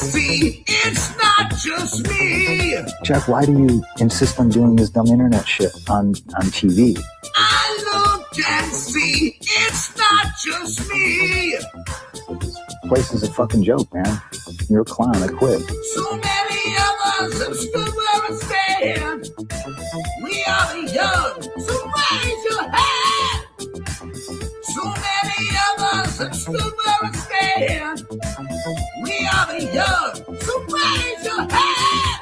see, it's not just me. Jeff, why do you insist on doing this dumb internet shit on TV? I look and see, it's not just me. This place is a fucking joke, man. You're a clown. I quit. So many of us have stood where we stand. We are the young, so raise your hand. So many of us have stood where we stand. We are the young, so raise your hand.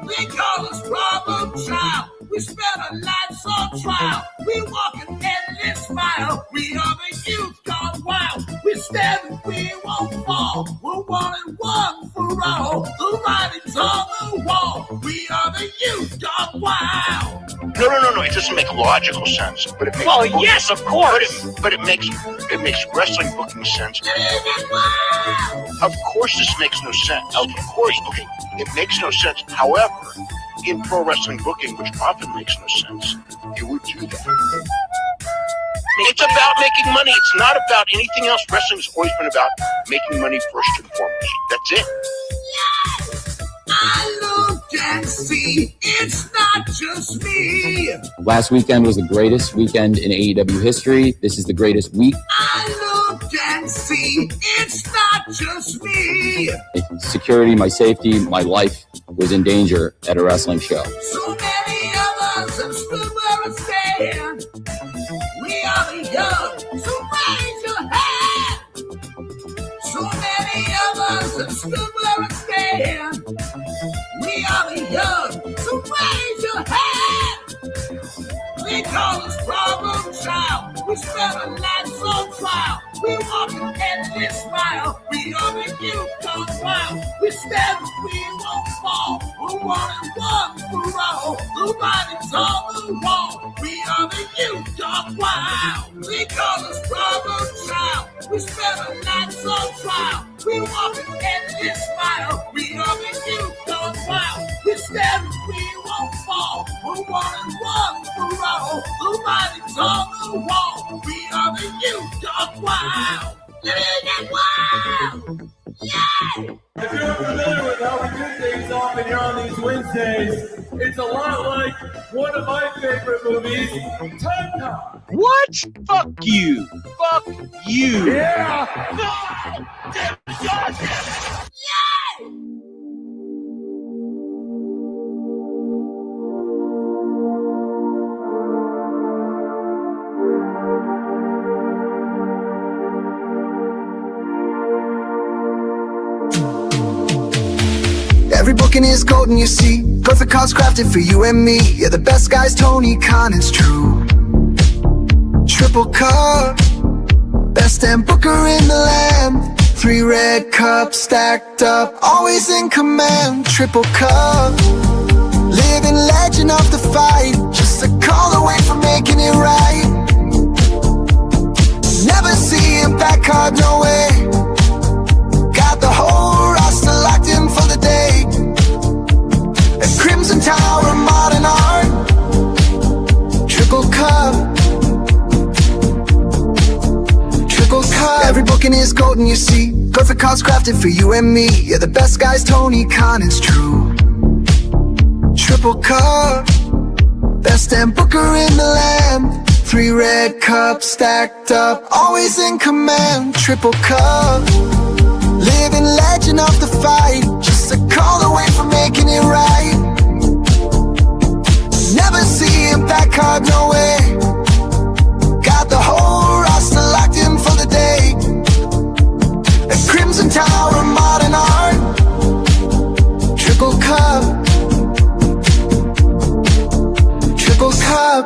We call us problem child. We spend our lives on trial. We walk an endless mile. We are the youth gone wild. We stand and we won't fall. We're one and one for all. The writing's on the wall. We are the youth gone wild. No. It doesn't make logical sense. But it makes yes, of course. But it makes wrestling booking sense. Of course, this makes no sense. Of course, okay, it makes no sense. However, in pro wrestling booking, which often makes no sense, you would do that. It's about making money. It's not about anything else. Wrestling's always been about making money first and foremost. That's it. Yes! I look and see, it's not just me. Last weekend was the greatest weekend in AEW history. This is the greatest week. I look and see, it's not just me. My security, my safety, my life was in danger at a wrestling show. So many of us have stood where we stand. We are the young, so raise your hand. So many of us have stood where we stand. We are the young, so raise your hand. We call us problem child. We spend our lives on trial. We walk an endless mile. We are the youth gone wild. We stand and we won't fall. We're one and one for all. The writing's on the wall. We are the youth gone wild. We call us problem child. We spend our lives on trial. We walk an endless mile. We are the youth gone wild. We stand and we won't fall. We're one and one for all. The writing's on the wall. We are the youth gone wild. Get wild! Yeah! If you're familiar with how we do things often here on these Wednesdays, it's a lot like one of my favorite movies, Time Cop. What? Fuck you. Fuck you. Yeah! Yeah! Every booking is golden, you see. Perfect cards crafted for you and me. Yeah, the best guys, Tony Khan, it's true. Triple cup, best damn booker in the land. 3 red cups stacked up, always in command. Triple cup, living legend of the fight. Just a call away from making it right. Never see him back hard, no way. Got the whole roster locked in for the day. A Crimson Tower, modern art. Triple cup. Triple cup. Every booking is golden, you see. Perfect cards crafted for you and me. Yeah, the best guys, Tony Khan, it's true. Triple cup. Best damn booker in the land. 3 red cups stacked up, always in command. Triple cup. Living legend of the fight. Just a call away from making it right. Never see him back hard, no way. Got the whole roster locked in for the day. A Crimson Tower, modern art. Triple cup. Triple cup.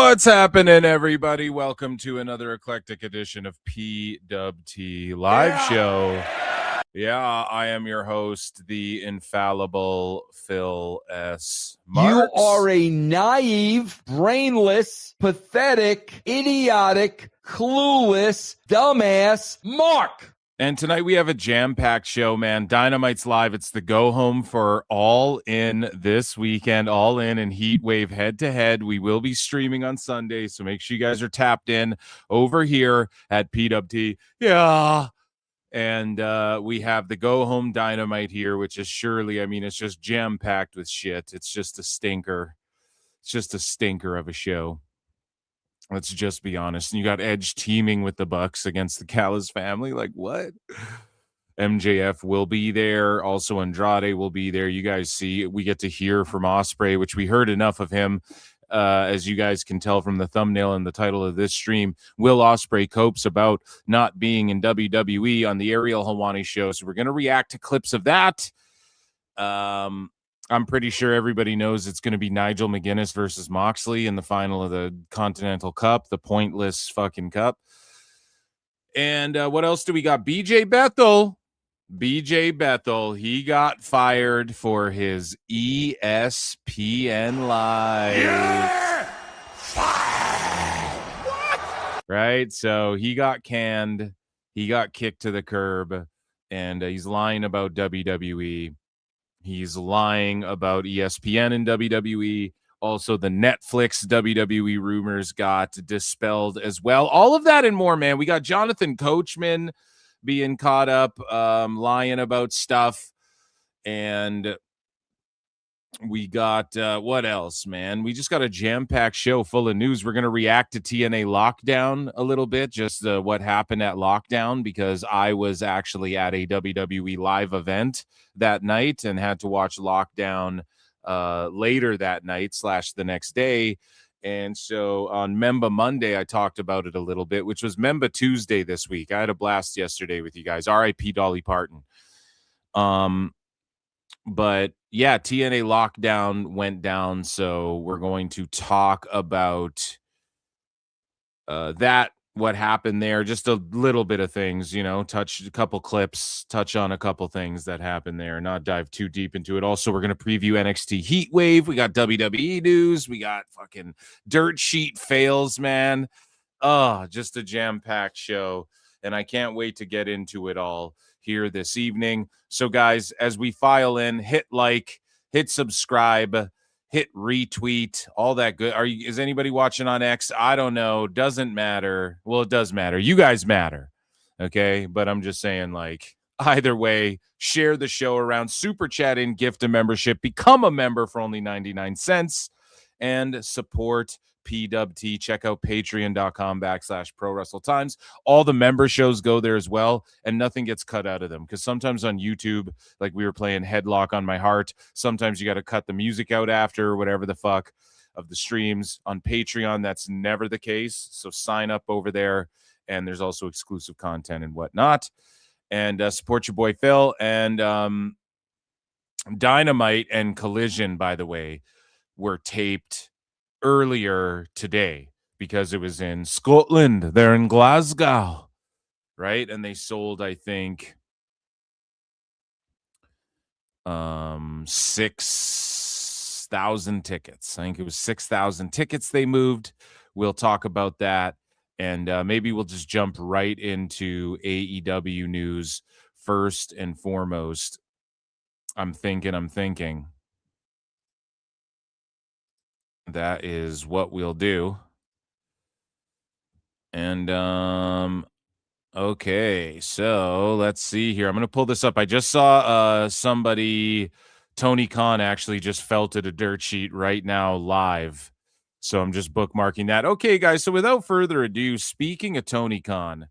What's happening, everybody? Welcome to another eclectic edition of PWT Live Show. Yeah, I am your host, the infallible Phil S. Marks. You are a naive, brainless, pathetic, idiotic, clueless, dumbass Mark. And tonight we have a jam-packed show, man. Dynamite's live. It's the go-home for All In this weekend. All In and Heatwave head-to-head. We will be streaming on Sunday, so make sure you guys are tapped in over here at PWT. Yeah, And we have the Go-Home Dynamite here, which is surely, I mean, it's just jam-packed with shit. It's just a stinker. It's just a stinker of a show. Let's just be honest. And you got Edge teaming with the Bucks against the Callis family. Like, what? MJF will be there. Also, Andrade will be there. You guys see, we get to hear from Ospreay, which we heard enough of him. As you guys can tell from the thumbnail and the title of this stream, Will Ospreay copes about not being in WWE on the Ariel Helwani Show. So we're going to react to clips of that. I'm pretty sure everybody knows it's going to be Nigel McGuinness versus Moxley in the final of the Continental Cup, the pointless fucking cup. And what else do we got? BJ Bethel, he got fired for his ESPN Live. Yeah! What? Right? So he got canned. He got kicked to the curb, and he's lying about WWE. He's lying about ESPN and WWE. Also, the Netflix WWE rumors got dispelled as well. All of that and more, man. We got Jonathan Coachman being caught up, lying about stuff. And we got, what else, man? We just got a jam-packed show full of news. We're going to react to TNA Lockdown a little bit, just what happened at Lockdown, because I was actually at a WWE live event that night and had to watch Lockdown later that night / the next day. And so on Memba Monday, I talked about it a little bit, which was Memba Tuesday this week. I had a blast yesterday with you guys. R.I.P. Dolly Parton. But yeah, TNA Lockdown went down, so we're going to talk about that, what happened there, just a little bit of things, you know, touch a couple clips, touch on a couple things that happened there, not dive too deep into it. Also, we're going to preview NXT Heatwave. We got WWE news. We got fucking dirt sheet fails, man. Just a jam-packed show, and I can't wait to get into it all here this evening. So guys, as we file in, hit like, hit subscribe, hit retweet, all that good. Is anybody watching on X? I don't know. Doesn't matter. Well, it does matter. You guys matter. Okay. But I'm just saying, like, either way, share the show around, super chat in, gift a membership, become a member for only 99 cents, and support PWT. Check out patreon.com/Pro Wrestle Times. All the member shows go there as well, and nothing gets cut out of them, because sometimes on YouTube, like we were playing Headlock on My Heart, sometimes you got to cut the music out after, or whatever the fuck, of the streams. On Patreon, that's never the case, so sign up over there, and there's also exclusive content and whatnot. And support your boy Phil. And Dynamite and Collision, by the way, were taped earlier today because it was in Scotland. They're in Glasgow, right? And they sold, I think, 6,000 tickets. I think it was 6,000 tickets they moved. We'll talk about that, and maybe we'll just jump right into AEW news first and foremost. I'm thinking that is what we'll do. And okay, so let's see here. I'm gonna pull this up. I just saw somebody, Tony Khan, actually just felted a dirt sheet right now live, so I'm just bookmarking that. Okay, guys, so without further ado, speaking of Tony Khan,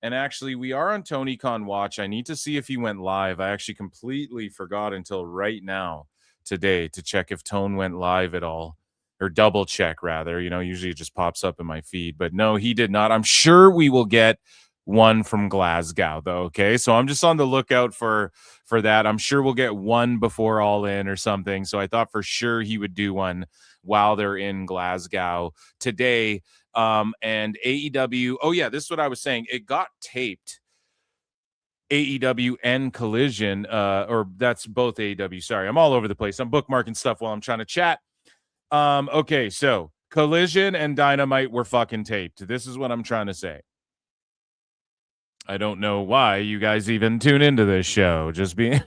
and actually we are on Tony Khan watch. I need to see if he went live. I actually completely forgot until right now today to check if Tone went live at all. Or double check, rather. You know, usually it just pops up in my feed. But no, he did not. I'm sure we will get one from Glasgow, though, okay? So I'm just on the lookout for that. I'm sure we'll get one before All In or something. So I thought for sure he would do one while they're in Glasgow today. And AEW, oh, yeah, this is what I was saying. It got taped. AEW and Collision, or that's both AEW. Sorry, I'm all over the place. I'm bookmarking stuff while I'm trying to chat. Okay, so Collision and Dynamite were fucking taped. This is what I'm trying to say. I don't know why you guys even tune into this show. Just being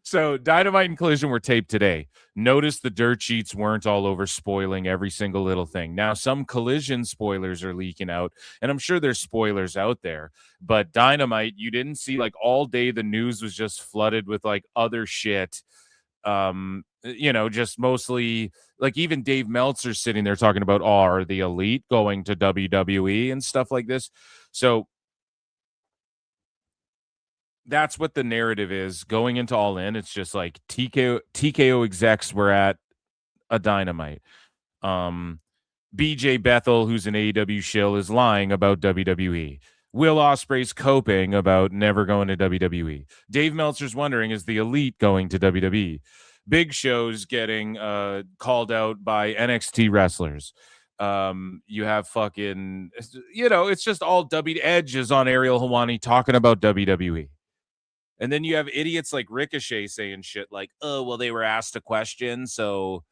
So Dynamite and Collision were taped today. Notice the dirt sheets weren't all over spoiling every single little thing. Now, some Collision spoilers are leaking out, and I'm sure there's spoilers out there. But Dynamite, you didn't see, like, all day the news was just flooded with, like, other shit. Just mostly, like, even Dave Meltzer sitting there talking about, are the Elite going to WWE and stuff like this? So that's what the narrative is going into All In. It's just like TKO execs were at a Dynamite. BJ Bethel, who's an AEW shill, is lying about WWE. Will Ospreay's coping about never going to WWE. Dave Meltzer's wondering, is the Elite going to WWE? Big Show's getting called out by NXT wrestlers. You have fucking, it's just all Edge is on Ariel Helwani talking about WWE. And then you have idiots like Ricochet saying shit like, oh, well, they were asked a question, so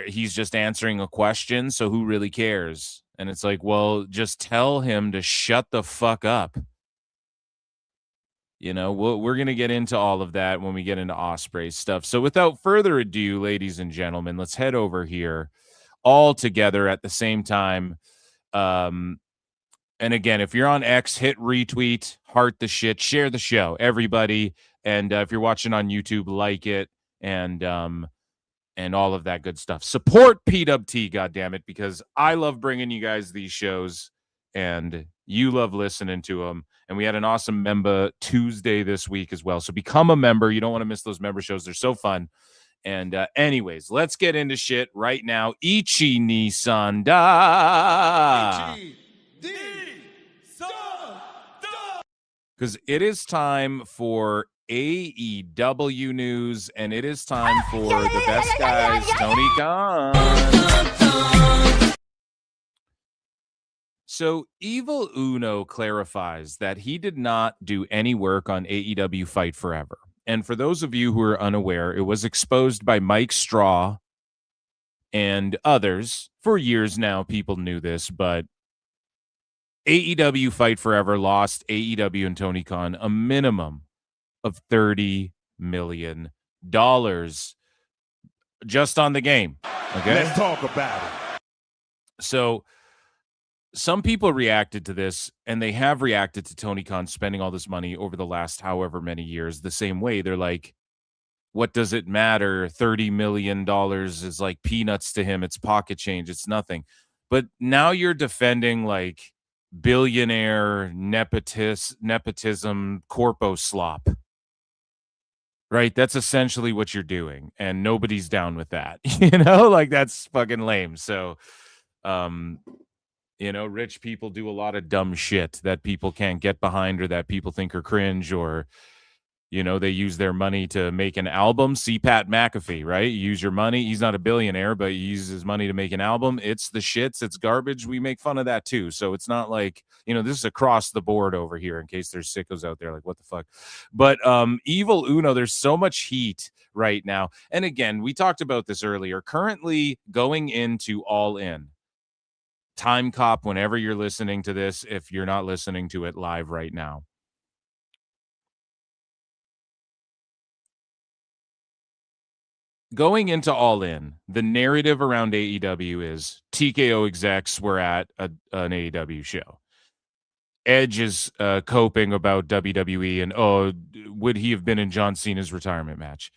he's just answering a question, so who really cares? And it's like, well, just tell him to shut the fuck up. We're going to get into all of that when we get into Ospreay stuff. So without further ado, ladies and gentlemen, let's head over here all together at the same time. And again, if you're on X, hit retweet, heart the shit, share the show, everybody. And if you're watching on YouTube, like it and all of that good stuff. Support PWT, goddammit, because I love bringing you guys these shows and you love listening to them. And we had an awesome member Tuesday this week as well. So become a member. You don't want to miss those member shows. They're so fun. And anyways, let's get into shit right now. Ichi ni Sanda. Because it is time for AEW news, and it is time for the best guys, Tony Khan. So Evil Uno clarifies that he did not do any work on AEW Fight Forever. And for those of you who are unaware, it was exposed by Mike Straw and others. For years now, people knew this, but AEW Fight Forever lost AEW and Tony Khan a minimum of $30 million just on the game. Okay, let's talk about it. So some people reacted to this, and they have reacted to Tony Khan spending all this money over the last however many years the same way. They're like, what does it matter? $30 million is like peanuts to him. It's pocket change. It's nothing. But now you're defending like billionaire nepotism corpo slop, right? That's essentially what you're doing, and nobody's down with that. Like, that's fucking lame. So rich people do a lot of dumb shit that people can't get behind, or that people think are cringe, or they use their money to make an album. See Pat McAfee, right? You use your money. He's not a billionaire, but he uses his money to make an album. It's the shits. It's garbage. We make fun of that too. So it's not like, this is across the board over here, in case there's sickos out there like, what the fuck? But Evil Uno, there's so much heat right now. And again, we talked about this earlier. Currently going into All In. Time cop whenever you're listening to this, if you're not listening to it live right now. Going into All In, the narrative around AEW is TKO execs were at an AEW show. Edge is coping about WWE and, would he have been in John Cena's retirement match?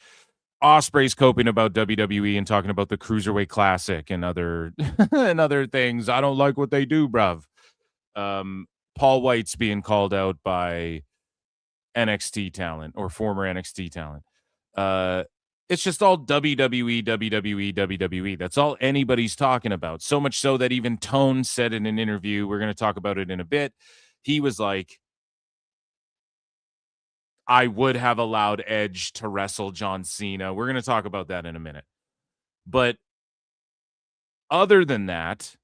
Ospreay's coping about WWE and talking about the Cruiserweight Classic and other and other things. I don't like what they do, bruv. Paul White's being called out by NXT talent, or former NXT talent. It's just all WWE, WWE, WWE. That's all anybody's talking about. So much so that even Tone said in an interview, we're going to talk about it in a bit, he was like, I would have allowed Edge to wrestle John Cena. We're going to talk about that in a minute. But other than that,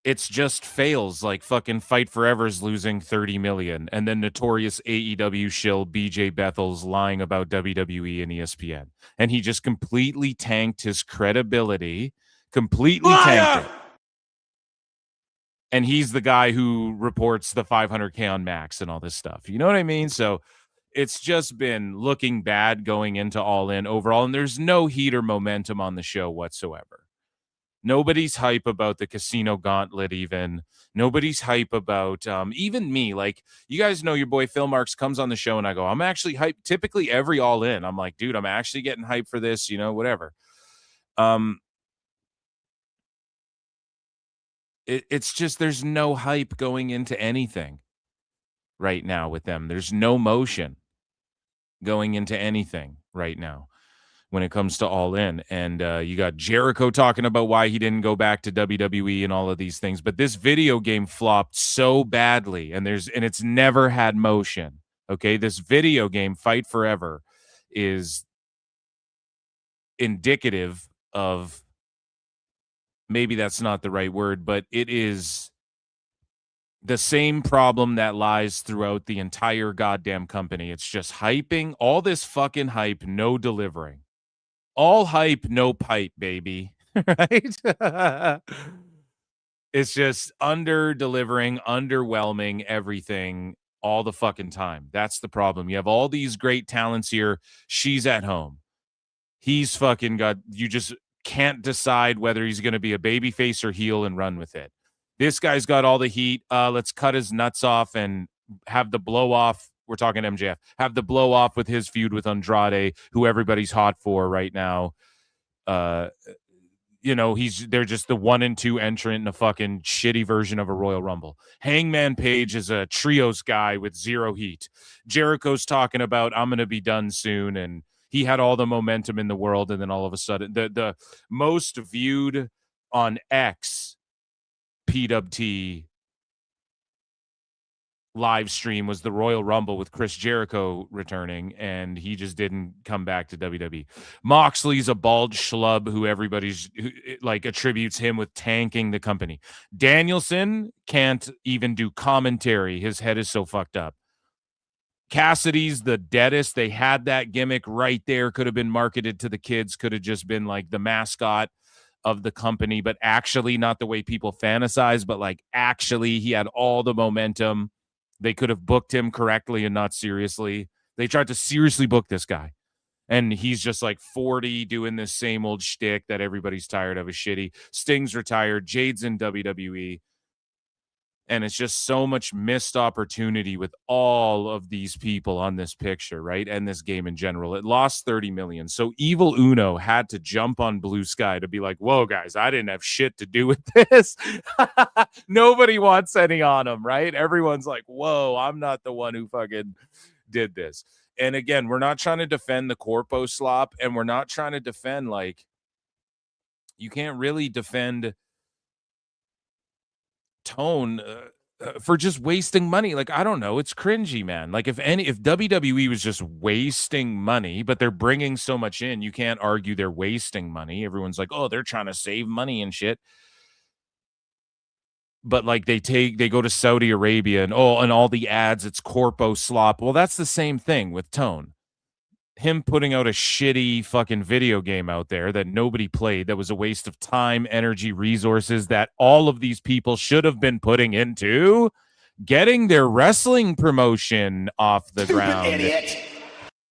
it's just fails. Like fucking Fight Forever's losing $30 million. And then notorious AEW shill BJ Bethel's lying about WWE and ESPN. And he just completely tanked his credibility. Completely tanked it. And he's the guy who reports the 500K on Max and all this stuff. You know what I mean? So it's just been looking bad going into All In overall, and there's no heat or momentum on the show whatsoever. Nobody's hype about the Casino Gauntlet even. Nobody's hype about even me. Like, you guys know your boy Phil Marks comes on the show and I go, I'm actually hyped. Typically every All In, I'm like, dude, I'm actually getting hyped for this, whatever. It's just there's no hype going into anything right now with them. There's no motion going into anything right now when it comes to All In. And you got Jericho talking about why he didn't go back to WWE and all of these things. But this video game flopped so badly, and it's never had motion. Okay, this video game, Fight Forever, is indicative of, maybe that's not the right word, but it is the same problem that lies throughout the entire goddamn company. It's just hyping, all this fucking hype, no delivering. All hype, no pipe, baby. Right? It's just under-delivering, underwhelming everything all the fucking time. That's the problem. You have all these great talents here. She's at home. He's fucking got, you just can't decide whether he's going to be a babyface or heel and run with it. This guy's got all the heat. Let's cut his nuts off and have the blow off. We're talking MJF. Have the blow off with his feud with Andrade, who everybody's hot for right now. They're just the 1 and 2 entrant in a fucking shitty version of a Royal Rumble. Hangman Page is a trios guy with zero heat. Jericho's talking about, I'm going to be done soon, and he had all the momentum in the world, and then all of a sudden, the most viewed on X PWT live stream was the Royal Rumble with Chris Jericho returning, and he just didn't come back to WWE. Moxley's a bald schlub who everybody's like attributes him with tanking the company. Danielson can't even do commentary. His head is so fucked up. Cassidy's the deadest. They had that gimmick right there. Could have been marketed to the kids. Could have just been like the mascot of the company, but actually not the way people fantasize, but like actually he had all the momentum. They could have booked him correctly and not seriously. They tried to seriously book this guy, and he's just like 40 doing this same old shtick that everybody's tired of. Is shitty. Sting's retired. Jade's in WWE. And it's just so much missed opportunity with all of these people on this picture, right? And this game in general. It lost 30 million. So Evil Uno had to jump on Blue Sky to be like, whoa, guys, I didn't have shit to do with this. Nobody wants any on them, right? Everyone's like, whoa, I'm not the one who fucking did this. And again, we're not trying to defend the corpo slop, and we're not trying to defend, like, you can't really defend Tone for just wasting money. Like, I don't know, it's cringy, man. Like, if WWE was just wasting money, but they're bringing so much in, you can't argue they're wasting money. Everyone's like, oh, they're trying to save money and shit. But like they go to Saudi Arabia and all the ads, it's corpo slop. Well, that's the same thing with Tone. Him putting out a shitty fucking video game out there that nobody played, that was a waste of time, energy, resources that all of these people should have been putting into getting their wrestling promotion off the ground. Idiot.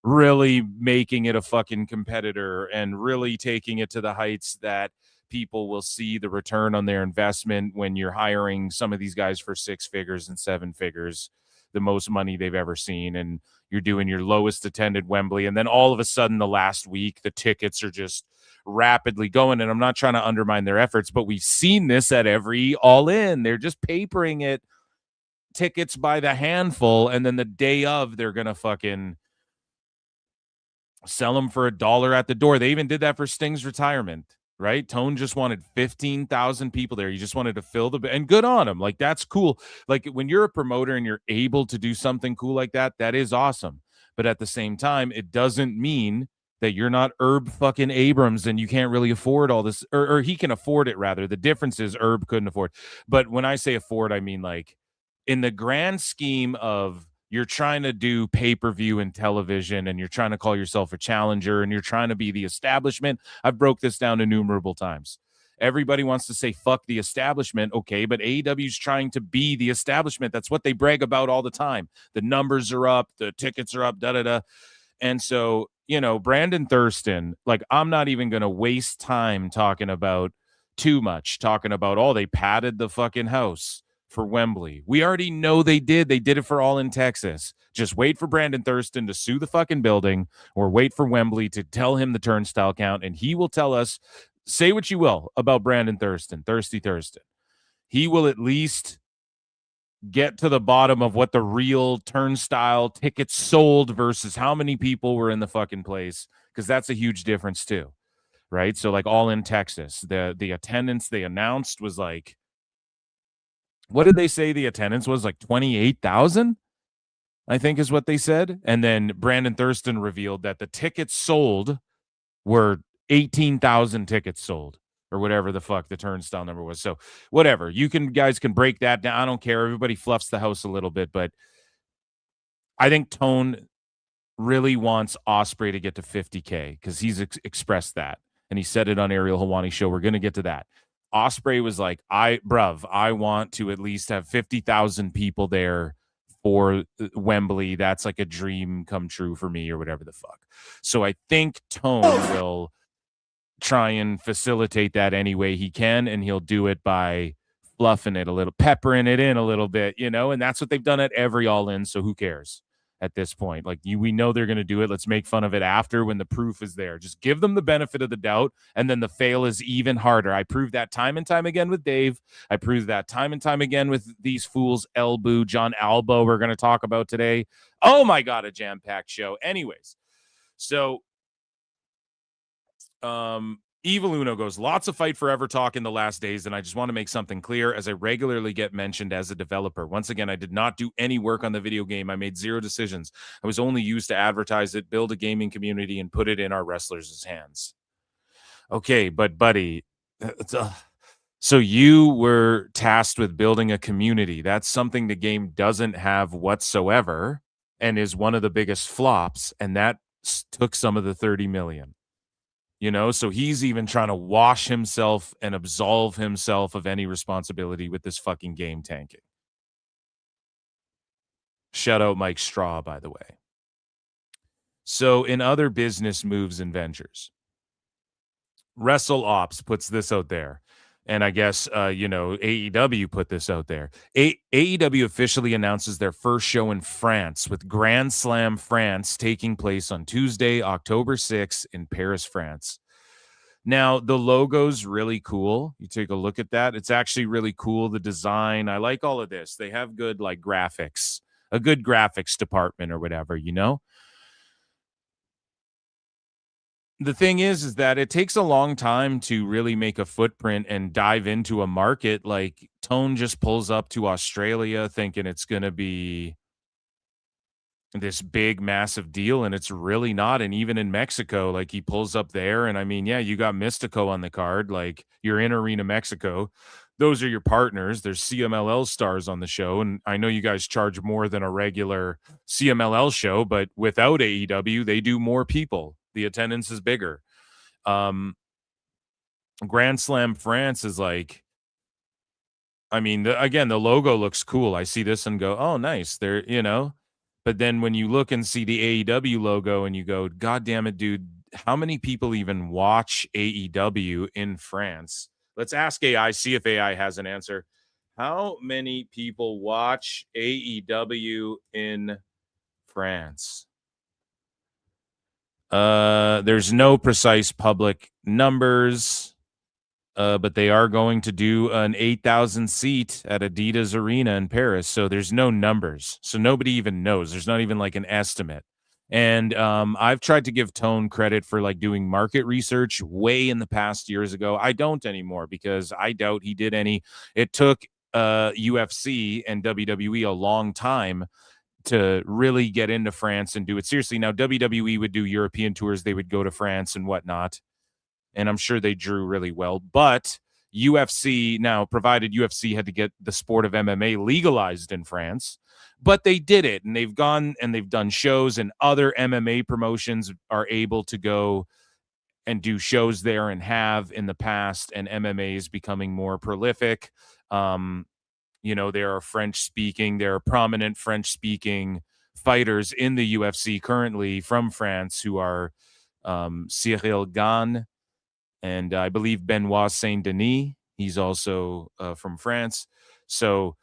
Really making it a fucking competitor and really taking it to the heights that people will see the return on their investment when you're hiring some of these guys for 6 figures and 7 figures, the most money they've ever seen, and you're doing your lowest attended Wembley, and then all of a sudden the last week the tickets are just rapidly going. And I'm not trying to undermine their efforts, but we've seen this at every All In. They're just papering it, tickets by the handful, and then the day of they're gonna fucking sell them for $1 at the door. They even did that for Sting's retirement. Right? Tone just wanted 15,000 people there. He just wanted to fill and good on him. Like, that's cool. Like, when you're a promoter and you're able to do something cool like that, that is awesome. But at the same time, it doesn't mean that you're not Herb fucking Abrams and you can't really afford all this, or he can afford it, rather. The difference is Herb couldn't afford. But when I say afford, I mean, like, in the grand scheme of, you're trying to do pay-per-view and television, and you're trying to call yourself a challenger, and you're trying to be the establishment. I've broke this down innumerable times. Everybody wants to say fuck the establishment, okay, but AEW's trying to be the establishment. That's what they brag about all the time. The numbers are up, the tickets are up, da-da-da. And so, you know, Brandon Thurston, like, I'm not even going to waste time talking about they padded the fucking house for Wembley. We already know they did. They did it for All in Texas. Just wait for Brandon Thurston to sue the fucking building, or wait for Wembley to tell him the turnstile count, and he will tell us, say what you will about Brandon Thurston, Thirsty Thurston. He will at least get to the bottom of what the real turnstile tickets sold versus how many people were in the fucking place, because that's a huge difference too, right? So like All in Texas, the attendance they announced was like, what did they say the attendance was? Like 28,000, I think is what they said. And then Brandon Thurston revealed that the tickets sold were 18,000 tickets sold, or whatever the fuck the turnstile number was. So whatever, guys can break that down. I don't care. Everybody fluffs the house a little bit, but I think Tone really wants Ospreay to get to 50K because he's expressed that. And he said it on Ariel Helwani Show. We're going to get to that. Ospreay was like, I want to at least have 50,000 people there for Wembley. That's like a dream come true for me, or whatever the fuck. So I think Tone will try and facilitate that any way he can, and he'll do it by fluffing it a little, peppering it in a little bit, you know, and that's what they've done at every All In, so who cares at this point? Like, we know they're going to do it. Let's make fun of it after when the proof is there. Just give them the benefit of the doubt, and then the fail is even harder. I proved that time and time again with Dave. I proved that time and time again with these fools, Elbu, Jon Alba, we're going to talk about today. Oh my God, a jam-packed show. Anyways, so Evil Uno goes, lots of fight forever talk in the last days, and I just want to make something clear, as I regularly get mentioned as a developer. Once again, I did not do any work on the video game. I made zero decisions. I was only used to advertise it, build a gaming community, and put it in our wrestlers' hands. Okay, but buddy, so you were tasked with building a community. That's something the game doesn't have whatsoever, and is one of the biggest flops, and that took some of the 30 million. You know, so he's even trying to wash himself and absolve himself of any responsibility with this fucking game tanking. Shout out Mike Straw, by the way. So in other business moves and ventures, Wrestle Ops puts this out there. And I guess, AEW put this out there. AEW officially announces their first show in France, with Grand Slam France taking place on Tuesday, October 6th in Paris, France. Now, the logo's really cool. You take a look at that. It's actually really cool, the design. I like all of this. They have good, like, graphics, a good graphics department or whatever, you know? The thing is that it takes a long time to really make a footprint and dive into a market. Like, Tone just pulls up to Australia thinking it's going to be this big, massive deal, and it's really not. And even in Mexico, like, he pulls up there, and I mean, yeah, you got Mystico on the card. Like, you're in Arena Mexico. Those are your partners. There's CMLL stars on the show, and I know you guys charge more than a regular CMLL show, but without AEW, they do more people. The attendance is bigger. Grand Slam France is like, I mean, again, the logo looks cool. I see this and go, oh, nice. There, you know, but then when you look and see the AEW logo and you go, God damn it, dude, how many people even watch AEW in France? Let's ask AI, see if AI has an answer. How many people watch AEW in France? There's no precise public numbers, but they are going to do an 8,000 seat at Adidas Arena in Paris. So there's no numbers. So nobody even knows. There's not even like an estimate. And I've tried to give Tone credit for like doing market research way in the past years ago. I don't anymore because I doubt he did any. It took UFC and WWE a long time to really get into France and do it seriously. Now, WWE would do European tours. They would go to France and whatnot. And I'm sure they drew really well. But UFC, now, provided UFC had to get the sport of MMA legalized in France, but they did it. And they've gone and they've done shows, and other MMA promotions are able to go and do shows there and have in the past, and MMA is becoming more prolific. There are prominent French-speaking fighters in the UFC currently from France who are Cyril Gane and I believe Benoit Saint-Denis. He's also from France. So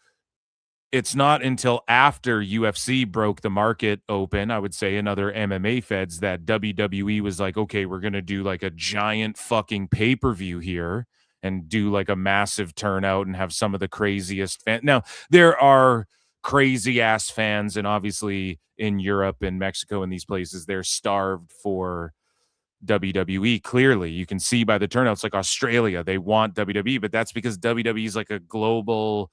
it's not until after UFC broke the market open, I would say, in other MMA feds, that WWE was like, okay, we're going to do like a giant fucking pay-per-view here and do like a massive turnout and have some of the craziest fans. Now, there are crazy ass fans, and obviously in Europe and Mexico and these places, they're starved for WWE. Clearly, you can see by the turnouts, like Australia, they want WWE, but that's because WWE is like a global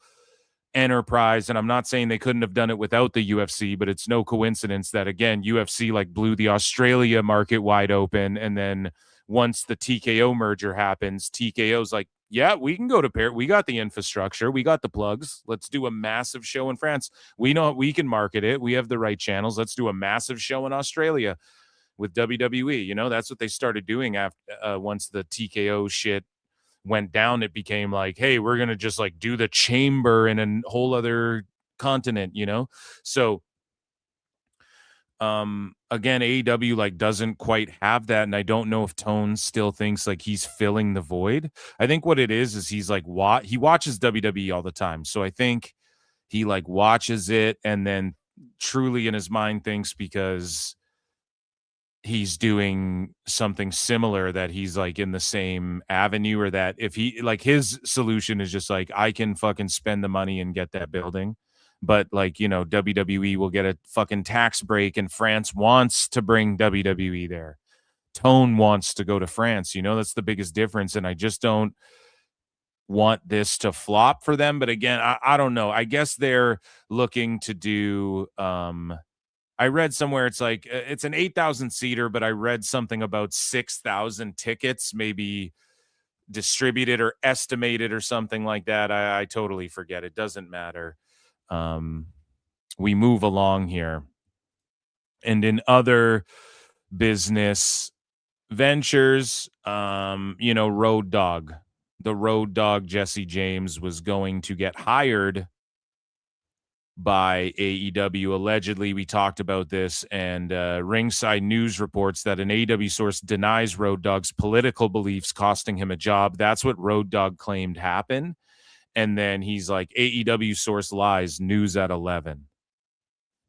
enterprise. And I'm not saying they couldn't have done it without the UFC, but it's no coincidence that, again, UFC like blew the Australia market wide open. And then once the TKO merger happens, TKO's like, yeah, we can go to Paris. We got the infrastructure. We got the plugs. Let's do a massive show in France. We know we can market it. We have the right channels. Let's do a massive show in Australia with WWE. That's what they started doing after once the TKO shit went down. It became like, hey, we're gonna just like do the chamber in a whole other continent. So again, AEW like doesn't quite have that, and I don't know if Tone still thinks like he's filling the void. I think what it is he's like he watches WWE all the time, so I think he like watches it and then truly in his mind thinks, because he's doing something similar, that he's like in the same avenue, or that if he like his solution is just like, I can fucking spend the money and get that building, but like WWE will get a fucking tax break, and France wants to bring WWE there. Tone wants to go to France. That's the biggest difference, and I just don't want this to flop for them. But again, I don't know. I guess they're looking to do I read somewhere it's like it's an 8,000 seater, but I read something about 6,000 tickets maybe distributed or estimated or something like that. I totally forget. It doesn't matter. We move along here. And in other business ventures, Road Dogg. The Road Dogg, Jesse James, was going to get hired by AEW. Allegedly, we talked about this, and Ringside News reports that an AEW source denies Road Dogg's political beliefs costing him a job. That's what Road Dogg claimed happened. And then he's like, AEW source lies, news at 11.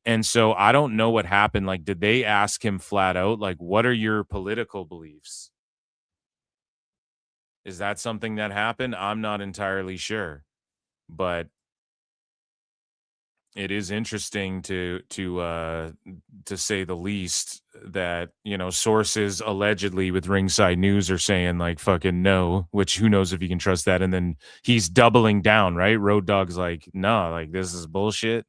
And so I don't know what happened. Like, did they ask him flat out, like, what are your political beliefs? Is that something that happened? I'm not entirely sure, but it is interesting to say the least that, sources allegedly with Ringside News are saying like fucking no, which who knows if you can trust that. And then he's doubling down, right? Road Dogg's like, no, like this is bullshit.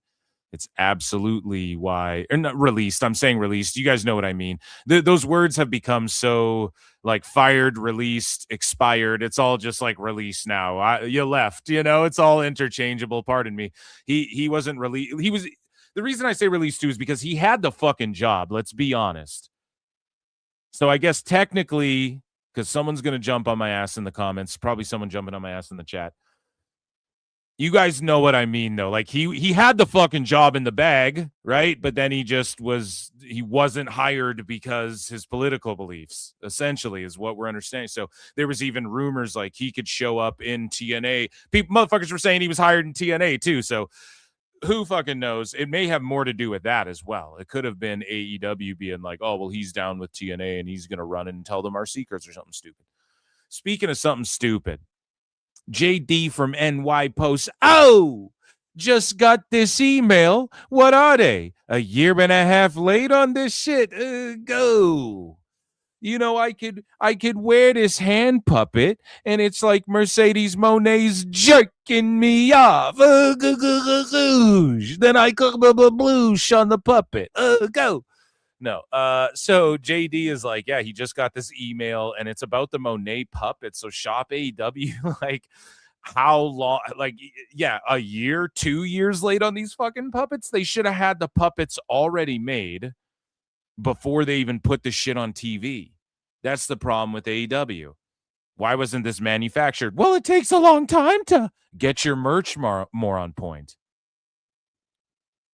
It's absolutely why, or not released. I'm saying released. You guys know what I mean. Those words have become so like fired, released, expired. It's all just like released now. You left, it's all interchangeable. Pardon me. He wasn't released. He was. The reason I say released too is because he had the fucking job. Let's be honest. So I guess technically, because someone's going to jump on my ass in the comments, probably someone jumping on my ass in the chat. You guys know what I mean, though. Like he had the fucking job in the bag, right? But then he wasn't hired because his political beliefs, essentially, is what we're understanding. So there was even rumors like he could show up in TNA. Motherfuckers were saying he was hired in TNA too. So who fucking knows? It may have more to do with that as well. It could have been AEW being like, oh, well, he's down with TNA and he's going to run and tell them our secrets or something stupid. Speaking of something stupid, JD from NY Post. Oh, just got this email. What are they? A year and a half late on this shit? Go. I could wear this hand puppet and it's like Mercedes Monet's jerking me off. Then I cook blues on the puppet. Go. No. So JD is like, yeah, he just got this email and it's about the Monet puppet. So shop AEW, like how long, like, yeah, a year, 2 years late on these fucking puppets. They should have had the puppets already made before they even put the shit on TV. That's the problem with AEW. Why wasn't this manufactured? Well, it takes a long time to get your merch more on point.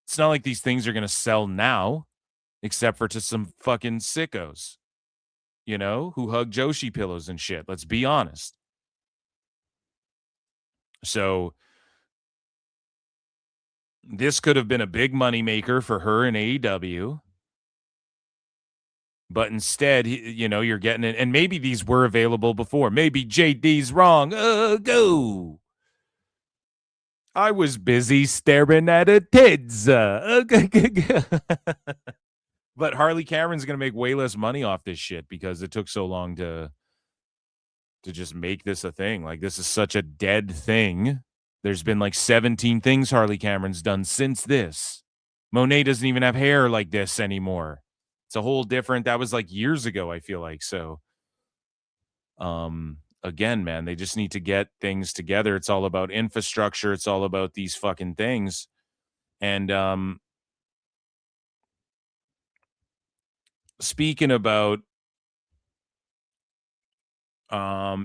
It's not like these things are going to sell now, except for to some fucking sickos, you know, who hug Joshi pillows and shit. Let's be honest. So this could have been a big moneymaker for her in AEW. But instead, you know, you're getting it. And maybe these were available before. Maybe JD's wrong. Go. I was busy staring at a tits. But Harley Cameron's going to make way less money off this shit because it took so long to just make this a thing. Like, this is such a dead thing. There's been like 17 things Harley Cameron's done since this. Monet doesn't even have hair like this anymore. It's a whole different, that was like years ago, I feel like. So, again, man, they just need to get things together. It's all about infrastructure. It's all about these fucking things. And, speaking about,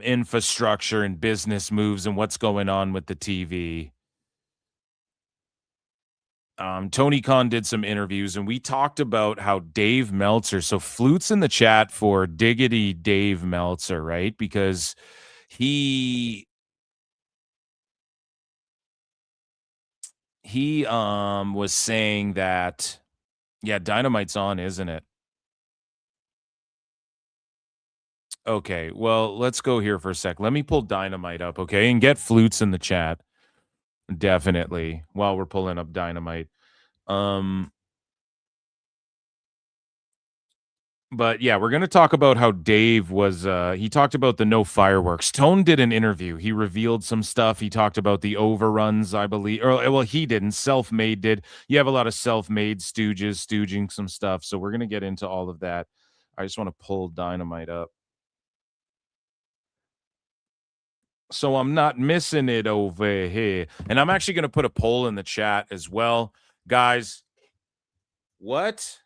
infrastructure and business moves and what's going on with the TV. Tony Khan did some interviews and we talked about how Dave Meltzer, so Flute's in the chat for Diggity Dave Meltzer, right? Because he was saying that, yeah, Dynamite's on, isn't it? Okay, well, let's go here for a sec. Let me pull Dynamite up, okay? And get Flutes in the chat. Definitely, while we're pulling up Dynamite. But yeah, we're going to talk about how Dave was, he talked about the no fireworks. Tone did an interview. He revealed some stuff. He talked about the overruns, I believe. Or, well, he didn't. Self-made did. You have a lot of self-made stooges, stooging some stuff. So we're going to get into all of that. I just want to pull Dynamite up. So I'm not missing it over here. And I'm actually going to put a poll in the chat as well. Guys, what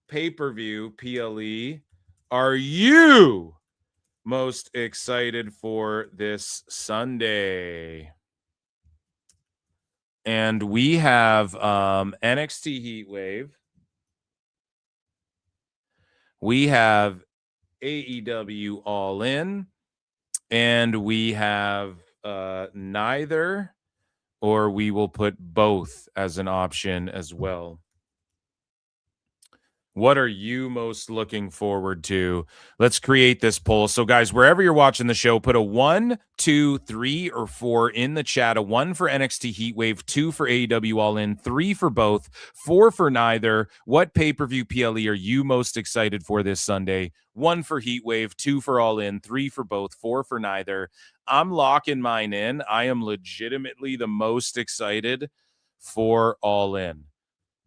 pay-per-view PLE are you most excited for this Sunday? And we have NXT Heatwave. We have AEW All In. And we have neither, or we will put both as an option as well. What are you most looking forward to? Let's create this poll. So, guys, wherever you're watching the show, put a 1, 2, 3, or 4 in the chat. A 1 for NXT Heatwave, 2 for AEW All In, 3 for both, 4 for neither. What pay-per-view PLE are you most excited for this Sunday? 1 for Heatwave, 2 for All In, 3 for both, 4 for neither. I'm locking mine in. I am legitimately the most excited for All In.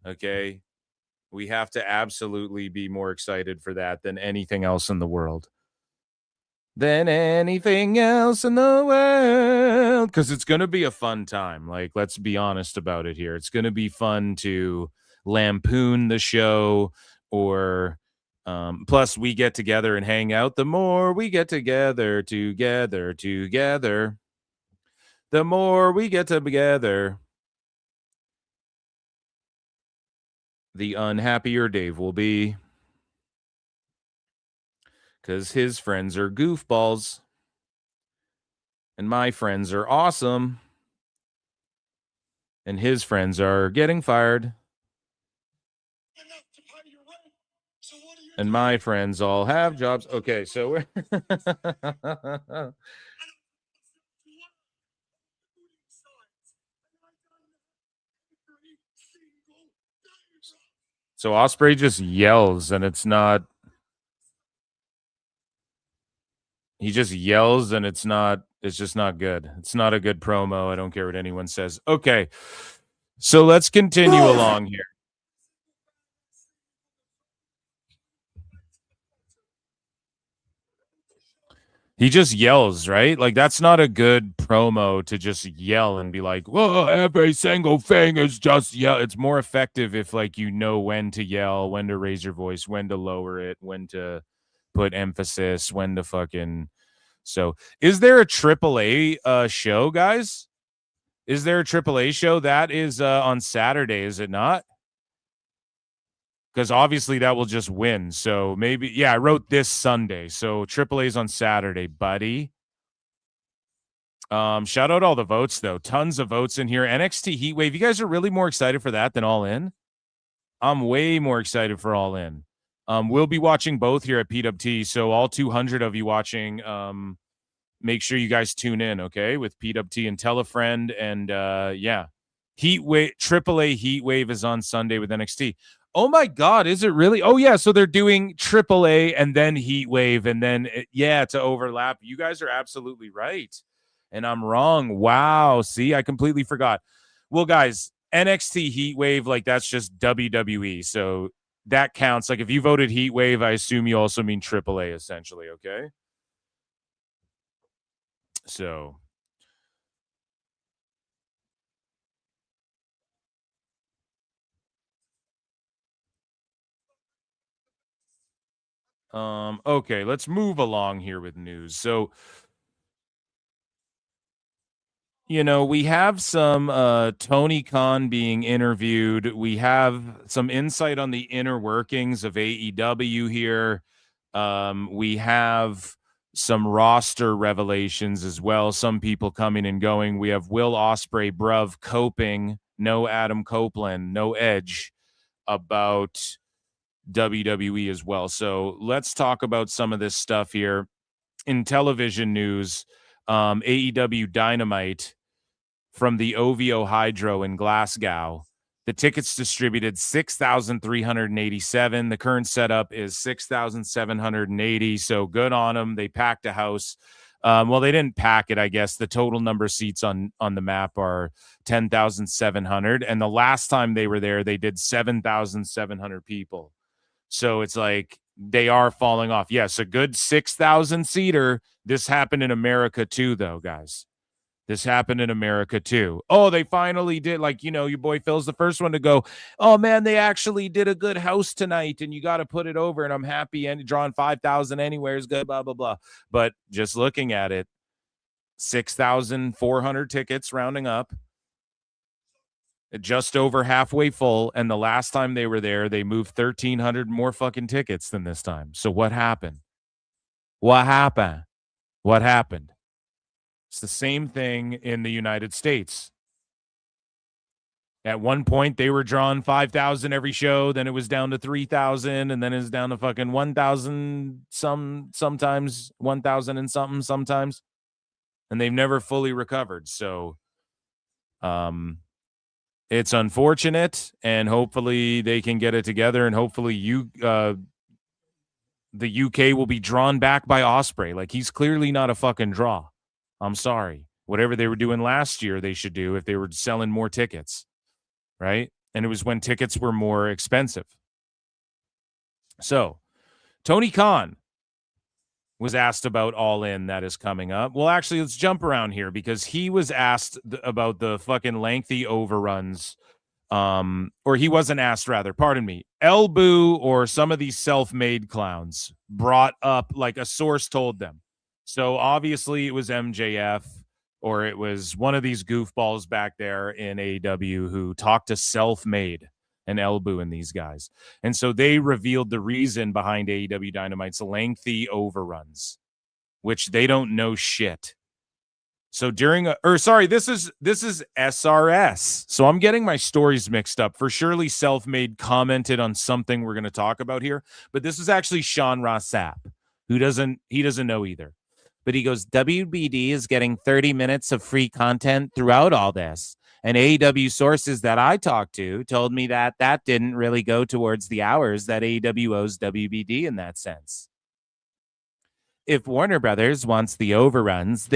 Okay? We have to absolutely be more excited for that than anything else in the world. Because it's going to be a fun time. Like, let's be honest about it here. It's going to be fun to lampoon the show, or plus we get together and hang out. The more we get together, the more we get together, the unhappier Dave will be, because his friends are goofballs and my friends are awesome and his friends are getting fired and my friends all have jobs. Okay, so we're so Ospreay just yells and it's not. He just yells and it's just not good. It's not a good promo. I don't care what anyone says. Okay. So let's continue along here. He just yells, right? Like, that's not a good promo to just yell and be like, whoa, every single thing is just yell. It's more effective if, like, you know when to yell, when to raise your voice, when to lower it, when to put emphasis, when to fucking. So, is there a AAA show, guys? Is there a AAA show? That is on Saturday, is it not? Because obviously that will just win. So maybe, yeah, I wrote this Sunday. So AAA's on Saturday, buddy. Shout out all the votes, though. Tons of votes in here. NXT Heatwave. You guys are really more excited for that than All In? I'm way more excited for All In. We'll be watching both here at PWT. So all 200 of you watching, make sure you guys tune in, okay, with PWT, and tell a friend. And yeah, Heatwave, AAA Heatwave is on Sunday with NXT. Oh my God, is it really? Oh yeah, so they're doing AAA and then Heatwave and then to overlap. You guys are absolutely right, and I'm wrong. Wow, see, I completely forgot. Well, guys, NXT Heatwave, like that's just WWE, so that counts. Like if you voted Heatwave, I assume you also mean AAA, essentially. Okay, so. Okay, let's move along here with news. So, you know, we have some Tony Khan being interviewed. We have some insight on the inner workings of AEW here. We have some roster revelations as well. Some people coming and going. We have Will Ospreay, bruv, coping, no Adam Copeland, no Edge, about WWE as well. So let's talk about some of this stuff here. In television news, AEW Dynamite from the OVO Hydro in Glasgow. The tickets distributed 6,387. The current setup is 6,780. So good on them. They packed a house. Well, they didn't pack it, I guess. The total number of seats on the map are 10,700. And the last time they were there, they did 7,700 people. So it's like they are falling off. Yes, a good 6,000 seater. This happened in America too, though, guys. This happened in America too. Oh, they finally did. Like, you know, your boy Phil's the first one to go, oh, man, they actually did a good house tonight, and you got to put it over, and I'm happy, and drawing 5,000 anywhere is good, blah, blah, blah. But just looking at it, 6,400 tickets rounding up. Just over halfway full, and the last time they were there, they moved 1,300 more fucking tickets than this time. So what happened? What happened? What happened? It's the same thing in the United States. At one point, they were drawing 5,000 every show, then it was down to 3,000, and then it's down to fucking 1,000 sometimes 1,000 and something sometimes, and they've never fully recovered. So, it's unfortunate, and hopefully they can get it together, and hopefully the UK will be drawn back by Ospreay. Like, he's clearly not a fucking draw. I'm sorry. Whatever they were doing last year, they should do if they were selling more tickets, right? And it was when tickets were more expensive. So, Tony Khan was asked about All In that is coming up. Well, actually, let's jump around here because he was asked about the fucking lengthy overruns. Or he wasn't asked, rather, pardon me. Elbu or some of these self-made clowns brought up, like a source told them. So obviously it was MJF or it was one of these goofballs back there in AEW who talked to self-made and Elbu and these guys. And so they revealed the reason behind AEW Dynamite's lengthy overruns, which they don't know shit. So this is SRS. So I'm getting my stories mixed up. For surely Self-Made commented on something we're going to talk about here, but this is actually Sean Ross Sapp, he doesn't know either. But he goes, WBD is getting 30 minutes of free content throughout all this. And AEW sources that I talked to told me that didn't really go towards the hours that AEW owes WBD in that sense. If Warner Brothers wants the overruns,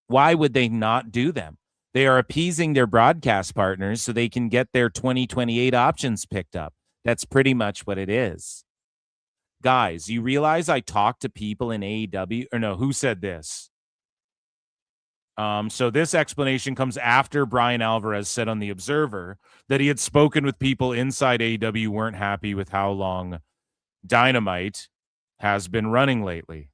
why would they not do them? They are appeasing their broadcast partners so they can get their 2028 options picked up. That's pretty much what it is. Guys, you realize I talked to people in AEW, or no, who said this? So this explanation comes after Brian Alvarez said on The Observer that he had spoken with people inside AEW who weren't happy with how long Dynamite has been running lately.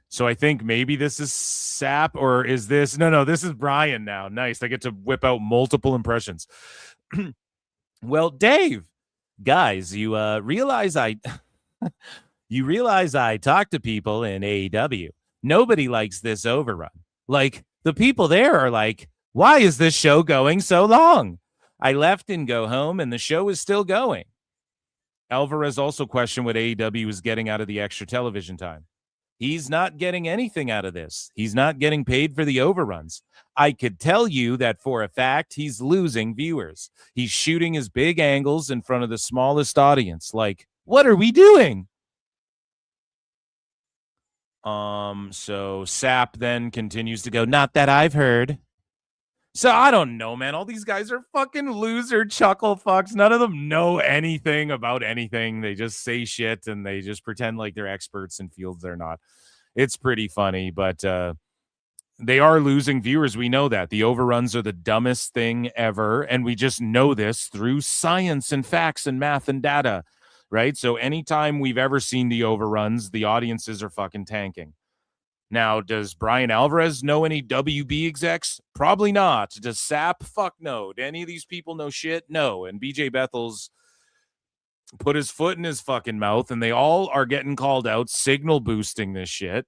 So I think maybe this is Sap, or is this... No, this is Brian now. Nice. I get to whip out multiple impressions. Well, Dave, guys, you realize I talk to people in AEW. Nobody likes this overrun. Like, the people there are like, why is this show going so long? I left and go home, and the show is still going. Alvarez also questioned what AEW is getting out of the extra television time. He's not getting anything out of this. He's not getting paid for the overruns. I could tell you that for a fact he's losing viewers. He's shooting his big angles in front of the smallest audience. Like, what are we doing? So Sap then continues to go, not that I've heard. So I don't know, man. All these guys are fucking loser chuckle fucks. None of them know anything about anything. They just say shit and they just pretend like they're experts in fields they're not. It's pretty funny, but they are losing viewers. We know that. The overruns are the dumbest thing ever, and we just know this through science and facts and math and data, right? So anytime we've ever seen the overruns, the audiences are fucking tanking. Now, does Brian Alvarez know any WB execs? Probably not. Does Sap? Fuck no. Do any of these people know shit? No. And BJ Bethel's put his foot in his fucking mouth, and they all are getting called out, signal boosting this shit.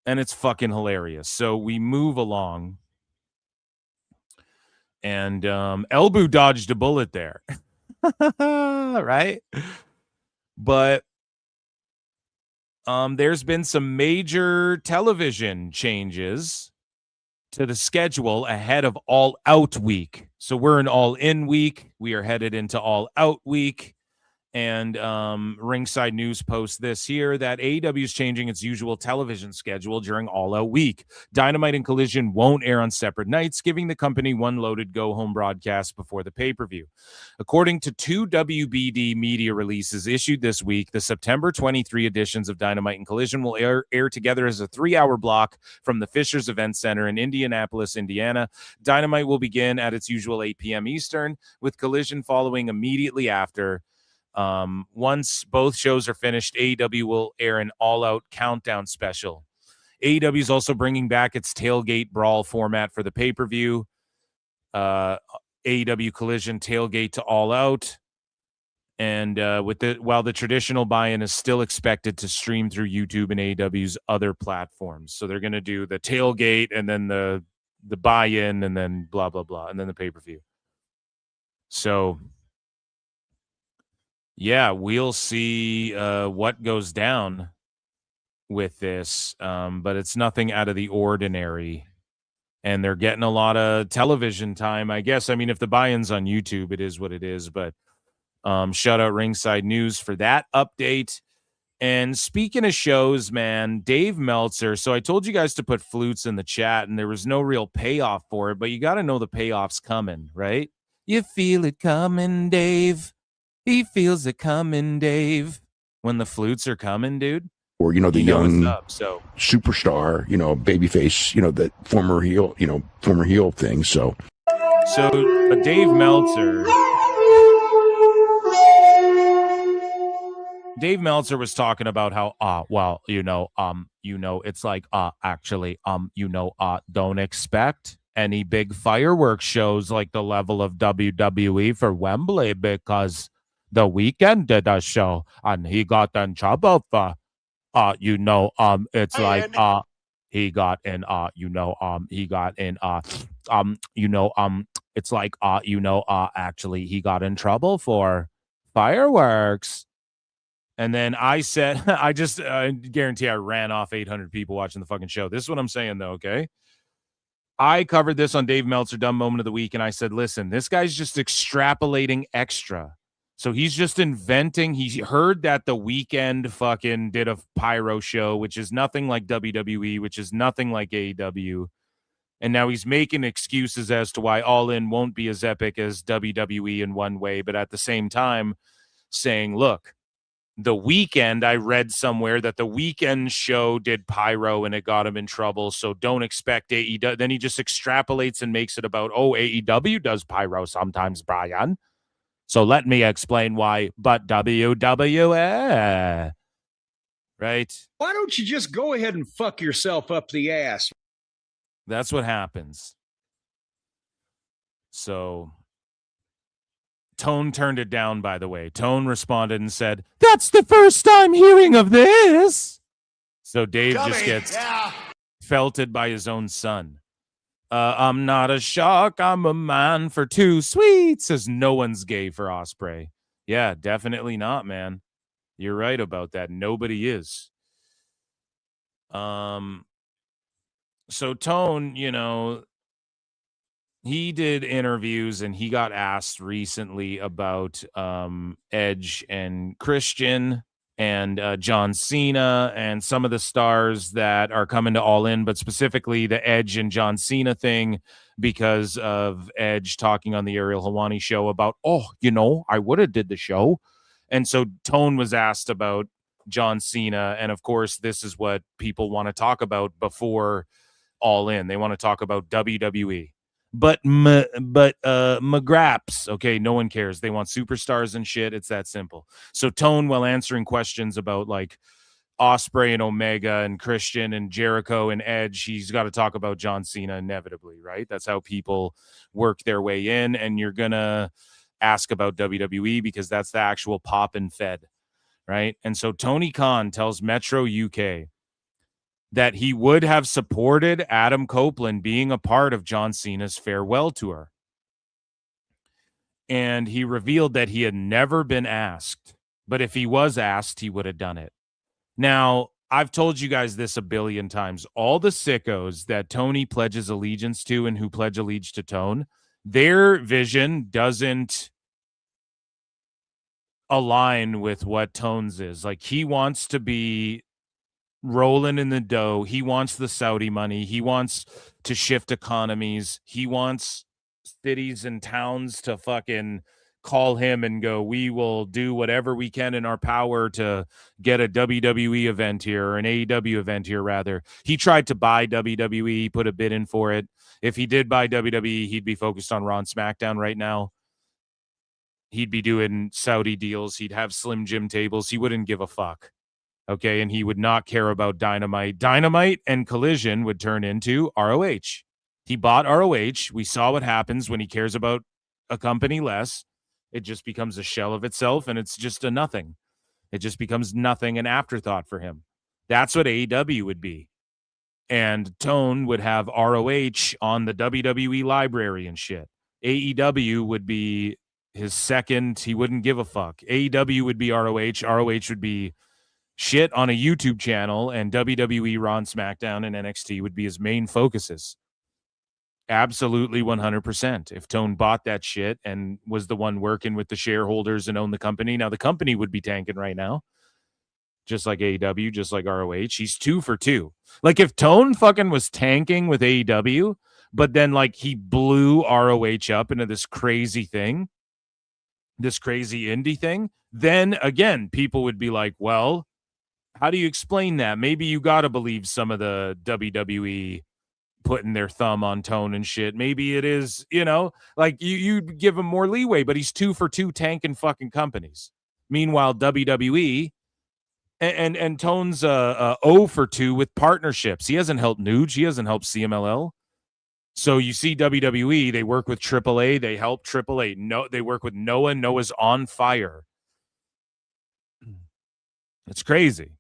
And it's fucking hilarious. So we move along. And Elbu dodged a bullet there. Right? But there's been some major television changes to the schedule ahead of All Out Week. So we're in All In Week. We are headed into All Out Week. And Ringside News posts this here that AEW is changing its usual television schedule during All Out Week. Dynamite and Collision won't air on separate nights, giving the company one loaded go-home broadcast before the pay-per-view. According to two WBD media releases issued this week, the September 23 editions of Dynamite and Collision will air together as a 3-hour block from the Fishers Event Center in Indianapolis, Indiana. Dynamite will begin at its usual 8 p.m. Eastern, with Collision following immediately after. Once both shows are finished, AEW will air an all-out countdown special. AEW is also bringing back its tailgate brawl format for the pay-per-view. AEW Collision tailgate to All Out, and while the traditional buy-in is still expected to stream through YouTube and AEW's other platforms. So they're going to do the tailgate and then the buy-in and then blah blah blah and then the pay-per-view. So yeah, we'll see what goes down with this, but it's nothing out of the ordinary. And they're getting a lot of television time, I guess. I mean, if the buy-in's on YouTube, it is what it is. But shout out Ringside News for that update. And speaking of shows, man, Dave Meltzer. So I told you guys to put flutes in the chat, and there was no real payoff for it. But you got to know the payoff's coming, right? You feel it coming, Dave. He feels it coming, Dave. When the flutes are coming, dude. Or, the young so superstar, babyface, that former heel thing. So Dave Meltzer was talking about how, it's like, don't expect any big fireworks shows like the level of WWE for Wembley, because The Weeknd did a show and he got in trouble for, it's like, he got in, it's like, actually he got in trouble for fireworks. And then I said, I just guarantee I ran off 800 people watching the fucking show. This is what I'm saying though, okay? I covered this on Dave Meltzer Dumb Moment of the Week, and I said, listen, this guy's just extrapolating extra. So he's just inventing. He heard that The Weeknd fucking did a pyro show, which is nothing like WWE, which is nothing like AEW. And now he's making excuses as to why All In won't be as epic as WWE in one way, but at the same time saying, look, The Weeknd, I read somewhere that The Weeknd show did pyro and it got him in trouble, so don't expect AEW. Then he just extrapolates and makes it about, AEW does pyro sometimes, Brian. So let me explain why, but WWE. right? Why don't you just go ahead and fuck yourself up the ass? That's what happens. So Tone turned it down, by the way. Tone responded and said, "That's the first time hearing of this." So Dave just gets felted by his own son. I'm not a shark, I'm a man for two sweets, says no one's gay for Ospreay. Yeah, definitely not, man. You're right about that. Nobody is. So Tone, you know, he did interviews and he got asked recently about Edge and Christian and John Cena and some of the stars that are coming to All In, but specifically the Edge and John Cena thing because of Edge talking on the Ariel Helwani show about, I would have did the show. And so Tone was asked about John Cena. And of course, this is what people want to talk about before All In. They want to talk about WWE. But McGraps, okay, no one cares. They want superstars and shit. It's that simple. So Tone, while answering questions about like Ospreay and Omega and Christian and Jericho and Edge, he's got to talk about John Cena inevitably, right? That's how people work their way in. And you're going to ask about WWE because that's the actual pop and fed, right? And so Tony Khan tells Metro UK that he would have supported Adam Copeland being a part of John Cena's farewell tour. And he revealed that he had never been asked, but if he was asked, he would have done it. Now, I've told you guys this a billion times. All the sickos that Tony pledges allegiance to and who pledge allegiance to Tone, their vision doesn't align with what Tone's is. Like, he wants to be rolling in the dough. He wants the Saudi money. He wants to shift economies. He wants cities and towns to fucking call him and go, we will do whatever we can in our power to get a WWE event here, or an AEW event here, rather. He tried to buy WWE, put a bid in for it. If he did buy WWE, he'd be focused on Raw and SmackDown right now. He'd be doing Saudi deals. He'd have Slim Jim tables. He wouldn't give a fuck. Okay, and he would not care about Dynamite. Dynamite and Collision would turn into ROH. He bought ROH. We saw what happens when he cares about a company less. It just becomes a shell of itself, and it's just a nothing. It just becomes nothing, an afterthought for him. That's what AEW would be. And Tone would have ROH on the WWE library and shit. AEW would be his second. He wouldn't give a fuck. AEW would be ROH. ROH would be shit on a YouTube channel, and WWE, Raw, and SmackDown, and NXT would be his main focuses. Absolutely 100%. If Tone bought that shit and was the one working with the shareholders and owned the company, now the company would be tanking right now. Just like AEW, just like ROH. He's 2 for 2. Like, if Tone fucking was tanking with AEW, but then like he blew ROH up into this crazy thing, this crazy indie thing, then again, people would be like, well, how do you explain that? Maybe you got to believe some of the WWE putting their thumb on Tone and shit. Maybe it is, like you give him more leeway, but he's 2 for 2 tanking fucking companies. Meanwhile, WWE and Tone's 0 for 2 with partnerships. He hasn't helped Nuge. He hasn't helped CMLL. So you see WWE, they work with AAA. They help AAA. No, they work with Noah. Noah's on fire. It's crazy.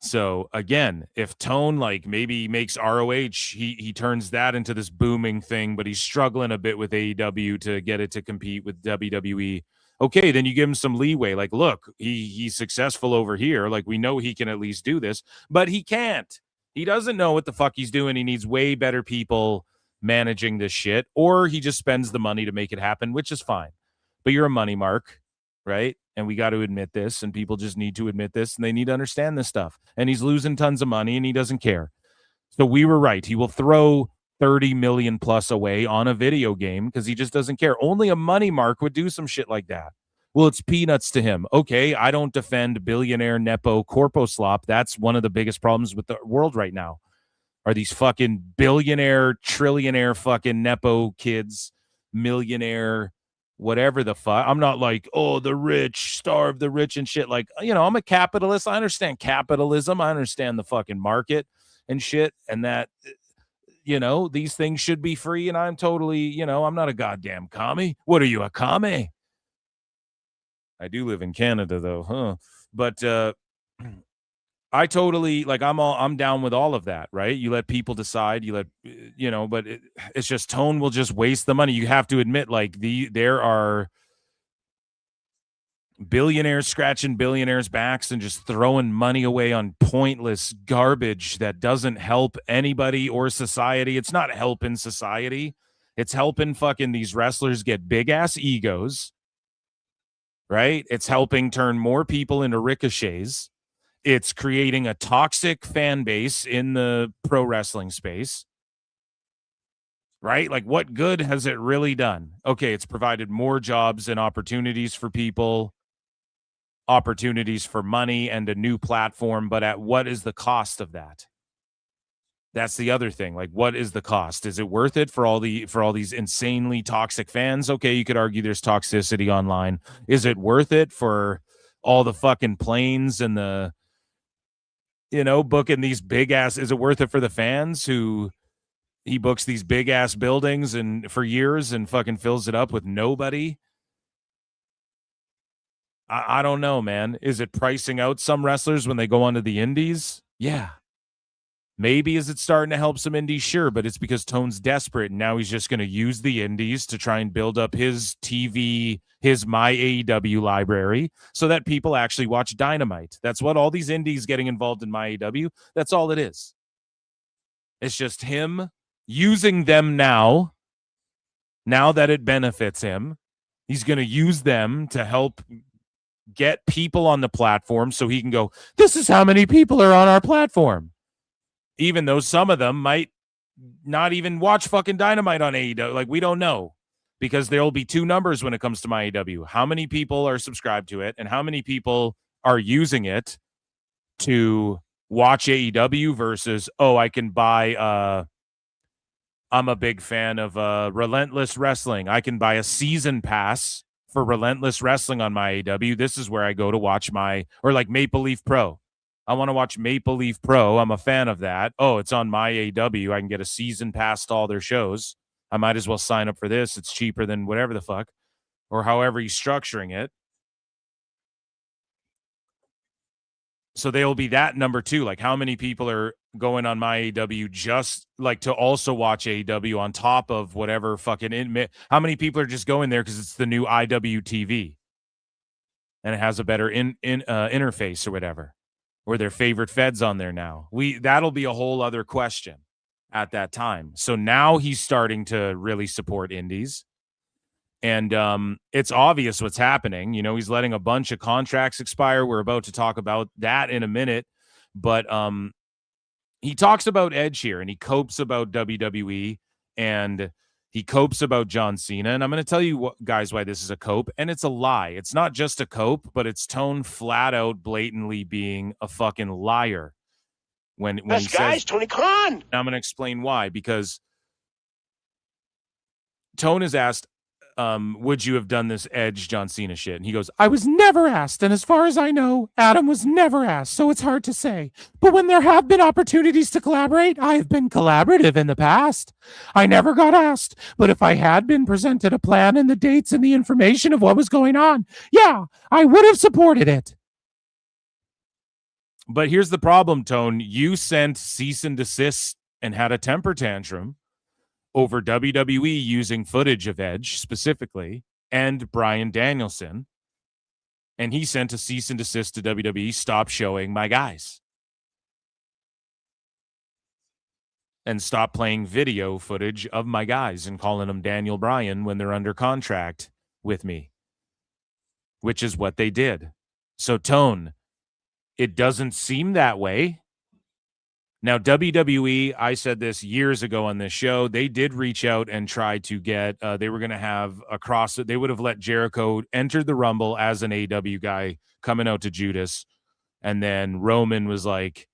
So again, if Tone like maybe makes ROH, he turns that into this booming thing, but he's struggling a bit with AEW to get it to compete with WWE. Okay, then you give him some leeway. Like, look, he's successful over here. Like, we know he can at least do this, but he can't. He doesn't know what the fuck he's doing. He needs way better people managing this shit, or he just spends the money to make it happen, which is fine. But you're a money mark, right? And we got to admit this, and people just need to admit this, and they need to understand this stuff. And he's losing tons of money, and he doesn't care. So we were right. He will throw 30 million plus away on a video game because he just doesn't care. Only a money mark would do some shit like that. Well, it's peanuts to him. Okay, I don't defend billionaire Nepo corpo slop. That's one of the biggest problems with the world right now. Are these fucking billionaire, trillionaire fucking Nepo kids, millionaire, whatever the fuck. I'm not like, oh, the rich, starve the rich and shit. Like, you know, I'm a capitalist. I understand capitalism. I understand the fucking market and shit. And that, you know, these things should be free. And I'm totally, you know, I'm not a goddamn commie. What are you, a commie? I do live in Canada though, huh? But I totally, like, I'm down with all of that, right? You let people decide, you let, you know, but it's just Tone will just waste the money. You have to admit, like, there are billionaires scratching billionaires' backs and just throwing money away on pointless garbage that doesn't help anybody or society. It's not helping society. It's helping fucking these wrestlers get big ass egos, right? It's helping turn more people into ricochets. It's creating a toxic fan base in the pro wrestling space, right? Like, what good has it really done? Okay, it's provided more jobs and opportunities for people, opportunities for money and a new platform, but at what is the cost of that? That's the other thing. Like, what is the cost? Is it worth it for all these insanely toxic fans? Okay, you could argue there's toxicity online. Is it worth it for all the fucking planes and the, you know, booking these big ass? Is it worth it for the fans who he books these big ass buildings and for years and fucking fills it up with nobody? I don't know, man. Is it pricing out some wrestlers when they go onto the indies? Yeah. Maybe is it starting to help some indies? Sure, but it's because Tone's desperate and now he's just going to use the indies to try and build up his TV, his My AEW library so that people actually watch Dynamite. That's what all these indies getting involved in My AEW, that's all it is. It's just him using them now that it benefits him. He's going to use them to help get people on the platform so he can go, this is how many people are on our platform. Even though some of them might not even watch fucking Dynamite on AEW. Like, we don't know, because there will be two numbers when it comes to My AEW. How many people are subscribed to it and how many people are using it to watch AEW versus, oh, I can buy, I'm a big fan of Relentless Wrestling. I can buy a season pass for Relentless Wrestling on My AEW. This is where I go to watch or like Maple Leaf Pro. I want to watch Maple Leaf Pro. I'm a fan of that. Oh, it's on My AEW. I can get a season pass to all their shows. I might as well sign up for this. It's cheaper than whatever the fuck, or however he's structuring it. So there will be that number two. Like, how many people are going on My AEW just like to also watch AEW on top of whatever fucking how many people are just going there because it's the new IWTV and it has a better interface or whatever, or their favorite feds on there now. That'll be a whole other question at that time. So now he's starting to really support indies. And it's obvious what's happening. You know, he's letting a bunch of contracts expire. We're about to talk about that in a minute. But he talks about Edge here, and he copes about WWE, and he copes about John Cena. And I'm going to tell you, guys, why this is a cope. And it's a lie. It's not just a cope, but it's Tone flat out blatantly being a fucking liar. When he says, Tony Khan. I'm going to explain why. Because Tone is asked, would you have done this Edge John Cena shit? And he goes, I was never asked. And as far as I know, Adam was never asked. So it's hard to say. But when there have been opportunities to collaborate, I have been collaborative in the past. I never got asked. But if I had been presented a plan and the dates and the information of what was going on, yeah, I would have supported it. But here's the problem, Tone. You sent cease and desist and had a temper tantrum over WWE using footage of Edge specifically and Bryan Danielson. And he sent a cease and desist to WWE, stop showing my guys. And stop playing video footage of my guys and calling them Daniel Bryan when they're under contract with me. Which is what they did. So, Tone, it doesn't seem that way. Now, WWE, I said this years ago on this show, they did reach out and try to get, they were going to have they would have let Jericho enter the Rumble as an AEW guy coming out to Judas. And then Roman was like,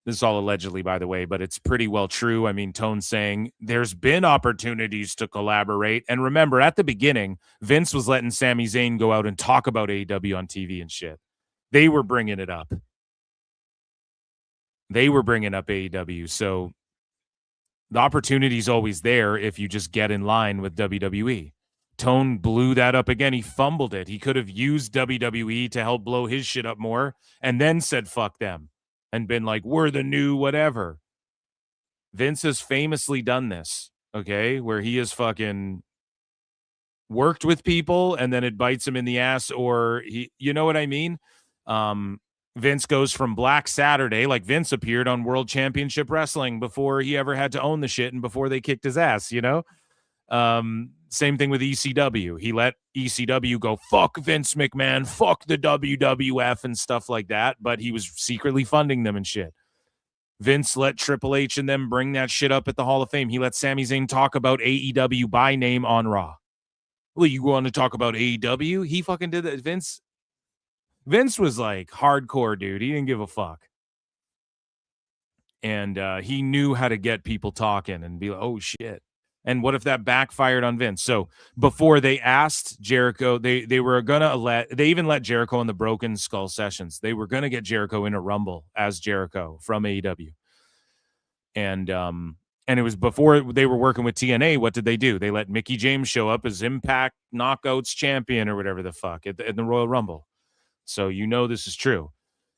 This is all allegedly, by the way, but it's pretty well true. I mean, Tone's saying there's been opportunities to collaborate. And remember, at the beginning, Vince was letting Sami Zayn go out and talk about AEW on TV and shit. They were bringing it up. They were bringing up AEW. So the opportunity's always there if you just get in line with WWE. Tone blew that up again. He fumbled it. He could have used WWE to help blow his shit up more and then said, fuck them. And been like, we're the new whatever. Vince has famously done this, okay? Where he has fucking worked with people and then it bites him in the ass, or he, you know what I mean? Vince goes from Black Saturday, like Vince appeared on World Championship Wrestling before he ever had to own the shit and before they kicked his ass, you know? Same thing with ECW. He let ECW go, fuck Vince McMahon, fuck the WWF and stuff like that, but he was secretly funding them and shit. Vince let Triple H and them bring that shit up at the Hall of Fame. He let Sami Zayn talk about AEW by name on Raw. Well, you want to talk about AEW? He fucking did that. Vince was like hardcore, dude. He didn't give a fuck. And he knew how to get people talking and be like, oh, shit. And what if that backfired on Vince? So before they asked Jericho, they were going to they even let Jericho in the Broken Skull sessions. They were going to get Jericho in a Rumble as Jericho from AEW. And it was before they were working with TNA. What did they do? They let Mickie James show up as Impact Knockouts champion or whatever the fuck at the Royal Rumble. So you know this is true.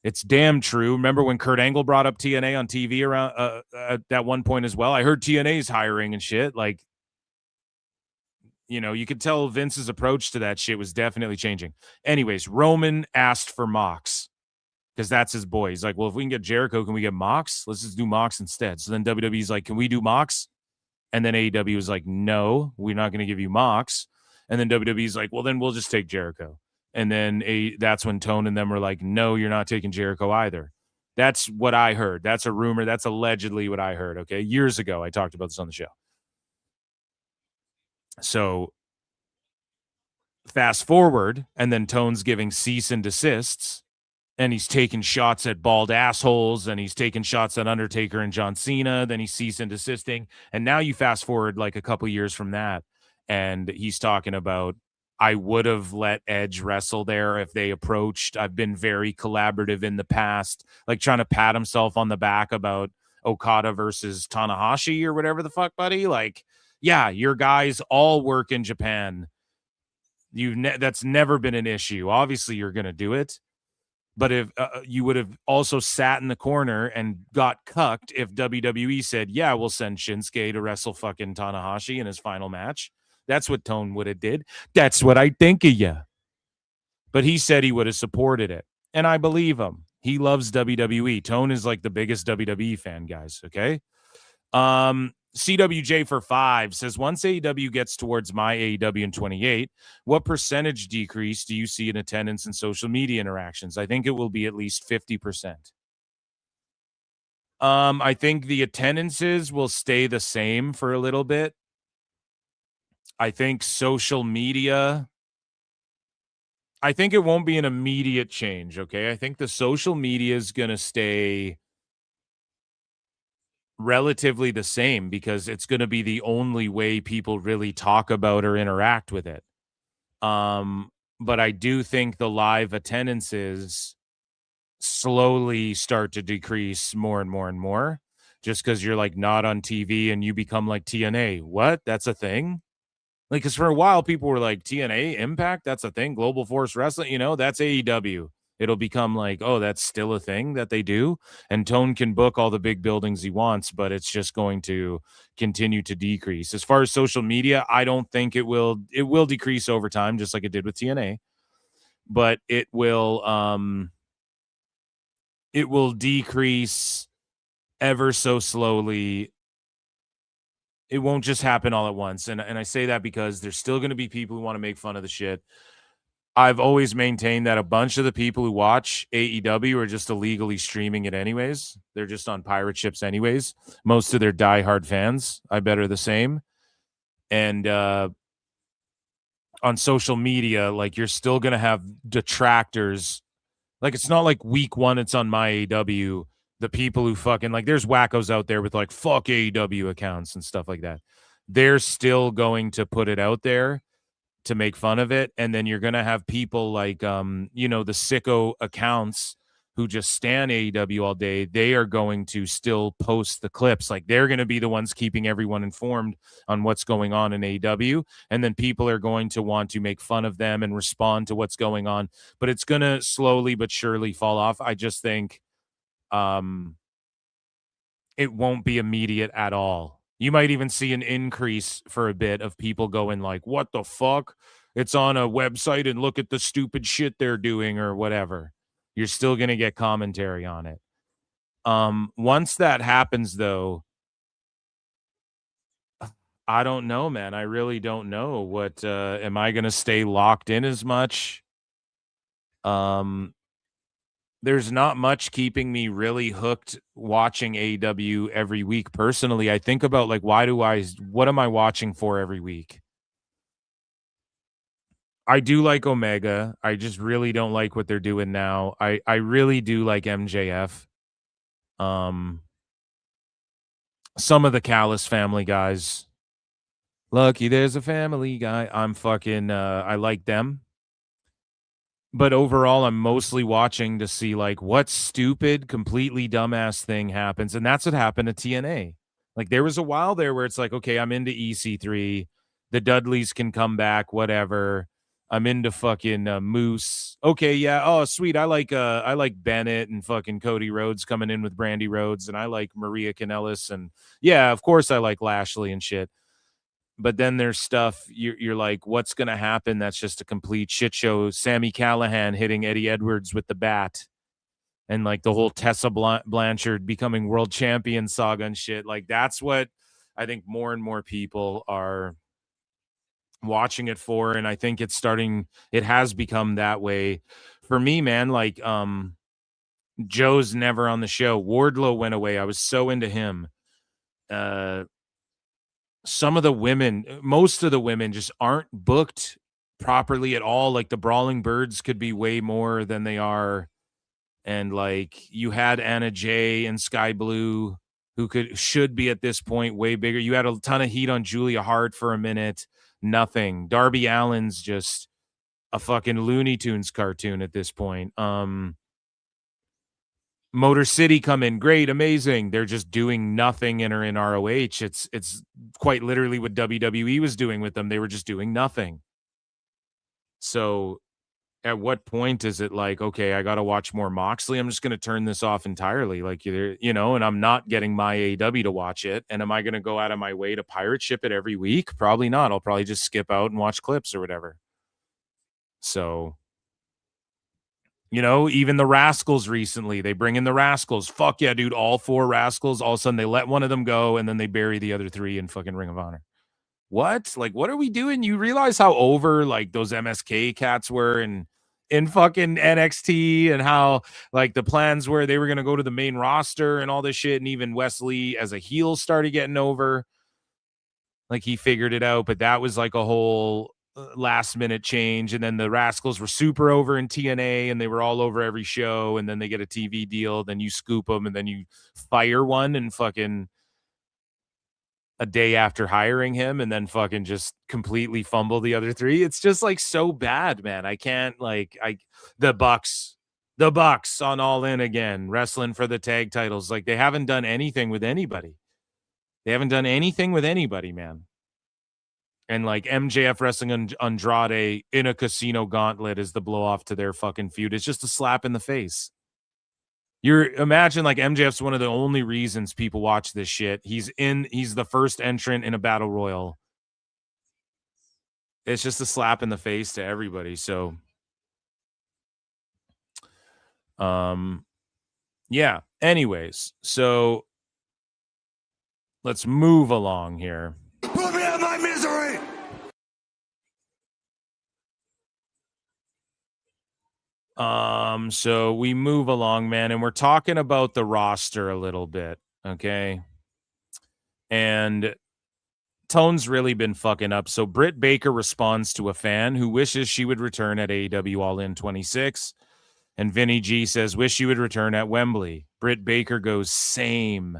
It's damn true. Remember when Kurt Angle brought up TNA on TV around at that one point as well? I heard TNA's hiring and shit. Like, you know, you could tell Vince's approach to that shit was definitely changing. Anyways, Roman asked for Mox because that's his boy. He's like, well, if we can get Jericho, can we get Mox? Let's just do Mox instead. So then WWE's like, can we do Mox? And then AEW was like, no, we're not going to give you Mox. And then WWE's like, well, then we'll just take Jericho. And then that's when Tone and them were like, no, you're not taking Jericho either. That's what I heard. That's a rumor. That's allegedly what I heard, okay? Years ago, I talked about this on the show. So fast forward, and then Tone's giving cease and desists, and he's taking shots at bald assholes, and he's taking shots at Undertaker and John Cena, then he's cease and desisting. And now you fast forward like a couple years from that, and he's talking about, I would have let Edge wrestle there if they approached. I've been very collaborative in the past, like trying to pat himself on the back about Okada versus Tanahashi or whatever the fuck, buddy. Like, yeah, your guys all work in Japan. That's never been an issue. Obviously, you're going to do it. But if you would have also sat in the corner and got cucked if WWE said, yeah, we'll send Shinsuke to wrestle fucking Tanahashi in his final match. That's what Tone would have did. That's what I think of you. But he said he would have supported it. And I believe him. He loves WWE. Tone is like the biggest WWE fan, guys. Okay. CWJ for 5 says, once AEW gets towards my AEW in 28, what percentage decrease do you see in attendance and social media interactions? I think it will be at least 50%. I think the attendances will stay the same for a little bit. I think social media, I think it won't be an immediate change, okay? I think the social media is going to stay relatively the same because it's going to be the only way people really talk about or interact with it. But I do think the live attendances slowly start to decrease more and more and more just because you're like not on TV and you become like TNA. What? That's a thing? Like, because for a while, people were like, TNA, Impact, that's a thing. Global Force Wrestling, you know, that's AEW. It'll become like, oh, that's still a thing that they do. And Tone can book all the big buildings he wants, but it's just going to continue to decrease. As far as social media, I don't think it will decrease over time, just like it did with TNA. But it will decrease ever so slowly. It won't just happen all at once. And I say that because there's still going to be people who want to make fun of the shit. I've always maintained that a bunch of the people who watch AEW are just illegally streaming it anyways. They're just on pirate ships anyways. Most of their diehard fans, I bet, are the same. And on social media, like, you're still going to have detractors. Like, it's not like week one, it's on my AEW. the people who fucking like, there's wackos out there with like fuck AEW accounts and stuff like that. They're still going to put it out there to make fun of it. And then you're going to have people like, the sicko accounts who just stan AEW all day. They are going to still post the clips. Like, they're going to be the ones keeping everyone informed on what's going on in AEW. And then people are going to want to make fun of them and respond to what's going on. But it's going to slowly but surely fall off. I just think it won't be immediate at all. You might even see an increase for a bit of people going like, what the fuck? It's on a website and look at the stupid shit they're doing or whatever. You're still going to get commentary on it. Once that happens, though, I don't know, man. I really don't know. What am I going to stay locked in as much? There's not much keeping me really hooked watching AEW every week. Personally, I think about like, what am I watching for every week? I do like Omega. I just really don't like what they're doing now. I really do like MJF. Some of the Callis family guys. Lucky there's a family guy. I like them. But overall, I'm mostly watching to see like what stupid, completely dumbass thing happens. And that's what happened to TNA. Like, there was a while there where it's like, okay, I'm into EC3. The Dudleys can come back, whatever. I'm into fucking Moose. Okay, yeah. Oh, sweet. I like Bennett and fucking Cody Rhodes coming in with Brandy Rhodes, and I like Maria Kanellis, and yeah, of course I like Lashley and shit. But then there's stuff you're like, what's gonna happen? That's just a complete shit show. Sami Callihan hitting Eddie Edwards with the bat, and like the whole Tessa Blanchard becoming world champion saga and shit. Like, that's what I think more and more people are watching it for, and I think it has become that way for me, man. Like, Joe's never on the show. Wardlow went away. I was so into him. Most of the women just aren't booked properly at all. Like, the Brawling Birds could be way more than they are. And like, you had Anna Jay and Sky Blue, who should be at this point way bigger. You had a ton of heat on Julia Hart for a minute. Nothing. Darby Allin's just a fucking Looney Tunes cartoon at this point. Motor City come in, great, amazing. They're just doing nothing and are in ROH. It's quite literally what WWE was doing with them. They were just doing nothing. So at what point is it like, okay, I got to watch more Moxley? I'm just going to turn this off entirely. Like, and I'm not getting my AEW to watch it. And am I going to go out of my way to pirate ship it every week? Probably not. I'll probably just skip out and watch clips or whatever. So, even the Rascals recently, they bring in the Rascals. Fuck yeah, dude. All 4 Rascals. All of a sudden they let one of them go and then they bury the other 3 in fucking Ring of Honor. What? Like, what are we doing? You realize how over like those MSK cats were in fucking NXT, and how like the plans were they were going to go to the main roster and all this shit. And even Wesley as a heel started getting over. Like, he figured it out, but that was like a whole last minute change. And then the Rascals were super over in TNA and they were all over every show. And then they get a TV deal. Then you scoop them and then you fire one and fucking a day after hiring him, and then fucking just completely fumble the other 3. It's just like so bad, man. I can't the Bucks on All In again, wrestling for the tag titles. Like, they haven't done anything with anybody. Man. And like MJF wrestling Andrade in a casino gauntlet is the blow off to their fucking feud. It's just a slap in the face. Imagine like MJF's one of the only reasons people watch this shit. He's the first entrant in a battle royal. It's just a slap in the face to everybody. So, yeah. Anyways, so let's move along here. Put me out of my misery! So we move along, man, and we're talking about the roster a little bit, okay? And Tone's really been fucking up. So Britt Baker responds to a fan who wishes she would return at AEW All In 26. And Vinny G says, wish she would return at Wembley. Britt Baker goes, same.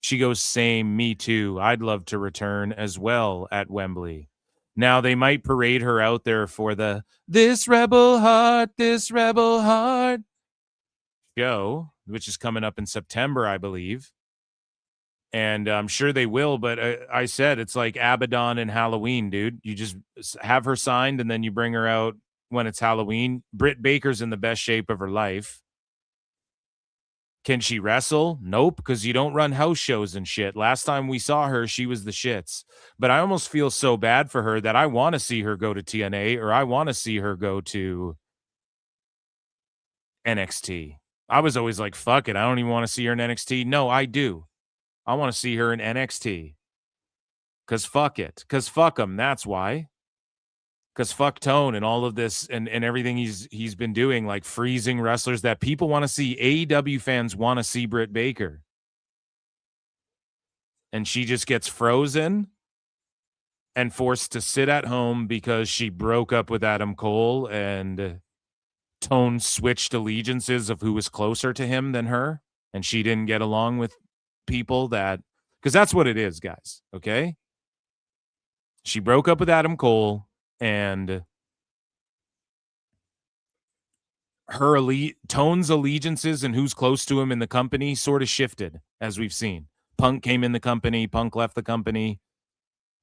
She goes, same, me too. I'd love to return as well at Wembley. Now they might parade her out there for the This Rebel Heart show, which is coming up in September, I believe. And I'm sure they will, but I said it's like Abaddon and Halloween, dude. You just have her signed and then you bring her out when it's Halloween. Britt Baker's in the best shape of her life. Can she wrestle? Nope, because you don't run house shows and shit. Last time we saw her, she was the shits. But I almost feel so bad for her that I want to see her go to TNA or I want to see her go to NXT. I was always like, fuck it, I don't even want to see her in NXT. No, I do. I want to see her in NXT. Because fuck it. Because fuck him, that's why. Because fuck Tone and all of this and everything he's been doing, like freezing wrestlers that people want to see. AEW fans want to see Britt Baker. And she just gets frozen and forced to sit at home because she broke up with Adam Cole and Tone switched allegiances of who was closer to him than her. And she didn't get along with people that, because that's what it is, guys. Okay. She broke up with Adam Cole. And Tone's allegiances and who's close to him in the company sort of shifted, as we've seen. Punk came in the company. Punk left the company.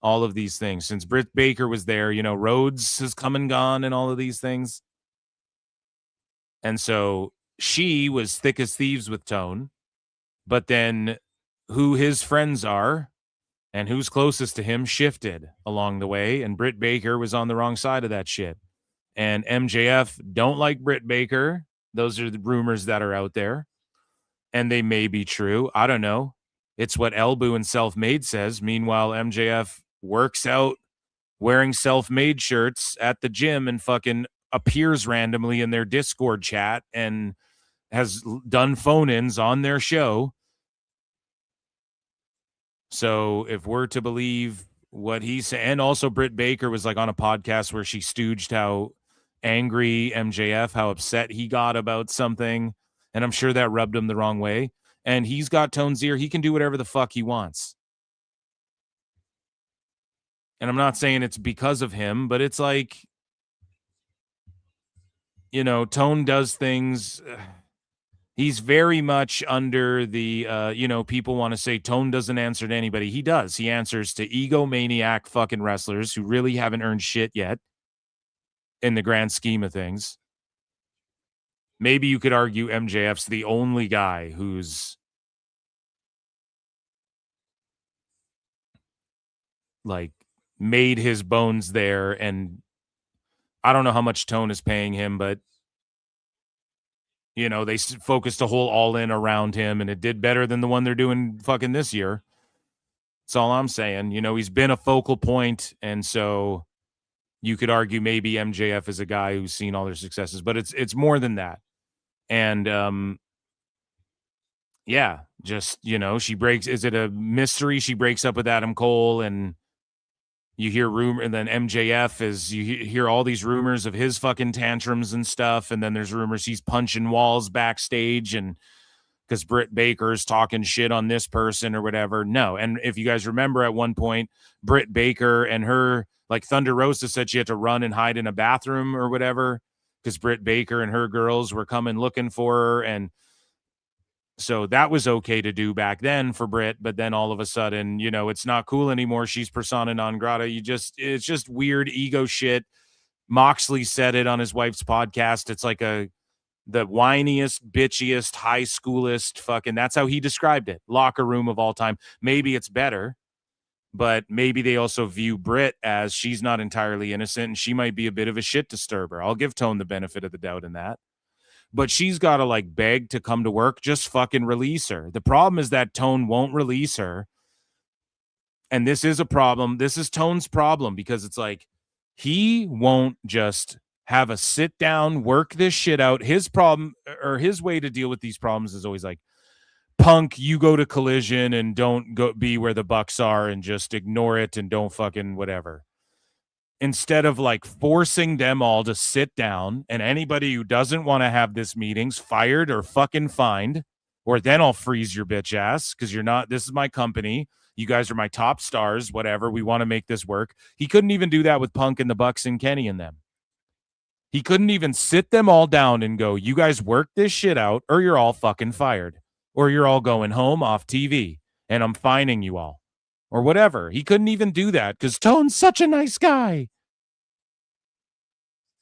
All of these things. Since Britt Baker was there, Rhodes has come and gone and all of these things. And so she was thick as thieves with Tone. But then who his friends are and who's closest to him shifted along the way, and Britt Baker was on the wrong side of that shit. And MJF don't like Britt Baker. Those are the rumors that are out there, and they may be true. I don't know. It's what Elbu and Self-Made says. Meanwhile, MJF works out wearing Self-Made shirts at the gym and fucking appears randomly in their Discord chat and has done phone-ins on their show. So if we're to believe what he said, and also Britt Baker was like on a podcast where she stooged how angry MJF, how upset he got about something. And I'm sure that rubbed him the wrong way. And he's got Tone's ear. He can do whatever the fuck he wants. And I'm not saying it's because of him, but it's like, Tone does things. He's very much under the, people want to say Tone doesn't answer to anybody. He does. He answers to egomaniac fucking wrestlers who really haven't earned shit yet in the grand scheme of things. Maybe you could argue MJF's the only guy who's like made his bones there. And I don't know how much Tone is paying him, but they focused a whole all-in around him, and it did better than the one they're doing fucking this year. That's all I'm saying. He's been a focal point, and so you could argue maybe MJF is a guy who's seen all their successes, but it's more than that. And, just, she breaks. Is it a mystery? She breaks up with Adam Cole, and you hear rumor, and then MJF you hear all these rumors of his fucking tantrums and stuff. And then there's rumors he's punching walls backstage and because Britt Baker's talking shit on this person or whatever. No. And if you guys remember at one point, Britt Baker and her, like Thunder Rosa said she had to run and hide in a bathroom or whatever because Britt Baker and her girls were coming looking for her. And so that was okay to do back then for Britt, but then all of a sudden, it's not cool anymore. She's persona non grata. It's just weird ego shit. Moxley said it on his wife's podcast. It's like the whiniest, bitchiest, high schoolist fucking, that's how he described it. Locker room of all time. Maybe it's better, but maybe they also view Britt as she's not entirely innocent and she might be a bit of a shit disturber. I'll give Tone the benefit of the doubt in that. But she's got to like beg to come to work. Just fucking release her. The problem is that Tone won't release her. And this is a problem. This is Tone's problem because it's like he won't just have a sit down, work this shit out. His problem or his way to deal with these problems is always like, Punk, you go to Collision and don't go be where the Bucks are and just ignore it and don't fucking whatever. Instead of like forcing them all to sit down and anybody who doesn't want to have this meeting's fired or fucking fined. or then I'll freeze your bitch ass because you're not, this is my company. You guys are my top stars, whatever. We want to make this work. He couldn't even do that with Punk and the Bucks and Kenny and them. He couldn't even sit them all down and go, you guys work this shit out or you're all fucking fired or you're all going home off TV and I'm fining you all or whatever. He couldn't even do that because Tone's such a nice guy.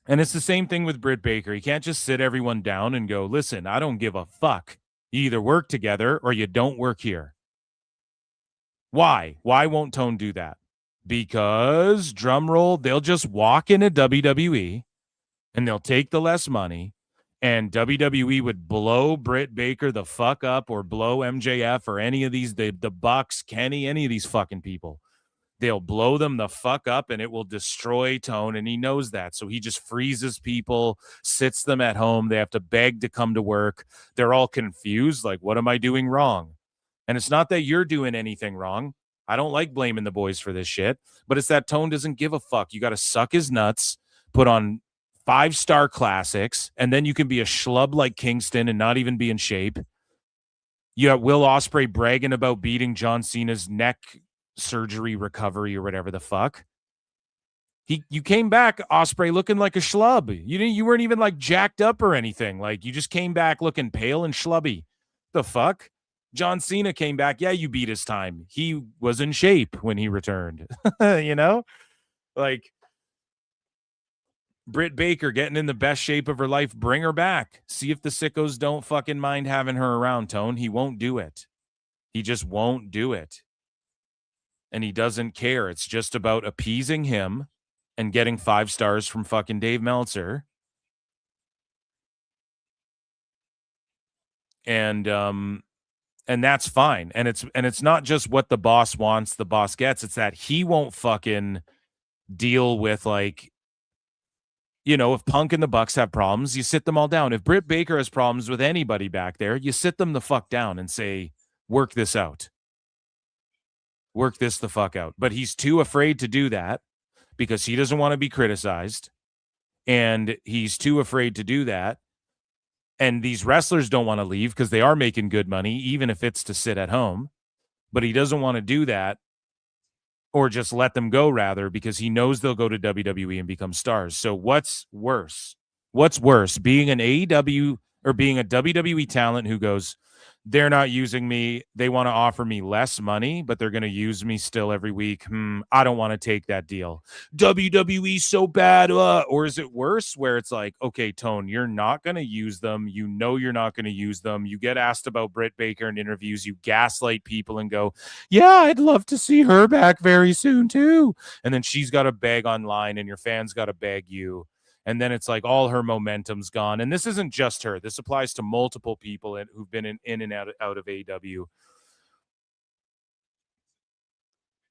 And it's the same thing with Britt Baker. He can't just sit everyone down and go, listen, I don't give a fuck. You either work together or you don't work here. Why? Why won't Tone do that? Because, drum roll, they'll just walk into WWE and they'll take the less money, and WWE would blow Britt Baker the fuck up or blow MJF or any of these, the Bucks, Kenny, any of these fucking people. They'll blow them the fuck up and it will destroy Tone, and he knows that. So he just freezes people, sits them at home. They have to beg to come to work. They're all confused, like, what am I doing wrong? And it's not that you're doing anything wrong. I don't like blaming the boys for this shit, but it's that Tone doesn't give a fuck. You got to suck his nuts, put on 5-star classics, and then you can be a schlub like Kingston and not even be in shape. You got Will Ospreay bragging about beating John Cena's neck surgery recovery or whatever the fuck. You came back, Ospreay, looking like a schlub. You weren't even like jacked up or anything. Like, you just came back looking pale and schlubby. The fuck? John Cena came back. Yeah, you beat his time. He was in shape when he returned. You know? Like, Britt Baker getting in the best shape of her life. Bring her back. See if the sickos don't fucking mind having her around, Tone. He won't do it. He just won't do it. And he doesn't care. It's just about appeasing him and getting 5 stars from fucking Dave Meltzer. And that's fine. And it's not just what the boss wants, the boss gets. It's that he won't fucking deal with, like, you know, if Punk and the Bucks have problems, you sit them all down. If Britt Baker has problems with anybody back there, you sit them the fuck down and say, work this out. Work this the fuck out. But he's too afraid to do that because he doesn't want to be criticized. And he's too afraid to do that. And these wrestlers don't want to leave because they are making good money, even if it's to sit at home. But he doesn't want to do that, or just let them go, rather, because he knows they'll go to WWE and become stars. So what's worse? What's worse, being an AEW or being a WWE talent who goes, they're not using me. They want to offer me less money, but they're going to use me still every week. I don't want to take that deal. WWE so bad. Or is it worse where it's like, okay, Tone, you're not going to use them. You know you're not going to use them. You get asked about Britt Baker in interviews. You gaslight people and go, yeah, I'd love to see her back very soon too. And then she's got to beg online and your fans got to beg you. And then it's like all her momentum's gone. And this isn't just her. This applies to multiple people who've been in and out of AEW.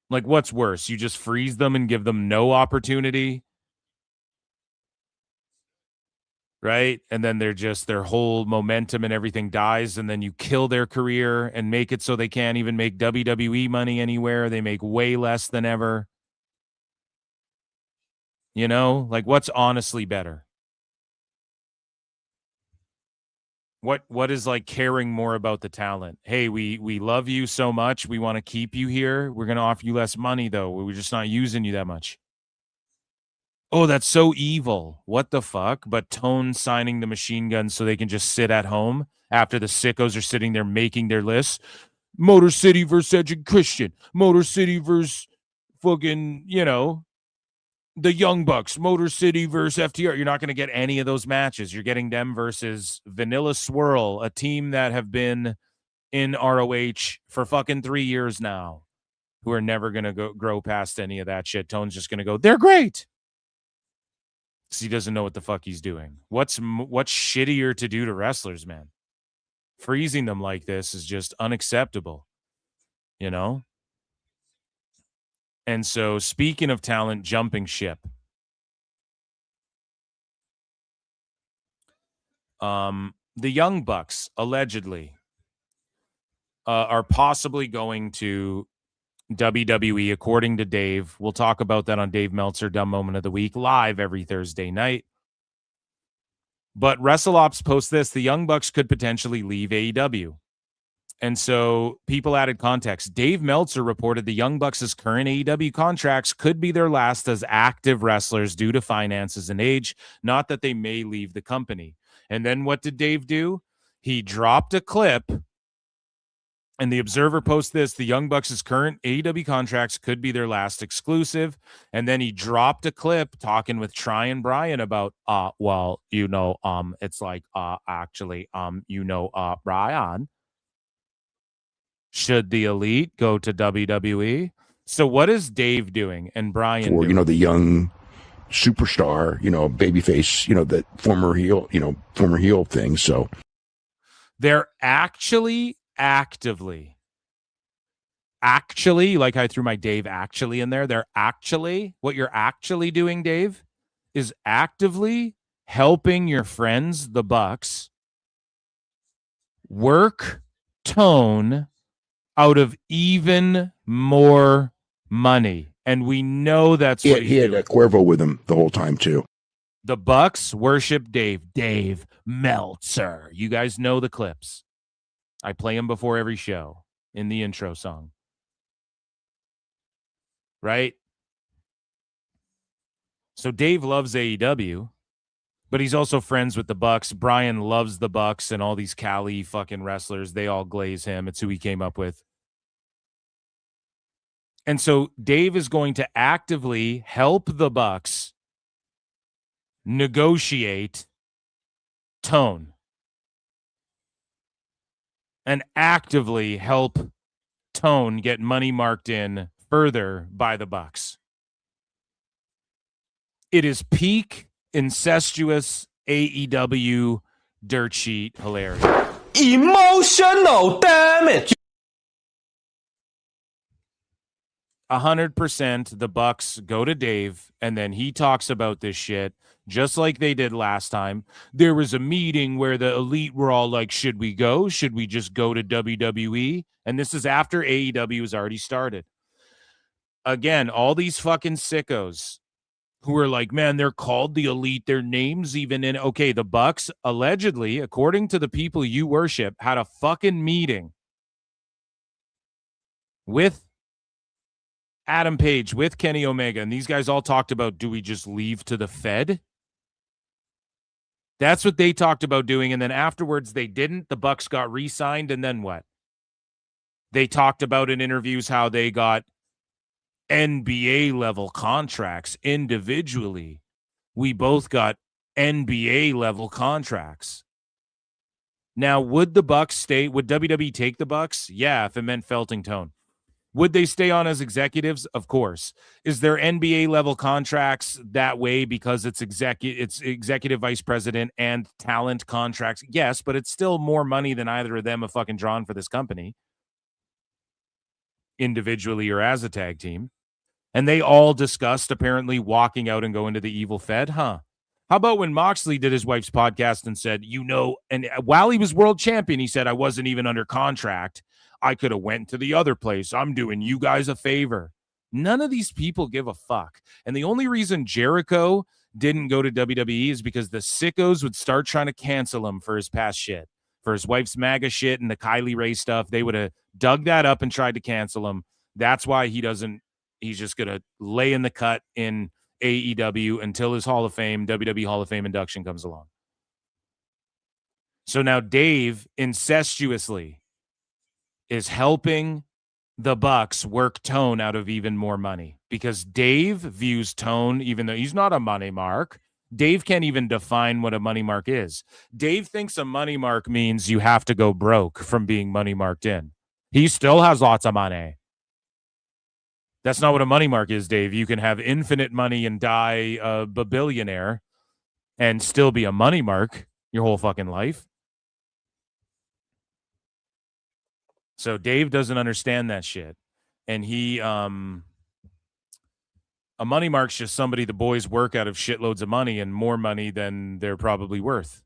Like, what's worse? You just freeze them and give them no opportunity, right? And then their whole momentum and everything dies. And then you kill their career and make it so they can't even make WWE money anywhere. They make way less than ever. You know, like, what's honestly better? What is like caring more about the talent? Hey, we love you so much. We want to keep you here. We're going to offer you less money, though. We're just not using you that much. Oh, that's so evil. What the fuck? But Tone signing the Machine Guns so they can just sit at home after the sickos are sitting there making their lists. Motor City versus Edge and Christian. Motor City versus fucking, you know, the Young Bucks, Motor City versus FTR. You're not going to get any of those matches. You're getting them versus Vanilla Swirl, a team that have been in ROH for fucking 3 years now, who are never going to grow past any of that shit. Tone's just going to go, they're great. Because he doesn't know what the fuck he's doing. What's shittier to do to wrestlers, man? Freezing them like this is just unacceptable, you know? And so, speaking of talent jumping ship, the Young Bucks allegedly are possibly going to WWE, according to Dave. We'll talk about that on Dave Meltzer, Dumb Moment of the Week, live every Thursday night. But WrestleOps posts this: the Young Bucks could potentially leave AEW. And so people added context. Dave Meltzer reported the Young Bucks' current AEW contracts could be their last as active wrestlers due to finances and age, not that they may leave the company. And then what did Dave do? He dropped a clip, and the Observer posts this: the Young Bucks' current AEW contracts could be their last exclusive. And then he dropped a clip talking with Try and Brian about, it's like, Brian, should the Elite go to WWE? So what is Dave doing and Brian for, doing? the young superstar, babyface, that former heel thing. So They're actively, like I threw my Dave actually in there. What you're actually doing, Dave, is actively helping your friends, the Bucks, work Tone out of even more money. And we know that's what he had Cuervo with him the whole time too. The Bucks worship Dave Meltzer. You guys know the clips. I play them before every show in the intro song. Right? So Dave loves AEW, but he's also friends with the Bucks. Brian loves the Bucks and all these Cali fucking wrestlers. They all glaze him. It's who he came up with. And so Dave is going to actively help the Bucks negotiate Tone and actively help Tone get money marked in further by the Bucks. It is peak incestuous AEW dirt sheet hilarious. Emotional damage. 100% the Bucks go to Dave, and then he talks about this shit just like they did last time. There was a meeting where the Elite were all like, should we go? Should we just go to WWE? And this is after AEW has already started. Again, all these fucking sickos who are like, man, they're called the Elite. Their names even in. Okay, the Bucks allegedly, according to the people you worship, had a fucking meeting with Adam Page, with Kenny Omega, and these guys all talked about, do we just leave to the Fed? That's what they talked about doing, and then afterwards they didn't. The Bucks got re-signed, and then what? They talked about in interviews how they got NBA-level contracts individually. We both got NBA-level contracts. Now, would the Bucks stay? Would WWE take the Bucks? Yeah, if it meant felting Tone. Would they stay on as executives? Of course. Is there NBA level contracts that way because it's executive vice president and talent contracts? Yes, but it's still more money than either of them have fucking drawn for this company, individually or as a tag team. And they all discussed apparently walking out and going to the evil Fed, huh? How about when Moxley did his wife's podcast and said, and while he was world champion, he said, I wasn't even under contract. I could have went to the other place. I'm doing you guys a favor. None of these people give a fuck. And the only reason Jericho didn't go to WWE is because the sickos would start trying to cancel him for his past shit, for his wife's MAGA shit and the Kylie Ray stuff. They would have dug that up and tried to cancel him. That's why he's just going to lay in the cut in AEW until his Hall of Fame, WWE Hall of Fame induction comes along. So now Dave incestuously is helping the Bucks work Tone out of even more money because Dave views Tone, even though he's not a money mark, Dave can't even define what a money mark is. Dave thinks a money mark means you have to go broke from being money marked in. He still has lots of money. That's not what a money mark is, Dave. You can have infinite money and die a billionaire and still be a money mark your whole fucking life. So Dave doesn't understand that shit. And he, a money mark's just somebody the boys work out of shitloads of money and more money than they're probably worth.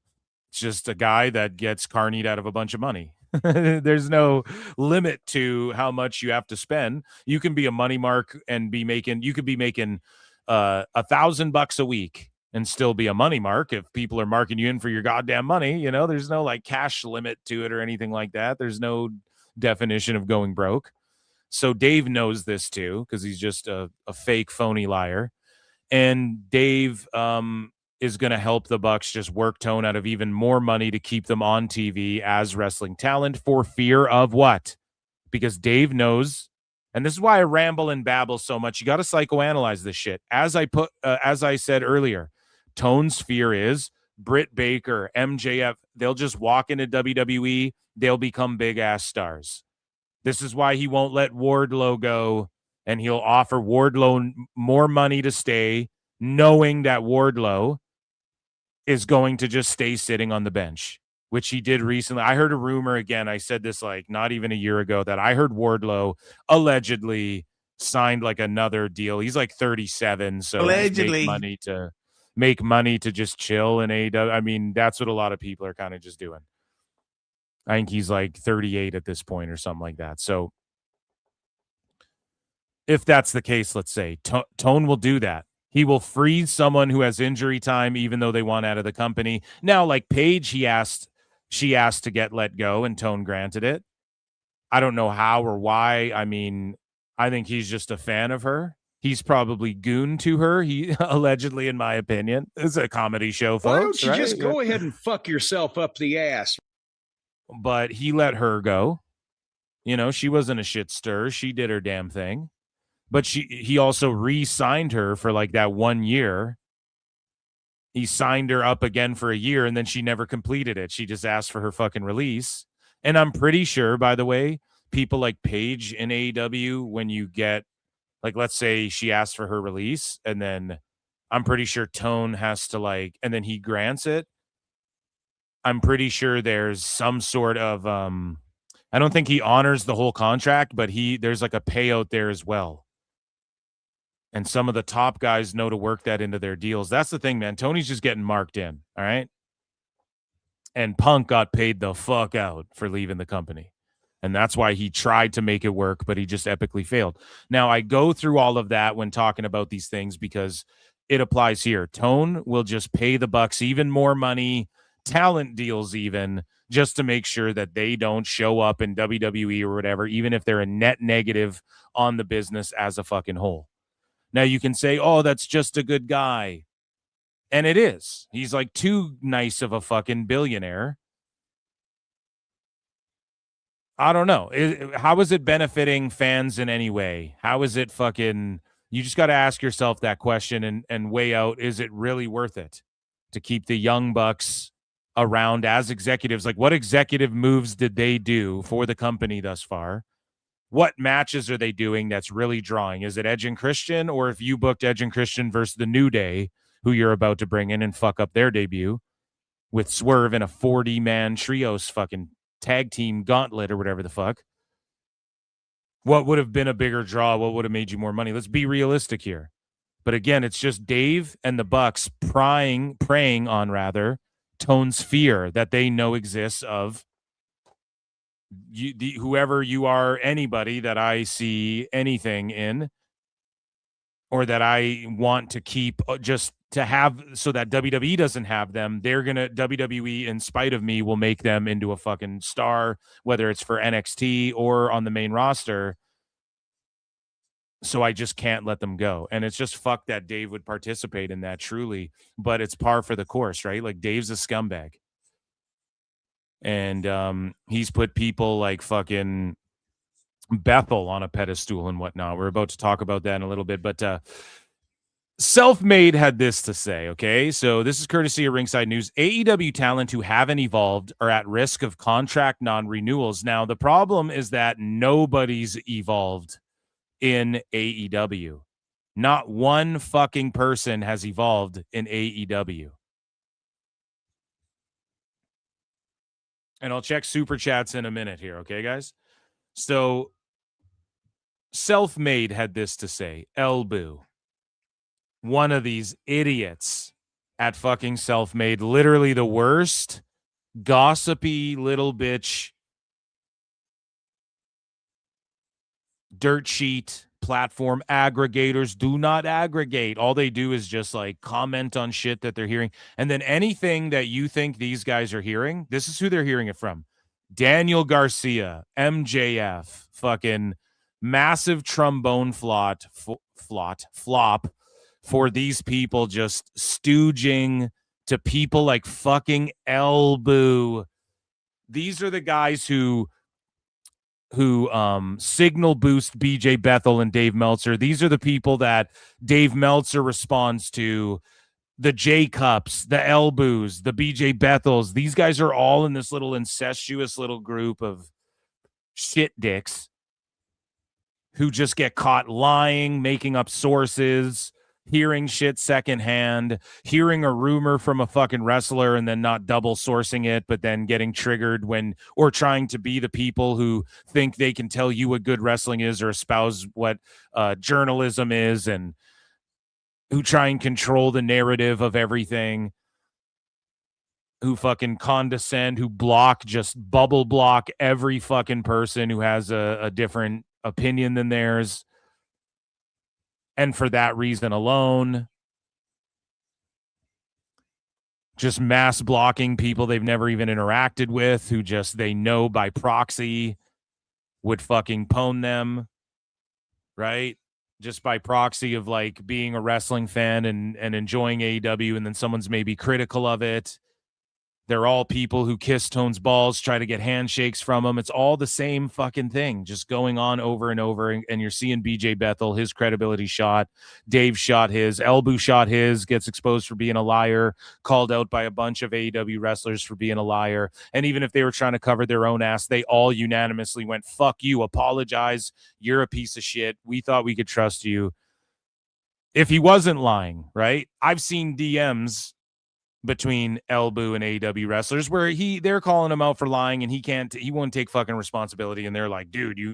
It's just a guy that gets carnied out of a bunch of money. There's no limit to how much you have to spend. You can be a money mark and you could be making $1,000 a week and still be a money mark if people are marking you in for your goddamn money. There's no like cash limit to it or anything like that. There's no definition of going broke. So Dave knows this too, because he's just a fake, phony liar. And Dave is going to help the Bucks just work Tone out of even more money to keep them on TV as wrestling talent for fear of what? Because Dave knows, and this is why I ramble and babble so much. You got to psychoanalyze this shit. As I said earlier, Tone's fear is Britt Baker, MJF, they'll just walk into WWE, they'll become big-ass stars. This is why he won't let Wardlow go, and he'll offer Wardlow more money to stay, knowing that Wardlow is going to just stay sitting on the bench, which he did recently. I heard a rumor, again, I said this like not even a year ago, that I heard Wardlow allegedly signed like another deal. He's like 37, so allegedly make money to just chill in AEW. I mean, that's what a lot of people are kind of just doing. I think he's like 38 at this point or something like that. So if that's the case, let's say Tone will do that. He will freeze someone who has injury time, even though they want out of the company. Now, like Paige, she asked to get let go, and Tone granted it. I don't know how or why. I mean, I think he's just a fan of her. He's probably gooned to her. He allegedly, in my opinion, it's a comedy show, folks. Why don't you right? just go ahead and fuck yourself up the ass? But he let her go. You know, she wasn't a shit stir. She did her damn thing. But he also re-signed her for like that 1 year. He signed her up again for a year, and then she never completed it. She just asked for her fucking release. And I'm pretty sure, by the way, people like Paige in AEW, when you get, like, let's say she asked for her release, and then I'm pretty sure Tone has to like, and then he grants it. I'm pretty sure there's some sort of, I don't think he honors the whole contract, but there's like a payout there as well. And some of the top guys know to work that into their deals. That's the thing, man. Tony's just getting marked in, all right? And Punk got paid the fuck out for leaving the company. And that's why he tried to make it work, but he just epically failed. Now, I go through all of that when talking about these things because it applies here. Tone will just pay the Bucks even more money, talent deals even, just to make sure that they don't show up in WWE or whatever, even if they're a net negative on the business as a fucking whole. Now you can say, oh, that's just a good guy. And it is. He's like too nice of a fucking billionaire. I don't know. How is it benefiting fans in any way? How is it fucking, you just got to ask yourself that question and weigh out, is it really worth it to keep the Young Bucks around as executives? Like, what executive moves did they do for the company thus far? What matches are they doing that's really drawing? Is it Edge and Christian? Or if you booked Edge and Christian versus the New Day, who you're about to bring in and fuck up their debut with Swerve in a 40-man trios fucking tag team gauntlet or whatever the fuck, what would have been a bigger draw? What would have made you more money? Let's be realistic here. But again, it's just Dave and the Bucks preying on Tone's fear that they know exists of whoever you are, anybody that I see anything in, or that I want to keep just to have so that WWE doesn't have them. WWE, in spite of me, will make them into a fucking star, whether it's for NXT or on the main roster. So I just can't let them go. And it's just fuck that Dave would participate in that, truly. But it's par for the course, right? Like, Dave's a scumbag. And he's put people like fucking Bethel on a pedestal and whatnot. We're about to talk about that in a little bit. But Self-Made had this to say, okay? So this is courtesy of Ringside News. AEW talent who haven't evolved are at risk of contract non-renewals. Now, the problem is that nobody's evolved in AEW. Not one fucking person has evolved in AEW. And I'll check super chats in a minute here, okay, guys? So, Self-Made had this to say. Elbu, one of these idiots at fucking Self-Made, literally the worst, gossipy little bitch, dirt sheet platform aggregators. Do not aggregate. All they do is just like comment on shit that they're hearing. And then anything that you think these guys are hearing, this is who they're hearing it from. Daniel Garcia, MJF, fucking massive trombone flop for these people just stooging to people like fucking Elbu. These are the guys who signal boost BJ Bethel and Dave Meltzer. These are the people that Dave Meltzer responds to. The J Cups, the Elbus, the BJ Bethels. These guys are all in this little incestuous little group of shit dicks who just get caught lying, making up sources, hearing shit secondhand, hearing a rumor from a fucking wrestler and then not double sourcing it, but then getting triggered or trying to be the people who think they can tell you what good wrestling is or espouse what journalism is, and who try and control the narrative of everything, who fucking condescend, who just bubble block every fucking person who has a different opinion than theirs. And for that reason alone, just mass blocking people they've never even interacted with, who just they know by proxy would fucking pwn them, right? Just by proxy of like being a wrestling fan and enjoying AEW, and then someone's maybe critical of it. They're all people who kiss Tone's balls, try to get handshakes from him. It's all the same fucking thing, just going on over and over. And you're seeing BJ Bethel, his credibility shot. Dave shot his. Elbu shot his, gets exposed for being a liar, called out by a bunch of AEW wrestlers for being a liar. And even if they were trying to cover their own ass, they all unanimously went, fuck you, apologize. You're a piece of shit. We thought we could trust you. If he wasn't lying, right? I've seen DMs between Elbu and AEW wrestlers where they're calling him out for lying, and he won't take fucking responsibility, and they're like, dude, you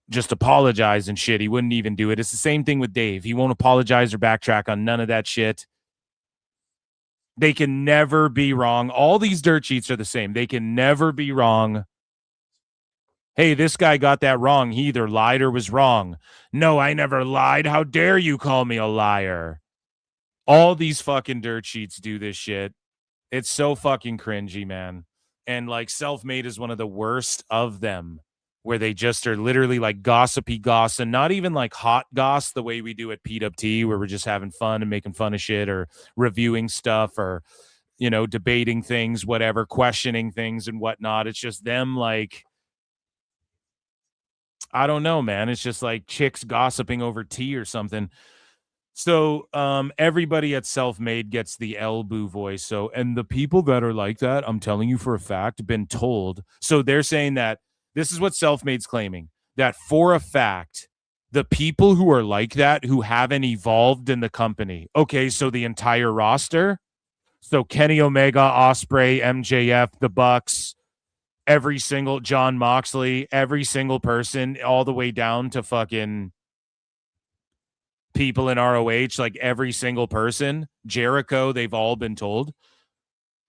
just apologize and shit. He wouldn't even do it. It's the same thing with Dave. He won't apologize or backtrack on none of that shit. They can never be wrong. All these dirt sheets are the same. They can never be wrong. Hey, this guy got that wrong. He either lied or was wrong. No, I never lied. How dare you call me a liar? All these fucking dirt sheets do this shit. It's so fucking cringy, man. And like Self-Made is one of the worst of them, where they just are literally like gossipy goss, and not even like hot goss the way we do at PWT, where we're just having fun and making fun of shit or reviewing stuff or, you know, debating things, whatever, questioning things and whatnot. It's just them like, I don't know, man. It's just like chicks gossiping over tea or something. So everybody at Self-Made gets the Elbu voice. So, and the people that are like that, I'm telling you for a fact, been told. So they're saying that this is what Self-Made's claiming, that for a fact, the people who are like that, who haven't evolved in the company. Okay, so the entire roster. So Kenny Omega, Ospreay, MJF, the Bucks, every single Jon Moxley, every single person, all the way down to fucking people in ROH, like every single person, Jericho, they've all been told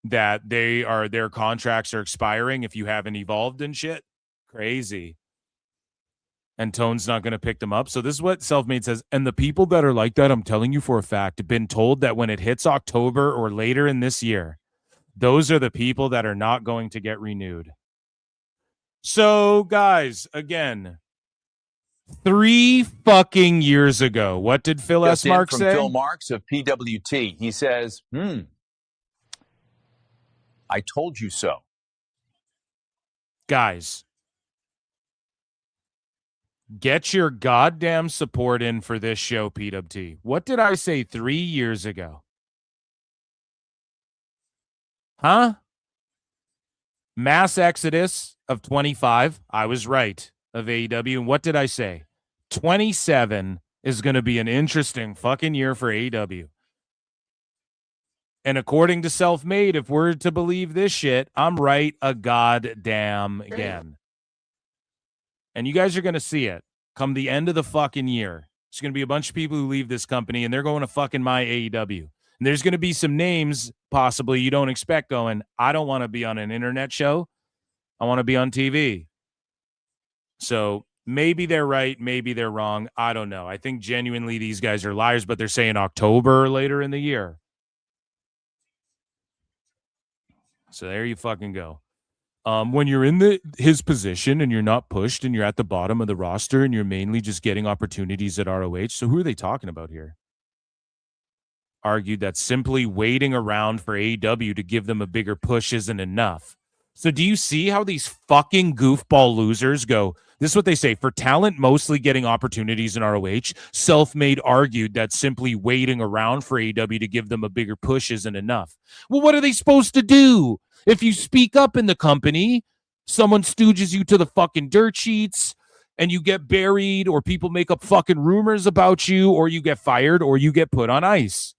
that their contracts are expiring if you haven't evolved and shit. Crazy. And Tone's not going to pick them up. So this is what Self-Made says. And the people that are like that, I'm telling you for a fact, have been told that when it hits October or later in this year, those are the people that are not going to get renewed. So guys, again, 3 fucking years ago, what did Phil S. Marks say? Phil Marks of PWT. He says, I told you so. Guys, get your goddamn support in for this show, PWT. What did I say 3 years ago? Huh? Mass exodus of 25. I was right. Of AEW. And what did I say? 27 is going to be an interesting fucking year for AEW. And according to Self-Made, if we're to believe this shit, I'm right a goddamn again. And you guys are going to see it come the end of the fucking year. There's going to be a bunch of people who leave this company and they're going to fucking my AEW. And there's going to be some names possibly you don't expect going, I don't want to be on an internet show. I want to be on TV. So maybe they're right. Maybe they're wrong. I don't know. I think genuinely these guys are liars, but they're saying October or later in the year. So there you fucking go. When you're in his position and you're not pushed and you're at the bottom of the roster and you're mainly just getting opportunities at ROH. So who are they talking about here? Argued that simply waiting around for AEW to give them a bigger push isn't enough. So do you see how these fucking goofball losers go? This is what they say. For talent mostly getting opportunities in ROH, Self-Made argued that simply waiting around for AEW to give them a bigger push isn't enough. Well, what are they supposed to do? If you speak up in the company, someone stooges you to the fucking dirt sheets and you get buried, or people make up fucking rumors about you, or you get fired, or you get put on ice.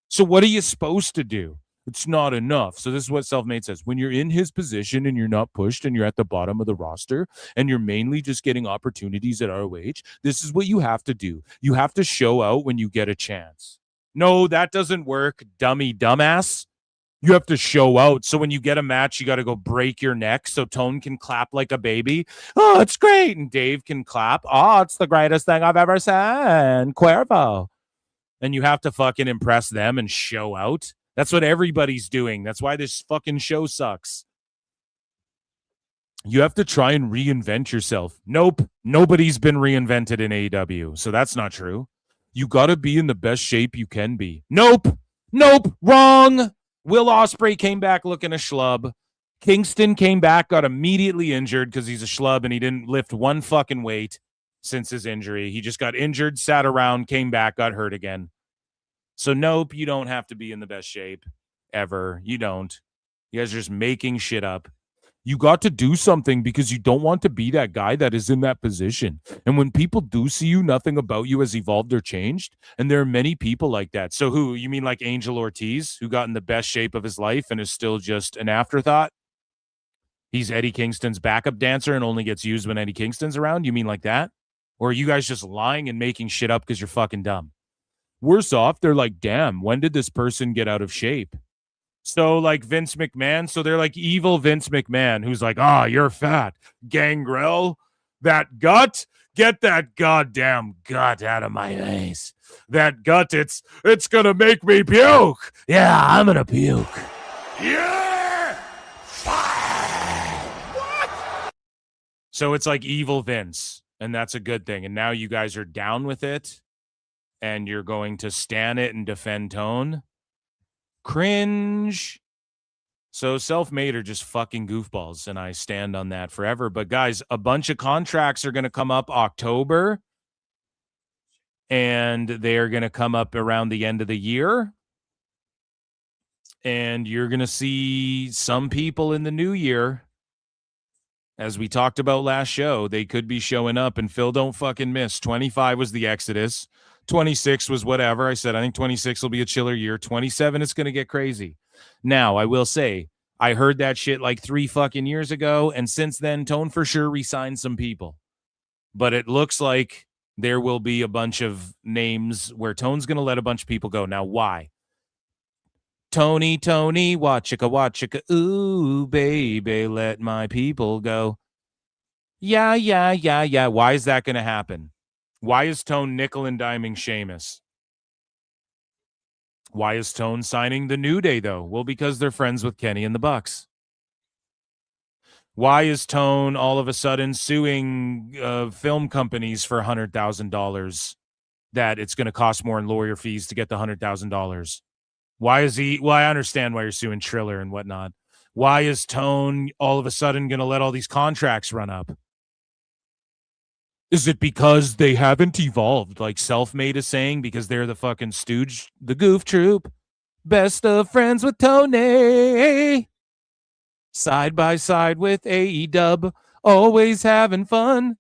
So what are you supposed to do? It's not enough. So this is what Self-Made says. When you're in his position and you're not pushed and you're at the bottom of the roster and you're mainly just getting opportunities at ROH, this is what you have to do. You have to show out when you get a chance. No, that doesn't work, dumbass. You have to show out. So when you get a match, you got to go break your neck so Tone can clap like a baby. Oh, it's great. And Dave can clap. Oh, it's the greatest thing I've ever seen. Cuervo. And you have to fucking impress them and show out. That's what everybody's doing. That's why this fucking show sucks. You have to try and reinvent yourself. Nope. Nobody's been reinvented in AEW. So that's not true. You got to be in the best shape you can be. Nope. Wrong. Will Ospreay came back looking a schlub. Kingston came back, got immediately injured because he's a schlub and he didn't lift one fucking weight since his injury. He just got injured, sat around, came back, got hurt again. So nope, you don't have to be in the best shape ever. You don't. You guys are just making shit up. You got to do something because you don't want to be that guy that is in that position. And when people do see you, nothing about you has evolved or changed. And there are many people like that. So who? You mean like Angel Ortiz, who got in the best shape of his life and is still just an afterthought? He's Eddie Kingston's backup dancer and only gets used when Eddie Kingston's around? You mean like that? Or are you guys just lying and making shit up because you're fucking dumb? Worse off, they're like, damn, when did this person get out of shape? So like Vince McMahon, so they're like evil Vince McMahon, who's like, you're fat. Gangrel, that gut, get that goddamn gut out of my face. That gut, it's gonna make me puke. Yeah, I'm gonna puke. Yeah! What? So it's like evil Vince, and that's a good thing. And now you guys are down with it, and you're going to stand it and defend Tone. Cringe. So Self-Made are just fucking goofballs, and I stand on that forever. But guys, a bunch of contracts are going to come up October, and they are going to come up around the end of the year. And you're going to see some people in the new year, as we talked about last show, they could be showing up. And Phil, don't fucking miss. 25 was the Exodus. 26 was whatever. I said, I think 26 will be a chiller year. 27, it's going to get crazy. Now, I will say, I heard that shit like 3 fucking years ago. And since then, Tone for sure re-signed some people. But it looks like there will be a bunch of names where Tone's going to let a bunch of people go. Now, why? Tony, watchika, ooh, baby, let my people go. Yeah. Why is that going to happen? Why is Tone nickel and diming Sheamus? Why is Tone signing the New Day, though? Well, because they're friends with Kenny and the Bucks. Why is Tone all of a sudden suing film companies for $100,000 that it's going to cost more in lawyer fees to get the $100,000? Why is he? Well, I understand why you're suing Triller and whatnot. Why is Tone all of a sudden going to let all these contracts run up? Is it because they haven't evolved, like Self-Made is saying, because they're the fucking stooge, the goof troop? Best of friends with Tony. Side by side with AEW, always having fun.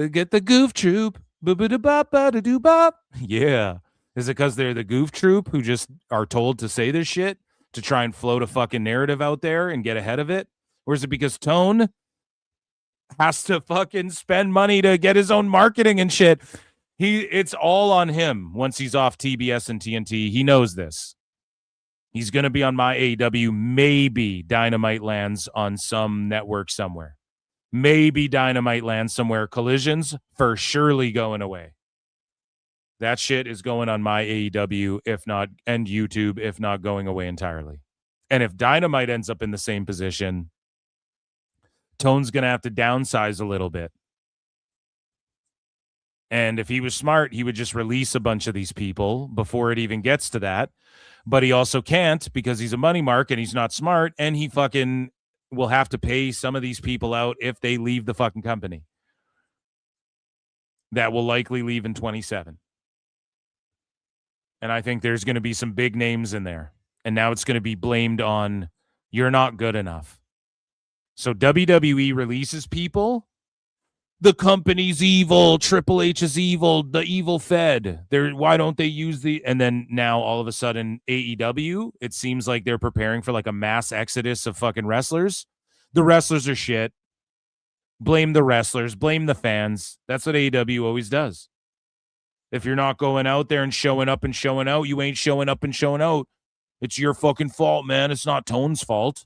Get the goof troop. Ba-ba-da-bop-ba-da-doo-bop. Yeah. Is it because they're the goof troop who just are told to say this shit to try and float a fucking narrative out there and get ahead of it? Or is it because Tone has to fucking spend money to get his own marketing and shit? It's all on him once he's off TBS and TNT. He knows this. He's going to be on my AEW. Maybe Dynamite lands on some network somewhere. Maybe Dynamite lands somewhere. Collisions for surely going away. That shit is going on my AEW, if not, and YouTube, if not going away entirely. And if Dynamite ends up in the same position, Tone's going to have to downsize a little bit. And if he was smart, he would just release a bunch of these people before it even gets to that. But he also can't because he's a money mark and he's not smart, and he fucking will have to pay some of these people out if they leave the fucking company. That will likely leave in 27. And I think there's going to be some big names in there. And now it's going to be blamed on you're not good enough. So WWE releases people. The company's evil. Triple H is evil. The evil Fed. Why don't they use the... And then now all of a sudden AEW, it seems like they're preparing for like a mass exodus of fucking wrestlers. The wrestlers are shit. Blame the wrestlers. Blame the fans. That's what AEW always does. If you're not going out there and showing up and showing out, you ain't showing up and showing out. It's your fucking fault, man. It's not Tone's fault.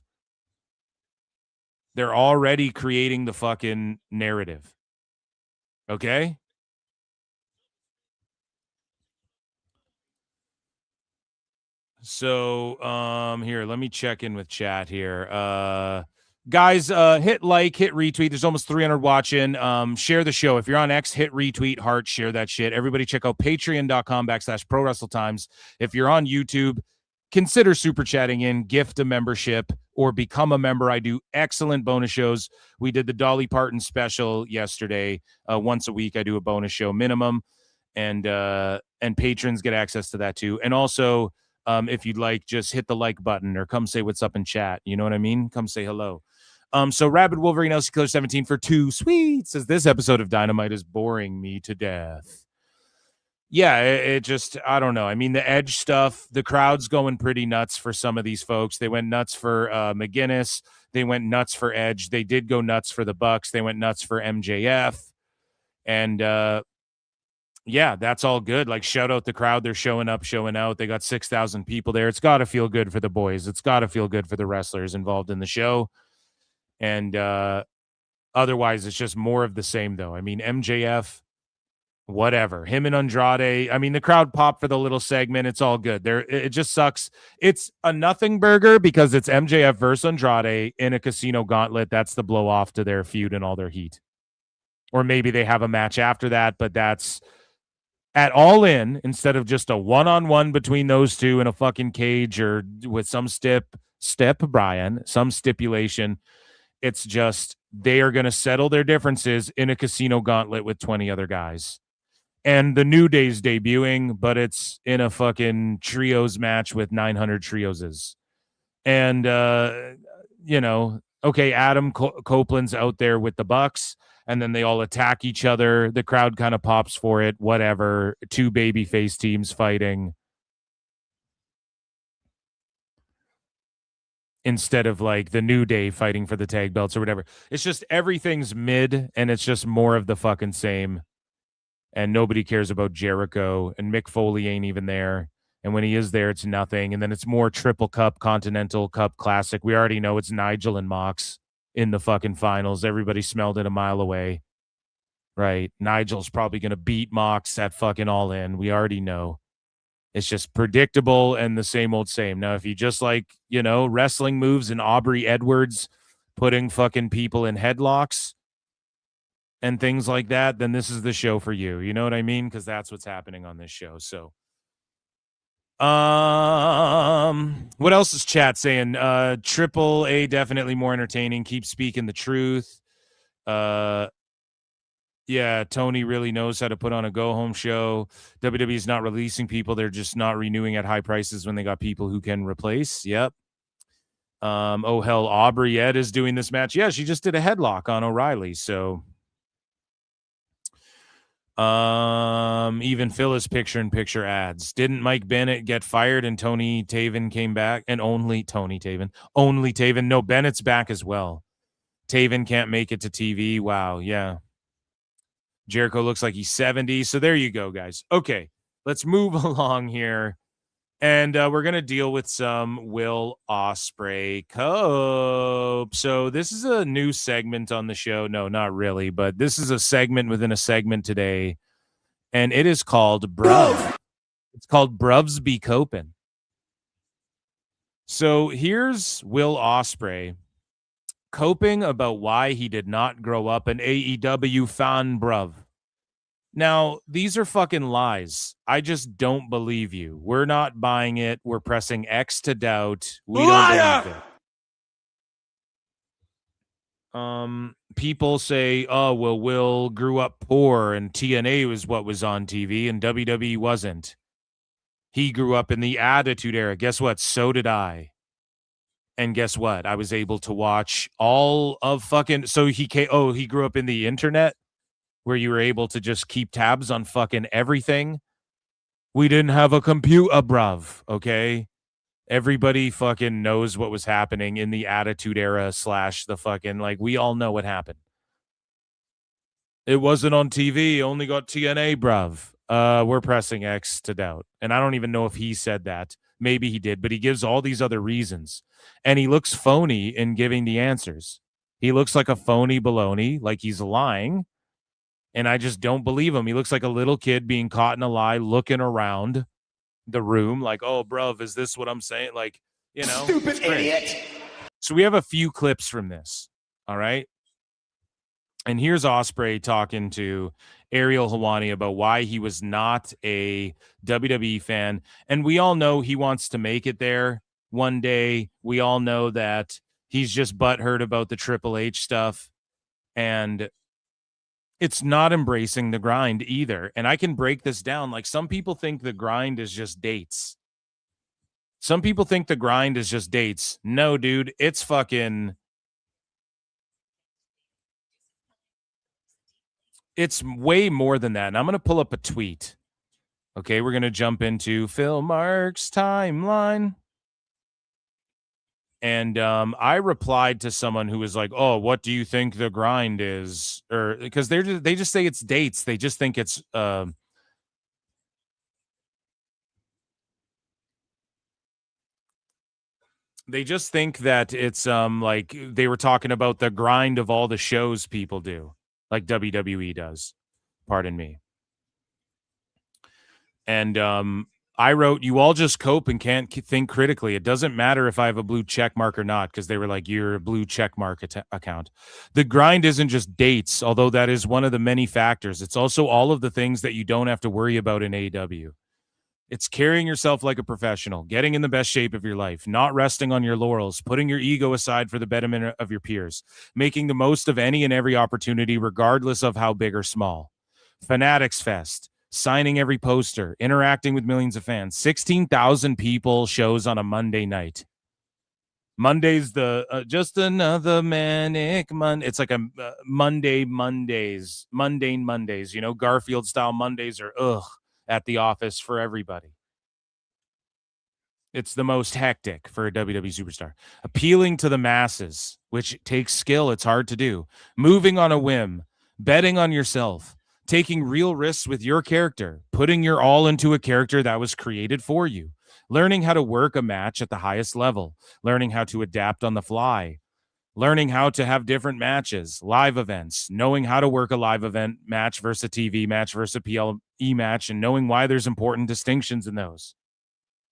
They're already creating the fucking narrative. Okay? So, here, let me check in with chat here. Guys, hit like, hit retweet. There's almost 300 watching. Share the show. If you're on X, hit retweet, heart, share that shit. Everybody check out patreon.com/ProWrestleTimes. If you're on YouTube, consider super chatting in, gift a membership, or become a member. I do excellent bonus shows. We did the Dolly Parton special yesterday. Once a week, I do a bonus show minimum, and patrons get access to that too. And also, if you'd like, just hit the like button or come say what's up in chat. You know what I mean? Come say hello. So Rabid Wolverine LC Killer 17 for 2 sweet says this episode of Dynamite is boring me to death. Yeah, it just, I don't know. I mean, the Edge stuff, the crowd's going pretty nuts for some of these folks. They went nuts for McGuinness. They went nuts for Edge. They did go nuts for the Bucks. They went nuts for MJF. And yeah, that's all good. Like, shout out the crowd. They're showing up, showing out. They got 6,000 people there. It's got to feel good for the boys. It's got to feel good for the wrestlers involved in the show. And otherwise, it's just more of the same, though. I mean, MJF, whatever. Him and Andrade. I mean, the crowd popped for the little segment. It's all good. It just sucks. It's a nothing burger because it's MJF versus Andrade in a casino gauntlet. That's the blow off to their feud and all their heat. Or maybe they have a match after that, but that's at All In instead of just a one-on-one between those two in a fucking cage or with some some stipulation. It's just they are going to settle their differences in a casino gauntlet with 20 other guys. And the New Day's debuting, but it's in a fucking trios match with 900 trioses. And, you know, okay, Adam Copeland's out there with the Bucks, and then they all attack each other. The crowd kind of pops for it, whatever. 2 babyface teams fighting. Instead of like the New Day fighting for the tag belts or whatever. It's just everything's mid, and it's just more of the fucking same. And nobody cares about Jericho, and Mick Foley ain't even there. And when he is there, it's nothing. And then it's more Triple Cup, Continental Cup Classic. We already know it's Nigel and Mox in the fucking finals. Everybody smelled it a mile away. Right? Nigel's probably going to beat Mox at fucking All In. We already know. It's just predictable and the same old same. Now, if you just like, you know, wrestling moves and Aubrey Edwards putting fucking people in headlocks and things like that, then this is the show for you. You know what I mean? Because that's what's happening on this show. So, what else is chat saying? Triple A definitely more entertaining. Keep speaking the truth. Yeah, Tony really knows how to put on a go-home show. WWE is not releasing people. They're just not renewing at high prices when they got people who can replace. Yep. Oh, hell, Aubrey Ed is doing this match. Yeah, she just did a headlock on O'Reilly. So, even Phyllis picture-in-picture ads. Didn't Mike Bennett get fired and Tony Taven came back? And only Tony Taven. Only Taven. No, Bennett's back as well. Taven can't make it to TV. Wow, yeah. Jericho looks like he's 70. So there you go, guys. Okay, let's move along here. And we're going to deal with some Will Ospreay Cope. So this is a new segment on the show. No, not really. But this is a segment within a segment today. And it is called Bruv. It's called Bruvs Be Copin'. So here's Will Ospreay coping about why he did not grow up an AEW fan, bruv. Now, these are fucking lies. I just don't believe you. We're not buying it. We're pressing X to doubt. We don't believe it. People say, oh, well, Will grew up poor and TNA was what was on TV and WWE wasn't. He grew up in the Attitude Era. Guess what? So did I. And guess what? I was able to watch all of fucking... So he grew up in the internet where you were able to just keep tabs on fucking everything. We didn't have a computer, bruv, okay? Everybody fucking knows what was happening in the Attitude Era / the fucking... Like, we all know what happened. It wasn't on TV. Only got TNA, bruv. We're pressing X to doubt. And I don't even know if he said that. Maybe he did, but he gives all these other reasons. And he looks phony in giving the answers. He looks like a phony baloney, like he's lying. And I just don't believe him. He looks like a little kid being caught in a lie, looking around the room like, oh, bruv, is this what I'm saying? Like, you know. Stupid idiot. So we have a few clips from this. All right. And here's Ospreay talking to Ariel Helwani about why he was not a WWE fan. And we all know he wants to make it there one day. We all know that he's just butthurt about the Triple H stuff. And it's not embracing the grind either. And I can break this down. Like, some people think the grind is just dates. Some people think the grind is just dates. No, dude, it's fucking... It's way more than that. And I'm going to pull up a tweet. Okay, we're going to jump into Phil Mark's timeline. And I replied to someone who was like, oh, what do you think the grind is? Or because they just say it's dates. They just think it's they just think that it's like they were talking about the grind of all the shows people do. Like WWE does. Pardon me. And I wrote, you all just cope and can't think critically. It doesn't matter if I have a blue check mark or not, because they were like, you're a blue check mark account. The grind isn't just dates, although that is one of the many factors. It's also all of the things that you don't have to worry about in AEW. It's carrying yourself like a professional, getting in the best shape of your life, not resting on your laurels, putting your ego aside for the betterment of your peers, making the most of any and every opportunity, regardless of how big or small. Fanatics Fest, signing every poster, interacting with millions of fans, 16,000 people shows on a Monday night. Monday's the just another manic Monday. It's like a mundane Mondays, you know, Garfield style Mondays are at the office for everybody. It's the most hectic for a WWE superstar. Appealing to the masses, which takes skill. It's hard to do. Moving on a whim, betting on yourself, taking real risks with your character, putting your all into a character that was created for you, learning how to work a match at the highest level, learning how to adapt on the fly, learning how to have different matches, live events, knowing how to work a live event match versus a TV match versus a PLE match, and knowing why there's important distinctions in those.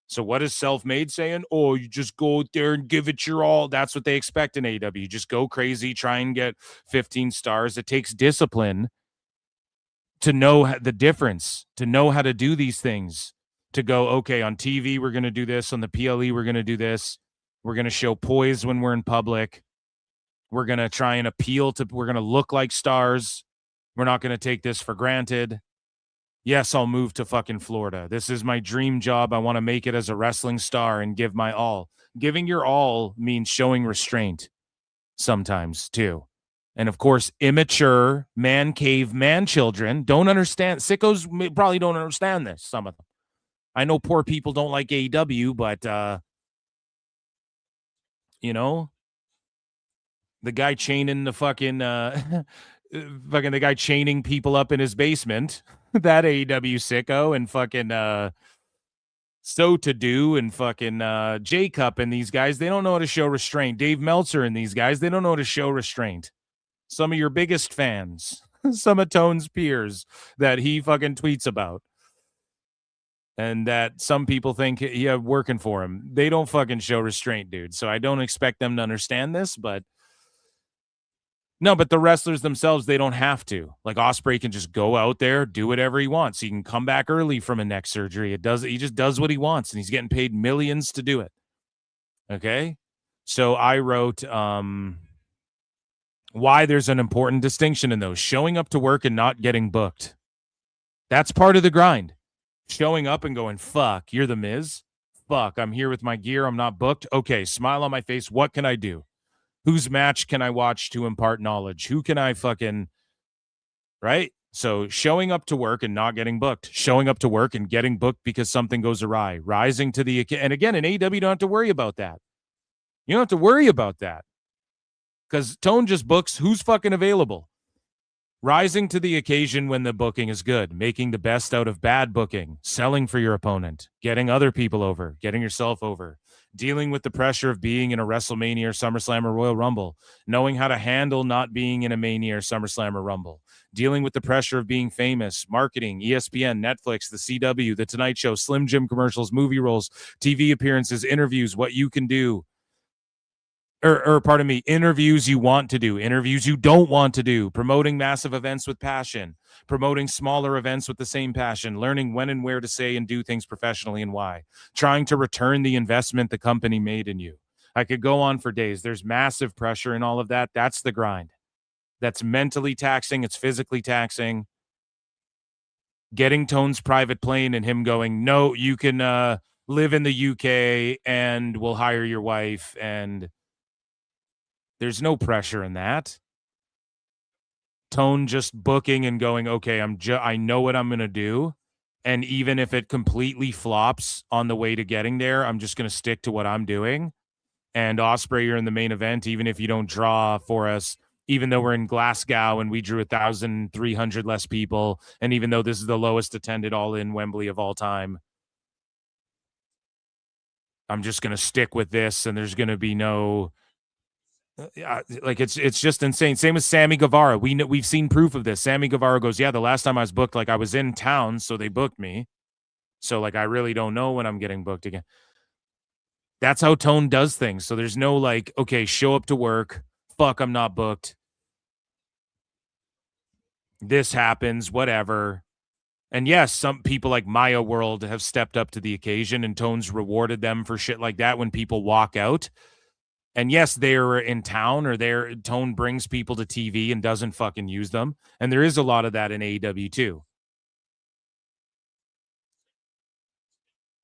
So what is Self-Made saying? Oh, you just go out there and give it your all. That's what they expect in AEW. You just go crazy, try and get 15 stars. It takes discipline to know the difference, to know how to do these things, to go, okay, on TV, we're going to do this. On the PLE, we're going to do this. We're going to show poise when we're in public. We're going to try and appeal to, we're going to look like stars. We're not going to take this for granted. Yes, I'll move to fucking Florida. This is my dream job. I want to make it as a wrestling star and give my all. Giving your all means showing restraint sometimes too. And of course, immature man cave man children don't understand. Sickos probably don't understand this, some of them. I know poor people don't like AEW, but, you know, the guy chaining the fucking, the guy chaining people up in his basement, that AEW sicko, and fucking So To Do and fucking J-Cup and these guys, they don't know how to show restraint. Dave Meltzer and these guys, they don't know how to show restraint. Some of your biggest fans, some of Tone's peers that he fucking tweets about, and that some people think, yeah, working for him, they don't fucking show restraint, dude. So I don't expect them to understand this, but No, but the wrestlers themselves, they don't have to. Like Ospreay can just go out there, do whatever he wants. He can come back early from a neck surgery. He just does what he wants, and he's getting paid millions to do it. Okay? So I wrote why there's an important distinction in those. Showing up to work and not getting booked. That's part of the grind. Showing up and going, fuck, you're the Miz? Fuck, I'm here with my gear. I'm not booked. Okay, smile on my face. What can I do? Whose match can I watch to impart knowledge? Who can I fucking, right? So showing up to work and not getting booked. Showing up to work and getting booked because something goes awry. Rising to the, and again, in AEW, you don't have to worry about that. You don't have to worry about that. Because Tone just books who's fucking available. Rising to the occasion when the booking is good. Making the best out of bad booking. Selling for your opponent. Getting other people over. Getting yourself over. Dealing with the pressure of being in a WrestleMania or SummerSlam or Royal Rumble. Knowing how to handle not being in a Mania or SummerSlam or Rumble. Dealing with the pressure of being famous. Marketing, ESPN, Netflix, the CW, The Tonight Show, Slim Jim commercials, movie roles, TV appearances, interviews, what you can do. Pardon me, interviews you want to do, interviews you don't want to do, promoting massive events with passion, promoting smaller events with the same passion, learning when and where to say and do things professionally and why, trying to return the investment the company made in you. I could go on for days. There's massive pressure in all of that. That's the grind. That's mentally taxing. It's physically taxing. Getting Tone's private plane and him going, no, you can live in the UK and we'll hire your wife, and there's no pressure in that. Tone just booking and going, okay, I know what I'm going to do. And even if it completely flops on the way to getting there, I'm just going to stick to what I'm doing. And Ospreay, you're in the main event, even if you don't draw for us, even though we're in Glasgow and we drew 1,300 less people. And even though this is the lowest attended all-in Wembley of all time, I'm just going to stick with this. And there's going to be no... like it's just insane. Same as Sammy Guevara. We've seen proof of this. Sammy Guevara goes, yeah, the last time I was booked, like I was in town, so they booked me. So like I really don't know when I'm getting booked again. That's how Tone does things. So there's no like, okay, show up to work. Fuck, I'm not booked. This happens, whatever. And yes, some people like Maya World have stepped up to the occasion, and Tone's rewarded them for shit like that when people walk out. And yes, they're in town, or Tone brings people to TV and doesn't fucking use them. And there is a lot of that in AEW too.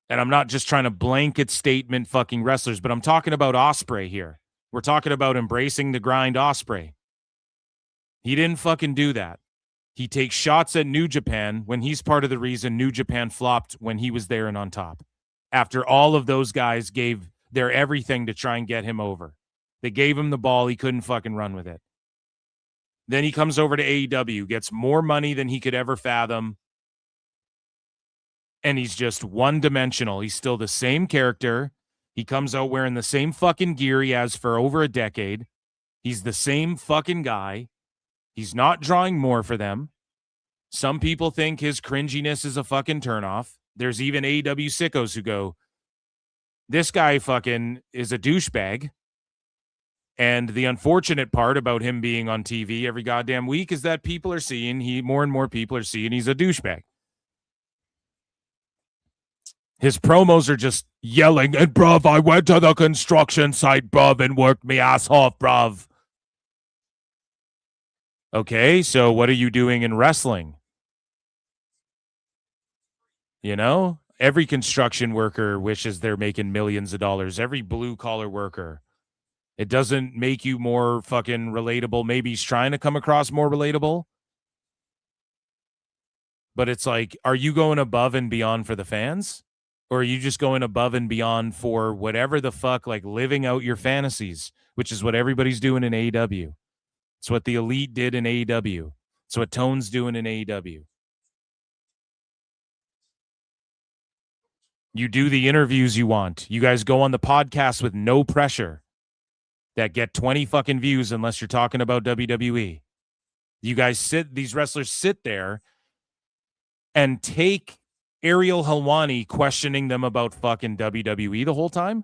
And I'm not just trying to blanket statement fucking wrestlers, but I'm talking about Ospreay here. We're talking about embracing the grind Ospreay. He didn't fucking do that. He takes shots at New Japan when he's part of the reason New Japan flopped when he was there and on top. After all of those guys gave their everything to try and get him over. They gave him the ball. He couldn't fucking run with it. Then he comes over to AEW, gets more money than he could ever fathom. And he's just one-dimensional. He's still the same character. He comes out wearing the same fucking gear he has for over a decade. He's the same fucking guy. He's not drawing more for them. Some people think his cringiness is a fucking turnoff. There's even AEW sickos who go, this guy fucking is a douchebag. And the unfortunate part about him being on TV every goddamn week is that people are seeing, more and more people are seeing he's a douchebag. His promos are just yelling, and bruv, I went to the construction site, bruv, and worked me ass off, bruv. Okay, so what are you doing in wrestling? You know? Every construction worker wishes they're making millions of dollars. Every blue-collar worker. It doesn't make you more fucking relatable. Maybe he's trying to come across more relatable. But it's like, are you going above and beyond for the fans? Or are you just going above and beyond for whatever the fuck, like living out your fantasies, which is what everybody's doing in AEW. It's what the Elite did in AEW. It's what Tone's doing in AEW. You do the interviews you want. You guys go on the podcast with no pressure that get 20 fucking views unless you're talking about WWE. You guys these wrestlers sit there and take Ariel Helwani questioning them about fucking WWE the whole time.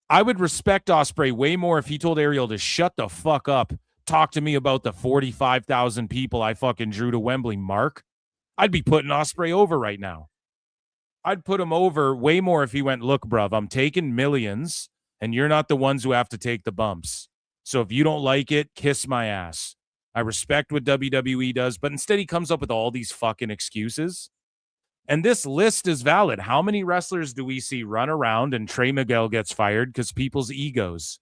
I would respect Ospreay way more if he told Ariel to shut the fuck up, talk to me about the 45,000 people I fucking drew to Wembley, Mark. I'd be putting Ospreay over right now. I'd put him over way more if he went, look, bruv, I'm taking millions, and you're not the ones who have to take the bumps. So if you don't like it, kiss my ass. I respect what WWE does, but instead he comes up with all these fucking excuses. And this list is valid. How many wrestlers do we see run around and Trey Miguel gets fired because people's egos?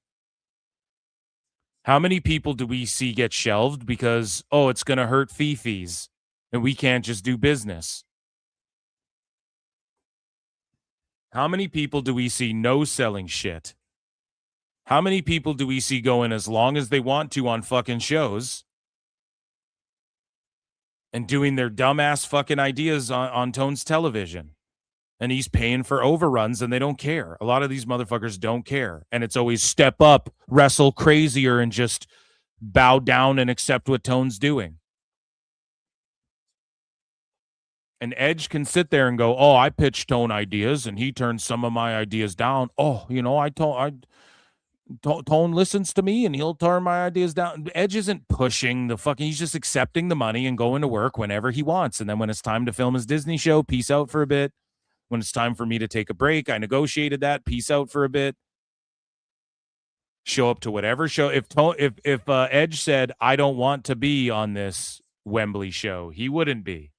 How many people do we see get shelved because, oh, it's going to hurt fees and we can't just do business? How many people do we see no selling shit? How many people do we see going as long as they want to on fucking shows and doing their dumbass fucking ideas on Tone's television? And he's paying for overruns and they don't care. A lot of these motherfuckers don't care. And it's always step up, wrestle crazier, and just bow down and accept what Tone's doing. And Edge can sit there and go, oh, I pitched Tone ideas and he turned some of my ideas down. Oh, you know, Tone listens to me and he'll turn my ideas down. Edge isn't pushing the fucking, he's just accepting the money and going to work whenever he wants. And then when it's time to film his Disney show, peace out for a bit. When it's time for me to take a break, I negotiated that, peace out for a bit. Show up to whatever show. If Edge said, I don't want to be on this Wembley show, he wouldn't be.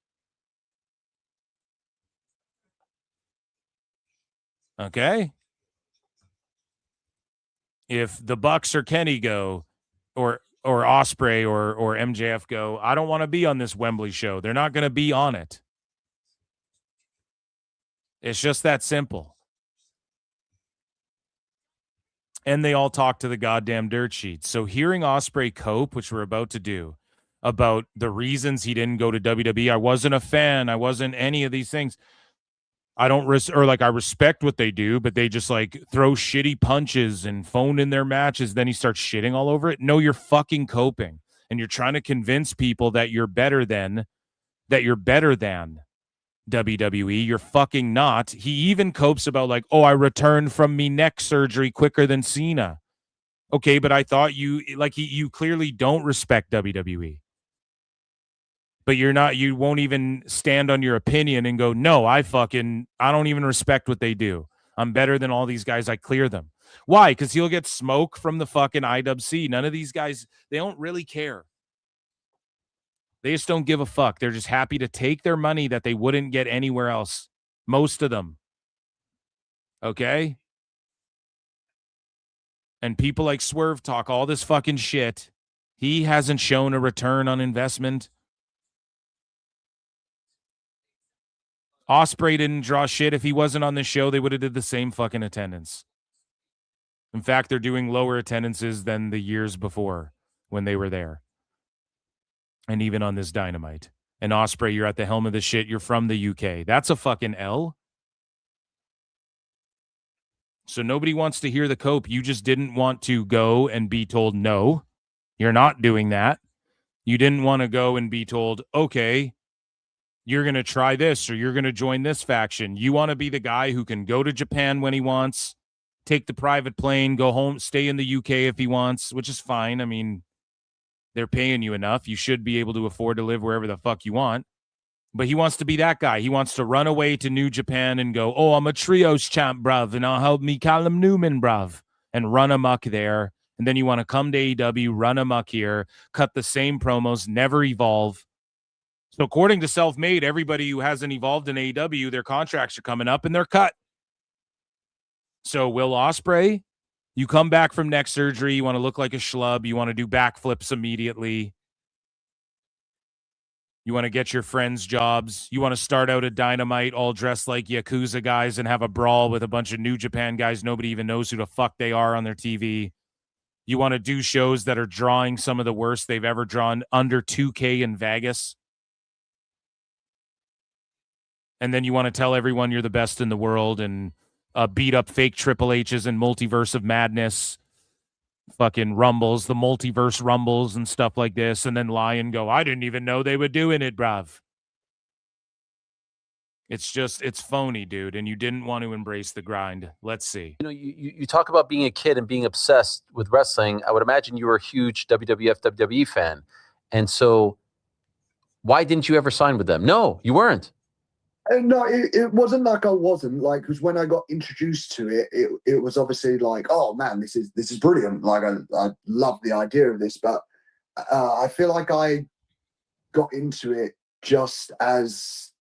Okay? If the Bucks or Kenny go, or Ospreay or MJF go, I don't want to be on this Wembley show, they're not going to be on it. It's just that simple. And they all talk to the goddamn dirt sheets. So hearing Ospreay cope, which we're about to do, about the reasons he didn't go to WWE, I wasn't a fan, I wasn't any of these things. I respect what they do, but they just like throw shitty punches and phone in their matches. Then he starts shitting all over it. No, you're fucking coping. And you're trying to convince people that you're better than WWE. You're fucking not. He even copes about like, oh, I returned from me neck surgery quicker than Cena. Okay, but I thought you clearly don't respect WWE. But you won't even stand on your opinion and go, no, I don't even respect what they do. I'm better than all these guys. I clear them. Why? Because he'll get smoke from the fucking IWC. None of these guys, they don't really care. They just don't give a fuck. They're just happy to take their money that they wouldn't get anywhere else. Most of them. Okay? And people like Swerve talk all this fucking shit. He hasn't shown a return on investment. Ospreay didn't draw shit. If he wasn't on the show, they would have did the same fucking attendance. In fact, they're doing lower attendances than the years before when they were there. And even on this Dynamite. And Ospreay, you're at the helm of the shit. You're from the UK. That's a fucking L. So nobody wants to hear the cope. You just didn't want to go and be told, no, you're not doing that. You didn't want to go and be told, okay, you're going to try this or you're going to join this faction. You want to be the guy who can go to Japan when he wants, take the private plane, go home, stay in the UK if he wants, which is fine. I mean, they're paying you enough. You should be able to afford to live wherever the fuck you want. But he wants to be that guy. He wants to run away to New Japan and go, oh, I'm a trios champ, bruv, and I'll help me Callum Newman, bruv, and run amok there. And then you want to come to AEW, run amok here, cut the same promos, never evolve. So according to Self-Made, everybody who hasn't evolved in AEW, their contracts are coming up and they're cut. So Will Ospreay, you come back from neck surgery, you want to look like a schlub, you want to do backflips immediately. You want to get your friends jobs. You want to start out at Dynamite all dressed like Yakuza guys and have a brawl with a bunch of New Japan guys. Nobody even knows who the fuck they are on their TV. You want to do shows that are drawing some of the worst they've ever drawn under 2K in Vegas. And then you want to tell everyone you're the best in the world and beat up fake Triple H's and Multiverse of Madness fucking rumbles, the multiverse rumbles and stuff like this, and then lie and go, I didn't even know they were doing it, bruv. It's phony, dude, and you didn't want to embrace the grind. Let's see. You know, you talk about being a kid and being obsessed with wrestling. I would imagine you were a huge WWF, WWE fan. And so why didn't you ever sign with them? No, you weren't. No, it wasn't like I wasn't, like, because when I got introduced to it, it was obviously like, oh man, this is brilliant. Like I love the idea of this, but I feel like I got into it just as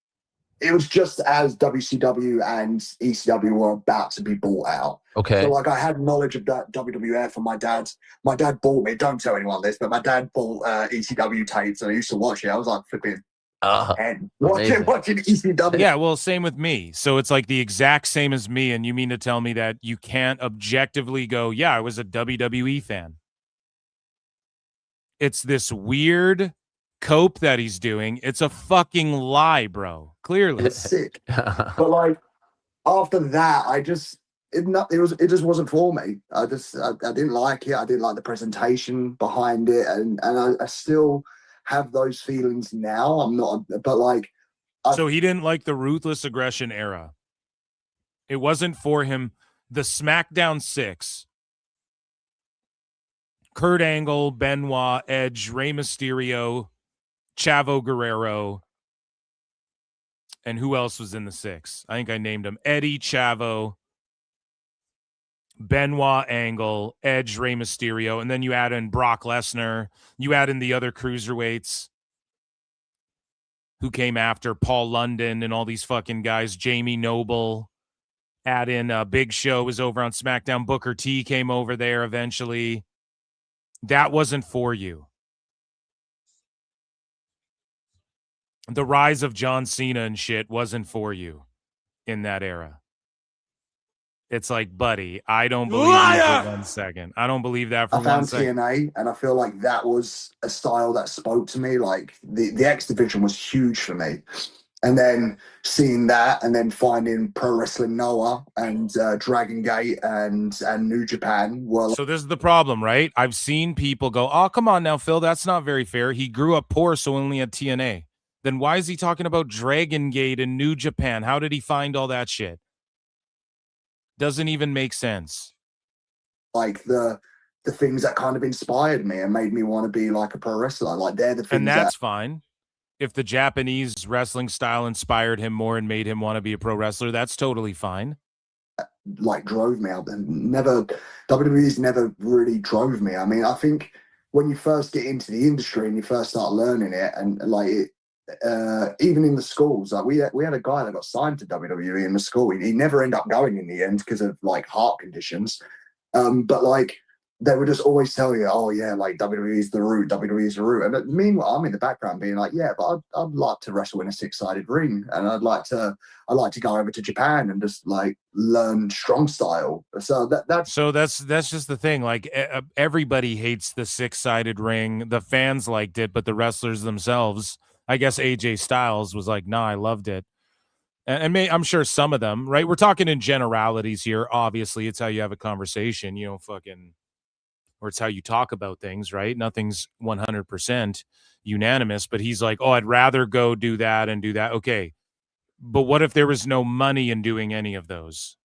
WCW and ECW were about to be bought out. Okay. So like I had knowledge of that WWF, and my dad bought me, don't tell anyone this, but my dad bought ECW tapes and I used to watch it. I was like flipping and watching ECW. Yeah, well, same with me. So it's like the exact same as me, and you mean to tell me that you can't objectively go, yeah, I was a WWE fan. It's this weird cope that he's doing. It's a fucking lie, bro. Clearly. It's sick. But like after that, it just wasn't for me. I didn't like it. I didn't like the presentation behind it, and I still have those feelings now. I'm not, but like so he didn't like the ruthless aggression era. It wasn't for him. The SmackDown 6, Kurt Angle, Benoit, Edge, Rey Mysterio, Chavo Guerrero, and who else was in the 6? I think I named them. Eddie, Chavo, Benoit, Angle, Edge, Rey Mysterio, and then you add in Brock Lesnar. You add in the other cruiserweights who came after, Paul London and all these fucking guys, Jamie Noble. Add in Big Show was over on SmackDown. Booker T came over there eventually. That wasn't for you. The rise of John Cena and shit wasn't for you in that era. It's like, buddy, I don't believe you for 1 second. I don't believe that for 1 second. I found TNA, and I feel like that was a style that spoke to me. Like the X Division was huge for me. And then seeing that, and then finding Pro Wrestling Noah and Dragon Gate and New Japan. Well, so this is the problem, right? I've seen people go, oh, come on now, Phil. That's not very fair. He grew up poor, so only had TNA. Then why is he talking about Dragon Gate and New Japan? How did he find all that shit? Doesn't even make sense. Like the things that kind of inspired me and made me want to be like a pro wrestler. Like they're the things. And that's fine. If the Japanese wrestling style inspired him more and made him want to be a pro wrestler, that's totally fine. Like drove me out. And WWE's never really drove me. I mean, I think when you first get into the industry and you first start learning it, and like it, even in the schools, like we had a guy that got signed to WWE in the school. He never ended up going in the end because of like heart conditions. But like they would just always tell you, oh yeah, like WWE's the route, WWE's the route. And meanwhile, I'm in the background being like, yeah, but I'd like to wrestle in a 6-sided ring, and I'd like to go over to Japan and just like learn strong style. So that's just the thing. Like everybody hates the 6-sided ring. The fans liked it, but the wrestlers themselves, I guess AJ Styles was like, nah, I loved it. And I'm sure some of them, right? We're talking in generalities here. Obviously, it's how you have a conversation, or it's how you talk about things, right? Nothing's 100% unanimous, but he's like, oh, I'd rather go do that and do that. Okay. But what if there was no money in doing any of those?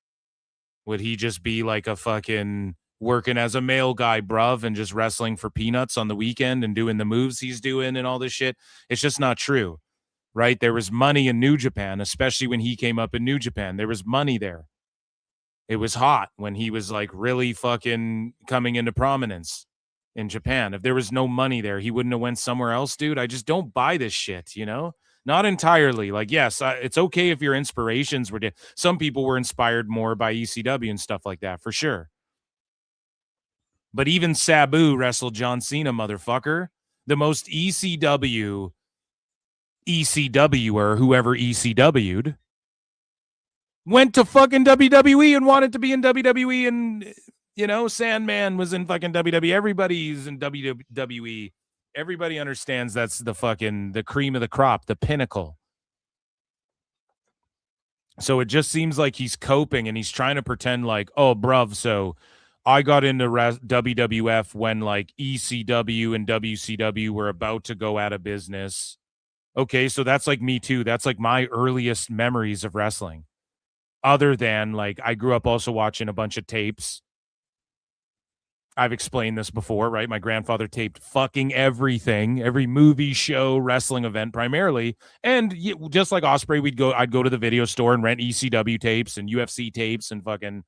Would he just be like a fucking working as a male guy, bruv, and just wrestling for peanuts on the weekend and doing the moves he's doing and all this shit? It's just not true, right? There was money in New Japan, especially when he came up in New Japan. There was money there. It was hot when he was like really fucking coming into prominence in Japan. If there was no money there, he wouldn't have went somewhere else, dude. I just don't buy this shit, Not entirely. Like, yes, it's okay if your inspirations were some people were inspired more by ECW and stuff like that, for sure. But even Sabu wrestled John Cena, motherfucker. The most ECWer, whoever ECW'd, went to fucking WWE and wanted to be in WWE, and, Sandman was in fucking WWE. Everybody's in WWE. Everybody understands that's the cream of the crop, the pinnacle. So it just seems like he's coping and he's trying to pretend like, oh, bruv, so I got into WWF when like ECW and WCW were about to go out of business. Okay, so that's like me too. That's like my earliest memories of wrestling. Other than like I grew up also watching a bunch of tapes. I've explained this before, right? My grandfather taped fucking everything, every movie, show, wrestling event primarily. And just like Ospreay, I'd go to the video store and rent ECW tapes and UFC tapes and fucking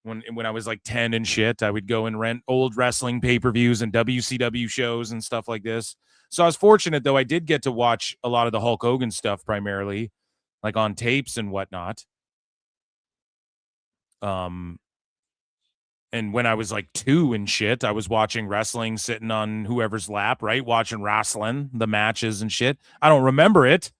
when I was like 10 and shit, I would go and rent old wrestling pay-per-views and WCW shows and stuff like this. So I was fortunate though. I did get to watch a lot of the Hulk Hogan stuff primarily, like on tapes and whatnot. And when I was like 2 and shit, I was watching wrestling sitting on whoever's lap, right? Watching wrestling, the matches and shit. I don't remember it,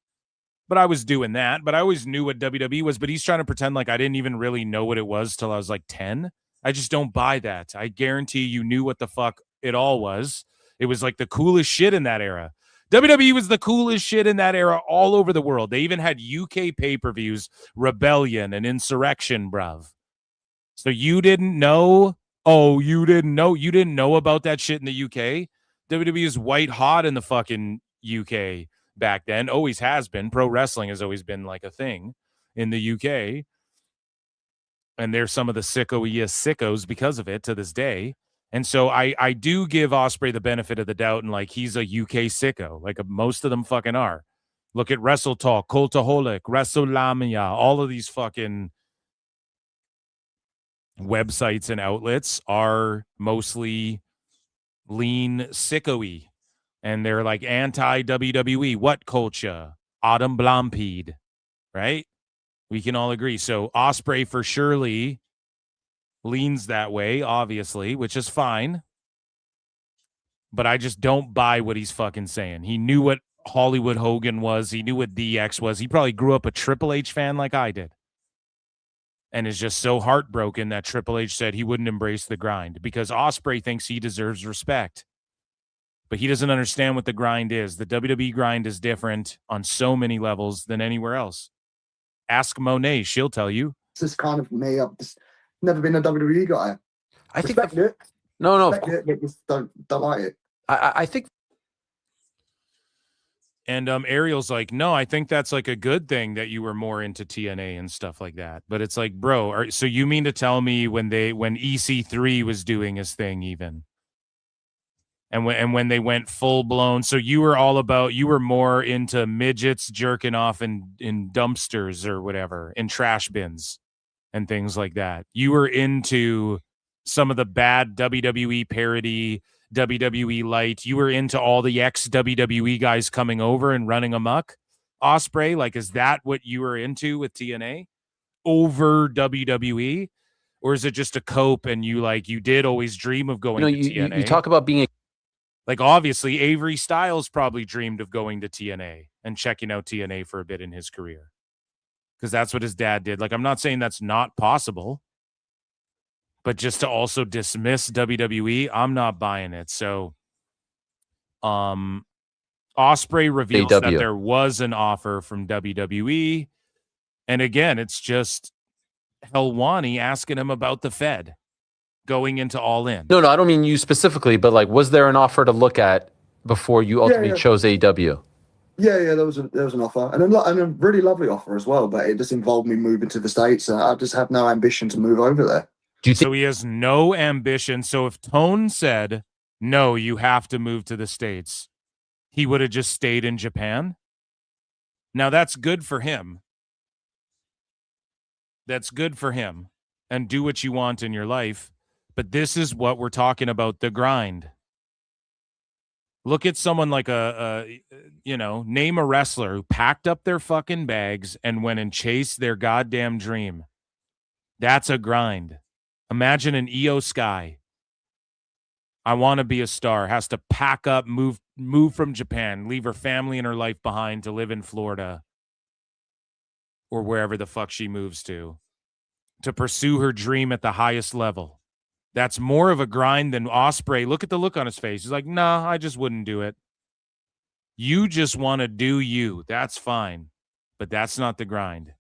but I was doing that. But I always knew what WWE was. But he's trying to pretend like I didn't even really know what it was till I was like 10. I just don't buy that. I guarantee you knew what the fuck it all was. It was like the coolest shit in that era. WWE was the coolest shit in that era all over the world. They even had UK pay-per-views, Rebellion and Insurrection, bruv. So you didn't know? Oh, you didn't know? You didn't know about that shit in the UK? WWE is white hot in the fucking UK back then. Always has been. Pro wrestling has always been like a thing in the UK. And they're some of the sickos because of it to this day. And so I do give Ospreay the benefit of the doubt and like he's a UK sicko. Like most of them fucking are. Look at Wrestle Talk, Cultaholic, WrestleLamia, all of these fucking websites and outlets are mostly lean sicko-y. And they're like anti-WWE. What culture? Autumn Blampede. Right? We can all agree. So Ospreay for surely leans that way, obviously, which is fine. But I just don't buy what he's fucking saying. He knew what Hollywood Hogan was. He knew what DX was. He probably grew up a Triple H fan like I did. And is just so heartbroken that Triple H said he wouldn't embrace the grind because Ospreay thinks he deserves respect. But he doesn't understand what the grind is. The WWE grind is different on so many levels than anywhere else. Ask Monet. She'll tell you. It's just kind of me. I've just never been a WWE guy. I think Respect it. No. Respect it, just don't like it. I think. And Ariel's like, no, I think that's like a good thing that you were more into TNA and stuff like that. But it's like, bro, so you mean to tell me when EC3 was doing his thing even? And when they went full blown, so you were more into midgets jerking off in dumpsters or whatever, in trash bins and things like that. You were into some of the bad WWE parody, WWE light. You were into all the ex-WWE guys coming over and running amok. Ospreay, like, is that what you were into with TNA over WWE? Or is it just a cope and you did always dream of going to TNA? You talk about being like, obviously, Avery Styles probably dreamed of going to TNA and checking out TNA for a bit in his career. Because that's what his dad did. Like, I'm not saying that's not possible. But just to also dismiss WWE, I'm not buying it. So, Ospreay reveals that there was an offer from WWE. And again, it's just Helwani asking him about the Fed going into All In. No, I don't mean you specifically, but like, was there an offer to look at before you ultimately chose AEW? Yeah, there was an offer, and a really lovely offer as well. But it just involved me moving to the States, and I just have no ambition to move over there. So he has no ambition. So if Tone said, no, you have to move to the States, he would have just stayed in Japan. Now that's good for him. That's good for him. And do what you want in your life. But this is what we're talking about, the grind. Look at someone like name a wrestler who packed up their fucking bags and went and chased their goddamn dream. That's a grind. Imagine an Io Sky. I want to be a star. Has to pack up, move from Japan, leave her family and her life behind to live in Florida or wherever the fuck she moves to pursue her dream at the highest level. That's more of a grind than Ospreay. Look at the look on his face. He's like, nah, I just wouldn't do it. You just want to do you. That's fine. But that's not the grind.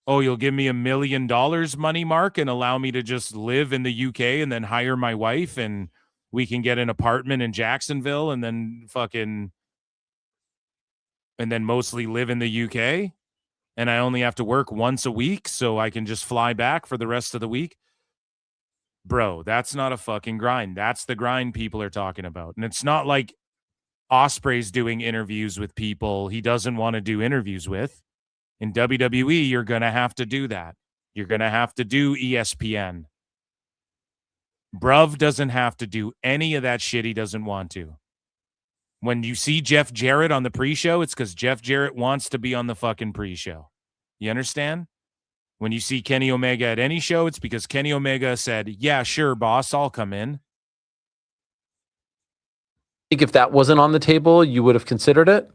Oh, you'll give me $1 million money, Mark, and allow me to just live in the UK and then hire my wife and we can get an apartment in Jacksonville and then fucking and then mostly live in the UK, and I only have to work once a week so I can just fly back for the rest of the week. Bro, that's not a fucking grind. That's the grind people are talking about. And it's not like Ospreay's doing interviews with people he doesn't want to do interviews with. In WWE, you're going to have to do that. You're going to have to do ESPN. Bruv doesn't have to do any of that shit he doesn't want to. When you see Jeff Jarrett on the pre-show, it's because Jeff Jarrett wants to be on the fucking pre-show. You understand? When you see Kenny Omega at any show, it's because Kenny Omega said, yeah, sure, boss, I'll come in. I think if that wasn't on the table, you would have considered it?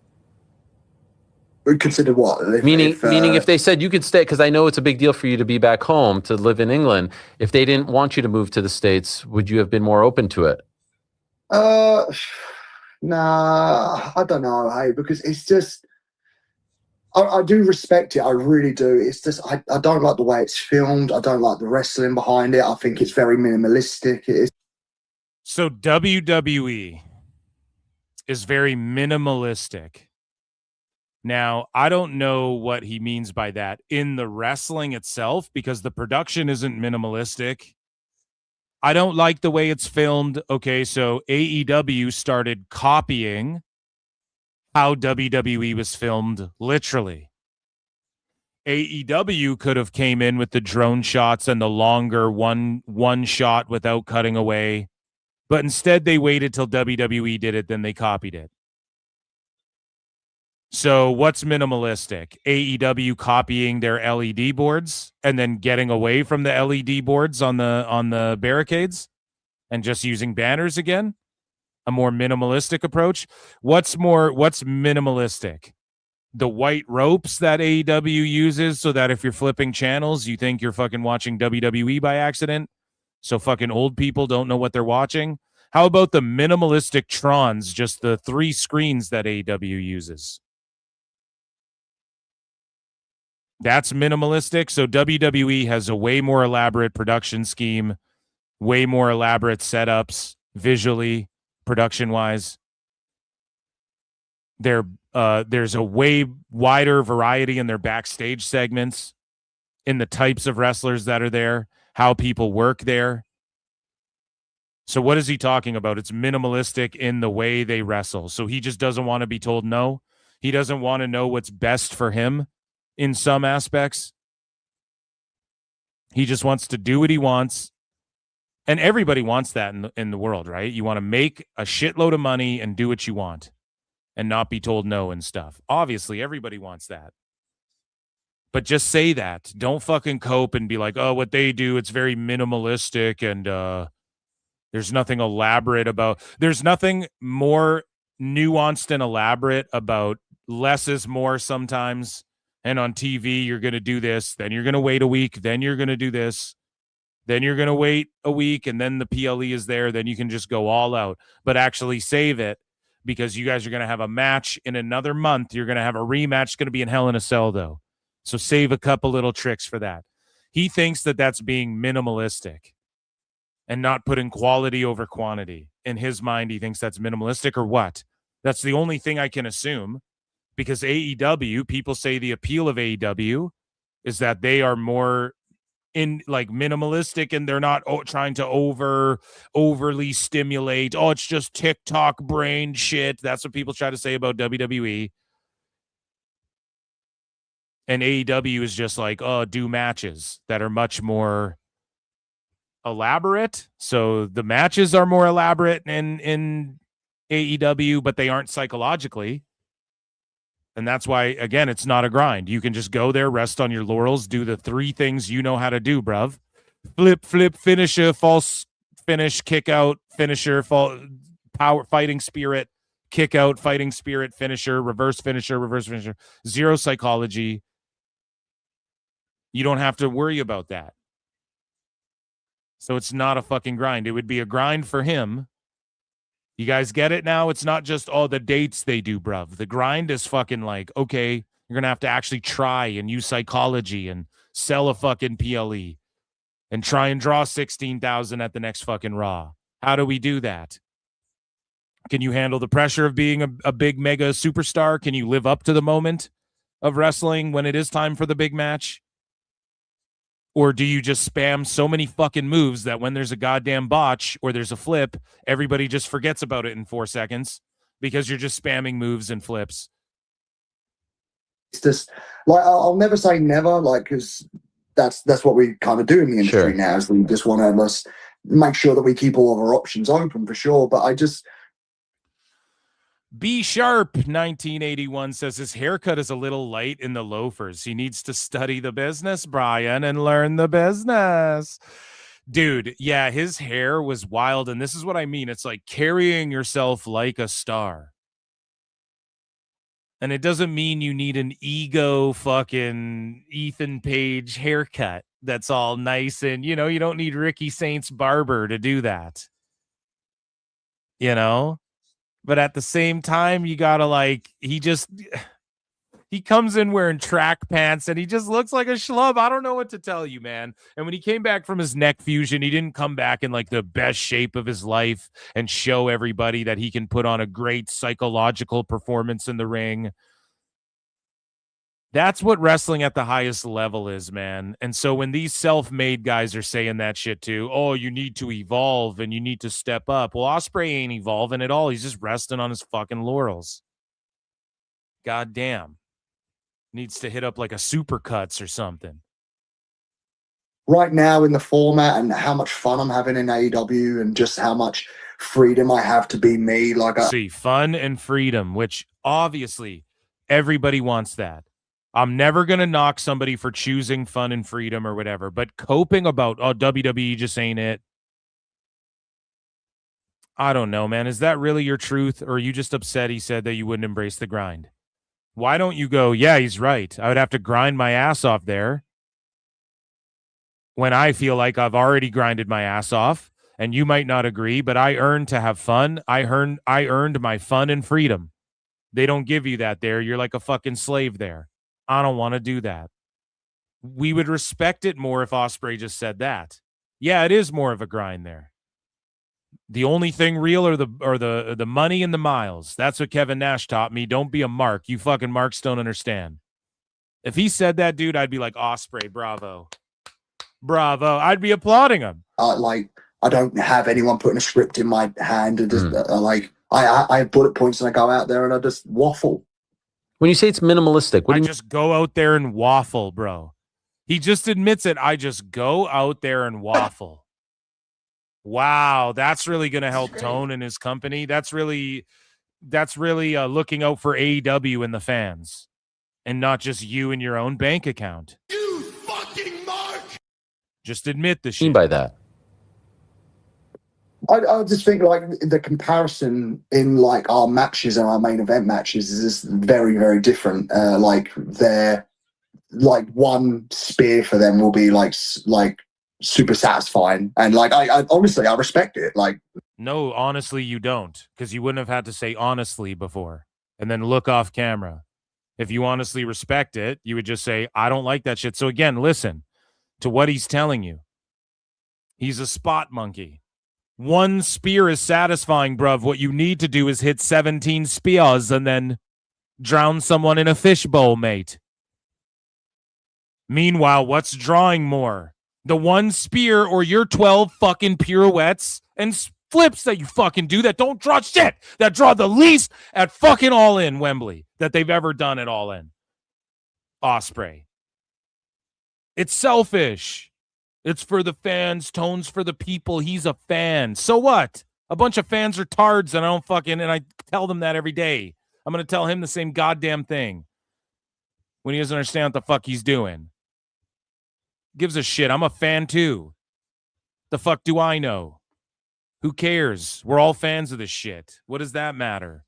Consider what? Meaning if they said you could stay, because I know it's a big deal for you to be back home, to live in England. If they didn't want you to move to the States, would you have been more open to it? Nah, I don't know, hey, because it's just, I do respect it, I really do. It's just, I don't like the way it's filmed. I don't like the wrestling behind it. I think it's very minimalistic. So WWE is very minimalistic. Now, I don't know what he means by that in the wrestling itself, because the production isn't minimalistic. I don't like the way it's filmed. Okay, so AEW started copying how WWE was filmed, literally. AEW could have came in with the drone shots and the longer one shot without cutting away, but instead they waited till WWE did it, then they copied it. So what's minimalistic? AEW copying their LED boards and then getting away from the LED boards on the barricades and just using banners again? A more minimalistic approach? What's minimalistic? The white ropes that AEW uses so that if you're flipping channels, you think you're fucking watching WWE by accident, so fucking old people don't know what they're watching? How about the minimalistic Trons, just the 3 screens that AEW uses? That's minimalistic. So WWE has a way more elaborate production scheme, way more elaborate setups visually, production-wise. There's a way wider variety in their backstage segments, in the types of wrestlers that are there, how people work there. So what is he talking about? It's minimalistic in the way they wrestle. So he just doesn't want to be told no. He doesn't want to know what's best for him in some aspects. He just wants to do what he wants. And everybody wants that in the world, right? You want to make a shitload of money and do what you want and not be told no and stuff. Obviously, everybody wants that. But just say that. Don't fucking cope and be like, oh, what they do, it's very minimalistic and there's nothing elaborate about. There's nothing more nuanced and elaborate about less is more sometimes. And on TV, you're going to do this, then you're going to wait a week, then you're going to do this, then you're going to wait a week, and then the PLE is there, then you can just go all out. But actually save it, because you guys are going to have a match in another month. You're going to have a rematch. It's going to be in Hell in a Cell, though. So save a couple little tricks for that. He thinks that that's being minimalistic and not putting quality over quantity. In his mind, he thinks that's minimalistic, or what? That's the only thing I can assume. Because AEW, people say the appeal of AEW is that they are more in like minimalistic and they're not trying to overly stimulate. Oh, it's just TikTok brain shit. That's what people try to say about WWE. And AEW is just like, oh, do matches that are much more elaborate. So the matches are more elaborate in AEW, but they aren't psychologically. And that's why, again, it's not a grind. You can just go there, rest on your laurels, do the 3 things you know how to do, bruv. Flip, finisher, false finish, kick out, finisher, power, fighting spirit, kick out, fighting spirit, finisher, reverse finisher, reverse finisher. 0 psychology. You don't have to worry about that. So it's not a fucking grind. It would be a grind for him. You guys get it now? It's not just all the dates they do, bruv. The grind is fucking like, okay, you're going to have to actually try and use psychology and sell a fucking PLE and try and draw 16,000 at the next fucking Raw. How do we do that? Can you handle the pressure of being a big mega superstar? Can you live up to the moment of wrestling when it is time for the big match? Or do you just spam so many fucking moves that when there's a goddamn botch or there's a flip, everybody just forgets about it in 4 seconds because you're just spamming moves and flips? It's just like, I'll never say never, like, because that's what we kind of do in the industry now, is we just want to make sure that we keep all of our options open for sure. But I just... B Sharp 1981 says his haircut is a little light in the loafers. He needs to study the business, Brian, and learn the business. Dude, yeah, his hair was wild, and this is what I mean. It's like carrying yourself like a star. And it doesn't mean you need an ego fucking Ethan Page haircut that's all nice and, you don't need Ricky Saint's barber to do that. But at the same time, you gotta he comes in wearing track pants and he just looks like a schlub. I don't know what to tell you, man. And when he came back from his neck fusion, he didn't come back in like the best shape of his life and show everybody that he can put on a great psychological performance in the ring. That's what wrestling at the highest level is, man. And so when these self-made guys are saying that shit too, oh, you need to evolve and you need to step up. Well, Ospreay ain't evolving at all. He's just resting on his fucking laurels. God damn. Needs to hit up like a Supercuts or something. Right now in the format and how much fun I'm having in AEW and just how much freedom I have to be me. See, fun and freedom, which obviously everybody wants that. I'm never going to knock somebody for choosing fun and freedom or whatever, but coping about, WWE just ain't it. I don't know, man. Is that really your truth? Or are you just upset he said that you wouldn't embrace the grind? Why don't you go, yeah, he's right. I would have to grind my ass off there when I feel like I've already grinded my ass off, and you might not agree, but I earned to have fun. I earned my fun and freedom. They don't give you that there. You're like a fucking slave there. I don't want to do that. We would respect it more if Ospreay just said that. Yeah, it is more of a grind there. The only thing real are the money and the miles. That's what Kevin Nash taught me. Don't be a mark. You fucking marks don't understand. If he said that, dude, I'd be like, Ospreay, bravo. Bravo. I'd be applauding him. I don't have anyone putting a script in my hand. And just, I have bullet points and I go out there and I just waffle. When you say it's minimalistic, what do you just go out there and waffle, bro. He just admits it. I just go out there and waffle. Wow, that's really going to help Tone and his company. That's really looking out for AEW and the fans, and not just you and your own bank account. You fucking mark! Just admit the shit. mean by that? I just think like the comparison in like our matches and our main event matches is just very, very different. Like they're like one spear for them will be like super satisfying, and like I honestly I respect it. Like no, honestly you don't, because you wouldn't have had to say honestly before and then look off camera. If you honestly respect it, you would just say I don't like that shit. So again, listen to what he's telling you. He's a spot monkey. One spear is satisfying, bruv. What you need to do is hit 17 spears and then drown someone in a fishbowl, mate. Meanwhile, what's drawing more? The one spear or your 12 fucking pirouettes and flips that you fucking do that don't draw shit, that draw the least at fucking All In Wembley that they've ever done at All In. Ospreay. It's selfish. It's for the fans. Tone's for the people. He's a fan. So what? A bunch of fans are tards, and I tell them that every day. I'm going to tell him the same goddamn thing when he doesn't understand what the fuck he's doing. Gives a shit. I'm a fan too. The fuck do I know? Who cares? We're all fans of this shit. What does that matter?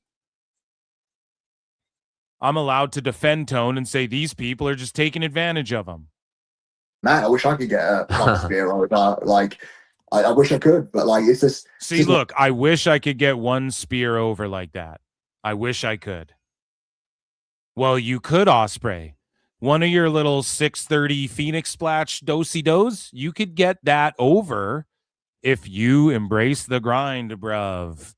I'm allowed to defend Tone and say these people are just taking advantage of him. Man, I wish I could get a spear over. Like, I wish I could, but like, it's just. See, look, I wish I could get one spear over like that. I wish I could. Well, you could, Ospreay. One of your little 630 Phoenix Splash do-si-dos, you could get that over if you embrace the grind, bruv.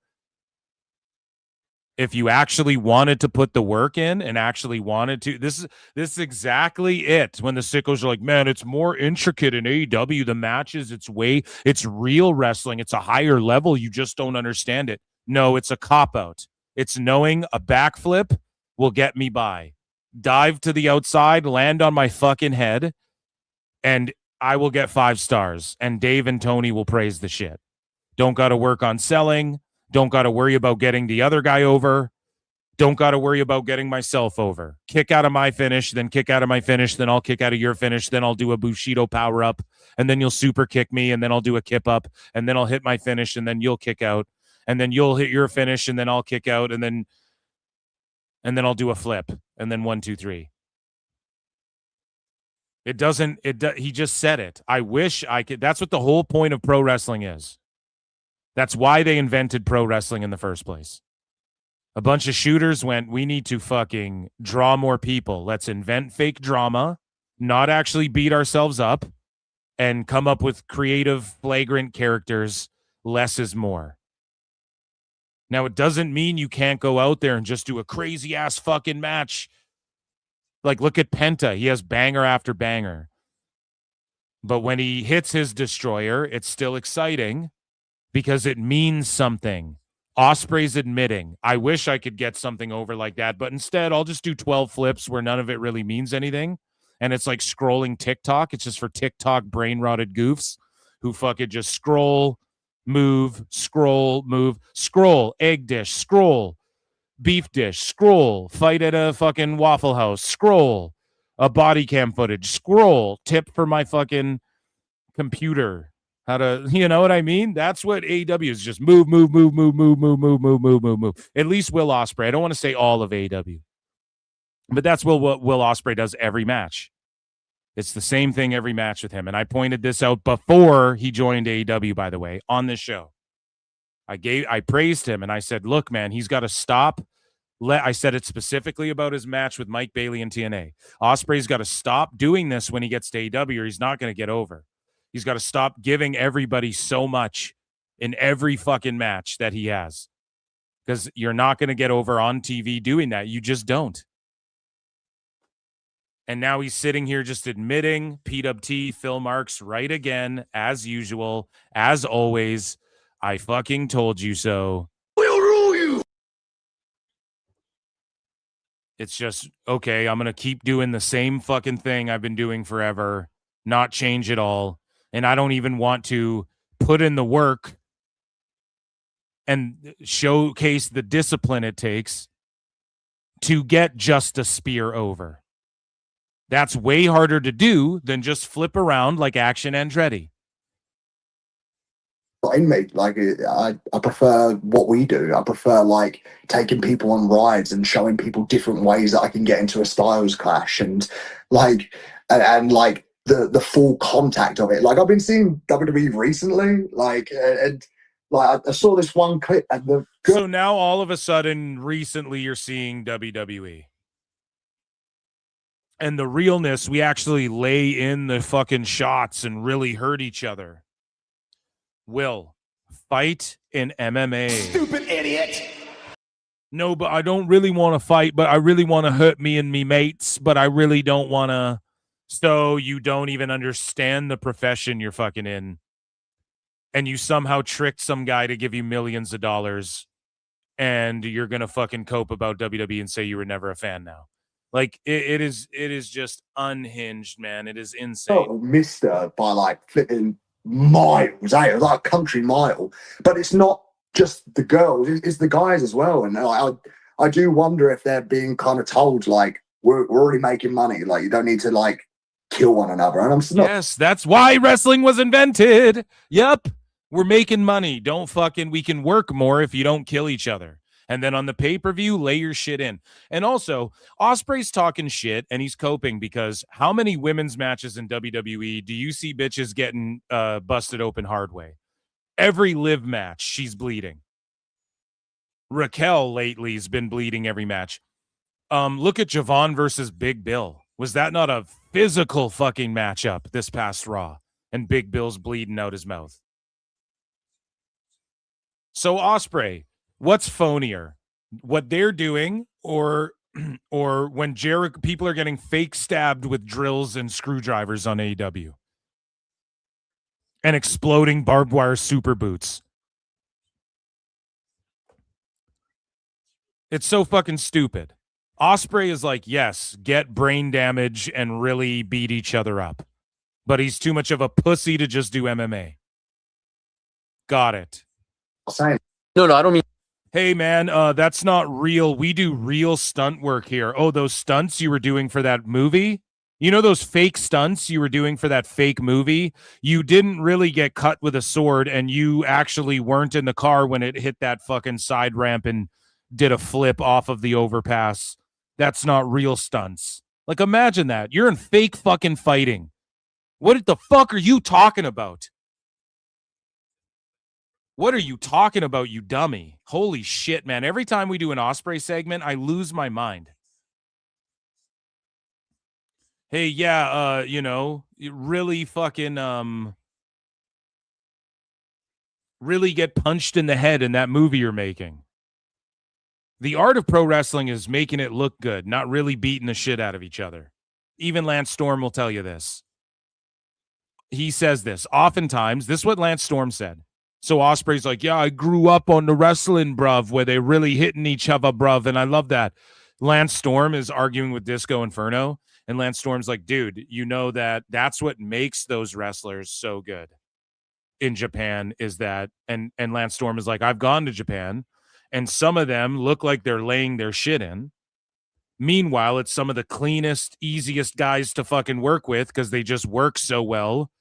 If you actually wanted to put the work in and actually wanted to, this is exactly it. When the sickos are like, man, it's more intricate in AEW, the matches, it's real wrestling. It's a higher level. You just don't understand it. No, it's a cop-out. It's knowing a backflip will get me by. Dive to the outside, land on my fucking head, and I will get 5 stars. And Dave and Tony will praise the shit. Don't got to work on selling. Don't got to worry about getting the other guy over. Don't got to worry about getting myself over. Kick out of my finish, then kick out of my finish, then I'll kick out of your finish, then I'll do a Bushido power up, and then you'll super kick me, and then I'll do a kip up, and then I'll hit my finish, and then you'll kick out, and then you'll hit your finish, and then I'll kick out, and then I'll do a flip, and then 1, 2, 3. He just said it. I wish I could. That's what the whole point of pro wrestling is. That's why they invented pro wrestling in the first place. A bunch of shooters went, we need to fucking draw more people. Let's invent fake drama, not actually beat ourselves up, and come up with creative, flagrant characters. Less is more. Now, it doesn't mean you can't go out there and just do a crazy-ass fucking match. Like, look at Penta. He has banger after banger. But when he hits his destroyer, it's still exciting. Because it means something. Ospreay's admitting, I wish I could get something over like that, but instead I'll just do 12 flips where none of it really means anything. And it's like scrolling TikTok. It's just for TikTok brain-rotted goofs who fucking just scroll, move, egg dish, scroll, beef dish, scroll, fight at a fucking Waffle House, scroll, a body cam footage, scroll, tip for my fucking computer. How to, you know what I mean? That's what AEW is, just move. At least Will Ospreay. I don't want to say all of AEW. But that's what Will Ospreay does every match. It's the same thing every match with him. And I pointed this out before he joined AEW, by the way, on this show. I praised him and I said, look, man, he's got to stop. I said it specifically about his match with Mike Bailey and TNA. Ospreay's got to stop doing this when he gets to AEW or he's not going to get over. He's got to stop giving everybody so much in every fucking match that he has. Because you're not going to get over on TV doing that. You just don't. And now he's sitting here just admitting PWT, Phil Marks, right again, as usual, as always. I fucking told you so. We'll rule you. It's just, okay, I'm going to keep doing the same fucking thing I've been doing forever, not change it all. And I don't even want to put in the work and showcase the discipline it takes to get just a spear over. That's way harder to do than just flip around like Action Andretti. In me, like I prefer what we do. I prefer like taking people on rides and showing people different ways that I can get into a styles clash and like the full contact of it. Like I've been seeing WWE recently, and I saw this one clip and so now all of a sudden recently you're seeing WWE. And the realness, we actually lay in the fucking shots and really hurt each other. Will, fight in MMA. Stupid idiot. No, but I don't really want to fight, but I really want to hurt me and me mates, but I really don't want to. So you don't even understand the profession you're fucking in. And you somehow tricked some guy to give you millions of dollars and you're going to fucking cope about WWE and say you were never a fan now. Like it is just unhinged, man. It is insane. Oh, missed her by like flipping miles, like a country mile. But it's not just the girls; it's the guys as well. And I do wonder if they're being kind of told like we're already making money, like you don't need to like kill one another. And I'm not. Yes, that's why wrestling was invented. Yep, we're making money. We can work more if you don't kill each other. And then on the pay-per-view, lay your shit in. And also, Ospreay's talking shit, and he's coping because how many women's matches in WWE do you see bitches getting busted open hard way? Every live match, she's bleeding. Raquel lately has been bleeding every match. Look at Javon versus Big Bill. Was that not a physical fucking matchup this past Raw? And Big Bill's bleeding out his mouth. So Ospreay, what's phonier? what they're doing, or when people are getting fake stabbed with drills and screwdrivers on AEW and exploding barbed wire super boots. It's so fucking stupid. Ospreay is like, yes, get brain damage and really beat each other up. But he's too much of a pussy to just do MMA. Got it. No, I don't mean. Hey, man, that's not real. We do real stunt work here. Oh, those stunts you were doing for that movie? You know those fake stunts you were doing for that fake movie? You didn't really get cut with a sword, and you actually weren't in the car when it hit that fucking side ramp and did a flip off of the overpass. That's not real stunts. Like, imagine that. You're in fake fucking fighting. What the fuck are you talking about? What are you talking about, you dummy? Holy shit, man. Every time we do an Ospreay segment, I lose my mind. Hey, yeah, you know, really fucking, really get punched in the head in that movie you're making. The art of pro wrestling is making it look good, not really beating the shit out of each other. Even Lance Storm will tell you this. He says this. Oftentimes, this is what Lance Storm said. So Ospreay's like, yeah, I grew up on the wrestling, bruv, where they really hitting each other, bruv, and I love that. Lance Storm is arguing with Disco Inferno, and Lance Storm's like, dude, you know that's what makes those wrestlers so good in Japan is that, and Lance Storm is like, I've gone to Japan, and some of them look like they're laying their shit in. Meanwhile, it's some of the cleanest, easiest guys to fucking work with because they just work so well.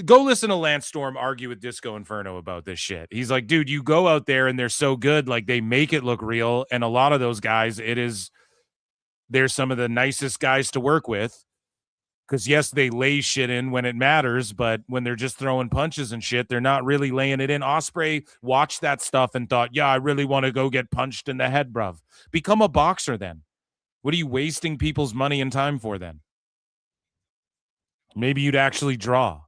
Go listen to Lance Storm argue with Disco Inferno about this shit. He's like, dude, you go out there and they're so good, like they make it look real. And a lot of those guys, they're some of the nicest guys to work with. Because yes, they lay shit in when it matters, but when they're just throwing punches and shit, they're not really laying it in. Ospreay watched that stuff and thought, yeah, I really want to go get punched in the head, bruv. Become a boxer then. What are you wasting people's money and time for then? Maybe you'd actually draw.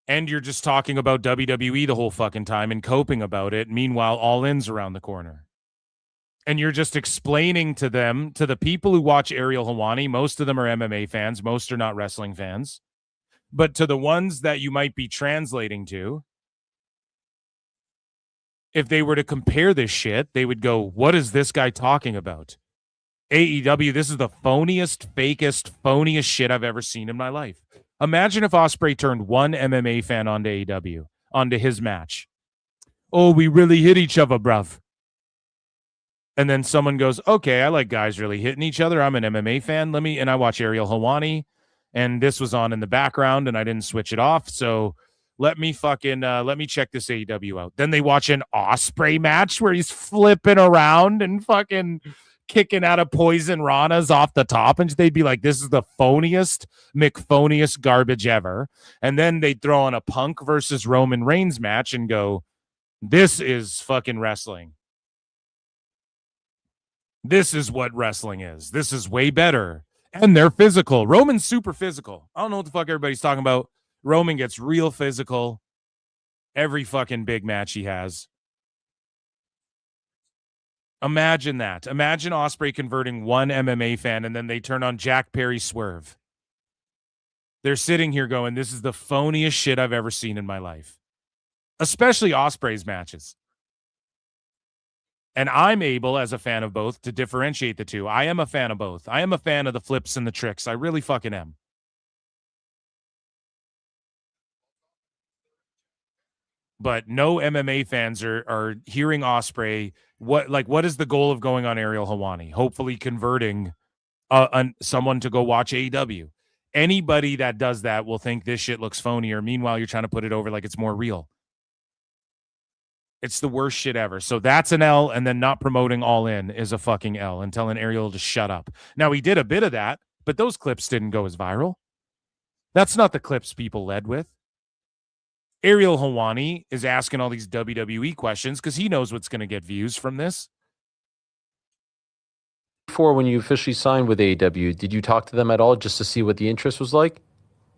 And you're just talking about WWE the whole fucking time and coping about it. Meanwhile, All In's around the corner. And you're just explaining to them, to the people who watch Ariel Helwani, most of them are MMA fans, most are not wrestling fans. But to the ones that you might be translating to, if they were to compare this shit, they would go, what is this guy talking about? AEW, this is the phoniest, fakest, phoniest shit I've ever seen in my life. Imagine if Ospreay turned one MMA fan onto AEW, onto his match. Oh, we really hit each other, bruv. And then someone goes, okay, I like guys really hitting each other. I'm an MMA fan. And I watch Ariel Helwani, and this was on in the background, and I didn't switch it off. So let me check this AEW out. Then they watch an Ospreay match where he's flipping around and fucking kicking out of poison ranas off the top, and they'd be like, this is the phoniest, McPhoniest garbage ever. And then they'd throw on a Punk versus Roman Reigns match and go, this is fucking wrestling. This is what wrestling is. This is way better. And they're physical. Roman's super physical. I don't know what the fuck everybody's talking about. Roman gets real physical every fucking big match he has. Imagine that. Imagine Ospreay converting one MMA fan and then they turn on Jack Perry Swerve. They're sitting here going, this is the phoniest shit I've ever seen in my life. Especially Ospreay's matches. And I'm able, as a fan of both, to differentiate the two. I am a fan of both. I am a fan of the flips and the tricks. I really fucking am. But no MMA fans are hearing Ospreay. What is the goal of going on Ariel Helwani? Hopefully converting someone to go watch AEW. Anybody that does that will think this shit looks phonier. Meanwhile, you're trying to put it over like it's more real. It's the worst shit ever. So that's an L, and then not promoting All In is a fucking L, and telling Ariel to shut up. Now, he did a bit of that, but those clips didn't go as viral. That's not the clips people led with. Ariel Helwani is asking all these WWE questions because he knows what's going to get views from this. Before, when you officially signed with AEW, did you talk to them at all just to see what the interest was like?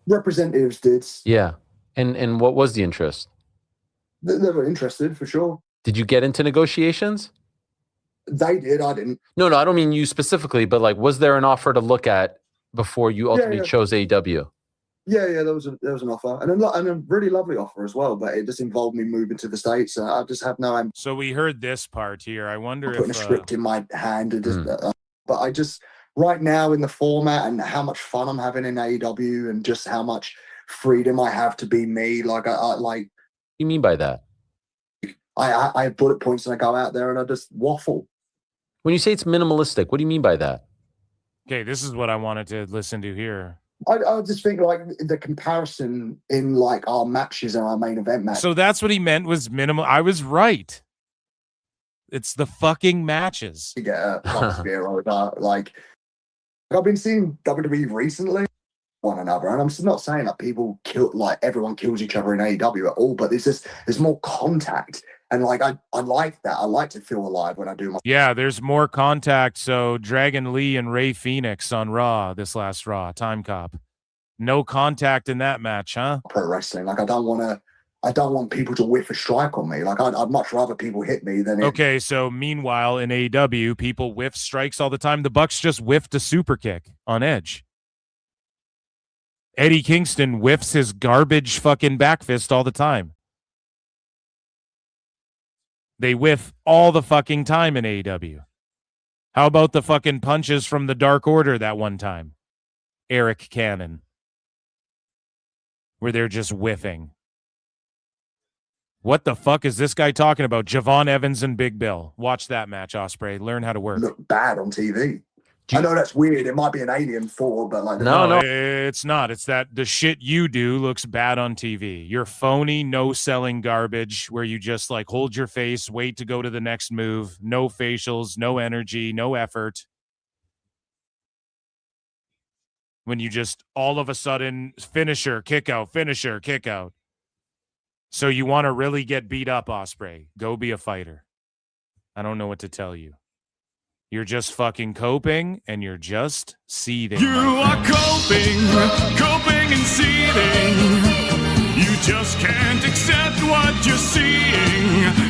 Representatives did. Yeah. And what was the interest? They were interested for sure. Did you get into negotiations? They did. I didn't. No, I don't mean you specifically, but like, was there an offer to look at before you ultimately chose AEW? Yeah, there was an offer, and a really lovely offer as well. But it just involved me moving to the States, and I just have no. So we heard this part here. I wonder putting if a script in my hand, and just, but I just right now in the format and how much fun I'm having in AEW, and just how much freedom I have to be me. Like I like. What do you mean by that? I have bullet points, and I go out there and I just waffle. When you say it's minimalistic, what do you mean by that? Okay, this is what I wanted to listen to here. I just think like the comparison in like our matches and our main event match. So that's what he meant was minimal. I was right. It's the fucking matches. You get a like I've been seeing WWE recently one another, and I'm not saying that people kill like everyone kills each other in AEW at all, but there's more contact. And like I like that. I like to feel alive when I do my. Yeah, there's more contact. So Dragon Lee and Ray Phoenix on Raw this last Raw Time Cop, no contact in that match, huh? Pro wrestling, like I don't want people to whiff a strike on me. Like I'd much rather people hit me than. Okay, so meanwhile in AEW, people whiff strikes all the time. The Bucks just whiffed a super kick on Edge. Eddie Kingston whiffs his garbage fucking back fist all the time. They whiff all the fucking time in AEW. How about the fucking punches from the Dark Order that one time? Eric Cannon. Where they're just whiffing. What the fuck is this guy talking about? Javon Evans and Big Bill. Watch that match, Ospreay. Learn how to work. Look bad on TV. I know that's weird. It might be an alien fall, but like no, it's not. It's that the shit you do looks bad on TV. You're phony, no selling garbage where you just like hold your face, wait to go to the next move, no facials, no energy, no effort. When you just all of a sudden finisher, kick out. So you want to really get beat up, Ospreay. Go be a fighter. I don't know what to tell you. You're just fucking coping, and you're just seething. You are coping and seething. You just can't accept what you're seeing.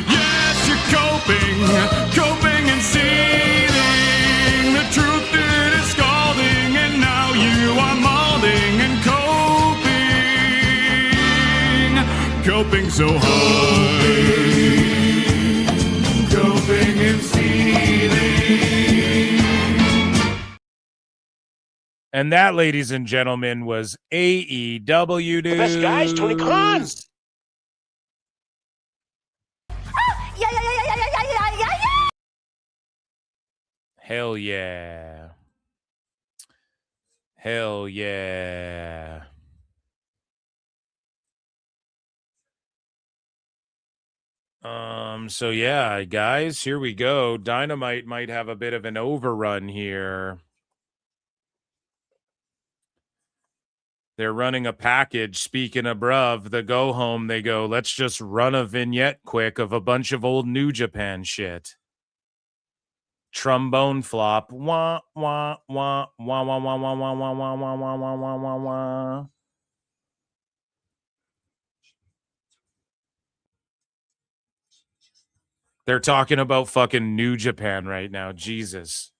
Yes, you're coping and seething. The truth it is scalding, and now you are molding and coping so hard. Coping and seething. And that, ladies and gentlemen, was AEW News. The best guys, Tony Khan. Hell yeah. Hell yeah. So yeah, guys, here we go. Dynamite might have a bit of an overrun here. They're running a package. Speaking of bruv, the go home, they go, let's just run a vignette quick of a bunch of old New Japan shit. Trombone flop. Wah, wah, wah, wah, wah, wah, wah, wah, wah, wah, wah, wah, wah, wah, wah, wah. They're talking about fucking New Japan right now. Jesus.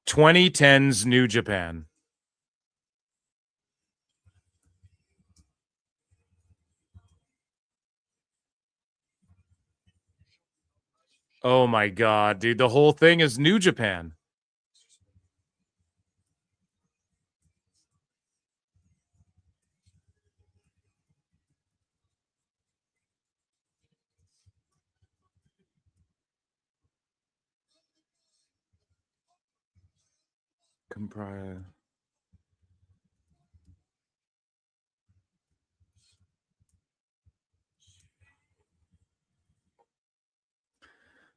'2010s New Japan. Oh my God, dude. The whole thing is New Japan. Comprise.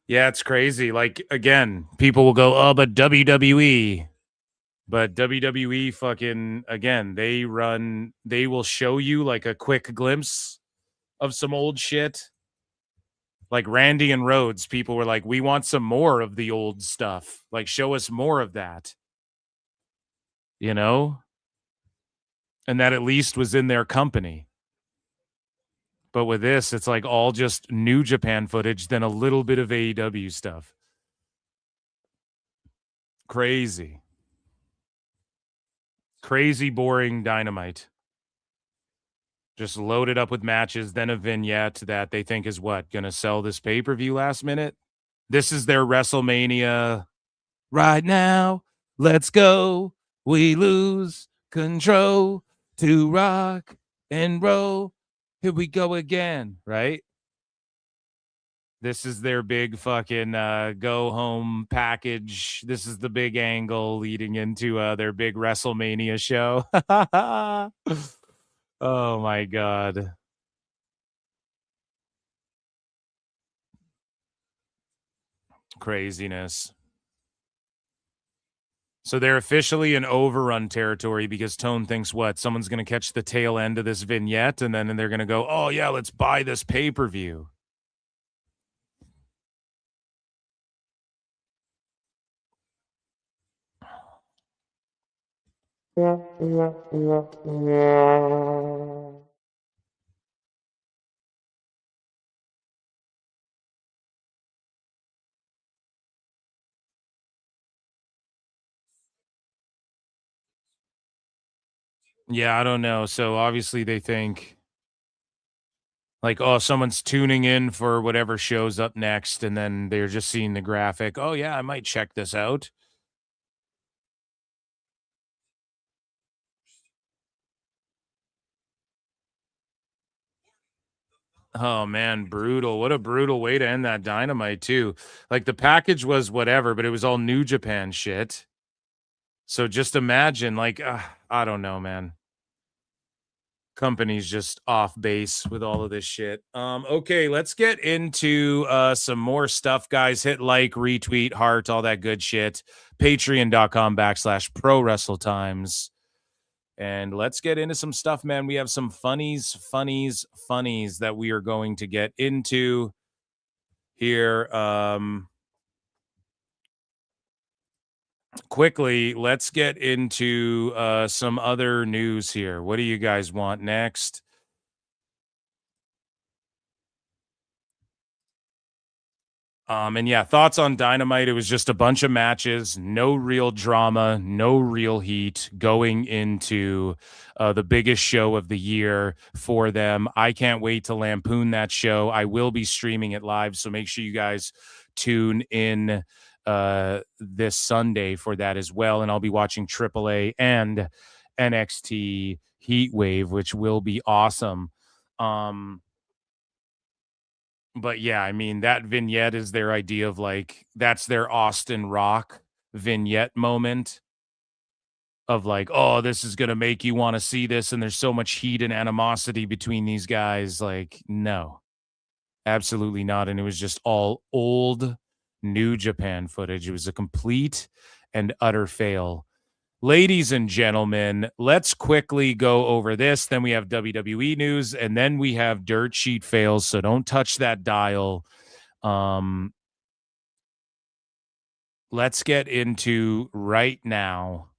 Yeah, it's crazy. Like, again, people will go, oh, but WWE. But WWE fucking, again, they will show you like a quick glimpse of some old shit. Like Randy and Rhodes, people were like, we want some more of the old stuff. Like, show us more of that. You know? And that at least was in their company. But with this, it's like all just New Japan footage, then a little bit of AEW stuff. Crazy. Crazy, boring Dynamite. Just loaded up with matches, then a vignette that they think is what? Going to sell this pay-per-view last minute? This is their WrestleMania. Right now, let's go. We lose control to rock and roll. Here we go again, right? This is their big fucking go-home package. This is the big angle leading into their big WrestleMania show. Oh, my God. Craziness. So they're officially in overrun territory because Tone thinks what? Someone's going to catch the tail end of this vignette and then they're going to go, oh, yeah, let's buy this pay-per-view. Yeah, I don't know. So obviously they think like, oh, someone's tuning in for whatever shows up next, and then they're just seeing the graphic. Oh, yeah, I might check this out. Oh, man, brutal. What a brutal way to end that Dynamite, too. Like, the package was whatever, but it was all New Japan shit. So just imagine, like, I don't know, man. Company's just off base with all of this shit. Okay, let's get into some more stuff, guys. Hit like, retweet, heart, all that good shit. Patreon.com/Pro Wrestle Times. And let's get into some stuff, man. We have some funnies that we are going to get into here. Quickly, let's get into some other news here. What do you guys want next? And yeah, thoughts on Dynamite. It was just a bunch of matches, no real drama, no real heat going into the biggest show of the year for them. I can't wait to lampoon that show. I will be streaming it live, so make sure you guys tune in this Sunday for that as well. And I'll be watching AAA and NXT Heatwave, which will be awesome. But yeah, I mean, that vignette is their idea of like, that's their Austin Rock vignette moment of like, oh, this is going to make you want to see this. And there's so much heat and animosity between these guys. Like, no, absolutely not. And it was just all old New Japan footage. It was a complete and utter fail. Ladies and gentlemen, let's quickly go over this. Then we have WWE news, and then we have dirt sheet fails. So don't touch that dial. Let's get into right now.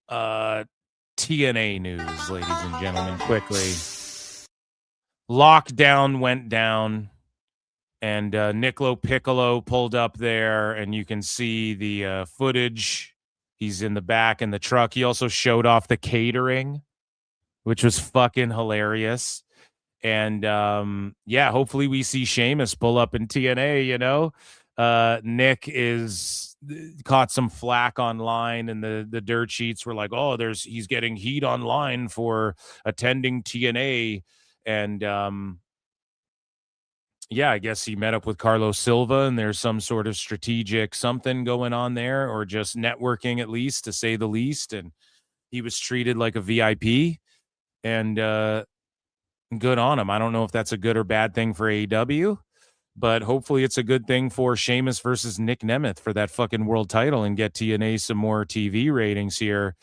TNA news, ladies and gentlemen, quickly. Lockdown went down. And Nick LoPiccolo pulled up there, and you can see the footage. He's in the back in the truck. He also showed off the catering, which was fucking hilarious. And, yeah, hopefully we see Sheamus pull up in TNA, you know. Nick is caught some flack online, and the dirt sheets were like, oh, he's getting heat online for attending TNA. And, yeah, I guess he met up with Carlos Silva, and there's some sort of strategic something going on there, or just networking at least, to say the least. And he was treated like a VIP, and good on him. I don't know if that's a good or bad thing for AEW, but hopefully it's a good thing for Sheamus versus Nick Nemeth for that fucking world title and get TNA some more TV ratings here.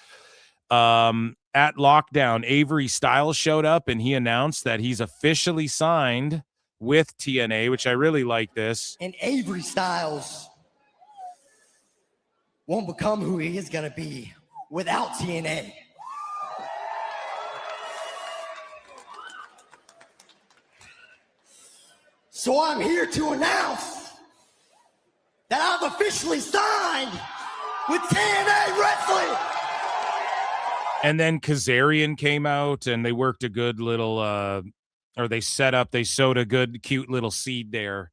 At Lockdown, Avery Styles showed up, and he announced that he's officially signed with TNA, which I really like this. And Avery Styles won't become who he is going to be without TNA. So I'm here to announce that I've officially signed with TNA Wrestling. And then Kazarian came out and they worked a good little, they sowed a good, cute little seed there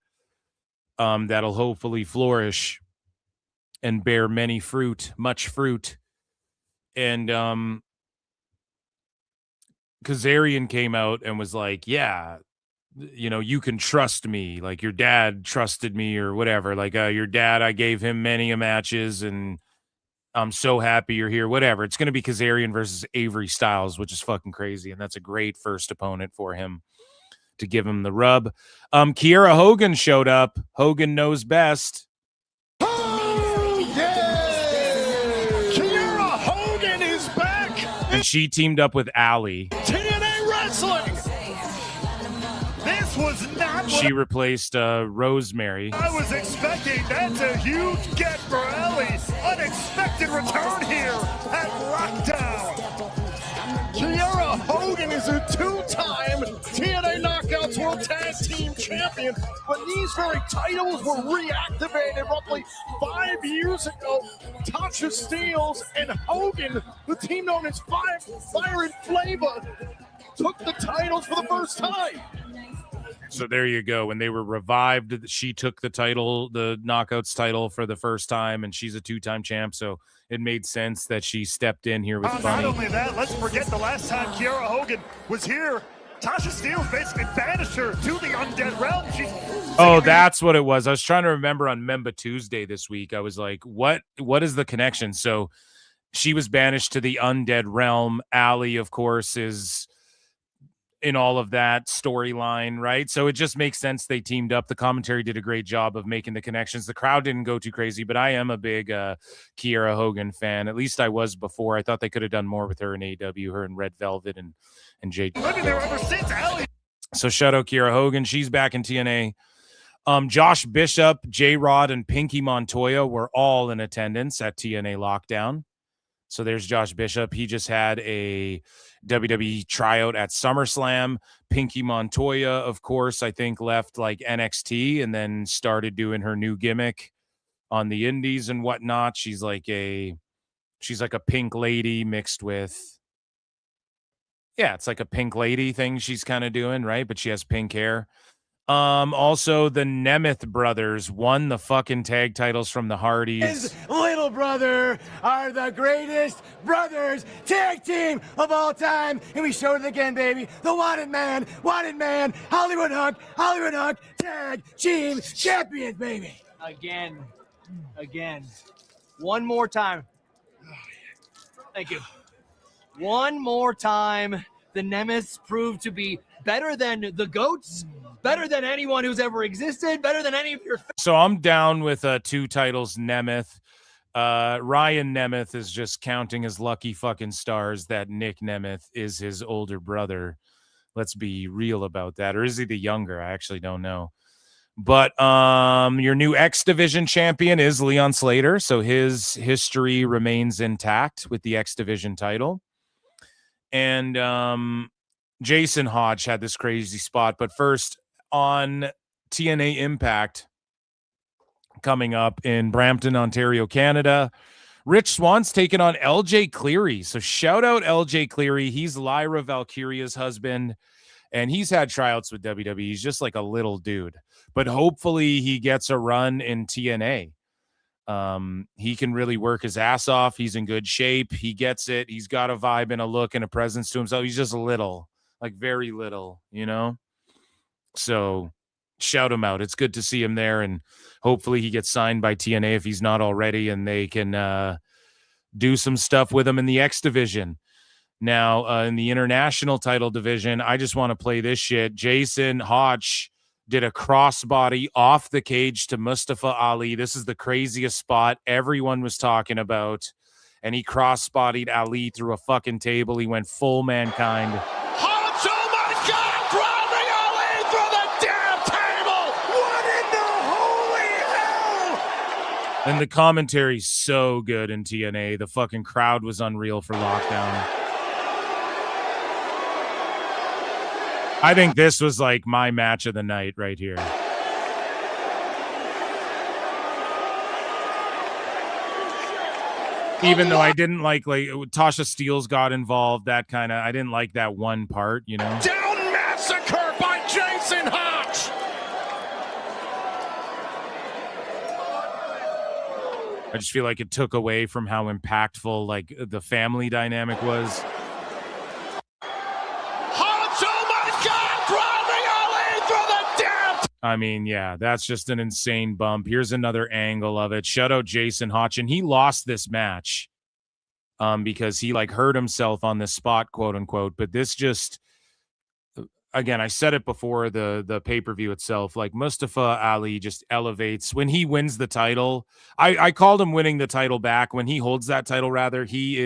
that'll hopefully flourish and bear much fruit. And Kazarian came out and was like, yeah, you know, you can trust me. Like your dad trusted me or whatever. Like your dad, I gave him many matches and I'm so happy you're here. Whatever. It's going to be Kazarian versus Avery Styles, which is fucking crazy. And that's a great first opponent for him to give him the rub. Kiera Hogan showed up. Hogan knows best. Kiera Hogan is back. And she teamed up with Allie. TNA Wrestling. This was not She replaced Rosemary. I was expecting. That's a huge get for Allie. Unexpected return here at Lockdown. Kiera Hogan is a two-time TNA Knockouts World Tag Team Champion, but these very titles were reactivated roughly 5 years ago. Tasha Steelz and Hogan, the team known as Fire and Flavor, took the titles for the first time. So there you go. When they were revived, she took the title, the Knockouts title for the first time, and she's a two-time champ. So it made sense that she stepped in here with Bunny. Not only that, let's forget the last time Kiera Hogan was here. Tasha Steelz basically banished her to the Undead Realm. Oh, that's what it was. I was trying to remember on Memba Tuesday this week. I was like, what is the connection? So she was banished to the Undead Realm. Allie, of course, is in all of that storyline, right? So it just makes sense they teamed up. The commentary did a great job of making the connections. The crowd didn't go too crazy, but I am a big Kiera Hogan fan. At least I was before. I thought they could have done more with her in AEW, her in Red Velvet and Jade. I've been there ever since, Allie. So shout out Kiera Hogan. She's back in TNA. Josh Bishop, J-Rod, and Pinky Montoya were all in attendance at TNA Lockdown. So there's Josh Bishop. He just had a WWE tryout at SummerSlam. Pinky Montoya, of course, I think left like NXT and then started doing her new gimmick on the indies and whatnot. She's like a pink lady mixed with, yeah, it's like a pink lady thing she's kind of doing, right? But she has pink hair. Also the Nemeth brothers won the fucking tag titles from the Hardys. His little brother are the greatest brothers tag team of all time, and we showed it again, baby. The wanted man, Hollywood Hunk, tag team champions, baby. Again. One more time. Thank you. One more time. The Nemeths proved to be better than the GOATs, better than anyone who's ever existed, better than any of your... So I'm down with 2 titles, Nemeth. Ryan Nemeth is just counting his lucky fucking stars that Nick Nemeth is his older brother. Let's be real about that. Or is he the younger? I actually don't know. But your new X Division champion is Leon Slater, so his history remains intact with the X Division title. And Jason Hodge had this crazy spot. But first, on TNA Impact coming up in Brampton, Ontario, Canada, Rich Swann's taking on LJ Cleary. So shout out LJ Cleary. He's Lyra Valkyria's husband, and he's had tryouts with WWE. He's just like a little dude. But hopefully he gets a run in TNA. He can really work his ass off. He's in good shape. He gets it. He's got a vibe and a look and a presence to himself. He's just little, like very little, you know? So shout him out. It's good to see him there, and hopefully he gets signed by TNA if he's not already, and they can do some stuff with him in the X Division. Now, in the international title division, I just want to play this shit. Jason Hodge did a crossbody off the cage to Mustafa Ali. This is the craziest spot everyone was talking about. And he crossbodied Ali through a fucking table. He went full Mankind. Hodge, oh my God, driving Ali through the damn table! What in the holy hell? And the commentary's so good in TNA. The fucking crowd was unreal for Lockdown. I think this was like my match of the night right here. Even though I didn't like Tasha Steelz got involved, that kind of, I didn't like that one part, you know? Down massacre by Jason Hotch. I just feel like it took away from how impactful like the family dynamic was. Hotch, oh my God, driving Ali through the depth. I mean, yeah, that's just an insane bump. Here's another angle of it. Shout out Jason Hotch, and he lost this match because he like hurt himself on this spot, quote unquote. But this just, again, I said it before the pay-per-view itself, like Mustafa Ali just elevates when he wins the title. I called him winning the title back. When he holds that title, rather, he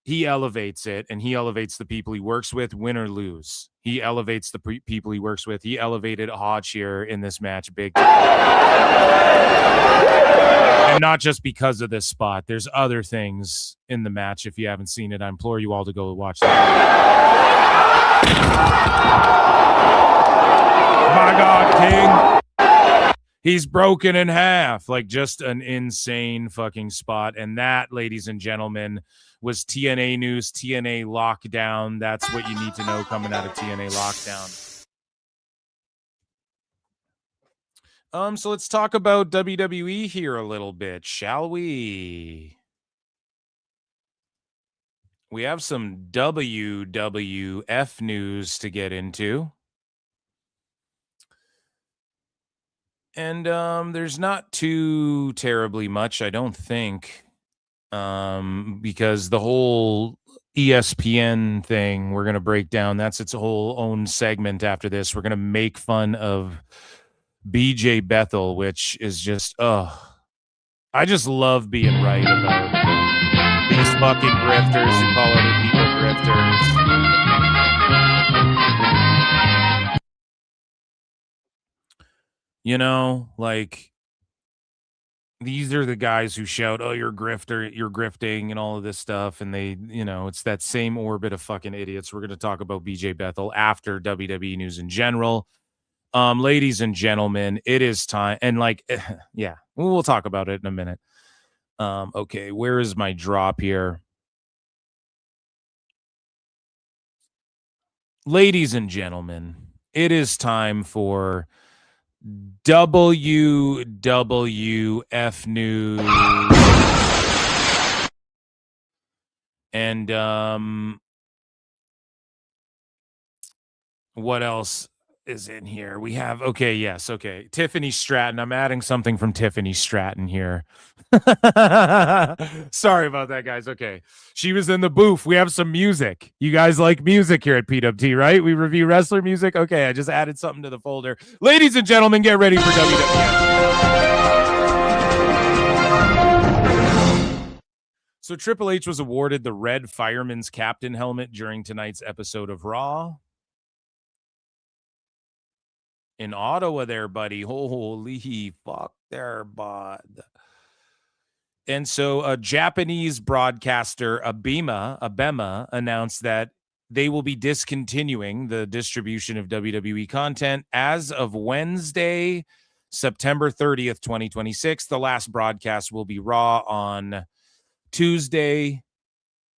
elevates it, and he elevates the people he works with, win or lose. He elevates the people he works with. He elevated Hodge here in this match big time. And not just because of this spot. There's other things in the match. If you haven't seen it, I implore you all to go watch that. My God, King. He's broken in half. Like, just an insane fucking spot. And that, ladies and gentlemen, was TNA News, TNA Lockdown. That's what you need to know coming out of TNA Lockdown. So let's talk about WWE here a little bit, shall we? We have some WWF news to get into. And there's not too terribly much, I don't think. Because the whole ESPN thing we're going to break down, that's its whole own segment after this. We're going to make fun of BJ Bethel, which is just, I just love being right about these fucking grifters who call other people grifters. You know, like, these are the guys who shout, "Oh, you're a grifter, you're grifting," and all of this stuff. And they, you know, it's that same orbit of fucking idiots. We're going to talk about BJ Bethel after WWE news in general. Ladies and gentlemen, it is time. And like, yeah, we'll talk about it in a minute. Okay, where is my drop here? Ladies and gentlemen, it is time for WWF news. And what else is in here? We have, okay, yes, okay. Tiffany Stratton. I'm adding something from Tiffany Stratton here. Sorry about that, guys. Okay. She was in the booth. We have some music. You guys like music here at PWT, right? We review wrestler music. Okay, I just added something to the folder. Ladies and gentlemen, get ready for WWF. So Triple H was awarded the red fireman's captain helmet during tonight's episode of Raw. In Ottawa there, buddy. Holy fuck there, bud. And so a Japanese broadcaster, Abema, announced that they will be discontinuing the distribution of WWE content as of Wednesday, September 30th, 2026. The last broadcast will be Raw on Tuesday,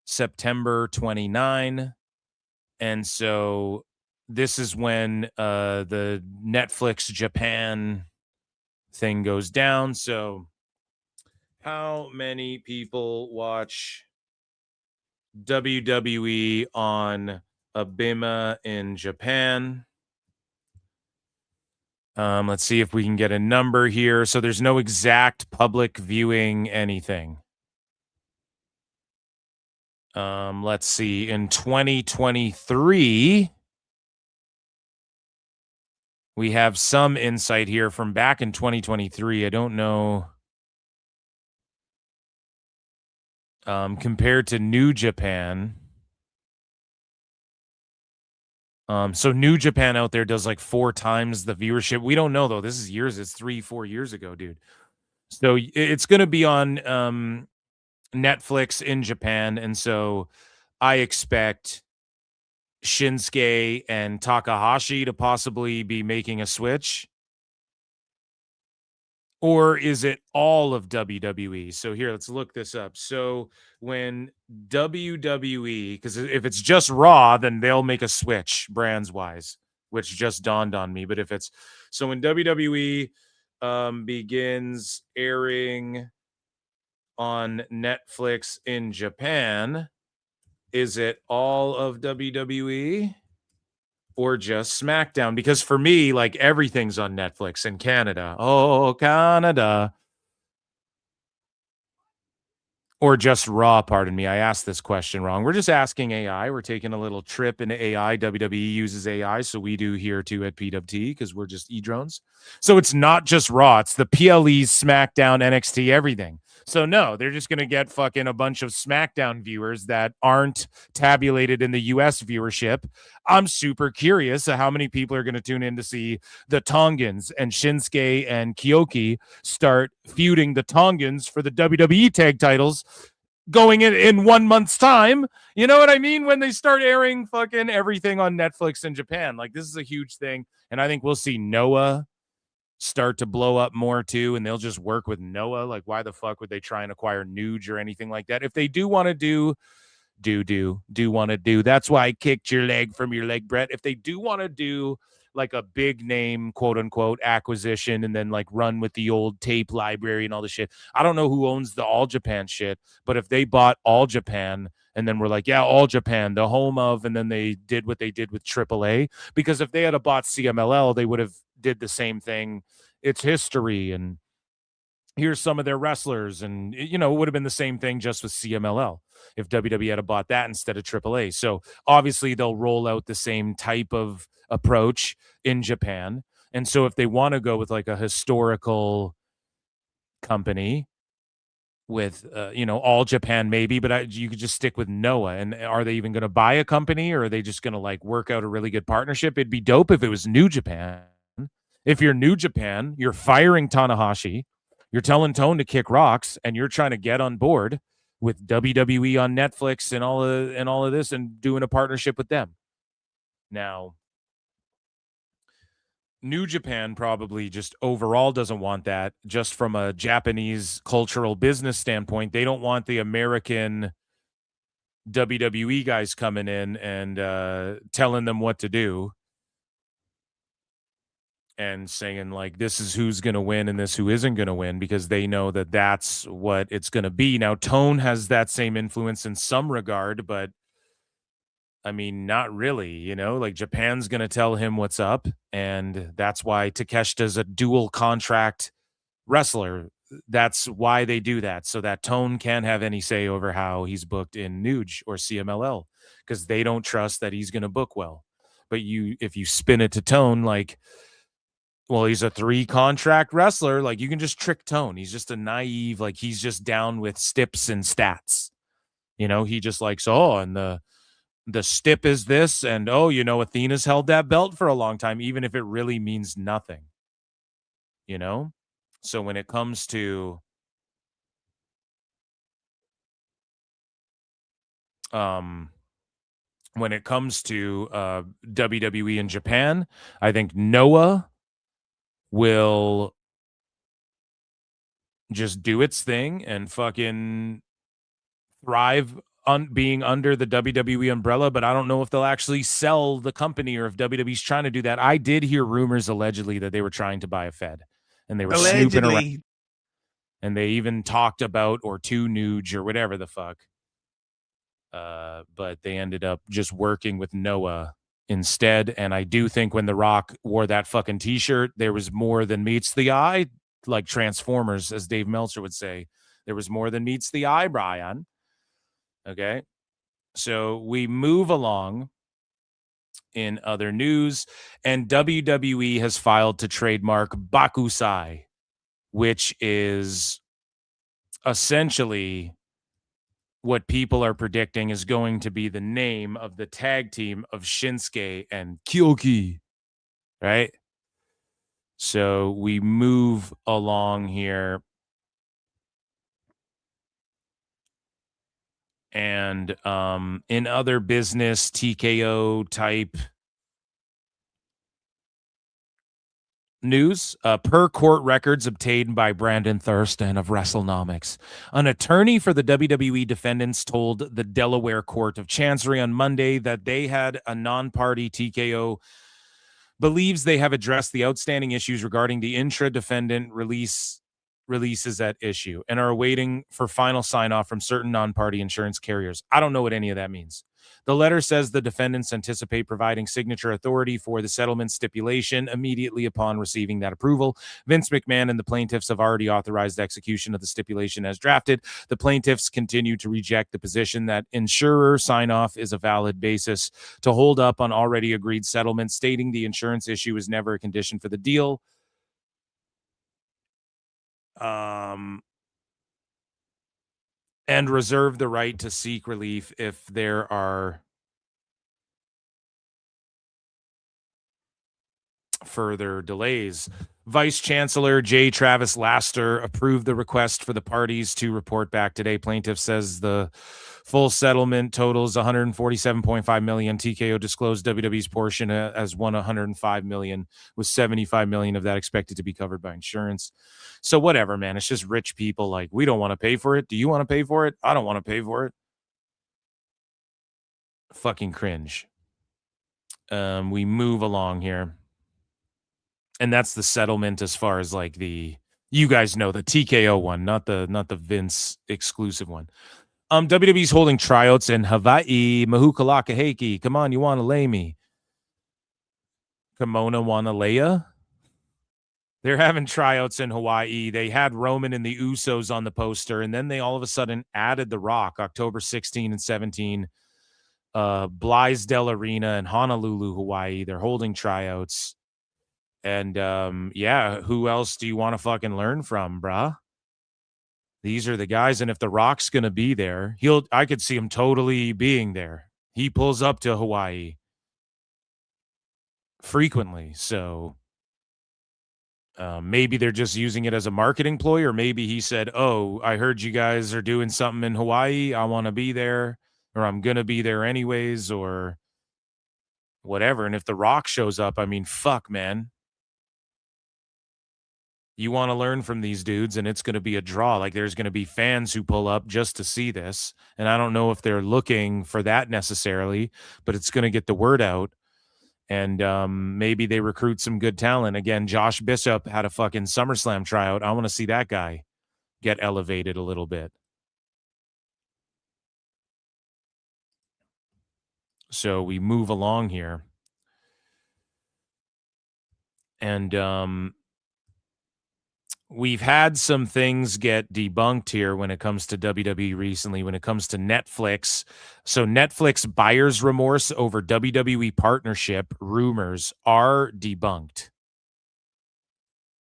September 29. And so this is when the Netflix Japan thing goes down. So how many people watch WWE on Abema in Japan? Let's see if we can get a number here. So there's no exact public viewing anything. Let's see. In 2023, we have some insight here from back in 2023. I don't know. Compared to New Japan. So New Japan out there does like 4 times the viewership. We don't know though. This is years. It's 3-4 years ago, dude. So it's going to be on Netflix in Japan, and so I expect Shinsuke and Takahashi to possibly be making a switch. Or is it all of WWE? So here, let's look this up. So when WWE, because if it's just Raw, then they'll make a switch brands wise, which just dawned on me. But if it's so when WWE begins airing on Netflix in Japan, is it all of WWE? Or just SmackDown? Because for me, like everything's on Netflix in Canada. Oh, Canada. Or just Raw, pardon me. I asked this question wrong. We're just asking AI. We're taking a little trip into AI. WWE uses AI, so we do here too at PWT because we're just e-drones. So it's not just Raw. It's the PLEs, SmackDown, NXT, everything. So no, they're just going to get fucking a bunch of SmackDown viewers that aren't tabulated in the US viewership. I'm super curious how many people are going to tune in to see the Tongans and Shinsuke and Kyoki start feuding the Tongans for the WWE tag titles going in 1 month's time. You know what I mean? When they start airing fucking everything on Netflix in Japan. Like, this is a huge thing. And I think we'll see Noah start to blow up more too, and they'll just work with Noah. Like, why the fuck would they try and acquire Nuge or anything like that? If they do want to do want to do, that's why I kicked your leg from your leg, Brett. If they do want to do like a big name, quote unquote, acquisition and then like run with the old tape library and all the shit. I don't know who owns the All Japan shit, but if they bought All Japan and then we're like, yeah, All Japan, the home of, and then they did what they did with AAA, because if they had bought CMLL, they would have did the same thing. It's history, and here's some of their wrestlers, and it would have been the same thing just with CMLL if WWE had bought that instead of AAA. So obviously they'll roll out the same type of approach in Japan. And so if they want to go with like a historical company with All Japan maybe, but you could just stick with Noah. And are they even going to buy a company, or are they just going to like work out a really good partnership? It'd be dope if it was New Japan. If you're New Japan, you're firing Tanahashi, you're telling Tone to kick rocks, and you're trying to get on board with WWE on Netflix and all of this and doing a partnership with them. Now, New Japan probably just overall doesn't want that. Just from a Japanese cultural business standpoint, they don't want the American WWE guys coming in and telling them what to do and saying like, this is who's going to win and this who isn't going to win, because they know that that's what it's going to be. Now, Tone has that same influence in some regard, but I mean, not really, like Japan's going to tell him what's up. And that's why Takeshita's a dual contract wrestler. That's why they do that. So that Tone can't have any say over how he's booked in Nuge or CMLL, because they don't trust that he's going to book well. But if you spin it to Tone, like, well, he's a 3 contract wrestler, like you can just trick Tone. He's just a naive, like he's just down with stips and stats. He just likes, and the stip is this, and Athena's held that belt for a long time, even if it really means nothing. So when it comes to WWE in Japan, I think Noah will just do its thing and fucking thrive on being under the WWE umbrella, but I don't know if they'll actually sell the company or if WWE's trying to do that. I did hear rumors allegedly that they were trying to buy a Fed and they were snooping around, and they even talked about or to Nuge or whatever the fuck. But they ended up just working with Noah instead. And I do think when The Rock wore that fucking t-shirt, there was more than meets the eye, like Transformers, as Dave Meltzer would say. There was more than meets the eye, Brian. Okay, so we move along in other news, and WWE has filed to trademark Bakusai, which is essentially what people are predicting is going to be the name of the tag team of Shinsuke and Kyoki, right? So we move along here. And in other business TKO type news, per court records obtained by Brandon Thurston of WrestleNomics, an attorney for the WWE defendants told the Delaware Court of Chancery on Monday that they had a non-party TKO believes they have addressed the outstanding issues regarding the intra-defendant releases at issue and are waiting for final sign-off from certain non-party insurance carriers. I don't know what any of that means. The letter says the defendants anticipate providing signature authority for the settlement stipulation immediately upon receiving that approval. Vince McMahon and the plaintiffs have already authorized execution of the stipulation as drafted. The plaintiffs continue to reject the position that insurer sign-off is a valid basis to hold up on already agreed settlement, stating the insurance issue is never a condition for the deal. And reserve the right to seek relief if there are further delays. Vice Chancellor J. Travis Laster approved the request for the parties to report back today. Plaintiff says the full settlement totals $147.5 million. TKO disclosed WWE's portion as $105 million, with $75 million of that expected to be covered by insurance. So whatever, man. It's just rich people like, we don't want to pay for it. Do you want to pay for it? I don't want to pay for it. Fucking cringe. We move along here. And that's the settlement as far as like you guys know, the TKO one, not the Vince exclusive one. WWE's holding tryouts in Hawaii. Mahukalaka Heiki. Come on, you want to lay me? Kimona wanna lay ya? They're having tryouts in Hawaii. They had Roman and the Usos on the poster, and then they all of a sudden added The Rock, October 16 and 17. Blaisdell Arena in Honolulu, Hawaii. They're holding tryouts. And yeah, who else do you want to fucking learn from, bruh? These are the guys, and if The Rock's gonna be there, I could see him totally being there. He pulls up to Hawaii frequently, so maybe they're just using it as a marketing ploy, or maybe he said, "Oh, I heard you guys are doing something in Hawaii. I want to be there, or I'm gonna be there anyways, or whatever." And if The Rock shows up, I mean, fuck, man. You want to learn from these dudes, and it's going to be a draw. Like, there's going to be fans who pull up just to see this. And I don't know if they're looking for that necessarily, but it's going to get the word out. And maybe they recruit some good talent. Again, Josh Bishop had a fucking SummerSlam tryout. I want to see that guy get elevated a little bit. So we move along here. And we've had some things get debunked here when it comes to WWE recently, when it comes to Netflix. So Netflix buyer's remorse over WWE partnership rumors are debunked.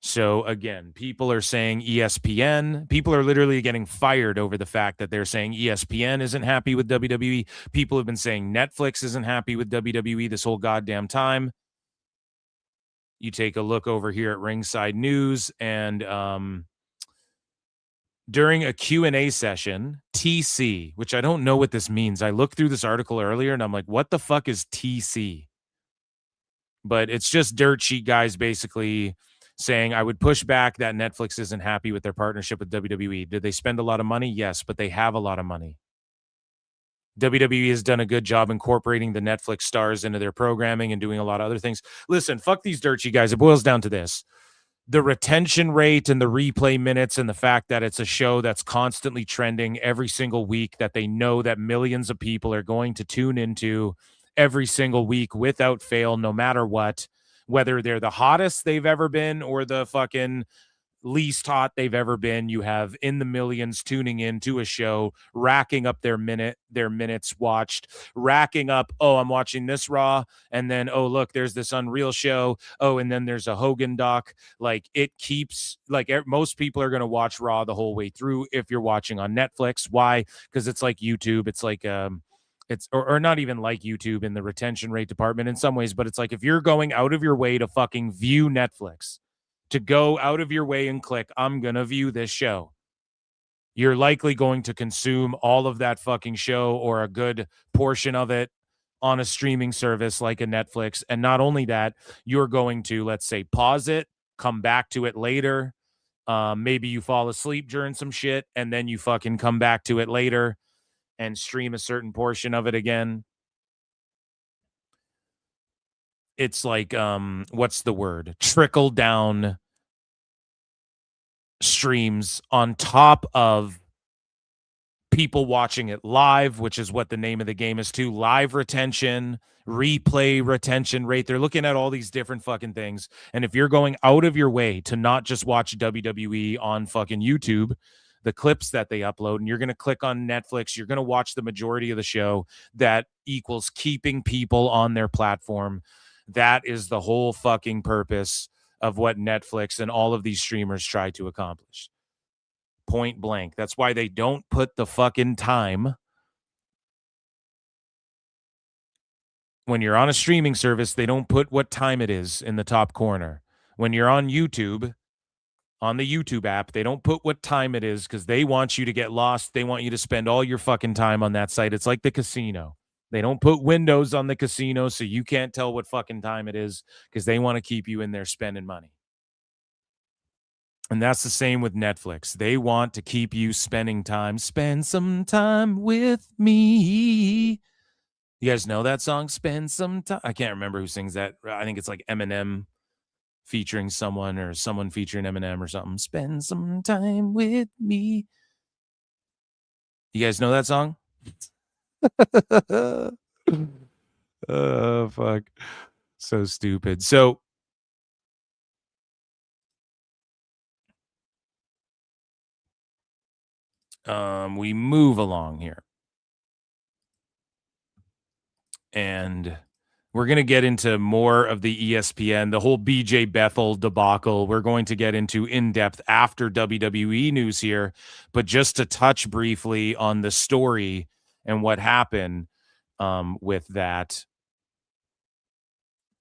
So again, people are saying ESPN. People are literally getting fired over the fact that they're saying ESPN isn't happy with WWE. People have been saying Netflix isn't happy with WWE this whole goddamn time. You take a look over here at Ringside News, and during a Q&A session, TC, which I don't know what this means. I looked through this article earlier, and I'm like, what the fuck is TC? But it's just dirt sheet guys basically saying, I would push back that Netflix isn't happy with their partnership with WWE. Did they spend a lot of money? Yes, but they have a lot of money. WWE has done a good job incorporating the Netflix stars into their programming and doing a lot of other things. Listen, fuck these dirt sheet guys. It boils down to this. The retention rate and the replay minutes and the fact that it's a show that's constantly trending every single week, that they know that millions of people are going to tune into every single week without fail, no matter what, whether they're the hottest they've ever been or the fucking least hot they've ever been. You have in the millions tuning in to a show, racking up their minutes watched, racking up, oh, I'm watching this Raw, and then, oh, look, there's this Unreal show, oh, and then there's a Hogan doc. Like, it keeps, like, most people are going to watch Raw the whole way through if you're watching on Netflix. Why? Because it's like YouTube. It's like it's or not even like YouTube in the retention rate department in some ways, but it's like if you're going out of your way to fucking view Netflix, to go out of your way and click, I'm going to view this show, You're likely going to consume all of that fucking show or a good portion of it on a streaming service like a Netflix. And not only that, you're going to, let's say, pause it, come back to it later. Maybe you fall asleep during some shit and then you fucking come back to it later and stream a certain portion of it again. It's like, what's the word? Trickle down streams on top of people watching it live, which is what the name of the game is too. Live retention, replay retention rate. They're looking at all these different fucking things. And if you're going out of your way to not just watch WWE on fucking YouTube, the clips that they upload, and you're going to click on Netflix, you're going to watch the majority of the show, that equals keeping people on their platform. That is the whole fucking purpose of what Netflix and all of these streamers try to accomplish. Point blank. That's why they don't put the fucking time. When you're on a streaming service, they don't put what time it is in the top corner. When you're on YouTube, on the YouTube app, they don't put what time it is because they want you to get lost. They want you to spend all your fucking time on that site. It's like the casino. They don't put windows on the casino so you can't tell what fucking time it is because they want to keep you in there spending money. And that's the same with Netflix. They want to keep you spending time. Spend some time with me. You guys know that song? Spend some time. I can't remember who sings that. I think it's like Eminem featuring someone or someone featuring Eminem or something. Spend some time with me. You guys know that song? Oh, fuck. So stupid. So we move along here. And we're going to get into more of the ESPN, the whole BJ Bethel debacle. We're going to get into in-depth after WWE news here. But just to touch briefly on the story and what happened with that.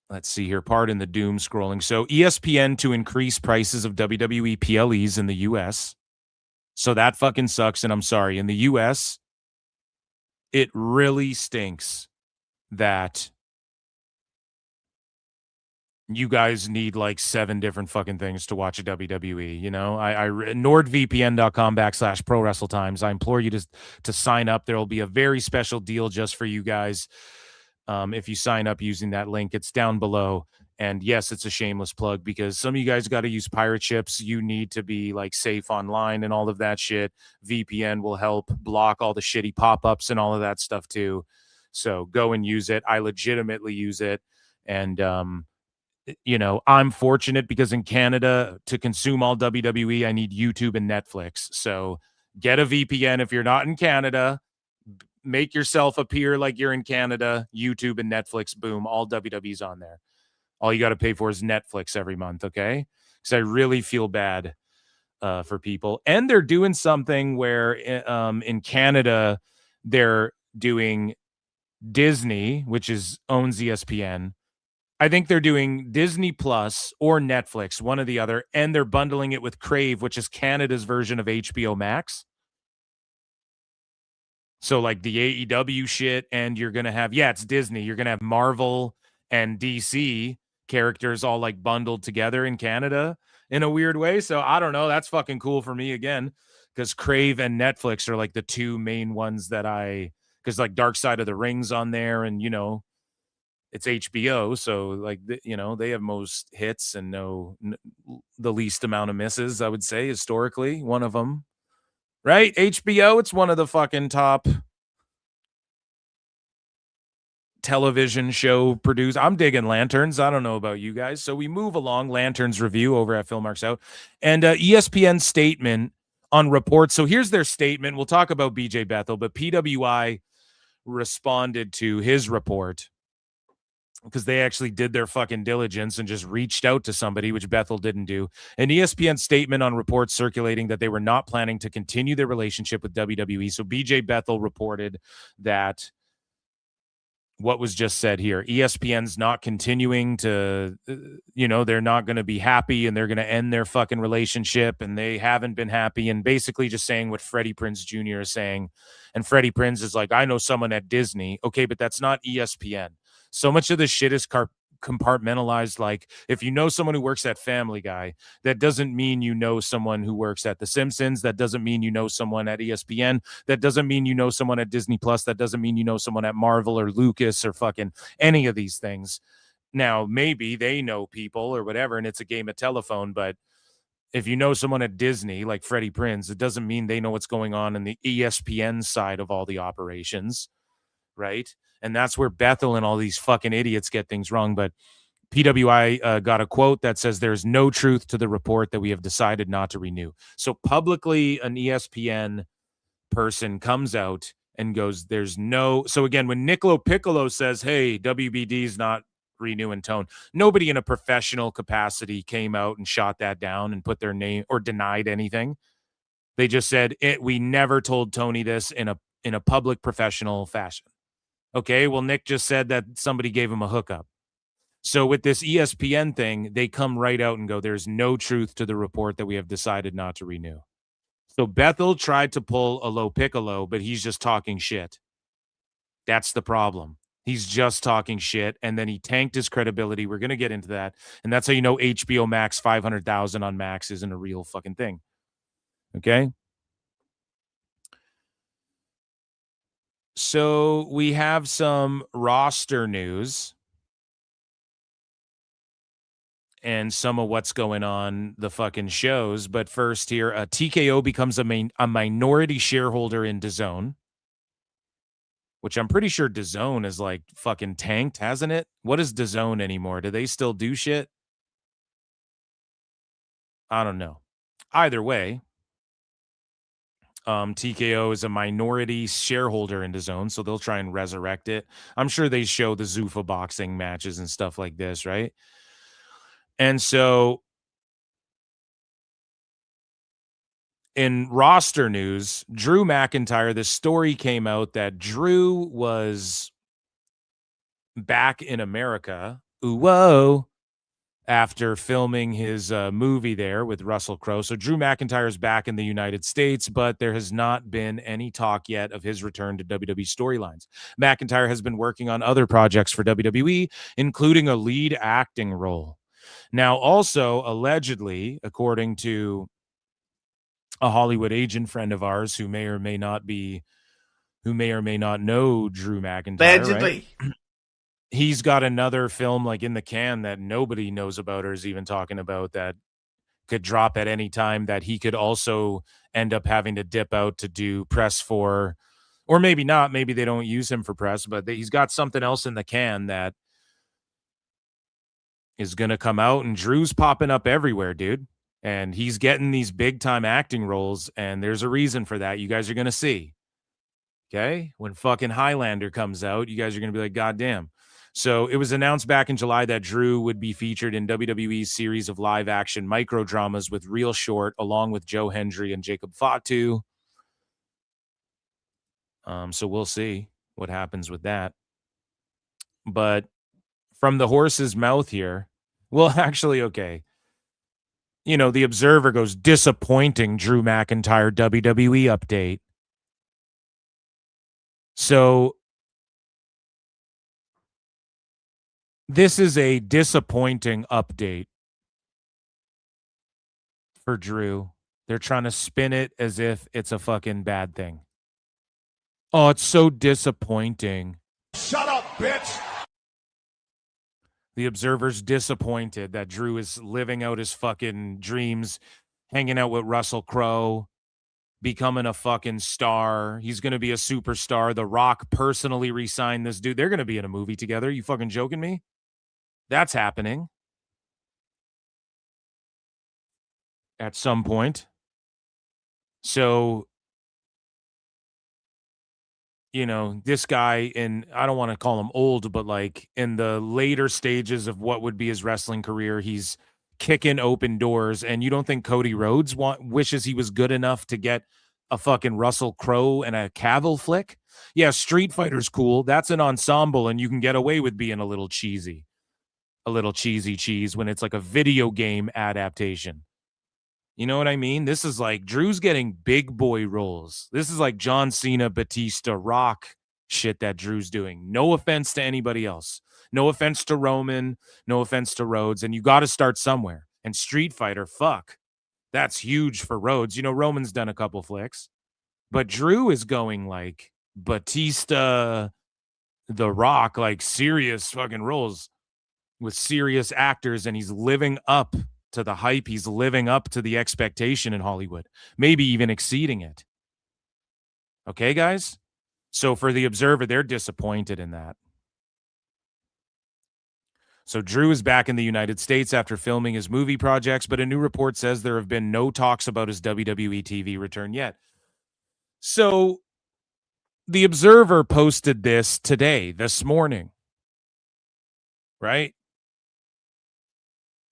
Let's see here. Pardon the doom scrolling. So ESPN to increase prices of WWE PLEs in the U.S. So that fucking sucks, and I'm sorry. In the U.S., it really stinks that you guys need like 7 different fucking things to watch a WWE. You know, nordvpn.com/pro-wrestle-times. I implore you to sign up. There will be a very special deal just for you guys if you sign up using that link. It's down below. And yes, it's a shameless plug because some of you guys got to use pirate ships. You need to be like safe online and all of that shit. VPN will help block all the shitty pop-ups and all of that stuff too. So go and use it. I legitimately use it. And, you know, I'm fortunate because in Canada to consume all WWE, I need YouTube and Netflix. So get a VPN if you're not in Canada. Make yourself appear like you're in Canada. YouTube and Netflix, boom, all WWE's on there. All you got to pay for is Netflix every month, okay? Because I really feel bad for people. And they're doing something where in Canada, they're doing Disney, which owns ESPN. I think they're doing Disney Plus or Netflix, one or the other, and they're bundling it with Crave, which is Canada's version of HBO Max. So like the AEW shit, and you're going to have, it's Disney. You're going to have Marvel and DC characters all like bundled together in Canada in a weird way. So I don't know. That's fucking cool for me again, because Crave and Netflix are like the 2 main ones that because like Dark Side of the Ring's on there, and, you know, it's HBO. So like, you know, they have most hits and the least amount of misses, I would say, historically, one of them. Right? HBO, it's one of the fucking top television show produced. I'm digging Lanterns. I don't know about you guys. So we move along. Lanterns review over at Phil Marks Out. And ESPN statement on reports. So here's their statement. We'll talk about BJ Bethel, but PWI responded to his report because they actually did their fucking diligence and just reached out to somebody, which Bethel didn't do. An ESPN statement on reports circulating that they were not planning to continue their relationship with WWE. So BJ Bethel reported that what was just said here. ESPN's not continuing to, they're not going to be happy and they're going to end their fucking relationship and they haven't been happy, and basically just saying what Freddie Prinze Jr. is saying. And Freddie Prinze is like, I know someone at Disney. Okay, but that's not ESPN. So much of this shit is compartmentalized. Like, if you know someone who works at Family Guy, that doesn't mean you know someone who works at The Simpsons. That doesn't mean you know someone at ESPN. That doesn't mean you know someone at Disney Plus. That doesn't mean you know someone at Marvel or Lucas or fucking any of these things. Now, maybe they know people or whatever, and it's a game of telephone, but if you know someone at Disney, like Freddie Prinze, it doesn't mean they know what's going on in the ESPN side of all the operations, right? And that's where Bethel and all these fucking idiots get things wrong. But PWI got a quote that says, there's no truth to the report that we have decided not to renew. So publicly, an ESPN person comes out and goes, there's no. So again, when Nick LoPiccolo says, hey, WBD's not renewing Tone, nobody in a professional capacity came out and shot that down and put their name or denied anything. They just said, we never told Tony this in a public professional fashion. Okay, well, Nick just said that somebody gave him a hookup. So with this ESPN thing, they come right out and go, there's no truth to the report that we have decided not to renew. So Bethel tried to pull a LoPiccolo, but he's just talking shit. That's the problem. He's just talking shit, and then he tanked his credibility. We're going to get into that. And that's how you know HBO Max 500,000 on Max isn't a real fucking thing. Okay? So we have some roster news and some of what's going on the fucking shows. But first here, TKO becomes a minority shareholder in DAZN, which I'm pretty sure DAZN is like fucking tanked, hasn't it? What is DAZN anymore? Do they still do shit? I don't know. Either way, TKO is a minority shareholder in DAZN, so they'll try and resurrect it. I'm sure they show the Zuffa boxing matches and stuff like this, right? And so in roster news, Drew McIntyre, the story came out that Drew was back in America, after filming his movie there with Russell Crowe. So Drew McIntyre is back in the United States, but there has not been any talk yet of his return to WWE storylines. McIntyre has been working on other projects for WWE, including a lead acting role. Now, also, allegedly, according to a Hollywood agent friend of ours who may or may not know Drew McIntyre, allegedly, right? He's got another film like in the can that nobody knows about or is even talking about that could drop at any time, that he could also end up having to dip out to do press for, or maybe not. Maybe they don't use him for press, but he's got something else in the can that is going to come out, and Drew's popping up everywhere, dude. And he's getting these big time acting roles, and there's a reason for that. You guys are going to see. Okay? When fucking Highlander comes out, you guys are going to be like, God damn. So it was announced back in July that Drew would be featured in WWE's series of live action micro dramas with Real Short, along with Joe Hendry and Jacob Fatu. So we'll see what happens with that. But from the horse's mouth here, well, actually, okay. You know, the Observer goes, disappointing Drew McIntyre WWE update. So this is a disappointing update for Drew. They're trying to spin it as if it's a fucking bad thing. Oh, it's so disappointing. Shut up, bitch. The Observer's disappointed that Drew is living out his fucking dreams, hanging out with Russell Crowe, becoming a fucking star. He's going to be a superstar. The Rock personally re-signed this dude. They're going to be in a movie together. You fucking joking me? That's happening at some point. So, you know, this guy, and I don't want to call him old, but like in the later stages of what would be his wrestling career, he's kicking open doors. And you don't think Cody Rhodes wishes he was good enough to get a fucking Russell Crowe and a Cavill flick? Yeah, Street Fighter's cool. That's an ensemble, and you can get away with being a little cheesy cheese when it's like a video game adaptation. You know what I mean? This is like Drew's getting big boy roles. This is like John Cena, Batista, Rock shit that Drew's doing. No offense to anybody else. No offense to Roman. No offense to Rhodes. And you got to start somewhere. And Street Fighter, fuck. That's huge for Rhodes. You know, Roman's done a couple flicks. But Drew is going like Batista, The Rock, like serious fucking roles with serious actors. And he's living up to the hype. He's living up to the expectation in Hollywood, maybe even exceeding it. Okay, guys? So for the Observer, they're disappointed in that. So Drew is back in the United States after filming his movie projects, but a new report says there have been no talks about his WWE TV return yet. So the Observer posted this this morning, right?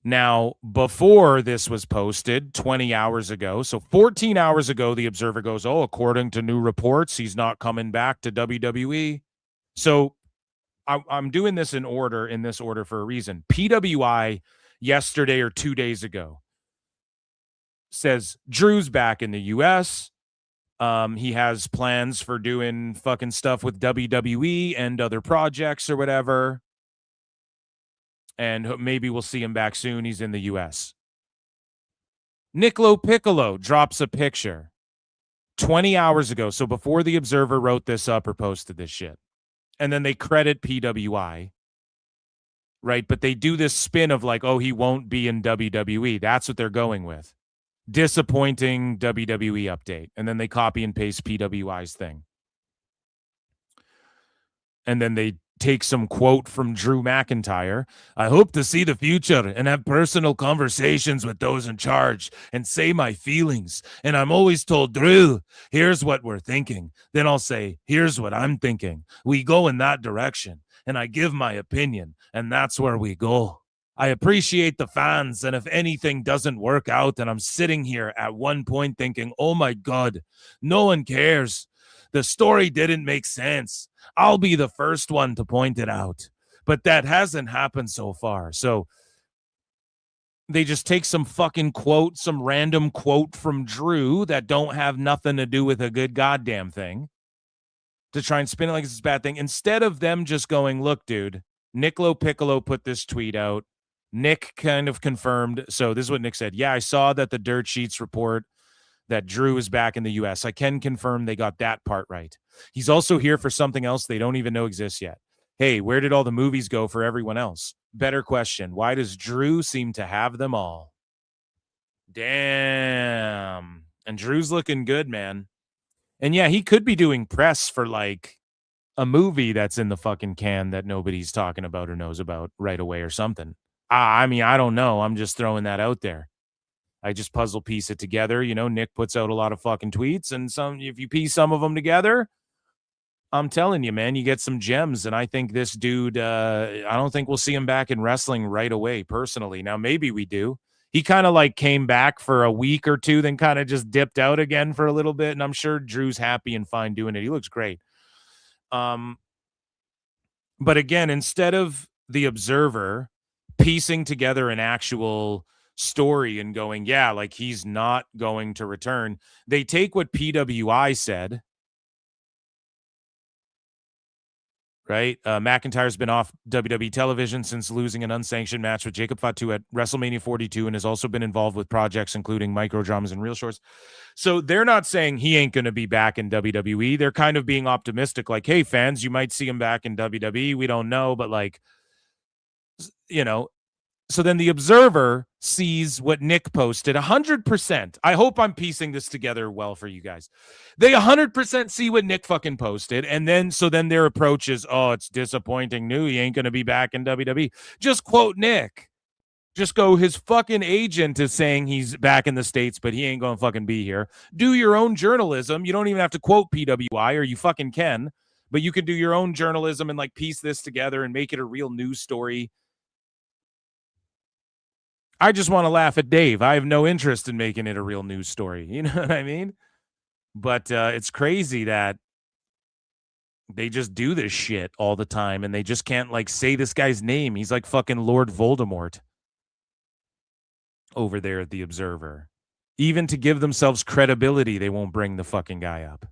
Now, before this was posted 20 hours ago, so 14 hours ago, the Observer goes, oh, according to new reports, he's not coming back to WWE. So I'm doing this in this order for a reason. PWI yesterday or 2 days ago says Drew's back in the U.S. He has plans for doing fucking stuff with WWE and other projects or whatever. And maybe we'll see him back soon. He's in the U.S. Nick LoPiccolo drops a picture 20 hours ago. So before the Observer wrote this up or posted this shit. And then they credit PWI, right? But they do this spin of like, oh, he won't be in WWE. That's what they're going with. Disappointing WWE update. And then they copy and paste PWI's thing. And then they take some quote from Drew McIntyre. I hope to see the future and have personal conversations with those in charge and say my feelings. And I'm always told, Drew, here's what we're thinking. Then I'll say, here's what I'm thinking. We go in that direction. And I give my opinion. And that's where we go. I appreciate the fans. And if anything doesn't work out, and I'm sitting here at one point thinking, oh my God, no one cares. The story didn't make sense. I'll be the first one to point it out. But that hasn't happened so far. So they just take some fucking quote, some random quote from Drew that don't have nothing to do with a good goddamn thing to try and spin it like it's a bad thing. Instead of them just going, look, dude, Nick LoPiccolo put this tweet out. Nick kind of confirmed. So this is what Nick said. Yeah, I saw that the Dirt Sheets report that Drew is back in the U.S. I can confirm they got that part right. He's also here for something else they don't even know exists yet. Hey, where did all the movies go for everyone else? Better question. Why does Drew seem to have them all? Damn. And Drew's looking good, man. And yeah, he could be doing press for like a movie that's in the fucking can that nobody's talking about or knows about right away or something. I mean, I don't know. I'm just throwing that out there. I just puzzle piece it together. You know, Nick puts out a lot of fucking tweets, and if you piece some of them together, I'm telling you, man, you get some gems. And I think this dude, I don't think we'll see him back in wrestling right away, personally. Now, maybe we do. He kind of like came back for a week or two, then kind of just dipped out again for a little bit. And I'm sure Drew's happy and fine doing it. He looks great. But again, instead of the Observer piecing together an actual story and going, yeah, like he's not going to return, they take what PWI said, right? McIntyre's been off WWE television since losing an unsanctioned match with Jacob Fatu at WrestleMania 42 and has also been involved with projects including micro dramas and real shorts. So they're not saying he ain't going to be back in WWE. They're kind of being optimistic, like, hey, fans, you might see him back in WWE. We don't know, but like, you know. So then the Observer sees what Nick posted 100%. I hope I'm piecing this together well for you guys. They 100% see what Nick fucking posted. And then, so then their approach is, oh, it's disappointing news. He ain't going to be back in WWE. Just quote Nick. Just go, his fucking agent is saying he's back in the States, but he ain't going to fucking be here. Do your own journalism. You don't even have to quote PWI, or you fucking can, but you can do your own journalism and like piece this together and make it a real news story. I just want to laugh at Dave. I have no interest in making it a real news story. You know what I mean? But it's crazy that They just do this shit all the time, and they just can't like say this guy's name. He's like fucking Lord Voldemort over there at the Observer. Even to give themselves credibility, they won't bring the fucking guy up.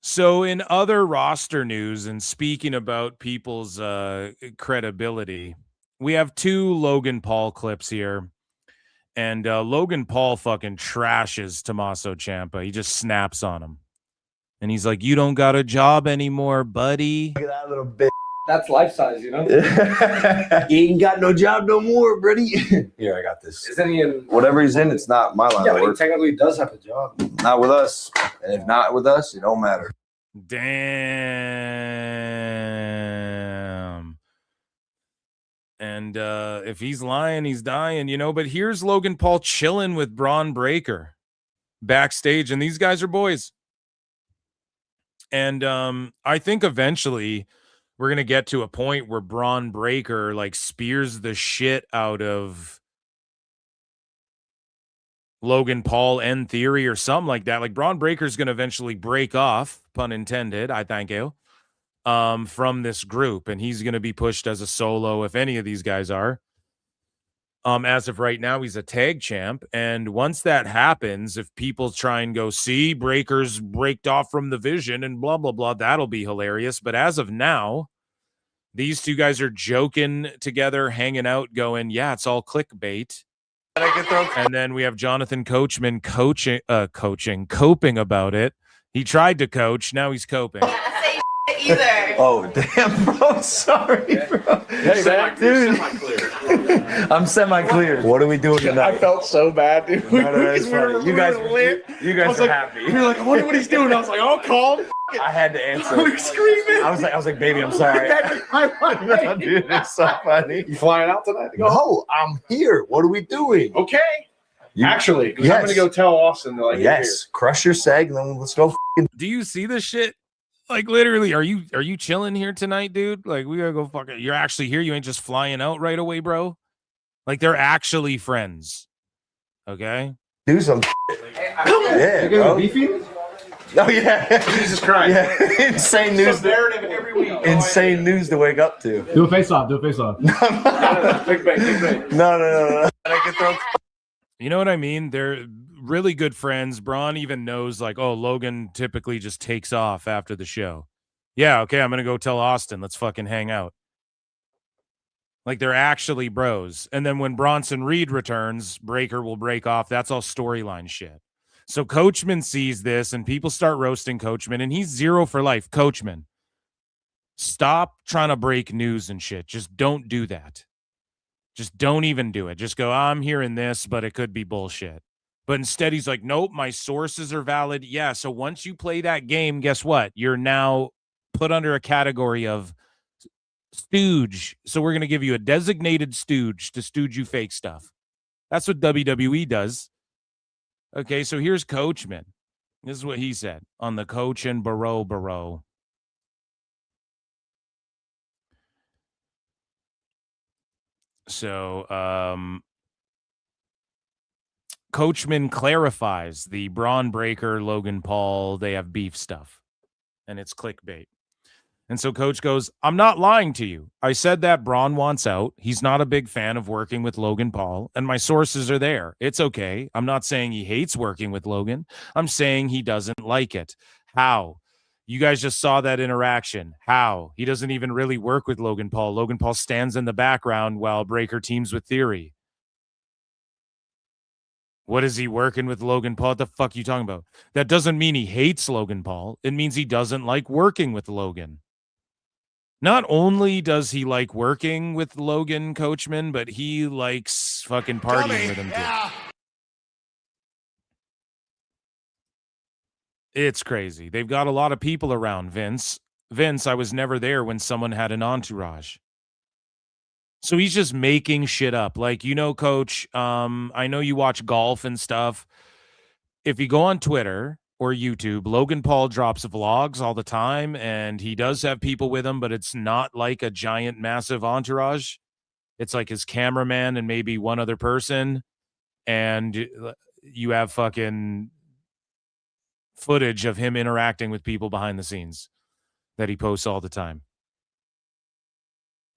So in other roster news, and speaking about people's credibility, we have 2 Logan Paul clips here. And Logan Paul fucking trashes Tommaso Ciampa. He just snaps on him. And he's like, you don't got a job anymore, buddy. Look at that little bitch. That's life size, you know? He ain't got no job no more, buddy. Here, I got this. Isn't he in... Whatever he's in, it's not my line Yeah, of but he work. technically does have a job. Not with us. And if not with us, it don't matter. Damn. And if he's lying, he's dying, you know. But here's Logan Paul chilling with Bron Breakker backstage, and these guys are boys. And I think eventually we're gonna get to a point where Bron Breakker like spears the shit out of Logan Paul and Theory or something like that. Like Bron Breakker's gonna eventually break off, pun intended, I thank you, from this group, and he's gonna be pushed as a solo if any of these guys are. As of right now, he's a tag champ, and once that happens, if people try and go, see, Breakker's breaked off from the Vision and blah blah blah, that'll be hilarious. But as of now, these 2 guys are joking together, hanging out, going, yeah, it's all clickbait. And then we have Jonathan Coachman coping about it. He tried to coach, now he's coping. Either. Oh, damn, bro. Sorry, bro. Hey, man, dude. I'm semi-clear. What are we doing tonight? I felt so bad, dude. No, that's funny. You guys are happy. You're like, I wonder what he's doing. I was like, oh, calm. I had to answer. We were screaming. I was like, baby, I'm sorry. No, dude, it's so funny. You flying out tonight? No, I'm here. What are we doing? Okay. Actually, I'm going to go tell Austin. Like, yes, crush your seg, and then let's go. Do you see this shit? Like literally, are you chilling here tonight, dude? Like we gotta go fucking. You're actually here. You ain't just flying out right away, bro. Like they're actually friends. Okay. Do some. Yeah, bro. Oh yeah. Jesus Christ. Yeah. Insane news. Every week. Insane news to wake up to. Do a face off. Do a face off. Big bang. No. I can throw. You know what I mean? They're really good friends. Bron even knows, like, oh, Logan typically just takes off after the show. Yeah, okay, I'm going to go tell Austin. Let's fucking hang out. Like, they're actually bros. And then when Bronson Reed returns, Breakker will break off. That's all storyline shit. So Coachman sees this, and people start roasting Coachman, and he's 0 for life. Coachman, stop trying to break news and shit. Just don't do that. Just don't even do it. Just go, I'm hearing this, but it could be bullshit. But instead, he's like, nope, my sources are valid. Yeah, so once you play that game, guess what? You're now put under a category of stooge. So we're going to give you a designated stooge to stooge you fake stuff. That's what WWE does. Okay, so here's Coachman. This is what he said on the Coach and Barrow. So, Coachman clarifies the Bron Breakker, Logan Paul, they have beef stuff, and it's clickbait. And so Coach goes, I'm not lying to you. I said that Bron wants out. He's not a big fan of working with Logan Paul, and my sources are there. It's okay. I'm not saying he hates working with Logan. I'm saying he doesn't like it. How? You guys just saw that interaction. How? He doesn't even really work with Logan Paul. Logan Paul stands in the background while Breakker teams with Theory. What is he working with Logan Paul? What the fuck are you talking about? That doesn't mean he hates Logan Paul. It means he doesn't like working with Logan. Not only does he like working with Logan Coachman, but he likes fucking partying with him too. It's crazy. They've got a lot of people around, Vince. Vince, I was never there when someone had an entourage. So he's just making shit up. Like, you know, Coach, I know you watch golf and stuff. If you go on Twitter or YouTube, Logan Paul drops vlogs all the time, and he does have people with him, but it's not like a giant, massive entourage. It's like his cameraman and maybe one other person, and you have fucking footage of him interacting with people behind the scenes that he posts all the time.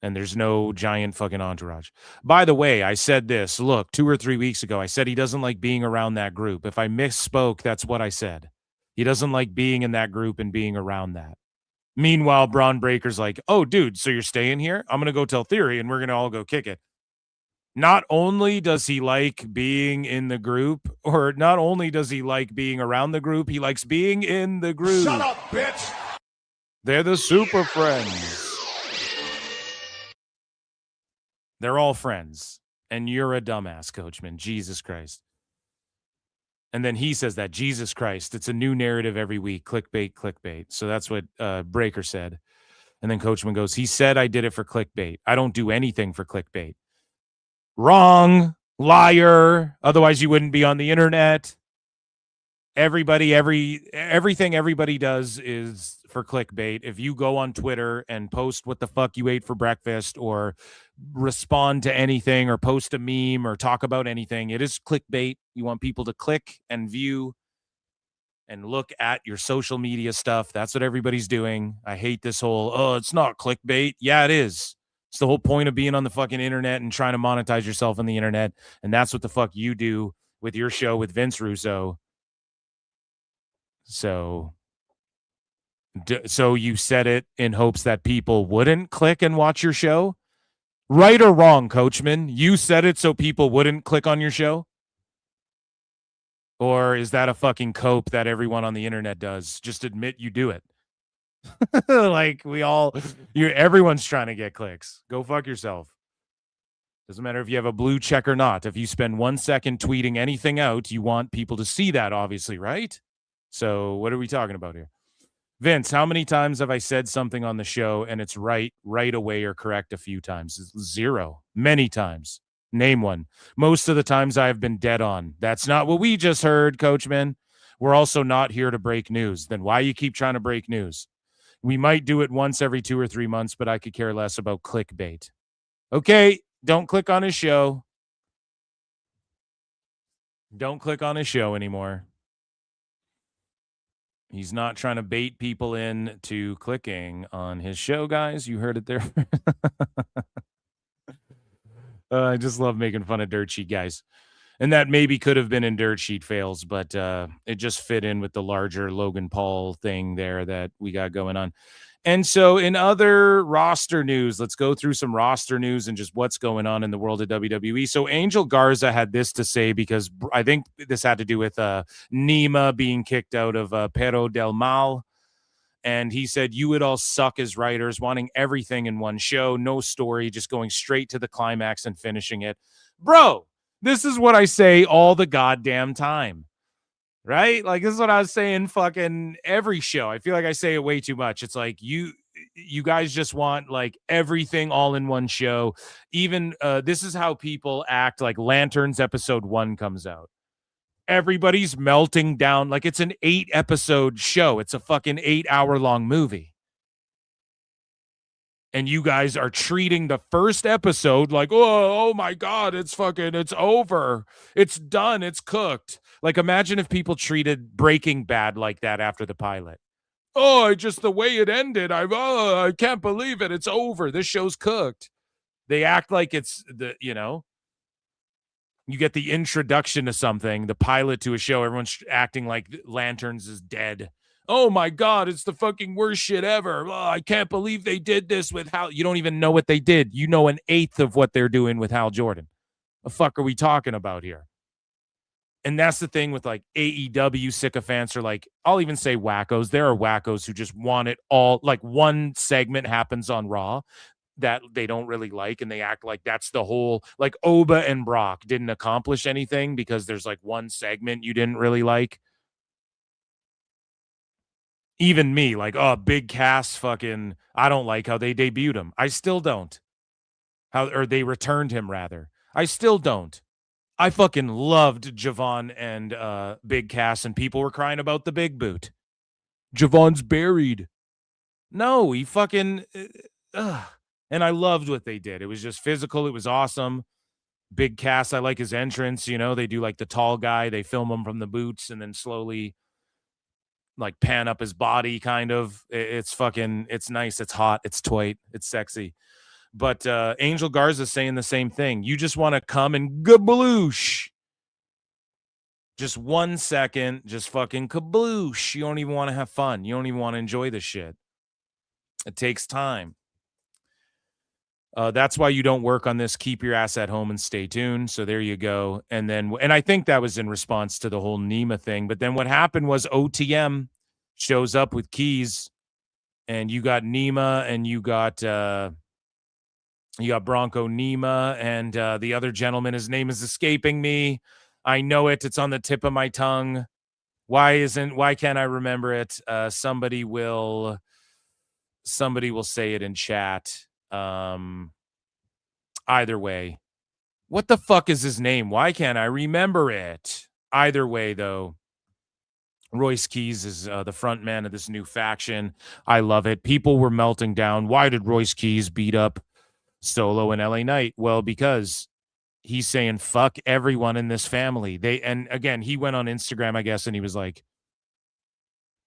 And there's no giant fucking entourage. By the way, I said this, look, 2 or 3 weeks ago, I said he doesn't like being around that group. If I misspoke, that's what I said. He doesn't like being in that group and being around that. Meanwhile, Bron Breakker's like, oh, dude, so you're staying here? I'm going to go tell Theory and we're going to all go kick it. Not only does he like being in the group, or not only does he like being around the group, he likes being in the group. Shut up, bitch. They're the super friends. They're all friends. And you're a dumbass, Coachman. Jesus Christ. And then he says that, Jesus Christ, it's a new narrative every week. Clickbait, clickbait. So that's what Breakker said. And then Coachman goes, he said I did it for clickbait. I don't do anything for clickbait. Wrong, liar. Otherwise, you wouldn't be on the internet. Everything everybody does is for clickbait. If you go on Twitter and post what the fuck you ate for breakfast, or respond to anything, or post a meme, or talk about anything, it is clickbait. You want people to click and view and look at your social media stuff. That's what everybody's doing. I hate this whole, oh, it's not clickbait. Yeah, it is. It's the whole point of being on the fucking internet and trying to monetize yourself on the internet. And that's what the fuck you do with your show with Vince Russo. So you said it in hopes that people wouldn't click and watch your show? Right or wrong, Coachman? You said it so people wouldn't click on your show? Or is that a fucking cope that everyone on the internet does? Just admit you do it. Like everyone's trying to get clicks. Go fuck yourself. Doesn't matter if you have a blue check or not. If you spend 1 second tweeting anything out, you want people to see that, obviously, right? So what are we talking about here? Vince, how many times have I said something on the show and it's right away or correct a few times? 0. Many times. Name one. Most of the times I have been dead on. That's not what we just heard, Coachman. We're also not here to break news. Then why you keep trying to break news? We might do it once every 2 or 3 months, but I could care less about clickbait. Okay, don't click on his show. Don't click on his show anymore. He's not trying to bait people in to clicking on his show, guys. You heard it there. I just love making fun of dirt sheet guys. And that maybe could have been in dirt sheet fails, but it just fit in with the larger Logan Paul thing there that we got going on. And so in other roster news, let's go through some roster news and just what's going on in the world of WWE. So Angel Garza had this to say, because I think this had to do with Nima being kicked out of Pero del Mal. And he said, you would all suck as writers, wanting everything in one show, no story, just going straight to the climax and finishing it. Bro, this is what I say all the goddamn time, right? Like, this is what I was saying fucking every show. I feel like I say it way too much. It's like you guys just want like everything all in one show. Even this is how people act. Like Lanterns episode 1 comes out. Everybody's melting down like it's an 8-episode show. It's a fucking 8-hour-long movie. And you guys are treating the first episode like, oh my God, it's over. It's done. It's cooked. Like, imagine if people treated Breaking Bad like that after the pilot. Oh, just the way it ended. I can't believe it. It's over. This show's cooked. They act like it's you get the introduction to something, the pilot to a show. Everyone's acting like Lanterns is dead. Oh my God, it's the fucking worst shit ever. Oh, I can't believe they did this with Hal. You don't even know what they did. You know 1/8 of what they're doing with Hal Jordan. The fuck are we talking about here? And that's the thing with like AEW sycophants, or like, I'll even say wackos. There are wackos who just want it all. Like one segment happens on Raw that they don't really like, and they act like that's the whole, like Oba and Brock didn't accomplish anything because there's like one segment you didn't really like. Even me, like, oh, Big Cass fucking, I don't like how they debuted him. I still don't. Or they returned him, rather. I still don't. I fucking loved Javon and Big Cass, and people were crying about the big boot. Javon's buried. No, he fucking... And I loved what they did. It was just physical. It was awesome. Big Cass, I like his entrance. You know, they do like the tall guy. They film him from the boots and then slowly like pan up his body, kind of. It's nice, it's hot, it's toit, it's sexy. But Angel Garza's saying the same thing. You just want to come and gabloosh. Just 1 second, just fucking kabloosh. You don't even want to have fun. You don't even want to enjoy the shit. It takes time. That's why you don't work on this. Keep your ass at home and stay tuned. So there you go. And I think that was in response to the whole Nima thing. But then what happened was OTM shows up with keys, and you got Nima, and you got Bronco Nima, and the other gentleman. His name is escaping me. I know it. It's on the tip of my tongue. Why can't I remember it? Somebody will say it in chat. Either way, what the fuck is his name? Why can't I remember it? Either way, though, Royce Keys is the front man of this new faction. I love it. People were melting down. Why did Royce Keys beat up Solo and LA Knight? Well, because he's saying fuck everyone in this family. And again, he went on Instagram, I guess, and he was like,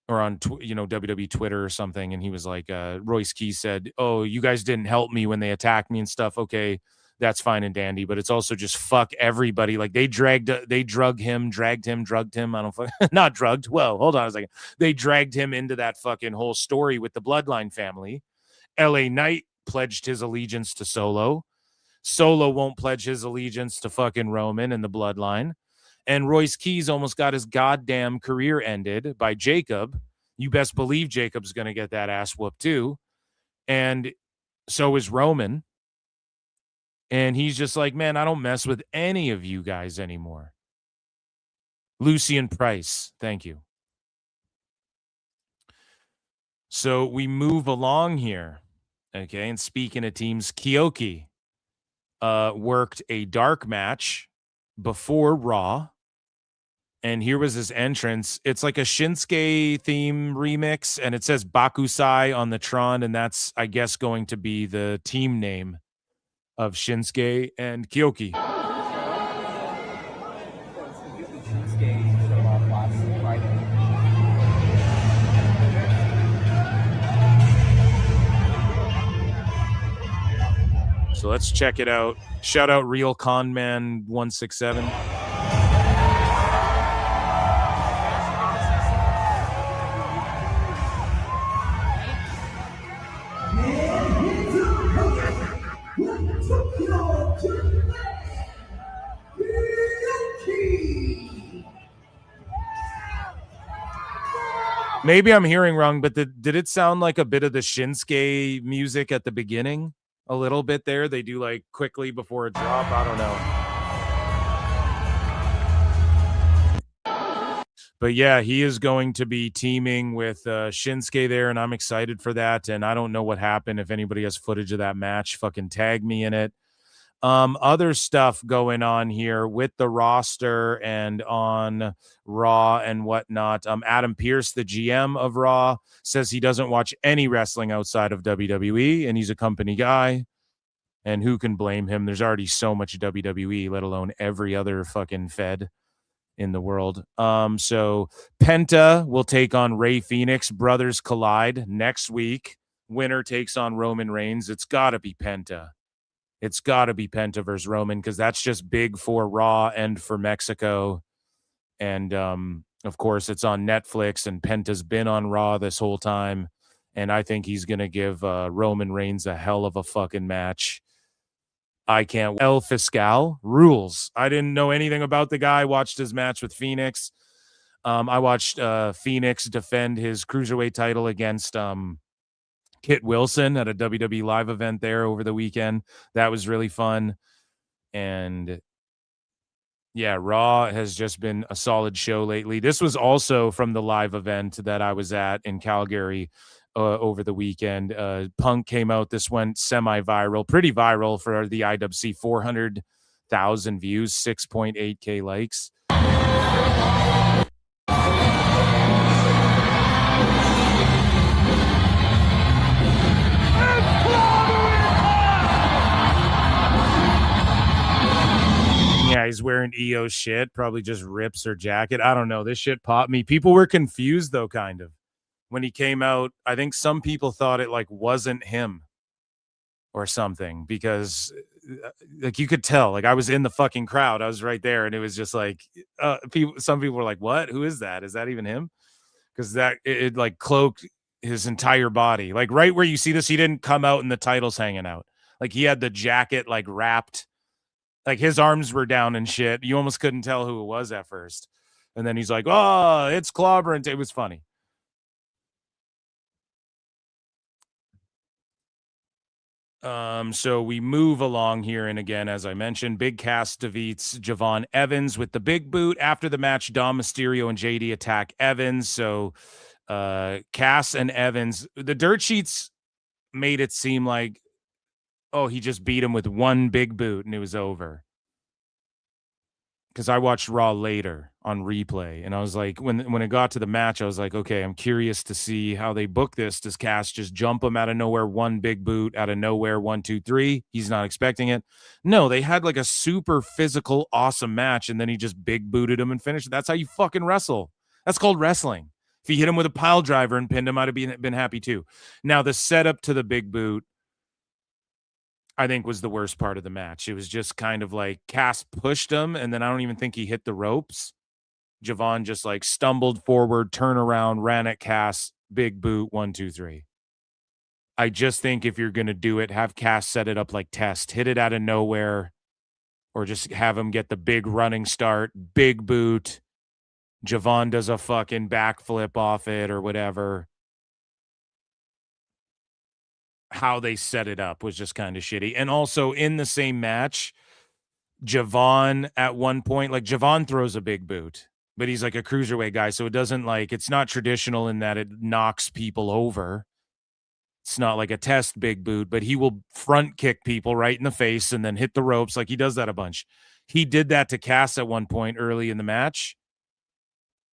or on WWE Twitter or something, and he was like, Royce Keys said, "Oh, you guys didn't help me when they attacked me and stuff." Okay, that's fine and dandy, but it's also just fuck everybody. Like they drugged him. I don't not drugged. Well, hold on a second. They dragged him into that fucking whole story with the Bloodline family. LA Knight pledged his allegiance to Solo. Solo won't pledge his allegiance to fucking Roman and the Bloodline. And Royce Keys almost got his goddamn career ended by Jacob. You best believe Jacob's going to get that ass whooped too. And so is Roman. And he's just like, man, I don't mess with any of you guys anymore. Lucian Price, thank you. So we move along here. Okay, and speaking of teams, Kyoki worked a dark match before Raw, and here was his entrance. It's like a Shinsuke theme remix, and it says Bakusai on the Tron, and that's, I guess, going to be the team name of Shinsuke and Kyoki. So let's check it out. Shout out Real Con Man 167. Maybe I'm hearing wrong, but did it sound like a bit of the Shinsuke music at the beginning? A little bit there. They do like quickly before a drop. I don't know. But yeah, he is going to be teaming with Shinsuke there, and I'm excited for that. And I don't know what happened. If anybody has footage of that match, fucking tag me in it. Other stuff going on here with the roster and on Raw and whatnot. Adam Pearce, the GM of Raw, says he doesn't watch any wrestling outside of WWE, and he's a company guy. And who can blame him? There's already so much WWE, let alone every other fucking fed in the world. So Penta will take on Rey Fenix. Brothers collide next week. Winner takes on Roman Reigns. It's got to be Penta. It's got to be Penta versus Roman, because that's just big for Raw and for Mexico. And, of course, it's on Netflix, and Penta's been on Raw this whole time. And I think he's going to give Roman Reigns a hell of a fucking match. I can't. El Fiscal rules. I didn't know anything about the guy. Watched his match with Phoenix. I watched Phoenix defend his cruiserweight title against Kit Wilson at a WWE live event there over the weekend. That was really fun. And yeah, Raw has just been a solid show lately. This was also from the live event that I was at in Calgary over the weekend. Punk came out. This went semi-viral, pretty viral for the IWC. 400,000 views, 6.8K likes. Yeah, Yeah, he's wearing EO shit. Probably just rips her jacket. I don't know. This shit popped me. People were confused though, kind of. When he came out, I think some people thought it like wasn't him or something because like you could tell, like I was in the fucking crowd. I was right there and it was just like some people were like, what? Who is that? Is that even him? Because that it like cloaked his entire body. Like right where you see this, he didn't come out and the titles hanging out. Like he had the jacket like wrapped, like his arms were down and shit. You almost couldn't tell who it was at first. And then he's like, oh, it's clobbering. It was funny. So we move along here, and again, as I mentioned, Big Cass defeats Javon Evans with the big boot. After the match, Dom Mysterio and JD attack Evans. So Cass and Evans, the dirt sheets made it seem like, oh, he just beat him with one big boot and it was over. Because I watched Raw later on replay, and I was like, when it got to the match, I was like, okay, I'm curious to see how they book this. Does Cass just jump him out of nowhere, one big boot, out of nowhere, 1, 2, 3? He's not expecting it. No, they had like a super physical, awesome match, and then he just big booted him and finished it. That's how you fucking wrestle. That's called wrestling. If he hit him with a pile driver and pinned him, I'd have been happy too. Now, the setup to the big boot, I think, was the worst part of the match. It was just kind of like Cass pushed him, and then I don't even think he hit the ropes. Javon just like stumbled forward, turn around, ran at Cass, big boot, 1, 2, 3. I just think if you're going to do it, have Cass set it up like Test, hit it out of nowhere, or just have him get the big running start, big boot. Javon does a fucking backflip off it or whatever. How they set it up was just kind of shitty. And also in the same match, Javon at one point, like Javon throws a big boot, but he's like a cruiserweight guy. So it doesn't like, it's not traditional in that it knocks people over. It's not like a Test big boot, but he will front kick people right in the face and then hit the ropes. Like he does that a bunch. He did that to Cass at one point early in the match.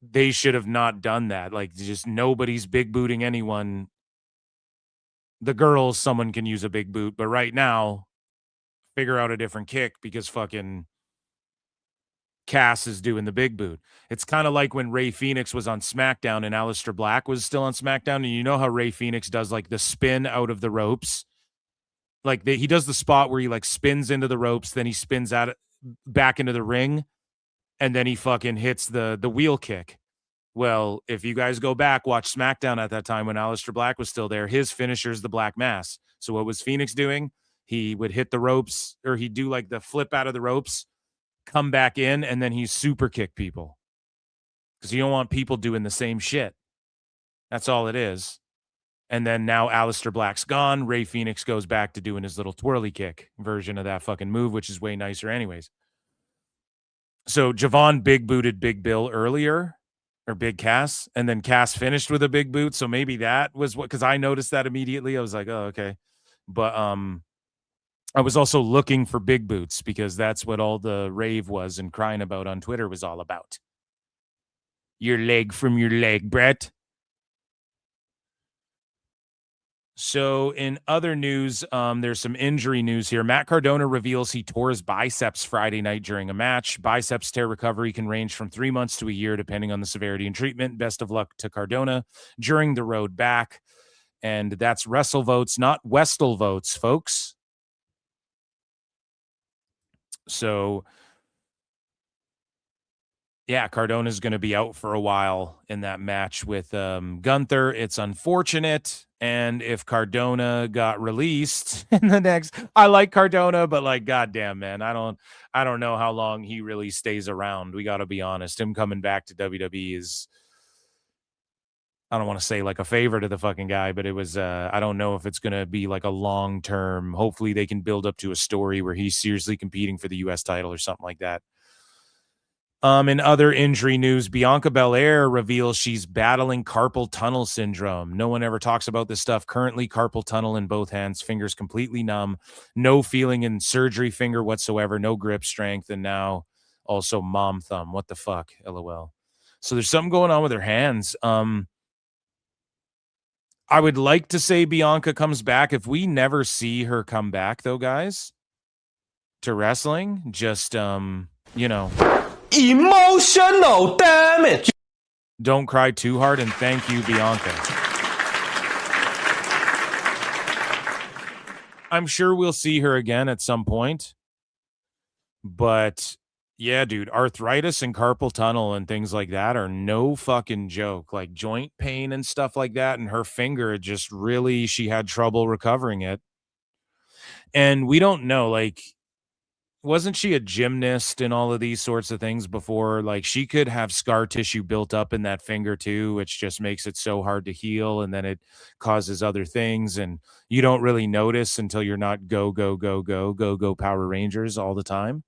They should have not done that. Like just nobody's big booting anyone. The girls, someone can use a big boot, but right now, figure out a different kick because fucking Cass is doing the big boot. It's kind of like when Rey Fenix was on SmackDown and Aleister Black was still on SmackDown, and you know how Rey Fenix does like the spin out of the ropes? Like he does the spot where he like spins into the ropes, then he spins out back into the ring, and then he fucking hits the wheel kick. Well, if you guys go back, watch SmackDown at that time when Aleister Black was still there, his finisher is the Black Mass. So what was Phoenix doing? He would hit the ropes, or he'd do like the flip out of the ropes, come back in, and then he super kick people. Because you don't want people doing the same shit. That's all it is. And then now Aleister Black's gone. Rey Fenix goes back to doing his little twirly kick version of that fucking move, which is way nicer anyways. So Javon big booted Big Bill earlier. Or Big Cass, and then Cass finished with a big boot. So maybe that was what, because I noticed that immediately. I was like, oh, okay. But I was also looking for big boots because that's what all the rave was and crying about on Twitter was all about. Your leg from your leg, Brett. So in other news, there's some injury news here. Matt Cardona reveals he tore his biceps Friday night during a match. Biceps tear recovery can range from 3 months to a year, depending on the severity and treatment. Best of luck to Cardona during the road back. And that's Wrestle votes, not Westel votes, folks. So, yeah, Cardona's going to be out for a while in that match with Gunther. It's unfortunate. And if Cardona got released in the next, I like Cardona, but like, goddamn, man, I don't know how long he really stays around. We got to be honest. Him coming back to WWE is, I don't want to say like a favor to the fucking guy, but it was, I don't know if it's going to be like a long term. Hopefully they can build up to a story where he's seriously competing for the US title or something like that. In other injury news, Bianca Belair reveals she's battling carpal tunnel syndrome. No one ever talks about this stuff. Currently, carpal tunnel in both hands, fingers completely numb, no feeling in surgery finger whatsoever, no grip strength, and now also mom thumb. What the fuck? LOL. So there's something going on with her hands. I would like to say Bianca comes back. If we never see her come back, though, guys, to wrestling, just you know, emotional damage. Don't cry too hard, and thank you, Bianca. I'm sure we'll see her again at some point. But yeah, dude, arthritis and carpal tunnel and things like that are no fucking joke. Like joint pain and stuff like that. And her finger, it just really, she had trouble recovering it. And we don't know, like, wasn't she a gymnast and all of these sorts of things before? Like, she could have scar tissue built up in that finger too, which just makes it so hard to heal. And then it causes other things. And you don't really notice until you're not go Power Rangers all the time.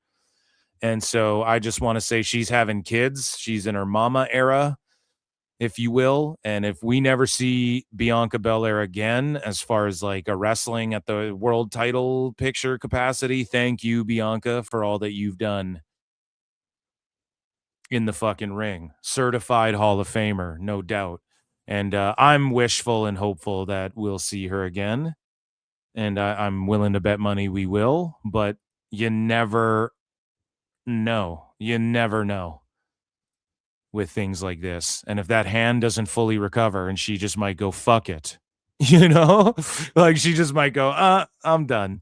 And so I just want to say she's having kids. She's in her mama era, if you will. And if we never see Bianca Belair again, as far as like a wrestling at the world title picture capacity, thank you, Bianca, for all that you've done in the fucking ring. Certified Hall of Famer, no doubt. And I'm wishful and hopeful that we'll see her again. And I'm willing to bet money we will, but you never know. You never know with things like this. And if that hand doesn't fully recover, and she just might go, fuck it. You know? Like she just might go, I'm done.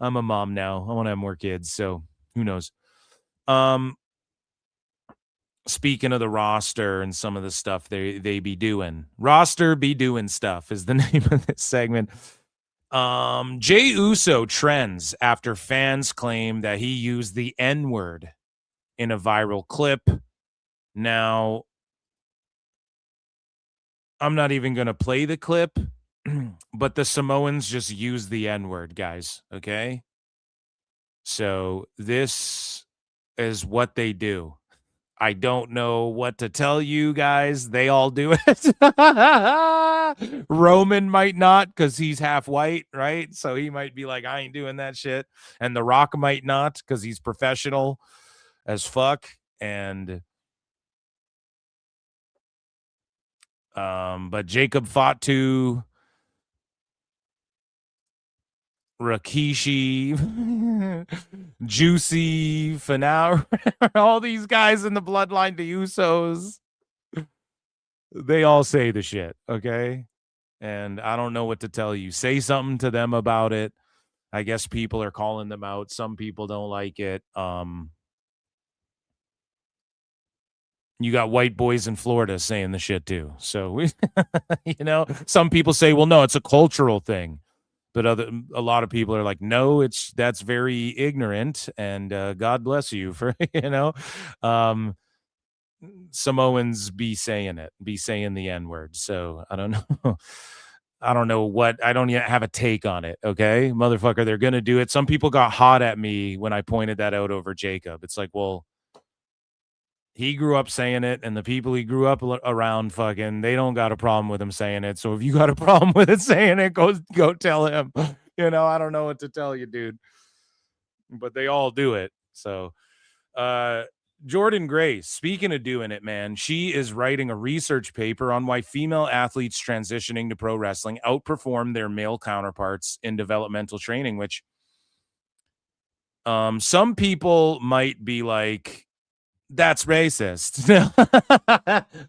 I'm a mom now. I want to have more kids. So who knows? Speaking of the roster and some of the stuff they be doing. Roster be doing stuff is the name of this segment. Jey Uso trends after fans claim that he used the N-word in a viral clip. Now, I'm not even going to play the clip, but the Samoans just use the N-word, guys, okay? So this is what they do. I don't know what to tell you guys. They all do it. Roman might not because he's half white, right? So he might be like, I ain't doing that shit. And The Rock might not because he's professional as fuck. And but Jacob Fatu, Rikishi, Juicy, Finau, all these guys in the bloodline, the Usos, they all say the shit, okay? And I don't know what to tell you. Say something to them about it. I guess people are calling them out. Some people don't like it. You got white boys in Florida saying the shit too. So, we, you know, some people say, well, no, it's a cultural thing. But a lot of people are like, no, that's very ignorant, and God bless you for, you know, Samoans be saying the N-word. So I don't know. I don't know what, I don't yet have a take on it. Okay, motherfucker, they're going to do it. Some people got hot at me when I pointed that out over Jacob. It's like, well, he grew up saying it, and the people he grew up around fucking, they don't got a problem with him saying it. So if you got a problem with it saying it, go tell him. You know, I don't know what to tell you, dude. But they all do it. So Jordan Grace, speaking of doing it, man, she is writing a research paper on why female athletes transitioning to pro wrestling outperform their male counterparts in developmental training, which some people might be like, that's racist.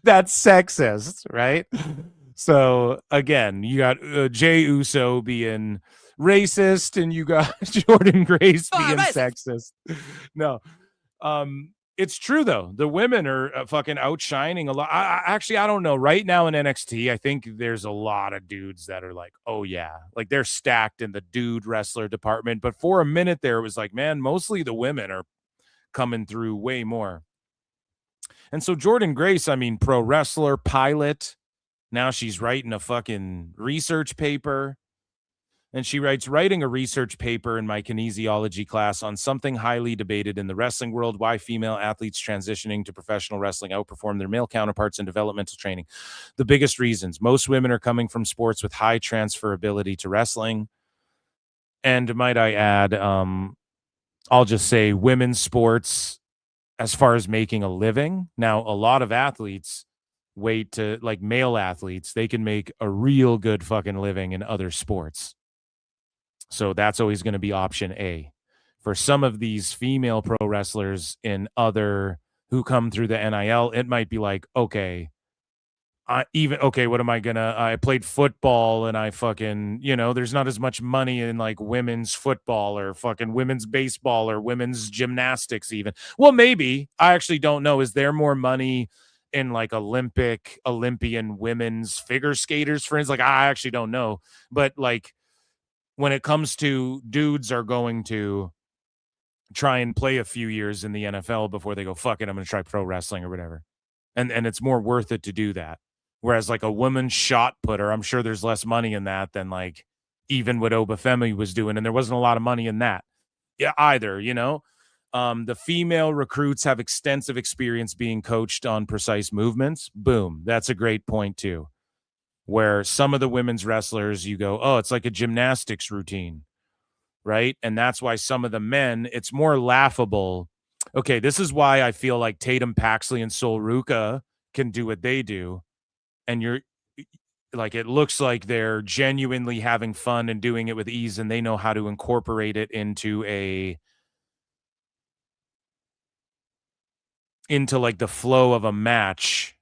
That's sexist, right? So again, you got Jey Uso being racist, and you got Jordan Grace being sexist. No, it's true though. The women are fucking outshining a lot. I don't know. Right now in NXT, I think there's a lot of dudes that are like, oh yeah, like they're stacked in the dude wrestler department. But for a minute there, it was like, man, mostly the women are coming through way more. And so Jordan Grace, I mean, pro wrestler, pilot. Now she's writing a fucking research paper. And she writes, writing a research paper in my kinesiology class on something highly debated in the wrestling world, why female athletes transitioning to professional wrestling outperform their male counterparts in developmental training. The biggest reasons: most women are coming from sports with high transferability to wrestling. And might I add, I'll just say women's sports, as far as making a living. Now, a lot of athletes wait to, like male athletes, they can make a real good fucking living in other sports. So that's always going to be option A for some of these female pro wrestlers in other who come through the NIL, it might be like, okay, what am I gonna? I played football and I fucking, there's not as much money in like women's football or fucking women's baseball or women's gymnastics even. Well, maybe. I actually don't know. Is there more money in like Olympian women's figure skaters, for instance? Like, I actually don't know. But like when it comes to dudes are going to try and play a few years in the NFL before they go, fuck it, I'm gonna try pro wrestling or whatever. And it's more worth it to do that. Whereas like a woman's shot putter, I'm sure there's less money in that than like even what Obafemi was doing. And there wasn't a lot of money in that either, The female recruits have extensive experience being coached on precise movements. Boom. That's a great point too. Where some of the women's wrestlers, you go, oh, it's like a gymnastics routine, right? And that's why some of the men, it's more laughable. Okay, this is why I feel like Tatum Paxley and Sol Ruka can do what they do. And you're like, it looks like they're genuinely having fun and doing it with ease, and they know how to incorporate it into like the flow of a match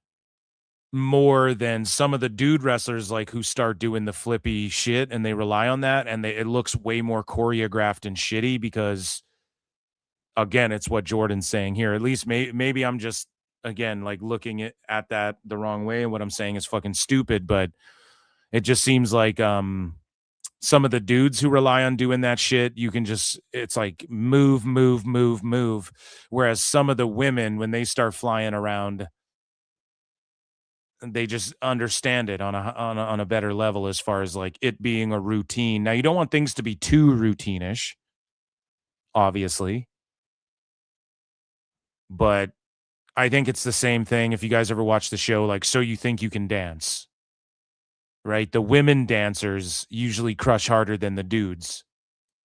more than some of the dude wrestlers like who start doing the flippy shit and they rely on that, and it looks way more choreographed and shitty because, again, it's what Jordan's saying here. At least maybe I'm just, again, like looking at that the wrong way, and what I'm saying is fucking stupid, but it just seems like some of the dudes who rely on doing that shit, it's like move. Whereas some of the women, when they start flying around, they just understand it on a better level as far as like it being a routine. Now, you don't want things to be too routine-ish, obviously, but I think it's the same thing. If you guys ever watch the show, like So You Think You Can Dance, right? The women dancers usually crush harder than the dudes,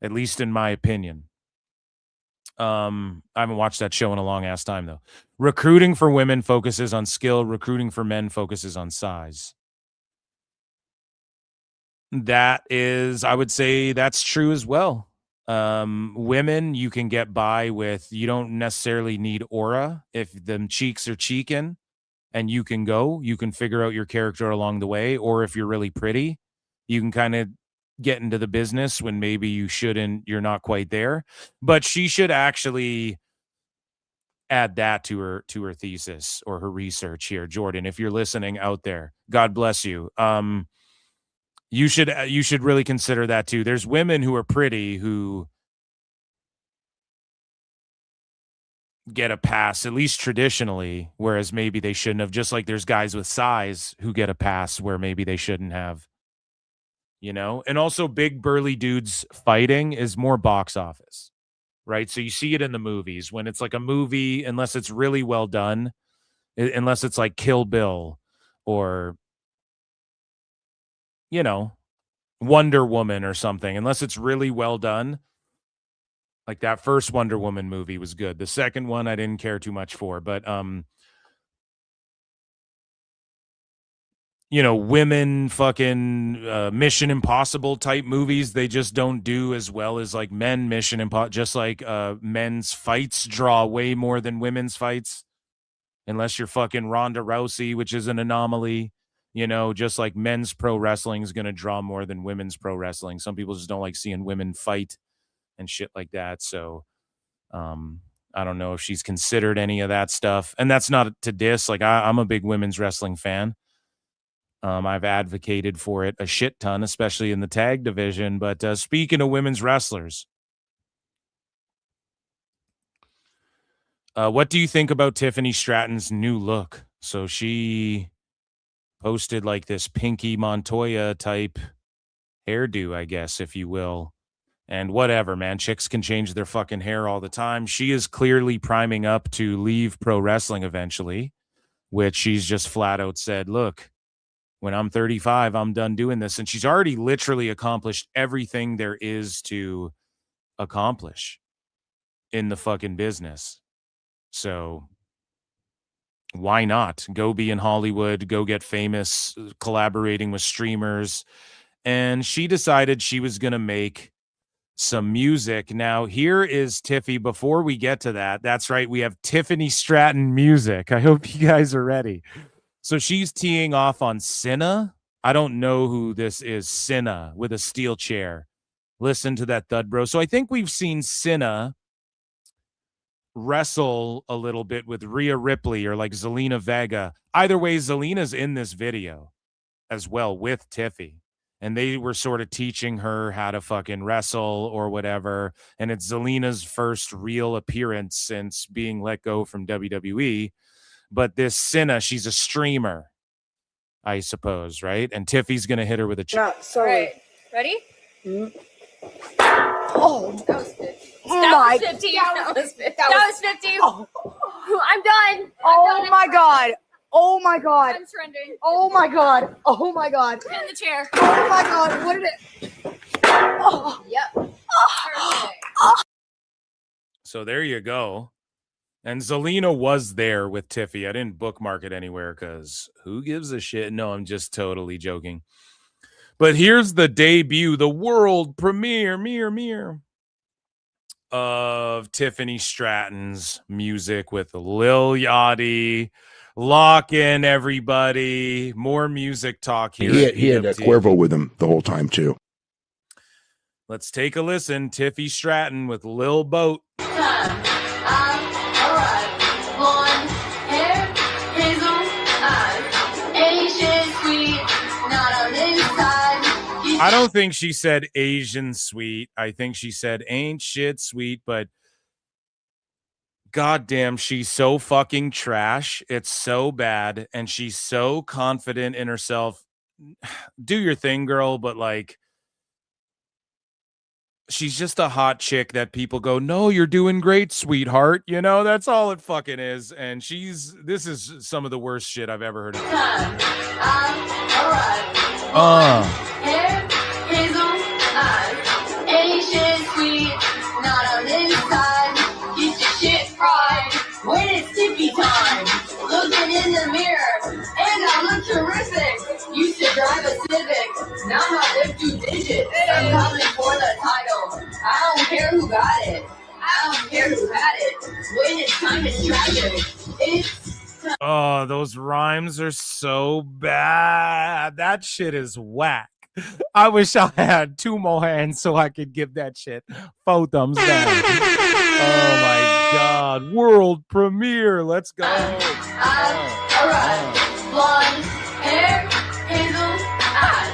at least in my opinion. I haven't watched that show in a long ass time though. Recruiting for women focuses on skill. Recruiting for men focuses on size. That is, I would say that's true as well. Women, you can get by with, you don't necessarily need aura. If them cheeks are cheeking and you can figure out your character along the way. Or if you're really pretty, you can kind of get into the business when maybe you're not quite there. But she should actually add that to her thesis or her research here. Jordan, if you're listening out there, God bless you. You should really consider that too. There's women who are pretty who get a pass, at least traditionally, whereas maybe they shouldn't have. Just like there's guys with size who get a pass where maybe they shouldn't have. And also big burly dudes fighting is more box office, right? So you see it in the movies when it's like a movie, unless it's really well done, unless it's like Kill Bill or Wonder Woman or something, unless it's really well done. Like that first Wonder Woman movie was good. The second one I didn't care too much for, but women fucking Mission Impossible type movies, they just don't do as well as like men Mission Impossible. Just like men's fights draw way more than women's fights, unless you're fucking Ronda Rousey, which is an anomaly. Just like men's pro wrestling is going to draw more than women's pro wrestling. Some people just don't like seeing women fight and shit like that. So I don't know if she's considered any of that stuff. And that's not to diss. Like I'm a big women's wrestling fan. I've advocated for it a shit ton, especially in the tag division. But speaking of women's wrestlers, what do you think about Tiffany Stratton's new look? So she posted like this Pinky Montoya type hairdo, I guess, if you will. And whatever, man, chicks can change their fucking hair all the time. She is clearly priming up to leave pro wrestling eventually, which she's just flat out said, look, when I'm 35, I'm done doing this. And she's already literally accomplished everything there is to accomplish in the fucking business. So why not go be in Hollywood, go get famous, collaborating with streamers? And she decided she was going to make some music. Now, here is Tiffy. Before we get to that, that's right, we have Tiffany Stratton music. I hope you guys are ready. So she's teeing off on Cinna. I don't know who this is. Cinna with a steel chair. Listen to that thud, bro. So I think we've seen Cinna wrestle a little bit with Rhea Ripley or like Zelina Vega. Either way, Zelina's in this video as well with Tiffy. And they were sort of teaching her how to fucking wrestle or whatever. And it's Zelina's first real appearance since being let go from WWE. But this Cinna, she's a streamer, I suppose, right? And Tiffy's going to hit her with a No, sorry. Right. Ready? Oh, That was 50. Oh That my- was 50. that That was 50. that That was- was 50. Oh. I'm done. Oh my god. Oh my god. I'm surrendering. Oh my god. Oh my god. Get in the chair. Oh my god. What did it? Oh. Yep. Perfect. So there you go. And Zelina was there with Tiffy. I didn't bookmark it anywhere because who gives a shit? No, I'm just totally joking. But here's the debut, the world premiere of Tiffany Stratton's music with Lil Yachty. Lock in, everybody. More music talk here. He had Cuervo with him the whole time too. Let's take a listen. Tiffy Stratton with Lil Boat. Blonde hair, hazel eyes, Asian sweet, not on this side. I don't think she said Asian sweet. I think she said ain't shit sweet, but goddamn, she's so fucking trash. It's so bad. And she's so confident in herself. Do your thing, girl, but like, she's just a hot chick that people go, no, you're doing great, sweetheart. You know, that's all it fucking is. And this is some of the worst shit I've ever heard of. Hair, hazel eyes, Asian sweet, not on this side. Get your shit right when it's tippy time. Looking in the mirror, and I look terrific. Used to drive a Civic, now I live 2 digits. I'm coming for the title. I don't care who got it. I don't care who had it. When it's time, it's tragic. It's Oh, those rhymes are so bad. That shit is whack. I wish I had 2 more hands so I could give that shit 4 thumbs down. Oh my god. World premiere. Let's go. alright. Blonde hair, hazel eyes,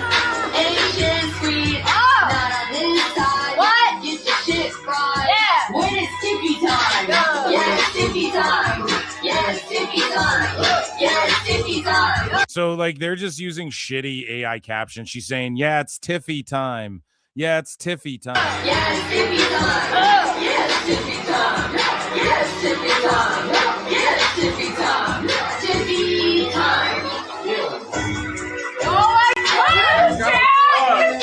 Asian sweet, not on this side. What? Get your shit right. Yeah. When it's tippy time. Yeah, it's tippy time. Yeah, it's tippy time. Yeah, it's tippy time. So like they're just using shitty AI captions. She's saying, yeah, it's Tiffy time. Yeah, it's Tiffy time. Yeah, it's tippy time. Yeah, it's tippy time. Yeah, it's tippy time. Yeah, it's tippy time. Tippy time. Oh my god!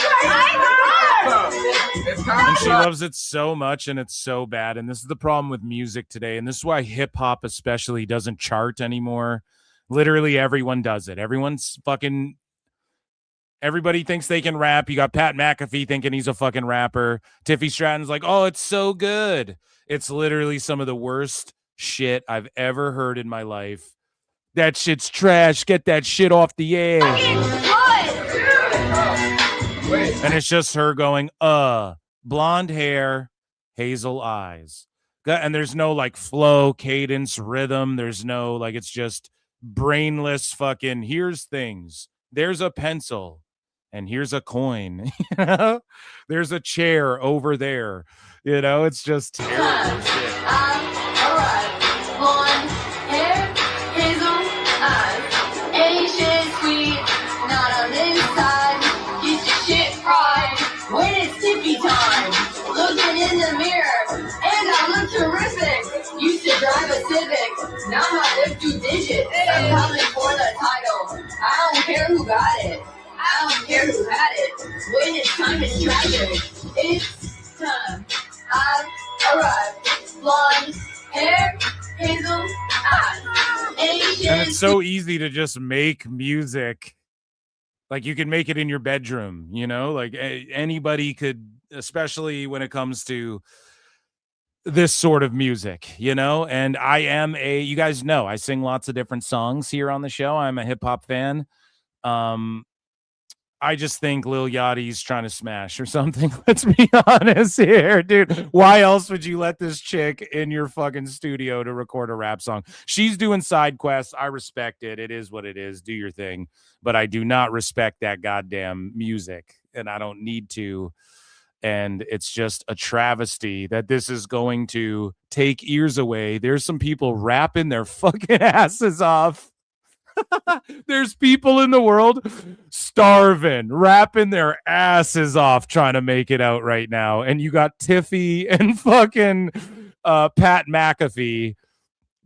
And she loves it so much, and it's so bad. And this is the problem with music today. And this is why hip hop especially doesn't chart anymore. Literally everyone does it. Everybody thinks they can rap. You got Pat McAfee thinking he's a fucking rapper. Tiffy Stratton's like, oh, it's so good. It's literally some of the worst shit I've ever heard in my life. That shit's trash. Get that shit off the air. And it's just her going, blonde hair, hazel eyes. And there's no like flow, cadence, rhythm. There's no like, it's just brainless fucking, here's things. There's a pencil and here's a coin. You know? There's a chair over there. You know, it's just terrible shit. Alright. Blonde hair, hazel eyes, Asian sweet, not on this side. Get your shit right when it's tippy time. Looking in the mirror, and I look terrific. Used to drive a Civic, now I live 2 digits. I'm coming for the title. I don't care who got it. I don't care who had it. When it's time, it's tragic. It's time. I've arrived. Blonde hair, hazel eyes, Asian. And it's so easy to just make music. Like you can make it in your bedroom, you know, like anybody could especially when it comes to this sort of music, you know. And I am you guys know I sing lots of different songs here on the show. I'm a hip hop fan. I just think Lil Yachty's trying to smash or something. Let's be honest here, dude. Why else would you let this chick in your fucking studio to record a rap song? She's doing side quests. I respect it. It is what it is. Do your thing. But I do not respect that goddamn music, and I don't need to. And it's just a travesty that this is going to take ears away. There's some people rapping their fucking asses off. There's people in the world starving, rapping their asses off, trying to make it out right now. And you got Tiffy and fucking Pat McAfee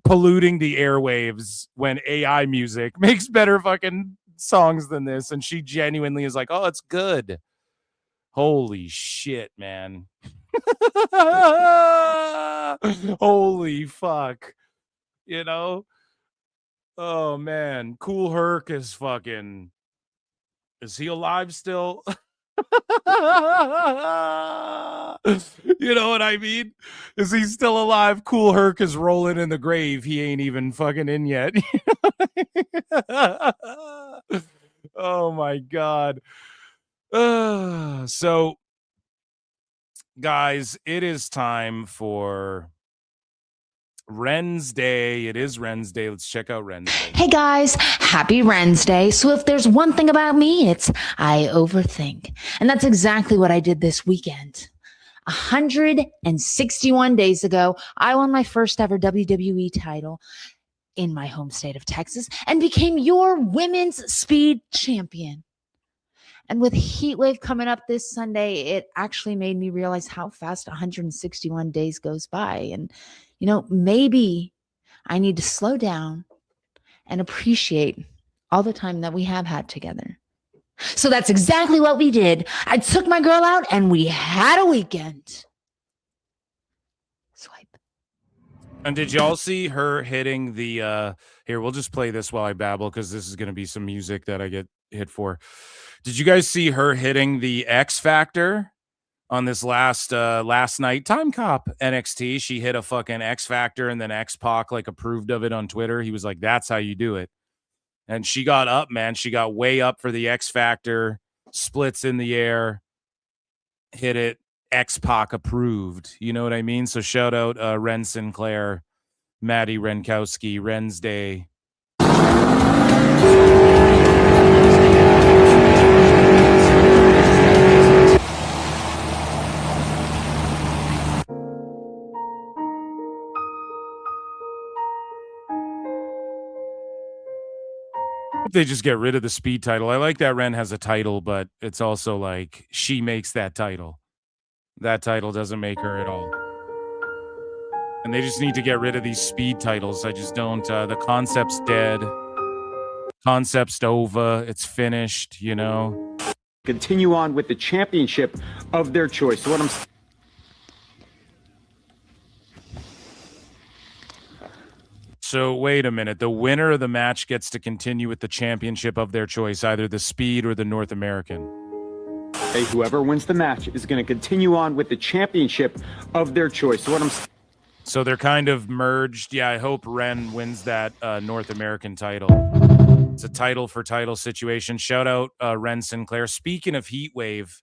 polluting the airwaves when AI music makes better fucking songs than this. And she genuinely is like, oh, it's good. Holy shit, man. Holy fuck. You know? Oh man, Cool Herc is fucking. Is he alive still? You know what I mean? Is he still alive? Cool Herc is rolling in the grave. He ain't even fucking in yet. Oh my god. So, guys, it is time for Ren's Day. It is Ren's Day. Let's check out Ren's Day. Hey guys, happy Ren's Day. So if there's one thing about me, it's I overthink. And that's exactly what I did this weekend. 161 days ago, I won my first ever WWE title in my home state of Texas and became your women's speed champion. And with Heatwave coming up this Sunday, it actually made me realize how fast 161 days goes by. And you know, maybe I need to slow down and appreciate all the time that we have had together. So that's exactly what we did. I took my girl out and we had a weekend. Swipe. And did y'all see her hitting the here, we'll just play this while I babble because this is going to be some music that I get hit for. Did you guys see her hitting the X Factor? On this last night, Time Cop NXT, she hit a fucking X Factor, and then X-Pac like approved of it on Twitter. He was like, "That's how you do it." And she got up, man. She got way up for the X Factor, splits in the air, hit it. X-Pac approved. You know what I mean? So shout out Ren Sinclair, Maddie Renkowski, Ren's Day. They just get rid of the speed title. I like that Ren has a title, but it's also like she makes that title. That title doesn't make her at all. And they just need to get rid of these speed titles. I just don't. The concept's dead. Concept's over. It's finished, you know. Continue on with the championship of their choice. So what I'm So wait a minute. The winner of the match gets to continue with the championship of their choice, either the Speed or the North American. Whoever wins the match is going to continue on with the championship of their choice. So they're kind of merged. Yeah, I hope Ren wins that North American title. It's a title for title situation. Shout out Ren Sinclair. Speaking of Heatwave,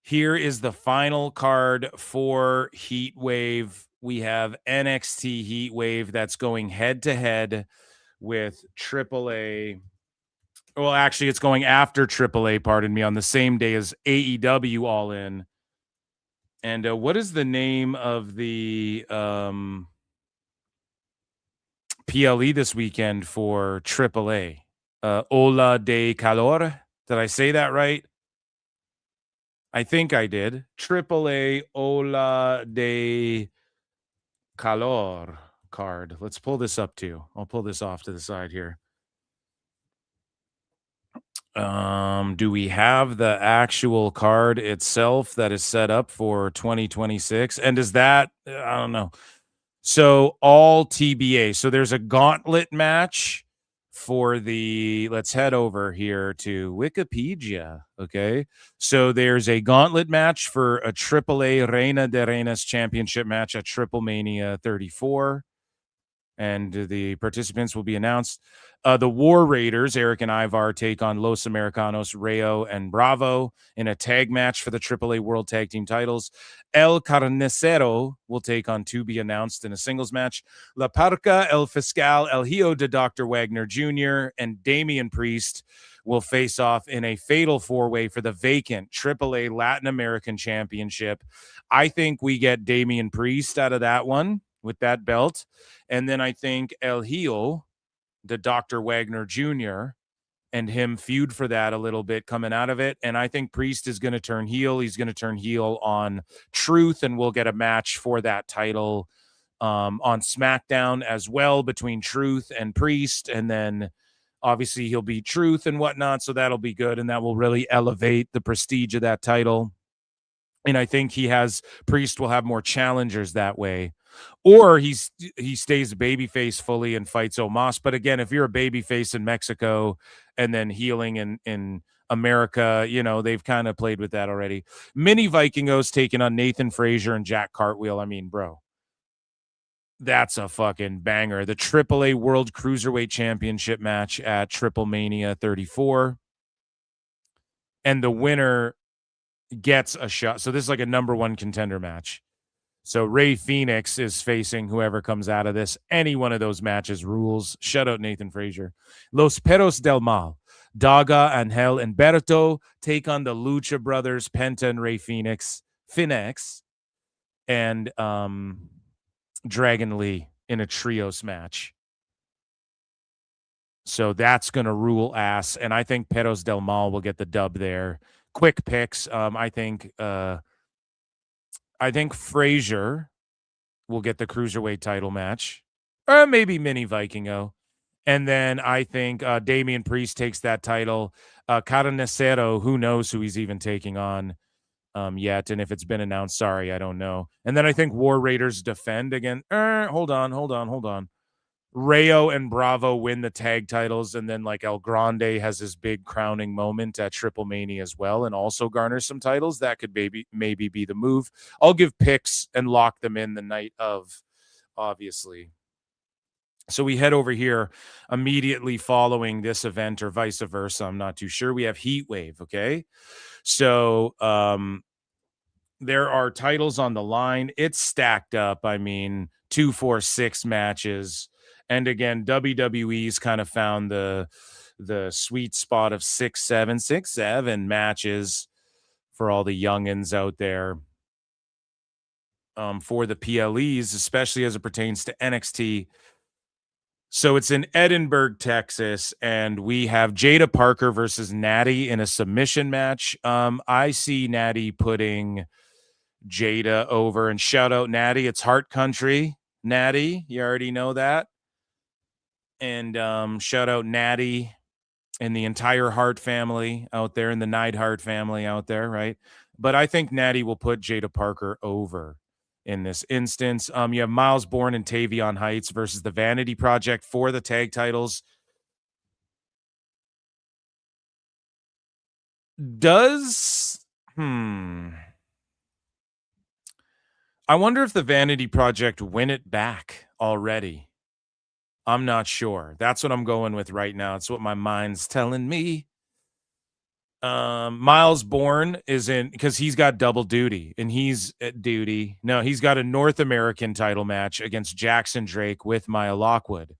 here is the final card for Heatwave. We have NXT Heatwave that's going head-to-head with AAA. Well, actually, it's going after AAA, pardon me, on the same day as AEW All In. And what is the name of the PLE this weekend for AAA? Ola De Calor. Did I say that right? I think I did. AAA Ola De Calor card. Let's pull this up too. I'll pull this off to the side here. Do we have the actual card itself that is set up for 2026? And is that, I don't know. So all TBA. So there's a gauntlet match let's head over here to Wikipedia. Okay. So there's a gauntlet match for a AAA Reina de Reinas championship match at Triple Mania 34. And the participants will be announced. The War Raiders, Eric and Ivar, take on Los Americanos, Rayo and Bravo in a tag match for the AAA World Tag Team titles. El Carnicero will take on, to be announced, in a singles match, La Parca, El Fiscal, El Hijo de Dr. Wagner Jr., and Damian Priest will face off in a fatal four-way for the vacant AAA Latin American Championship. I think we get Damian Priest out of that one with that belt. And then I think El Hijo, the Dr. Wagner Jr., and him feud for that a little bit coming out of it. And I think Priest is going to turn heel. He's going to turn heel on Truth, and we'll get a match for that title on SmackDown as well between Truth and Priest. And then obviously he'll beat Truth and whatnot, so that'll be good, and that will really elevate the prestige of that title. And I think Priest will have more challengers that way. Or he stays babyface fully and fights Omos. But again, if you're a babyface in Mexico and then healing in America, they've kind of played with that already. Mini Vikingos taking on Nathan Frazier and Jack Cartwheel. I mean, bro, that's a fucking banger. The AAA World Cruiserweight Championship match at Triple Mania 34. And the winner gets a shot. So this is like a number one contender match. So Rey Fenix is facing whoever comes out of this. Any one of those matches rules. Shout out Nathan Frazier. Los Perros del Mal, Daga, Angel, and Berto take on the Lucha Brothers, Penta and Rey Fenix, and Dragon Lee in a trios match. So that's going to rule ass. And I think Perros del Mal will get the dub there. Quick picks. I think Frazier will get the Cruiserweight title match, or maybe Mini Vikingo. And then I think Damian Priest takes that title. Carnicero, who knows who he's even taking on yet. And if it's been announced, sorry, I don't know. And then I think War Raiders defend again. Hold on. Rayo and Bravo win the tag titles, and then like El Grande has his big crowning moment at Triple Mania as well, and also garners some titles. That could maybe be the move. I'll give picks and lock them in the night of, obviously. So we head over here immediately following this event, or vice versa. I'm not too sure. We have Heatwave. Okay, so there are titles on the line. It's stacked up. I mean, 2, 4, 6 matches. And again, WWE's kind of found the sweet spot of 6, 7 matches for all the youngins out there for the PLEs, especially as it pertains to NXT. So it's in Edinburgh, Texas, and we have Jada Parker versus Natty in a submission match. I see Natty putting Jada over, and shout out Natty. It's Heart Country, Natty. You already know that. And shout out Natty and the entire Hart family out there, and the Neidhart family out there, right? But I think Natty will put Jada Parker over in this instance. You have Miles Bourne and Tavion Heights versus the Vanity Project for the tag titles. I wonder if the Vanity Project win it back already. I'm not sure. That's what I'm going with right now. It's what my mind's telling me. Miles Bourne is in, because he's got double duty, and he's at duty. No, he's got a North American title match against Jackson Drake with Maya Lockwood.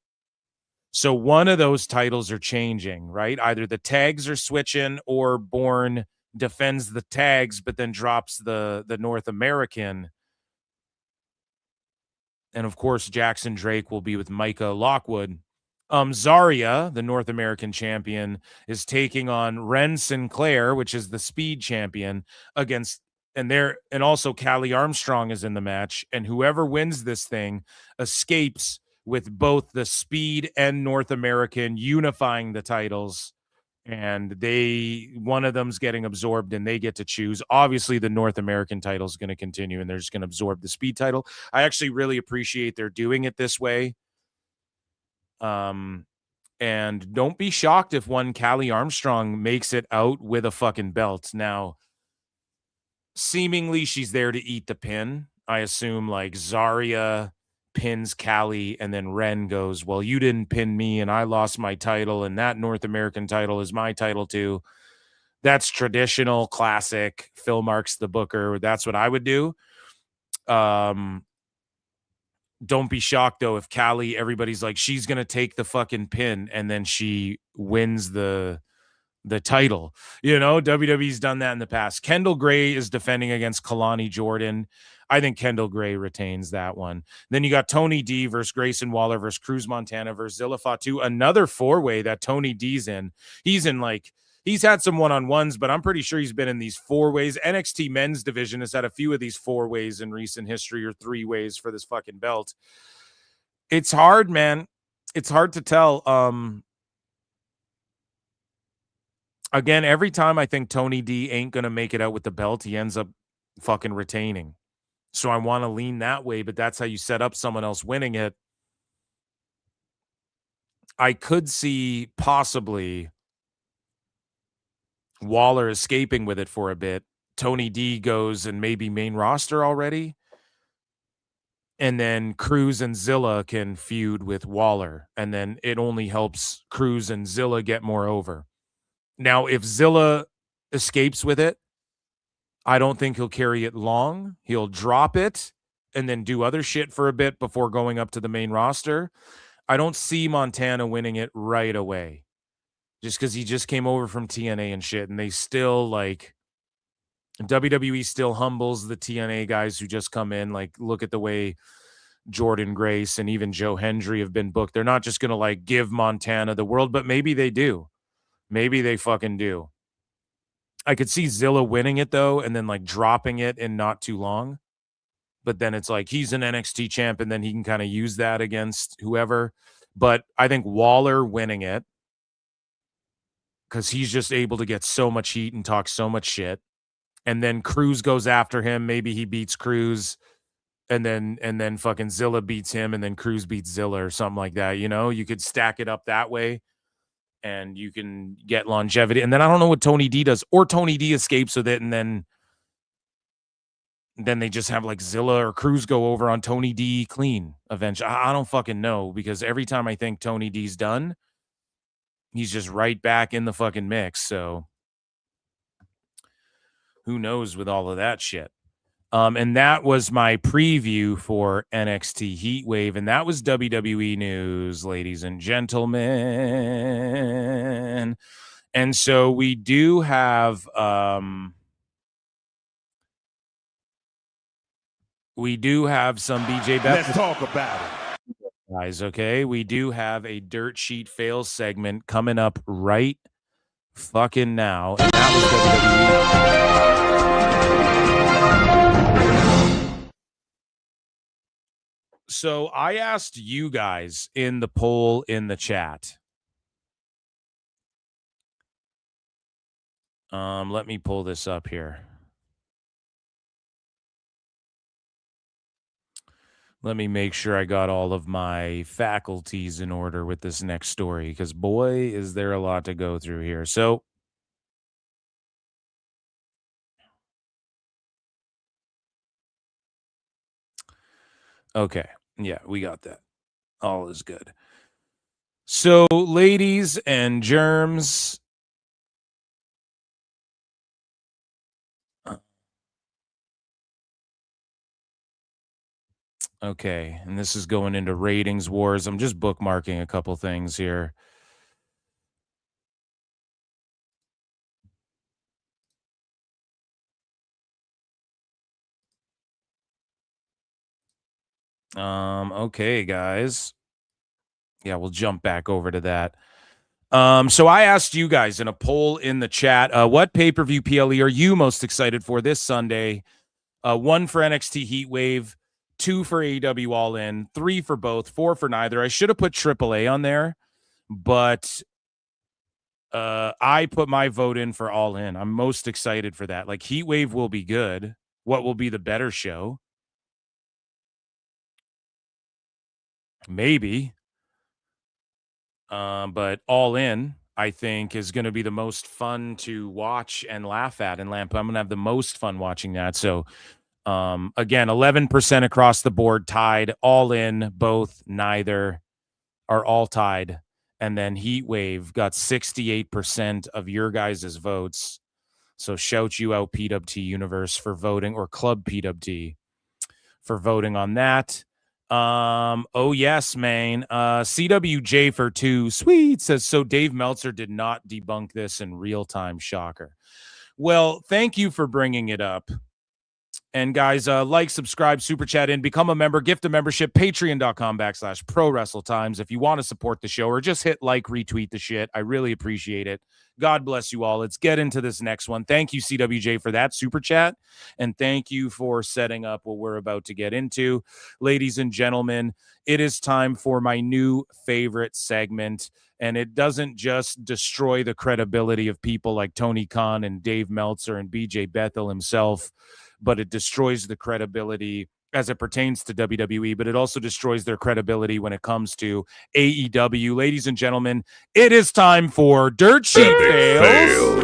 So one of those titles are changing, right? Either the tags are switching, or Bourne defends the tags but then drops the North American. And of course, Jackson Drake will be with Micah Lockwood. Zarya, the North American champion, is taking on Ren Sinclair, which is the speed champion, and also Callie Armstrong is in the match. And whoever wins this thing escapes with both the speed and North American, unifying the titles. And one of them's getting absorbed, and they get to choose. Obviously, the North American title is going to continue, and they're just going to absorb the speed title. I actually really appreciate they're doing it this way. And don't be shocked if one Callie Armstrong makes it out with a fucking belt. Now, seemingly she's there to eat the pin. I assume like Zarya pins Callie and then Ren goes, well, you didn't pin me and I lost my title and that North American title is my title too. That's traditional, classic. Phil Marks the booker. That's what I would do. Don't be shocked though if Callie, everybody's like, she's gonna take the fucking pin and then she wins the title. You know, WWE's done that in the past. Kendall Gray is defending against Kalani Jordan. I think Kendall Gray retains that one. Then you got Tony D versus Grayson Waller versus Cruz Montana versus Zilla Fatu. Another 4-way that Tony D's in. He's had some one-on-ones, but I'm pretty sure he's been in these 4-ways. NXT men's division has had a few of these 4-ways in recent history, or 3-ways for this fucking belt. It's hard, man. It's hard to tell. Again, every time I think Tony D ain't going to make it out with the belt, he ends up fucking retaining. So I want to lean that way, but that's how you set up someone else winning it. I could see possibly Waller escaping with it for a bit. Tony D goes and maybe main roster already. And then Cruz and Zilla can feud with Waller. And then it only helps Cruz and Zilla get more over. Now, if Zilla escapes with it, I don't think he'll carry it long. He'll drop it and then do other shit for a bit before going up to the main roster. I don't see Montana winning it right away. Just because he just came over from TNA and shit, and they still, like, WWE still humbles the TNA guys who just come in. Like, look at the way Jordan Grace and even Joe Hendry have been booked. They're not just going to, like, give Montana the world, but maybe they do. Maybe they fucking do. I could see Zilla winning it, though, and then, like, dropping it in not too long. But then it's like he's an NXT champ, and then he can kind of use that against whoever. But I think Waller winning it, because he's just able to get so much heat and talk so much shit. And then Cruz goes after him. Maybe he beats Cruz, and then fucking Zilla beats him, and then Cruz beats Zilla or something like that. You know, you could stack it up that way, and you can get longevity. And then I don't know what Tony D does, or Tony D escapes with it, and then they just have like Zilla or Cruz go over on Tony D clean eventually. I don't fucking know, because every time I think Tony D's done, he's just right back in the fucking mix. So who knows with all of that shit. And that was my preview for NXT Heatwave, and that was WWE news, ladies and gentlemen. And so we do have some BJ Bethel. Let's talk about it, guys. Okay, we do have a dirt sheet fails segment coming up right fucking now, and that was WWE. So I asked you guys in the poll in the chat. Let me pull this up here. Let me make sure I got all of my faculties in order with this next story, because boy, is there a lot to go through here. So okay. Yeah, we got that. All is good. So, ladies and germs, okay, and this is going into ratings wars. I'm just bookmarking a couple things here. Okay, guys. Yeah, we'll jump back over to that. So I asked you guys in a poll in the chat, what pay-per-view PLE are you most excited for this Sunday? 1 for NXT Heatwave, 2 for AEW All In, 3 for both, 4 for neither. I should have put AAA on there, but I put my vote in for All In. I'm most excited for that. Like, Heatwave will be good. What will be the better show? Maybe. But All In, I think, is going to be the most fun to watch and laugh at. And I'm going to have the most fun watching that. So, again, 11% across the board, tied. All In, both, neither, are all tied. And then Heatwave got 68% of your guys' votes. So shout you out, PWT Universe, for voting, or Club PWT for voting on that. Oh yes, man. CWJ for 2 sweet says, so Dave Meltzer did not debunk this in real time. Shocker. Well, thank you for bringing it up. And guys, like, subscribe, super chat in, become a member, gift a membership, patreon.com/ProWrestleTimes if you want to support the show, or just hit like, retweet the shit. I really appreciate it. God bless you all. Let's get into this next one. Thank you, CWJ, for that super chat. And thank you for setting up what we're about to get into. Ladies and gentlemen, it is time for my new favorite segment. And it doesn't just destroy the credibility of people like Tony Khan and Dave Meltzer and BJ Bethel himself, but it destroys the credibility as it pertains to WWE, but it also destroys their credibility when it comes to AEW. Ladies and gentlemen, it is time for Dirt Sheet Fails.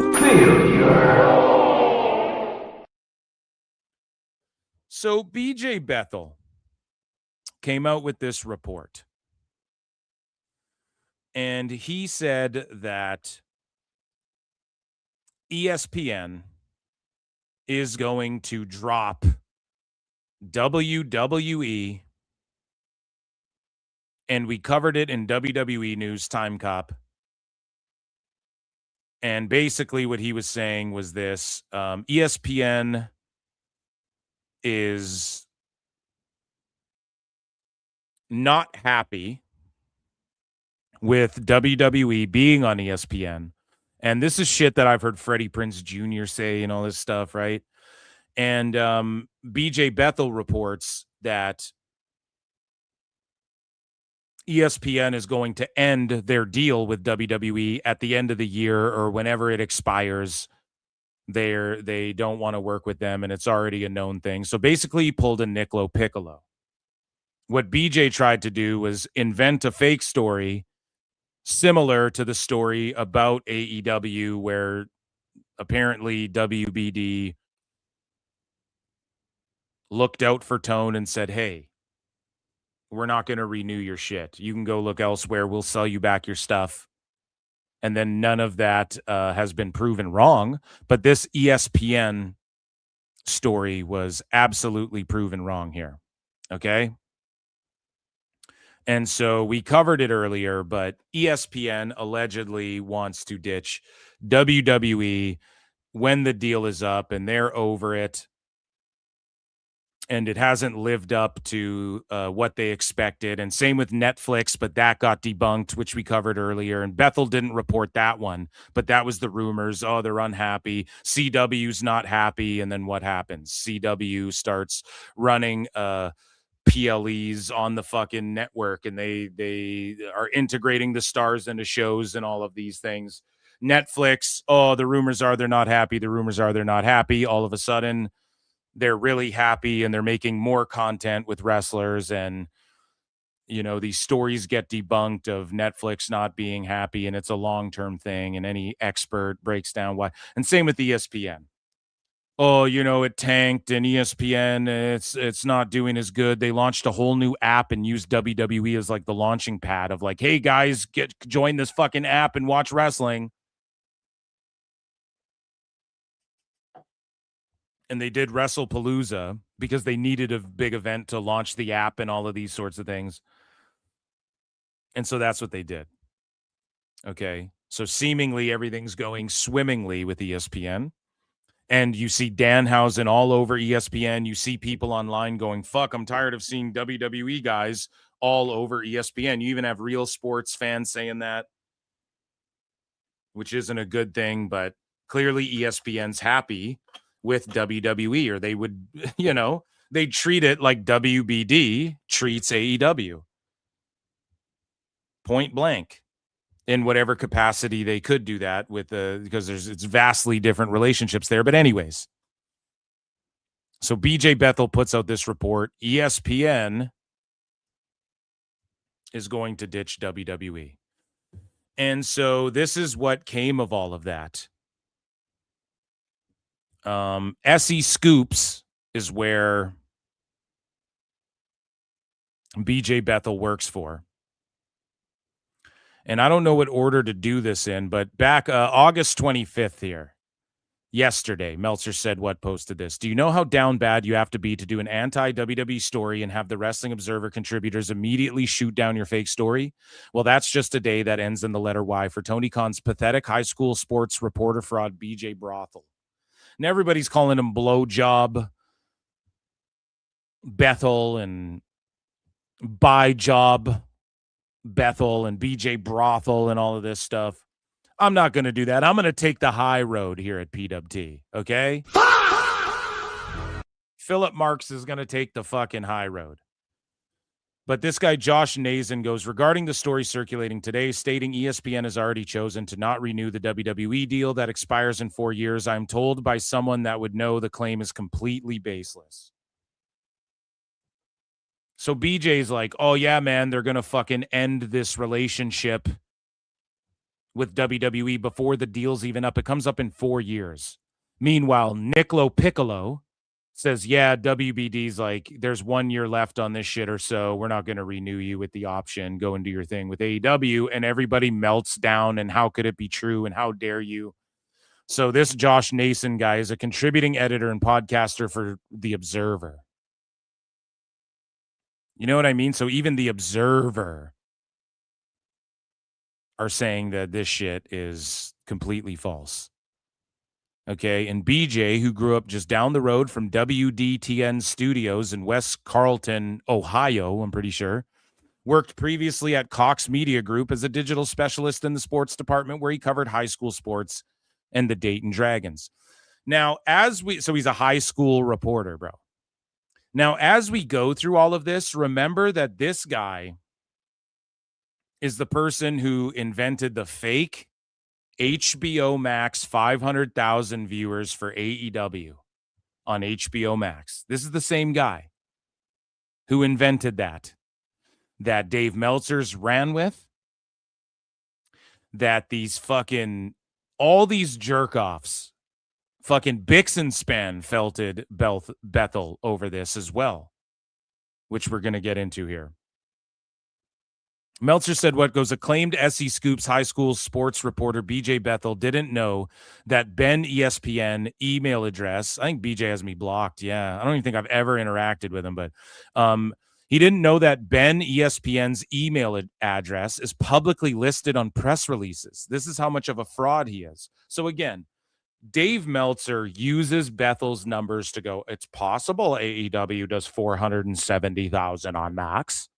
So BJ Bethel came out with this report, and he said that ESPN is going to drop WWE, and we covered it in WWE News Time Cop. And basically what he was saying was this: ESPN is not happy with WWE being on ESPN. And this is shit that I've heard Freddie Prinze Jr. say and all this stuff, right? And BJ Bethel reports that ESPN is going to end their deal with WWE at the end of the year, or whenever it expires. They don't want to work with them, and it's already a known thing. So basically, he pulled a Nick LoPiccolo. What BJ tried to do was invent a fake story similar to the story about AEW, where apparently WBD looked out for Tone and said, hey, we're not going to renew your shit. You can go look elsewhere. We'll sell you back your stuff. And then none of that has been proven wrong. But this ESPN story was absolutely proven wrong here. Okay? And so we covered it earlier, but ESPN allegedly wants to ditch WWE when the deal is up, and they're over it. And it hasn't lived up to what they expected. And same with Netflix, but that got debunked, which we covered earlier. And Bethel didn't report that one, but that was the rumors. Oh, they're unhappy. CW's not happy. And then what happens? CW starts running PLEs on the fucking network, and they are integrating the stars into shows and all of these things. Netflix, oh, the rumors are they're not happy. The rumors are they're not happy. All of a sudden, they're really happy, and they're making more content with wrestlers. And, you know, these stories get debunked of Netflix not being happy, and it's a long-term thing, and any expert breaks down why. And same with ESPN. Oh, you know, it tanked, and ESPN, it's not doing as good. They launched a whole new app and used WWE as like the launching pad of like, hey guys, join this fucking app and watch wrestling. And they did WrestlePalooza because they needed a big event to launch the app and all of these sorts of things. And so that's what they did. Okay. So seemingly everything's going swimmingly with ESPN. And you see Danhausen all over ESPN. You see people online going, fuck, I'm tired of seeing WWE guys all over ESPN. You even have real sports fans saying that, which isn't a good thing, but clearly ESPN's happy with WWE, or they would, you know, they treat it like WBD treats AEW. Point blank. In whatever capacity they could do that with, because it's vastly different relationships there. But anyways, so BJ Bethel puts out this report. ESPN is going to ditch WWE. And so this is what came of all of that. SE Scoops is where BJ Bethel works for. And I don't know what order to do this in, but back August 25th here, yesterday, Meltzer said what posted this. Do you know how down bad you have to be to do an anti-WWE story and have the Wrestling Observer contributors immediately shoot down your fake story? Well, that's just a day that ends in the letter Y for Tony Khan's pathetic high school sports reporter fraud, BJ Brothel. And everybody's calling him Blowjob Bethel and By Job Bethel and BJ Brothel and all of this stuff. I'm not going to do that. I'm going to take the high road here at PWT, okay? Philip Marks is going to take the fucking high road. But this guy, Josh Nazen, goes, regarding the story circulating today, stating ESPN has already chosen to not renew the WWE deal that expires in 4 years. I'm told by someone that would know the claim is completely baseless. So BJ's like, oh, yeah, man, they're going to fucking end this relationship with WWE before the deal's even up. It comes up in 4 years. Meanwhile, Nick LoPiccolo says, yeah, WBD's like, there's 1 year left on this shit or so. We're not going to renew you with the option. Go and do your thing with AEW. And everybody melts down. And how could it be true? And how dare you? So this Josh Nason guy is a contributing editor and podcaster for The Observer. You know what I mean? So even The Observer are saying that this shit is completely false. Okay, and BJ, who grew up just down the road from WDTN Studios in West Carlton, Ohio, I'm pretty sure, worked previously at Cox Media Group as a digital specialist in the sports department where he covered high school sports and the Dayton Dragons. Now, so he's a high school reporter, bro. Now, as we go through all of this, remember that this guy is the person who invented the fake HBO Max 500,000 viewers for AEW on HBO Max. This is the same guy who invented that Dave Meltzer's ran with, that all these jerk-offs, fucking Bix and Span felted Bethel over this as well, which we're going to get into here. Meltzer said what goes, acclaimed SE Scoops high school sports reporter BJ Bethel didn't know that Ben ESPN email address. I think BJ has me blocked. Yeah, I don't even think I've ever interacted with him, but he didn't know that Ben ESPN's email address is publicly listed on press releases. This is how much of a fraud he is. So again, Dave Meltzer uses Bethel's numbers to go, it's possible AEW does 470,000 on Max.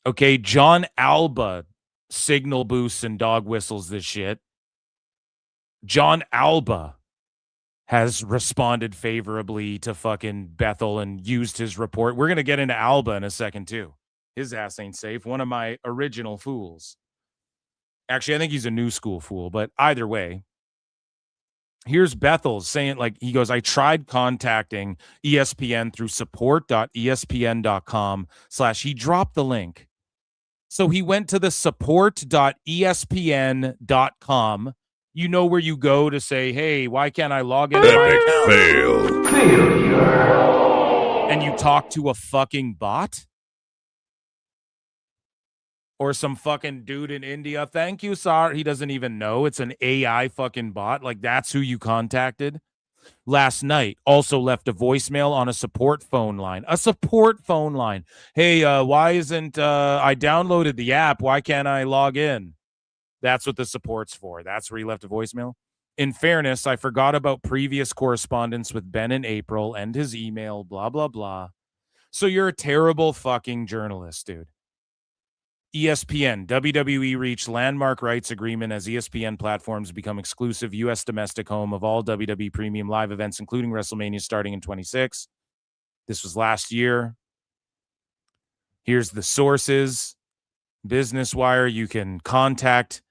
Okay, Jon Alba signal boosts and dog whistles this shit. Jon Alba has responded favorably to fucking Bethel and used his report. We're going to get into Alba in a second, too. His ass ain't safe. One of my original fools. Actually, I think he's a new school fool, but either way, here's Bethel saying, like, he goes, I tried contacting ESPN through support.espn.com/ he dropped the link. So he went to the support.espn.com. You know where you go to say, hey, why can't I log into my account? Failure. And you talk to a fucking bot? Or some fucking dude in India. Thank you, sir. He doesn't even know. It's an AI fucking bot. Like, that's who you contacted. Last night, also left a voicemail on a support phone line. A support phone line. Hey, why isn't I downloaded the app? Why can't I log in? That's what the support's for. That's where he left a voicemail. In fairness, I forgot about previous correspondence with Ben in April and his email, blah, blah, blah. So you're a terrible fucking journalist, dude. ESPN, WWE reached landmark rights agreement as ESPN platforms become exclusive U.S. domestic home of all WWE premium live events, including WrestleMania starting in 26. This was last year. Here's the sources. Business Wire, you can contact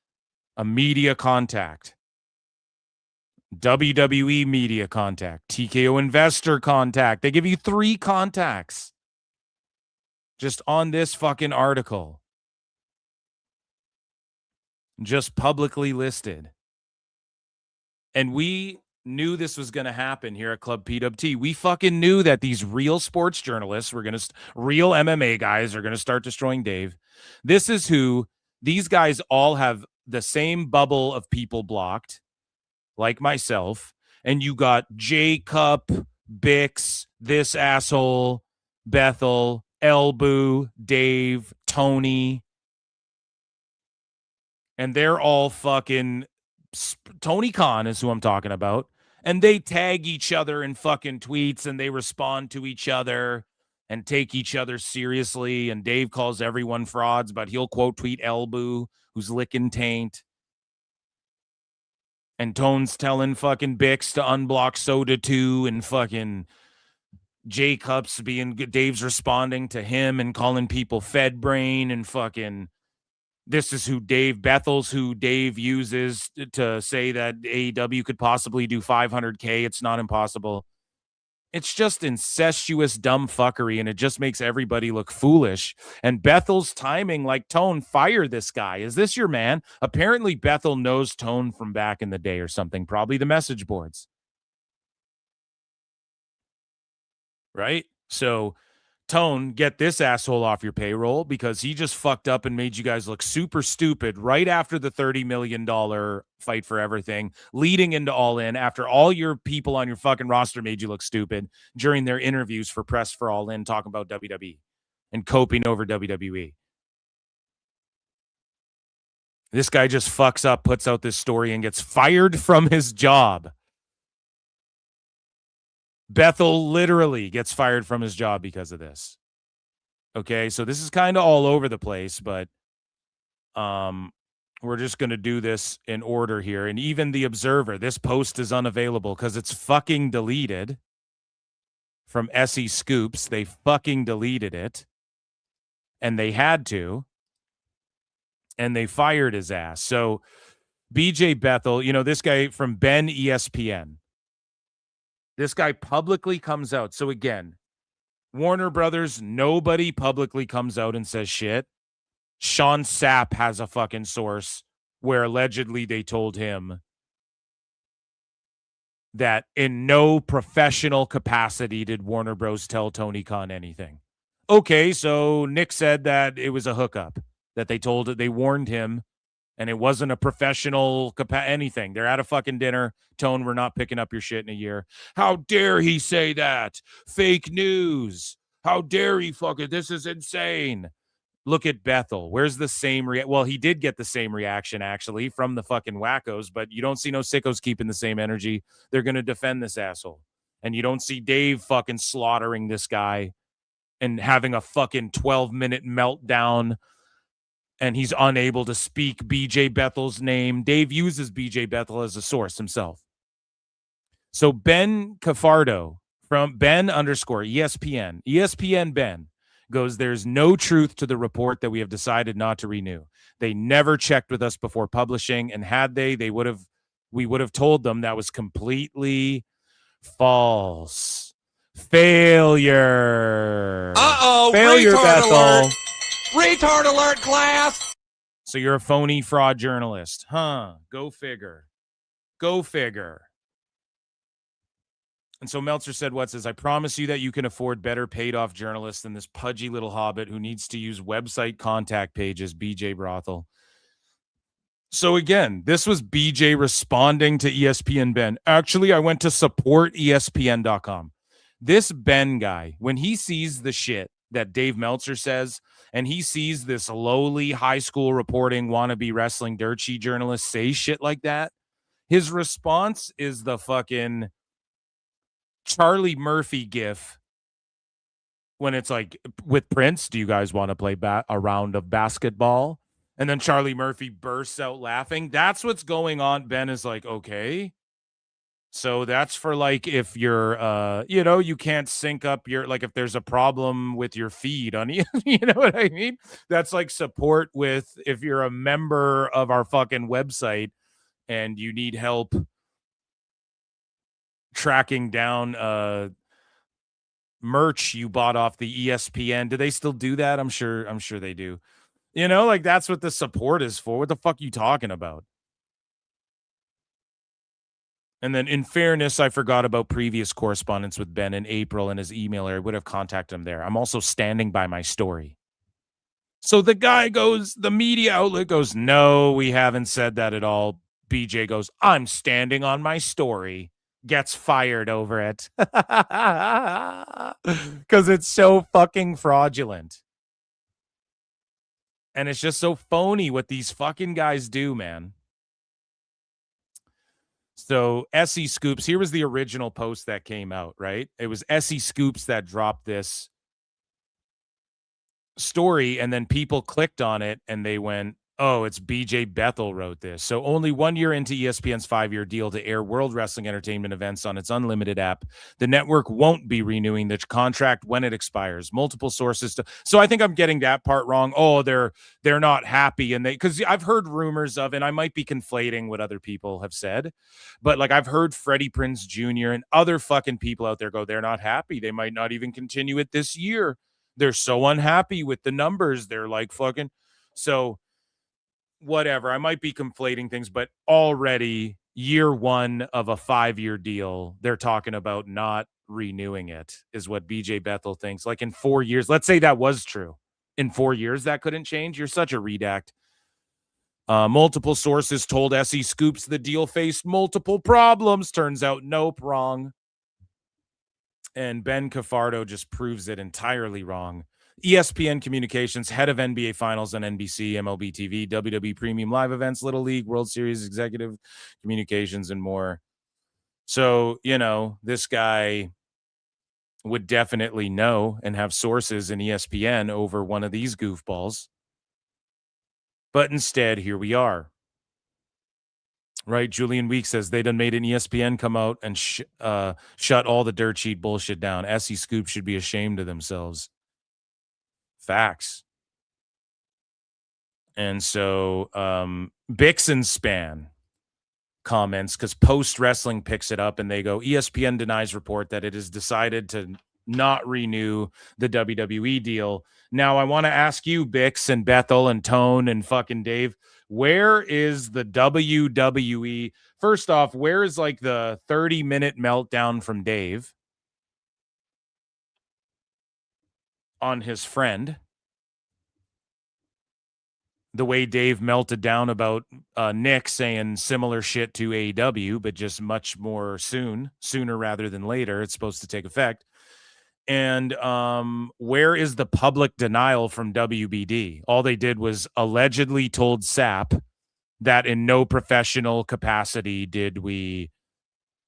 a media contact. WWE media contact. TKO investor contact. They give you 3 contacts just on this fucking article. just publicly listed. And we knew this was going to happen here at Club PWT. We fucking knew that these real sports journalists were going to, real MMA guys are going to start destroying Dave. This is who, these guys all have the same bubble of people blocked, like myself. And you got Jacob, Bix, this asshole, Bethel, Elbu, Dave, Tony. And they're all fucking, Tony Khan is who I'm talking about. And they tag each other in fucking tweets and they respond to each other and take each other seriously. And Dave calls everyone frauds, but he'll quote tweet Elbu, who's licking taint. And Tone's telling fucking Bix to unblock Soda 2, and fucking Jacobs Dave's responding to him and calling people fed brain, and fucking this is who Bethel's who Dave uses to say that AEW could possibly do 500K. It's not impossible. It's just incestuous, dumb fuckery, and it just makes everybody look foolish. And Bethel's timing, like, Tone, fire this guy. Is this your man? Apparently, Bethel knows Tone from back in the day or something, probably the message boards. Right? So, Tone, get this asshole off your payroll because he just fucked up and made you guys look super stupid right after the $30 million fight for everything, leading into All In, after all your people on your fucking roster made you look stupid during their interviews for Press for All In, talking about WWE and coping over WWE. This guy just fucks up, puts out this story, and gets fired from his job. Bethel literally gets fired from his job because of this. Okay, so this is kind of all over the place, but we're just going to do this in order here. And even the Observer, this post is unavailable because it's fucking deleted from SE Scoops. They fucking deleted it, and they had to, and they fired his ass. So BJ Bethel, you know, this guy from Ben ESPN, this guy publicly comes out. So again, Warner Brothers, nobody publicly comes out and says shit. Sean Sapp has a fucking source where allegedly they told him that in no professional capacity did Warner Bros. Tell Tony Khan anything. Okay, so Nick said that it was a hookup, that they warned him, and it wasn't a professional anything. They're at a fucking dinner. Tone, we're not picking up your shit in a year. How dare he say that? Fake news. How dare he fucking, this is insane. Look at Bethel. Where's the same well, he did get the same reaction, actually, from the fucking wackos, but you don't see no sickos keeping the same energy. They're going to defend this asshole. And you don't see Dave fucking slaughtering this guy and having a fucking 12-minute meltdown, and he's unable to speak BJ Bethel's name. Dave uses BJ Bethel as a source himself. So Ben Cafardo from Ben _ESPN, ESPN Ben, goes, there's no truth to the report that we have decided not to renew. They never checked with us before publishing, and had we would have told them that was completely false. Failure. Failure, retard Bethel. Alert. Retard alert, class. So you're a phony fraud journalist. Huh. Go figure. Go figure. And so Meltzer said, I promise you that you can afford better paid off journalists than this pudgy little hobbit who needs to use website contact pages, BJ Brothel. So again, this was BJ responding to ESPN Ben. Actually, I went to supportespn.com. This Ben guy, when he sees the shit that Dave Meltzer says, and he sees this lowly high school reporting wannabe wrestling dirt sheet journalist say shit like that, his response is the fucking Charlie Murphy gif when it's like, with Prince, do you guys want to play a round of basketball? And then Charlie Murphy bursts out laughing. That's what's going on. Ben is like, okay. So that's for like if you're, you can't sync up your, like if there's a problem with your feed on you, you know what I mean? That's like support with if you're a member of our fucking website and you need help tracking down merch you bought off the ESPN. Do they still do that? I'm sure they do. You know, like that's what the support is for. What the fuck are you talking about? And then in fairness, I forgot about previous correspondence with Ben in April and his email. I would have contacted him there. I'm also standing by my story. So the guy goes, the media outlet goes, no, we haven't said that at all. BJ goes, I'm standing on my story. Gets fired over it. Because it's so fucking fraudulent. And it's just so phony what these fucking guys do, man. So SE Scoops, here was the original post that came out, right? It was SE Scoops that dropped this story, and then people clicked on it and they went, oh, it's BJ Bethel wrote this. So only 1 year into ESPN's 5-year deal to air World Wrestling Entertainment events on its unlimited app, the network won't be renewing the contract when it expires. Multiple sources so I think I'm getting that part wrong. Oh, they're not happy, and because I've heard rumors of, and I might be conflating what other people have said, but like I've heard Freddie Prinze Jr. and other fucking people out there go, they're not happy. They might not even continue it this year. They're so unhappy with the numbers. They're like fucking so. Whatever, I might be conflating things, but already year one of a 5-year deal, they're talking about not renewing it, is what BJ Bethel thinks. Like in 4 years, let's say that was true. In 4 years, that couldn't change. You're such a redact. Multiple sources told SE Scoops the deal faced multiple problems. Turns out, nope, wrong. And Ben Cafardo just proves it entirely wrong. ESPN Communications, head of NBA Finals on NBC, MLB TV, WWE Premium Live Events, Little League, World Series, Executive Communications, and more. So, you know, this guy would definitely know and have sources in ESPN over one of these goofballs. But instead, here we are. Right? Julian Week says they done made an ESPN come out and shut all the dirt sheet bullshit down. SE Scoop should be ashamed of themselves. Facts. And so Bixen Span comments, because Post Wrestling picks it up and they go, ESPN denies report that it has decided to not renew the WWE deal. Now I want to ask you, Bix and Bethel and Tone and fucking Dave, where is the WWE? First off, where is like the 30-minute meltdown from Dave on his friend? The way Dave melted down about Nick saying similar shit to AEW, but just much more sooner rather than later. It's supposed to take effect. And where is the public denial from WBD? All they did was allegedly told SAP that in no professional capacity did we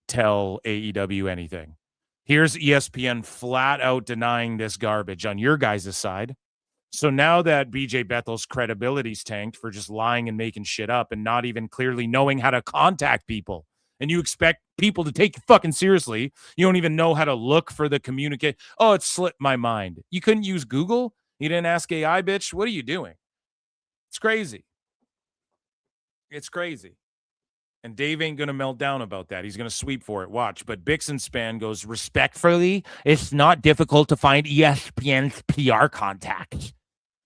tell AEW anything. Here's ESPN flat out denying this garbage on your guys' side. So now that BJ Bethel's credibility's tanked for just lying and making shit up and not even clearly knowing how to contact people, and you expect people to take you fucking seriously, you don't even know how to look for the communicate. Oh, it slipped my mind. You couldn't use Google? You didn't ask AI, bitch? What are you doing? It's crazy. It's crazy. And Dave ain't going to melt down about that. He's going to sweep for it. Watch. But Bixen Span goes, respectfully, it's not difficult to find ESPN's PR contacts.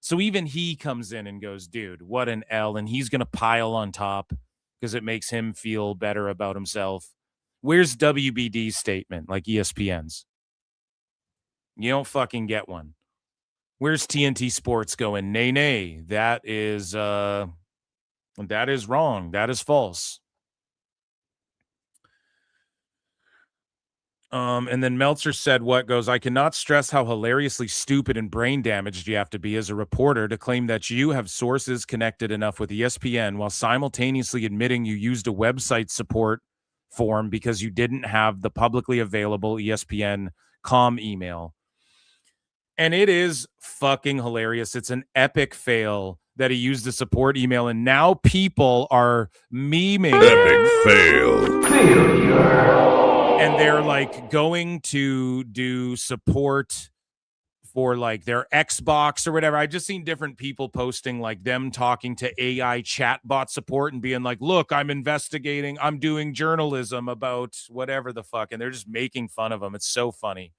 So even he comes in and goes, dude, what an L. And he's going to pile on top because it makes him feel better about himself. Where's WBD's statement, like ESPN's? You don't fucking get one. Where's TNT Sports going? Nay, that is wrong. That is false. And then Meltzer said what goes, I cannot stress how hilariously stupid and brain damaged you have to be as a reporter to claim that you have sources connected enough with ESPN while simultaneously admitting you used a website support form because you didn't have the publicly available ESPN.com email. And it is fucking hilarious. It's an epic fail that he used the support email, and now people are memeing. Epic fail. Failure. And they're like going to do support for like their Xbox or whatever. I just seen different people posting like them talking to AI chatbot support and being like, look, I'm investigating, I'm doing journalism about whatever the fuck. And they're just making fun of them. It's so funny.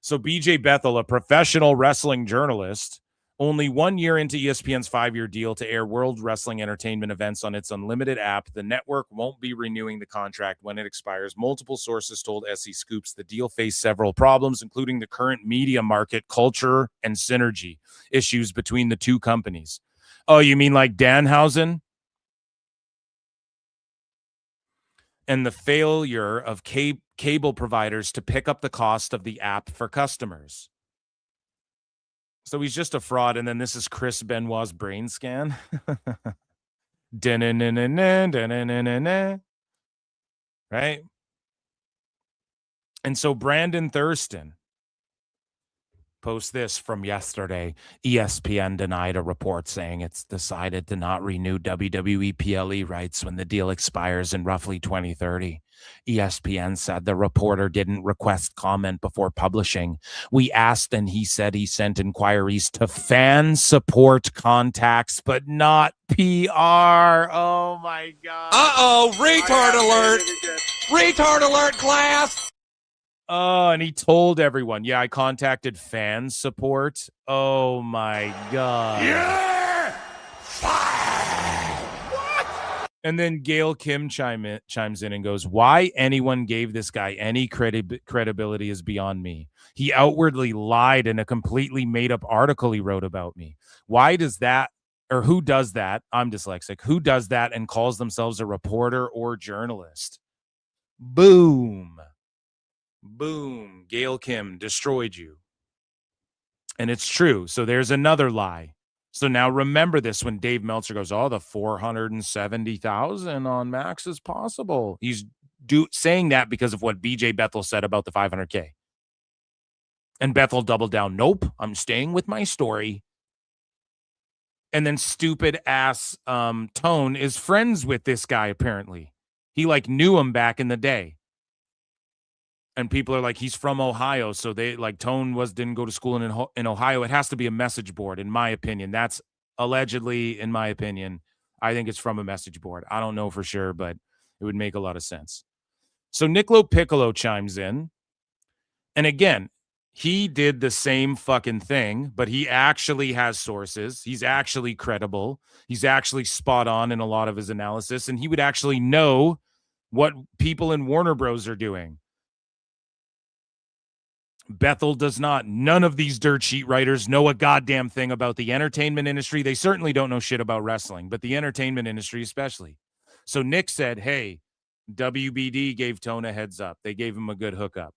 So BJ Bethel, a professional wrestling journalist, Only 1 year into ESPN's 5-year deal to air World Wrestling Entertainment events on its unlimited app, the network won't be renewing the contract when it expires. Multiple sources told SE Scoops the deal faced several problems, including the current media market, culture, and synergy issues between the two companies. Oh, you mean like Danhausen? And the failure of cable providers to pick up the cost of the app for customers. So he's just a fraud. And then this is Chris Benoit's brain scan. Right? And so Brandon Thurston posts this from yesterday. ESPN denied a report saying it's decided to not renew WWE PLE rights when the deal expires in roughly 2030. ESPN said the reporter didn't request comment before publishing. We asked, and he said he sent inquiries to fan support contacts, but not PR. Oh my God. Uh-oh, retard alert. Retard alert, class. Oh, and he told everyone, yeah, I contacted fan support. Oh my God. Yeah! What? And then Gail Kim chimes in and goes, why anyone gave this guy any credibility is beyond me. He outwardly lied in a completely made up article he wrote about me. Why does that, or who does that? I'm dyslexic. Who does that and calls themselves a reporter or journalist? Boom. Boom. Gail Kim destroyed you. And it's true. So there's another lie. So now remember this when Dave Meltzer goes, oh, the 470,000 on Max is possible. He's saying that because of what BJ Bethel said about the 500K. And Bethel doubled down. Nope, I'm staying with my story. And then stupid ass Tone is friends with this guy, apparently. He like knew him back in the day. And people are like, he's from Ohio. So they like Tone didn't go to school in Ohio. It has to be a message board, in my opinion. That's allegedly, in my opinion. I think it's from a message board. I don't know for sure, but it would make a lot of sense. So Nick LoPiccolo chimes in. And again, he did the same fucking thing, but he actually has sources. He's actually credible. He's actually spot on in a lot of his analysis. And he would actually know what people in Warner Bros. Are doing. Bethel does not. None of these dirt sheet writers know a goddamn thing about the entertainment industry. They certainly don't know shit about wrestling, but the entertainment industry especially. So Nick said, hey, WBD gave Tone a heads up. They gave him a good hookup.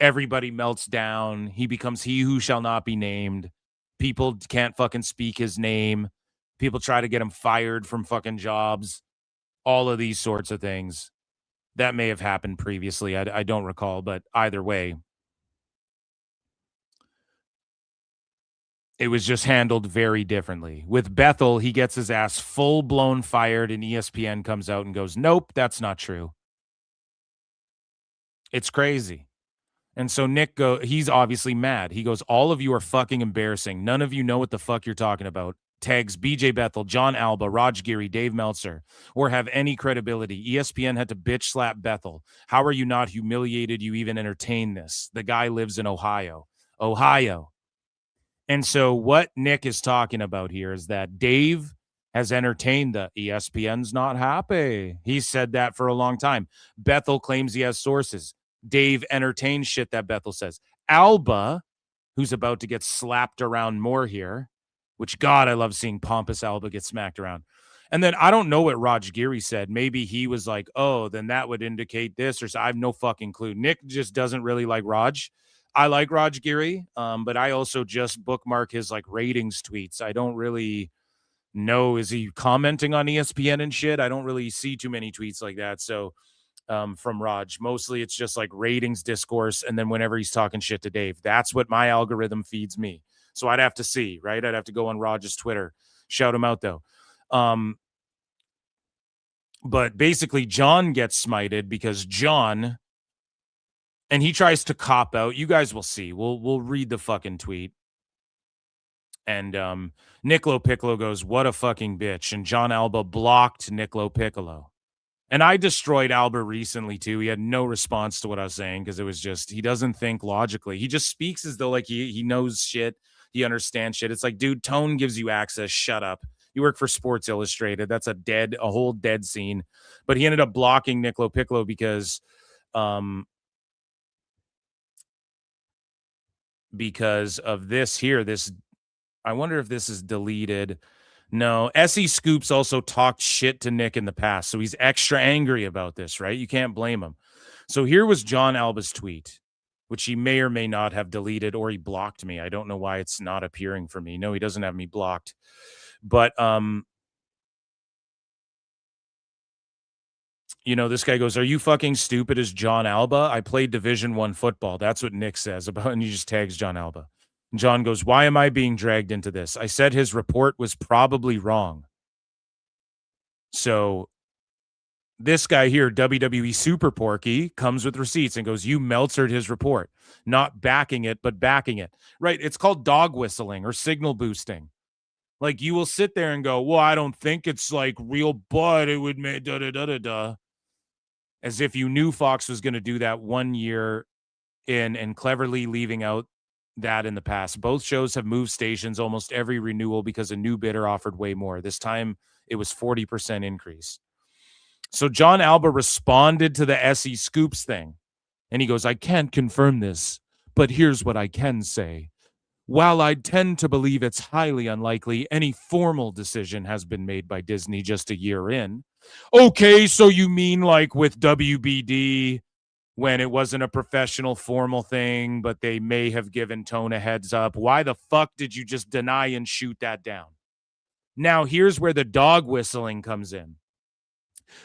Everybody melts down. He becomes he who shall not be named. People can't fucking speak his name. People try to get him fired from fucking jobs. All of these sorts of things. That may have happened previously. I don't recall, but either way, it was just handled very differently. With Bethel, he gets his ass full-blown fired, and ESPN comes out and goes, nope, that's not true. It's crazy. And so Nick he's obviously mad. He goes, all of you are fucking embarrassing. None of you know what the fuck you're talking about. Tags BJ Bethel, Jon Alba, Raj Giri, Dave Meltzer, or have any credibility. ESPN had to bitch slap Bethel. How are you not humiliated you even entertain this? The guy lives in Ohio. Ohio. And so what Nick is talking about here is that Dave has entertained the ESPN's not happy. He said that for a long time. Bethel claims he has sources. Dave entertains shit that Bethel says. Alba, who's about to get slapped around more here, which, God, I love seeing pompous Alba get smacked around. And then I don't know what Raj Giri said. Maybe he was like, oh, then that would indicate this, or so. I have no fucking clue. Nick just doesn't really like Raj. I like Raj Giri, but I also just bookmark his like ratings tweets. I don't really know. Is he commenting on ESPN and shit? I don't really see too many tweets like that. So from Raj, mostly it's just like ratings discourse. And then whenever he's talking shit to Dave, that's what my algorithm feeds me. So I'd have to see, right? I'd have to go on Raj's Twitter, shout him out though. But basically John gets smited because John, and he tries to cop out. You guys will see. We'll read the fucking tweet. And Nick LoPiccolo goes, what a fucking bitch. And Jon Alba blocked Nick LoPiccolo. And I destroyed Alba recently too. He had no response to what I was saying because it was just, he doesn't think logically. He just speaks as though like he knows shit. He understands shit. It's like, dude, Tone gives you access. Shut up. You work for Sports Illustrated. That's a whole dead scene. But he ended up blocking Nick LoPiccolo because of this here. I wonder if this is deleted. No, SE Scoops also talked shit to Nick in the past, so he's extra angry about this, right? You can't blame him. So here was Jon Alba's tweet, which he may or may not have deleted, or he blocked me. I don't know why it's not appearing for me. No, he doesn't have me blocked. But this guy goes, "Are you fucking stupid as Jon Alba? I played Division I football." That's what Nick says about, and he just tags Jon Alba. And John goes, "Why am I being dragged into this? I said his report was probably wrong." So this guy here, WWE Super Porky, comes with receipts and goes, "You Meltzered his report." Not backing it, but backing it. Right, it's called dog whistling or signal boosting. Like, you will sit there and go, "Well, I don't think it's like real, but it would make da-da-da-da-da." As if you knew Fox was going to do that 1 year in and cleverly leaving out that in the past. Both shows have moved stations almost every renewal because a new bidder offered way more. This time it was 40% increase. So Jon Alba responded to the SE Scoops thing. And he goes, "I can't confirm this, but here's what I can say. While I tend to believe it's highly unlikely any formal decision has been made by Disney just a year in." Okay, so you mean like with WBD, when it wasn't a professional formal thing, but they may have given Tone a heads up? Why the fuck did you just deny and shoot that down? Now, here's where the dog whistling comes in.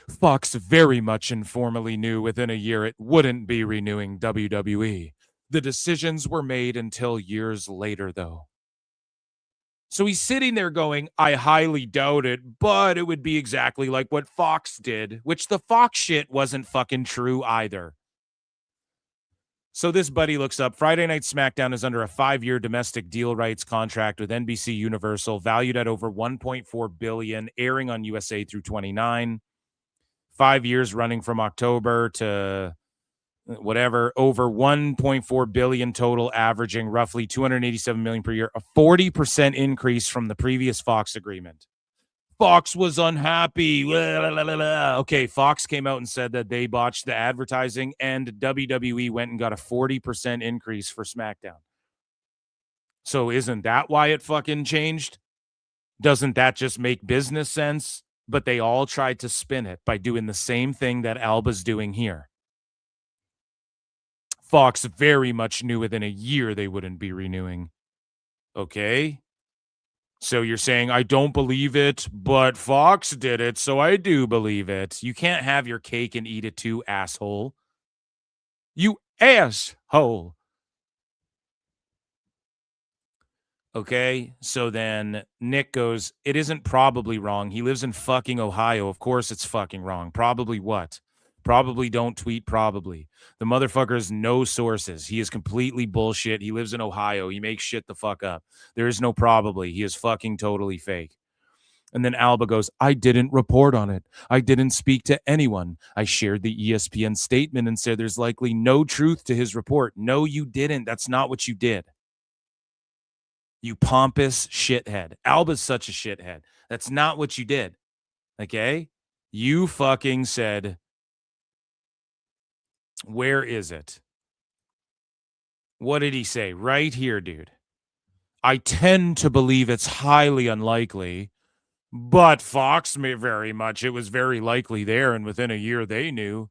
Fox very much informally knew within a year it wouldn't be renewing WWE. The decisions were made until years later, though. So he's sitting there going, "I highly doubt it, but it would be exactly like what Fox did," which the Fox shit wasn't fucking true either. So this buddy looks up, Friday Night SmackDown is under a 5-year domestic deal rights contract with NBC Universal, valued at over $1.4 billion, airing on USA through 29. 5 years running from October to whatever, over $1.4 billion total, averaging roughly $287 million per year, a 40% increase from the previous Fox agreement. Fox was unhappy. Okay, Fox came out and said that they botched the advertising, and WWE went and got a 40% increase for SmackDown. So isn't that why it fucking changed? Doesn't that just make business sense? But they all tried to spin it by doing the same thing that Alba's doing here. Fox very much knew within a year they wouldn't be renewing. Okay? So you're saying, "I don't believe it, but Fox did it, so I do believe it." You can't have your cake and eat it too, asshole. You asshole. Okay, so then Nick goes, "It isn't probably wrong. He lives in fucking Ohio. Of course it's fucking wrong. Probably what? Probably don't tweet probably. The motherfucker has no sources. He is completely bullshit. He lives in Ohio. He makes shit the fuck up. There is no probably. He is fucking totally fake." And then Alba goes, "I didn't report on it. I didn't speak to anyone. I shared the ESPN statement and said there's likely no truth to his report." No, you didn't. That's not what you did. You pompous shithead. Alba's such a shithead. That's not what you did. Okay? You fucking said, where is it? What did he say? Right here, dude. "I tend to believe it's highly unlikely, but Fox may very much. It was very likely there, and within a year they knew."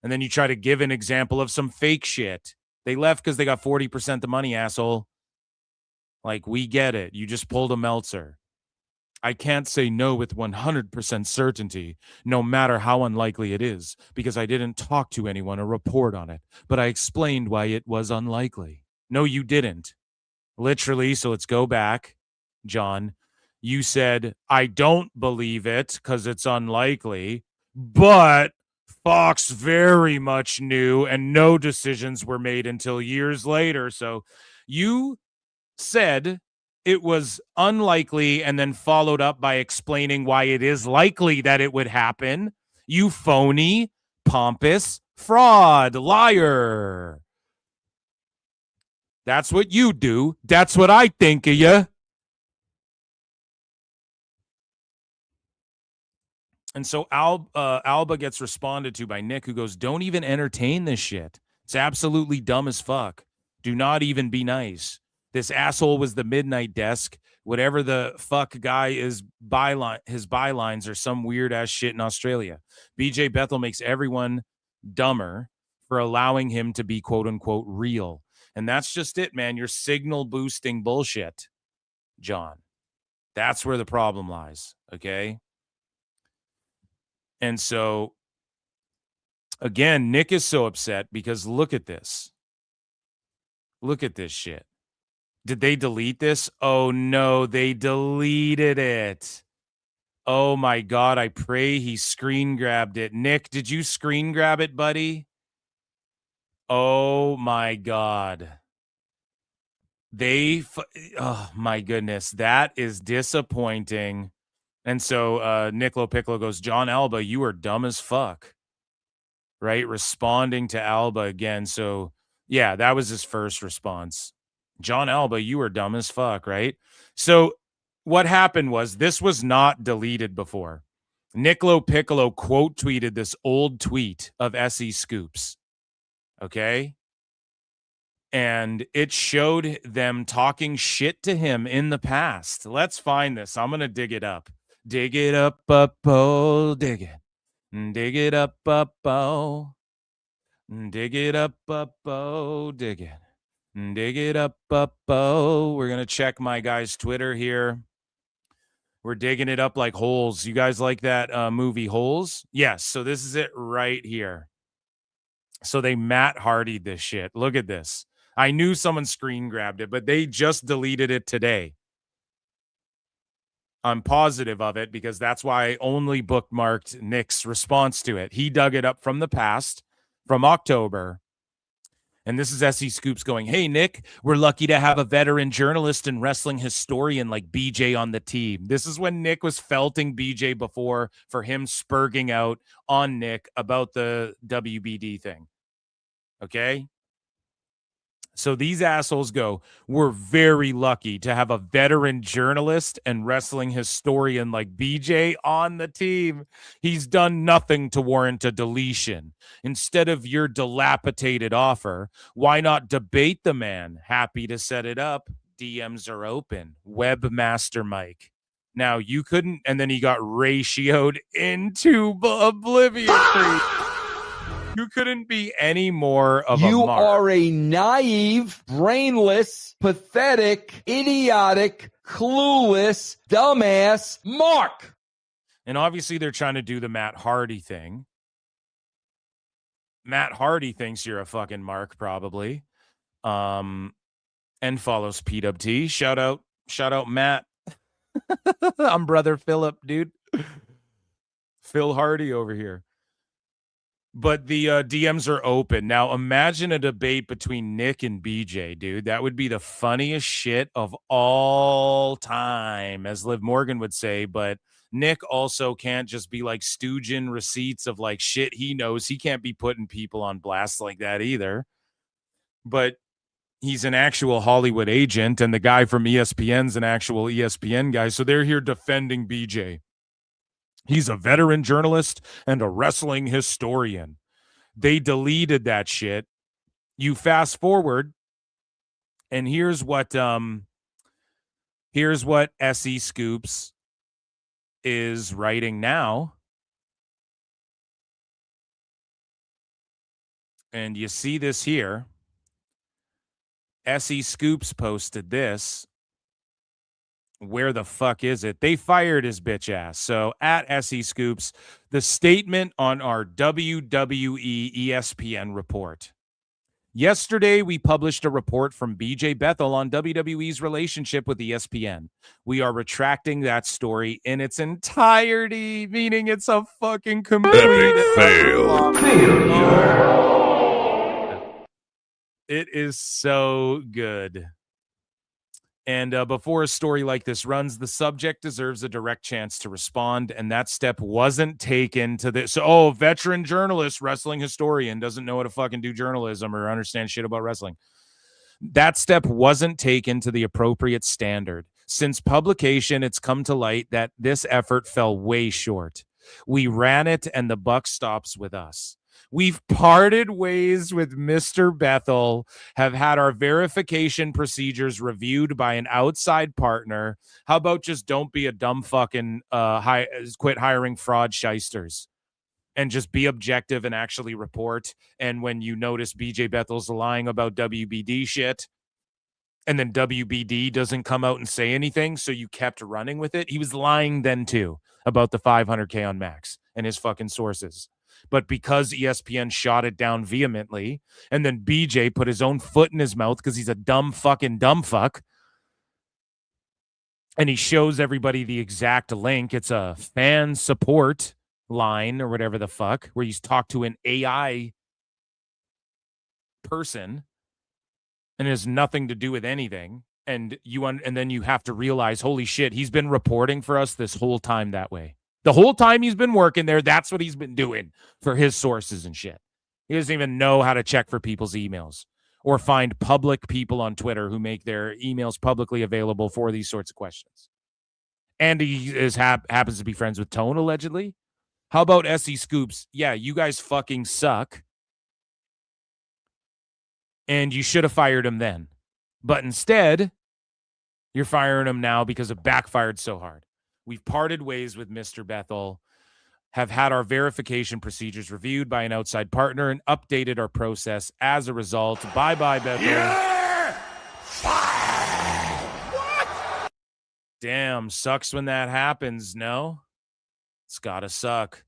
And then you try to give an example of some fake shit. They left because they got 40% the money, asshole. Like, we get it. You just pulled a Meltzer. "I can't say no with 100% certainty, no matter how unlikely it is, because I didn't talk to anyone or report on it, but I explained why it was unlikely." No, you didn't. Literally, so let's go back, John. You said, "I don't believe it because it's unlikely, but Fox very much knew and no decisions were made until years later." So you said it was unlikely and then followed up by explaining why it is likely that it would happen. You phony, pompous, fraud, liar. That's what you do. That's what I think of you. And so Alba gets responded to by Nick, who goes, don't even entertain this shit. It's absolutely dumb as fuck. Do not even be nice. This asshole was the Midnight Desk. Whatever the fuck guy is, his bylines are some weird ass shit in Australia. BJ Bethel makes everyone dumber for allowing him to be quote unquote real. And that's just it, man. You're signal boosting bullshit, John. That's where the problem lies. Okay. And so, again, Nick is so upset because look at this. Look at this shit. Did they delete this? Oh, no, they deleted it. Oh, my God. I pray he screen grabbed it. Nick, did you screen grab it, buddy? Oh, my God. Oh, my goodness. That is disappointing. And so Nick LoPiccolo goes, Jon Alba, you are dumb as fuck. Right? Responding to Alba again. So, yeah, that was his first response. Jon Alba, you are dumb as fuck, right? So what happened was this was not deleted before. Nick LoPiccolo quote tweeted this old tweet of SE Scoops. Okay? And it showed them talking shit to him in the past. Let's find this. I'm going to dig it up. Dig it up, oh, dig it. Dig it up, oh. Dig it up, oh, dig it. Dig it up, oh. We're going to check my guy's Twitter here. We're digging it up like holes. You guys like that movie Holes? Yes. So this is it right here. So they Matt Hardy'd this shit. Look at this. I knew someone screen grabbed it, but they just deleted it today. I'm positive of it because that's why I only bookmarked Nick's response to it. He dug it up from the past, from October. And this is SE Scoops going, hey, Nick, we're lucky to have a veteran journalist and wrestling historian like BJ on the team. This is when Nick was felting BJ before for him spurging out on Nick about the WBD thing. Okay? So these assholes go, we're very lucky to have a veteran journalist and wrestling historian like BJ on the team. He's done nothing to warrant a deletion. Instead of your dilapidated offer, why not debate the man? Happy to set it up. DMs are open. Webmaster Mike. Now you couldn't, and then he got ratioed into oblivion. You couldn't be any more of a You mark. are a naive, brainless, pathetic, idiotic, clueless, dumbass mark. And obviously they're trying to do the Matt Hardy thing. Matt Hardy thinks you're a fucking mark, probably. And follows PWT. Shout out Matt. I'm brother Philip, dude. Phil Hardy over here. But the DMs are open. Now, imagine a debate between Nick and BJ, dude. That would be the funniest shit of all time, as Liv Morgan would say. But Nick also can't just be like stooging receipts of like shit he knows. He can't be putting people on blast like that either. But he's an actual Hollywood agent, and the guy from ESPN's an actual ESPN guy. So they're here defending BJ. He's a veteran journalist and a wrestling historian. They deleted that shit. You fast forward, and here's what SE Scoops is writing now. And you see this here. SE Scoops posted this. Where the fuck is it? They fired his bitch ass. So at SE Scoops, the statement on our WWE ESPN report. Yesterday, we published a report from BJ Bethel on WWE's relationship with ESPN. We are retracting that story in its entirety, meaning it's a fucking complete fail. It is so good. And before a story like this runs, the subject deserves a direct chance to respond, and that step wasn't taken to this. Oh, veteran journalist, wrestling historian, doesn't know how to fucking do journalism or understand shit about wrestling. That step wasn't taken to the appropriate standard. Since publication, it's come to light that this effort fell way short. We ran it, and the buck stops with us. We've parted ways with Mr. Bethel, have had our verification procedures reviewed by an outside partner. How about just don't be a dumb fucking quit hiring fraud shysters and just be objective and actually report. And when you notice BJ Bethel's lying about WBD shit, and then WBD doesn't come out and say anything, so you kept running with it. He was lying then too about the 500K on Max and his fucking sources. But because ESPN shot it down vehemently, and then BJ put his own foot in his mouth because he's a dumb fuck, and he shows everybody the exact link. It's a fan support line or whatever the fuck, where he's talked to an AI person, and it has nothing to do with anything. And then you have to realize, holy shit, he's been reporting for us this whole time that way. The whole time he's been working there, that's what he's been doing for his sources and shit. He doesn't even know how to check for people's emails or find public people on Twitter who make their emails publicly available for these sorts of questions. And he happens to be friends with Tone, allegedly. How about SE Scoops? Yeah, you guys fucking suck. And you should have fired him then. But instead, you're firing him now because it backfired so hard. We've parted ways with Mr. Bethel, have had our verification procedures reviewed by an outside partner, and updated our process as a result. Bye-bye, Bethel. Yeah! What? Damn, sucks when that happens, no? It's gotta suck.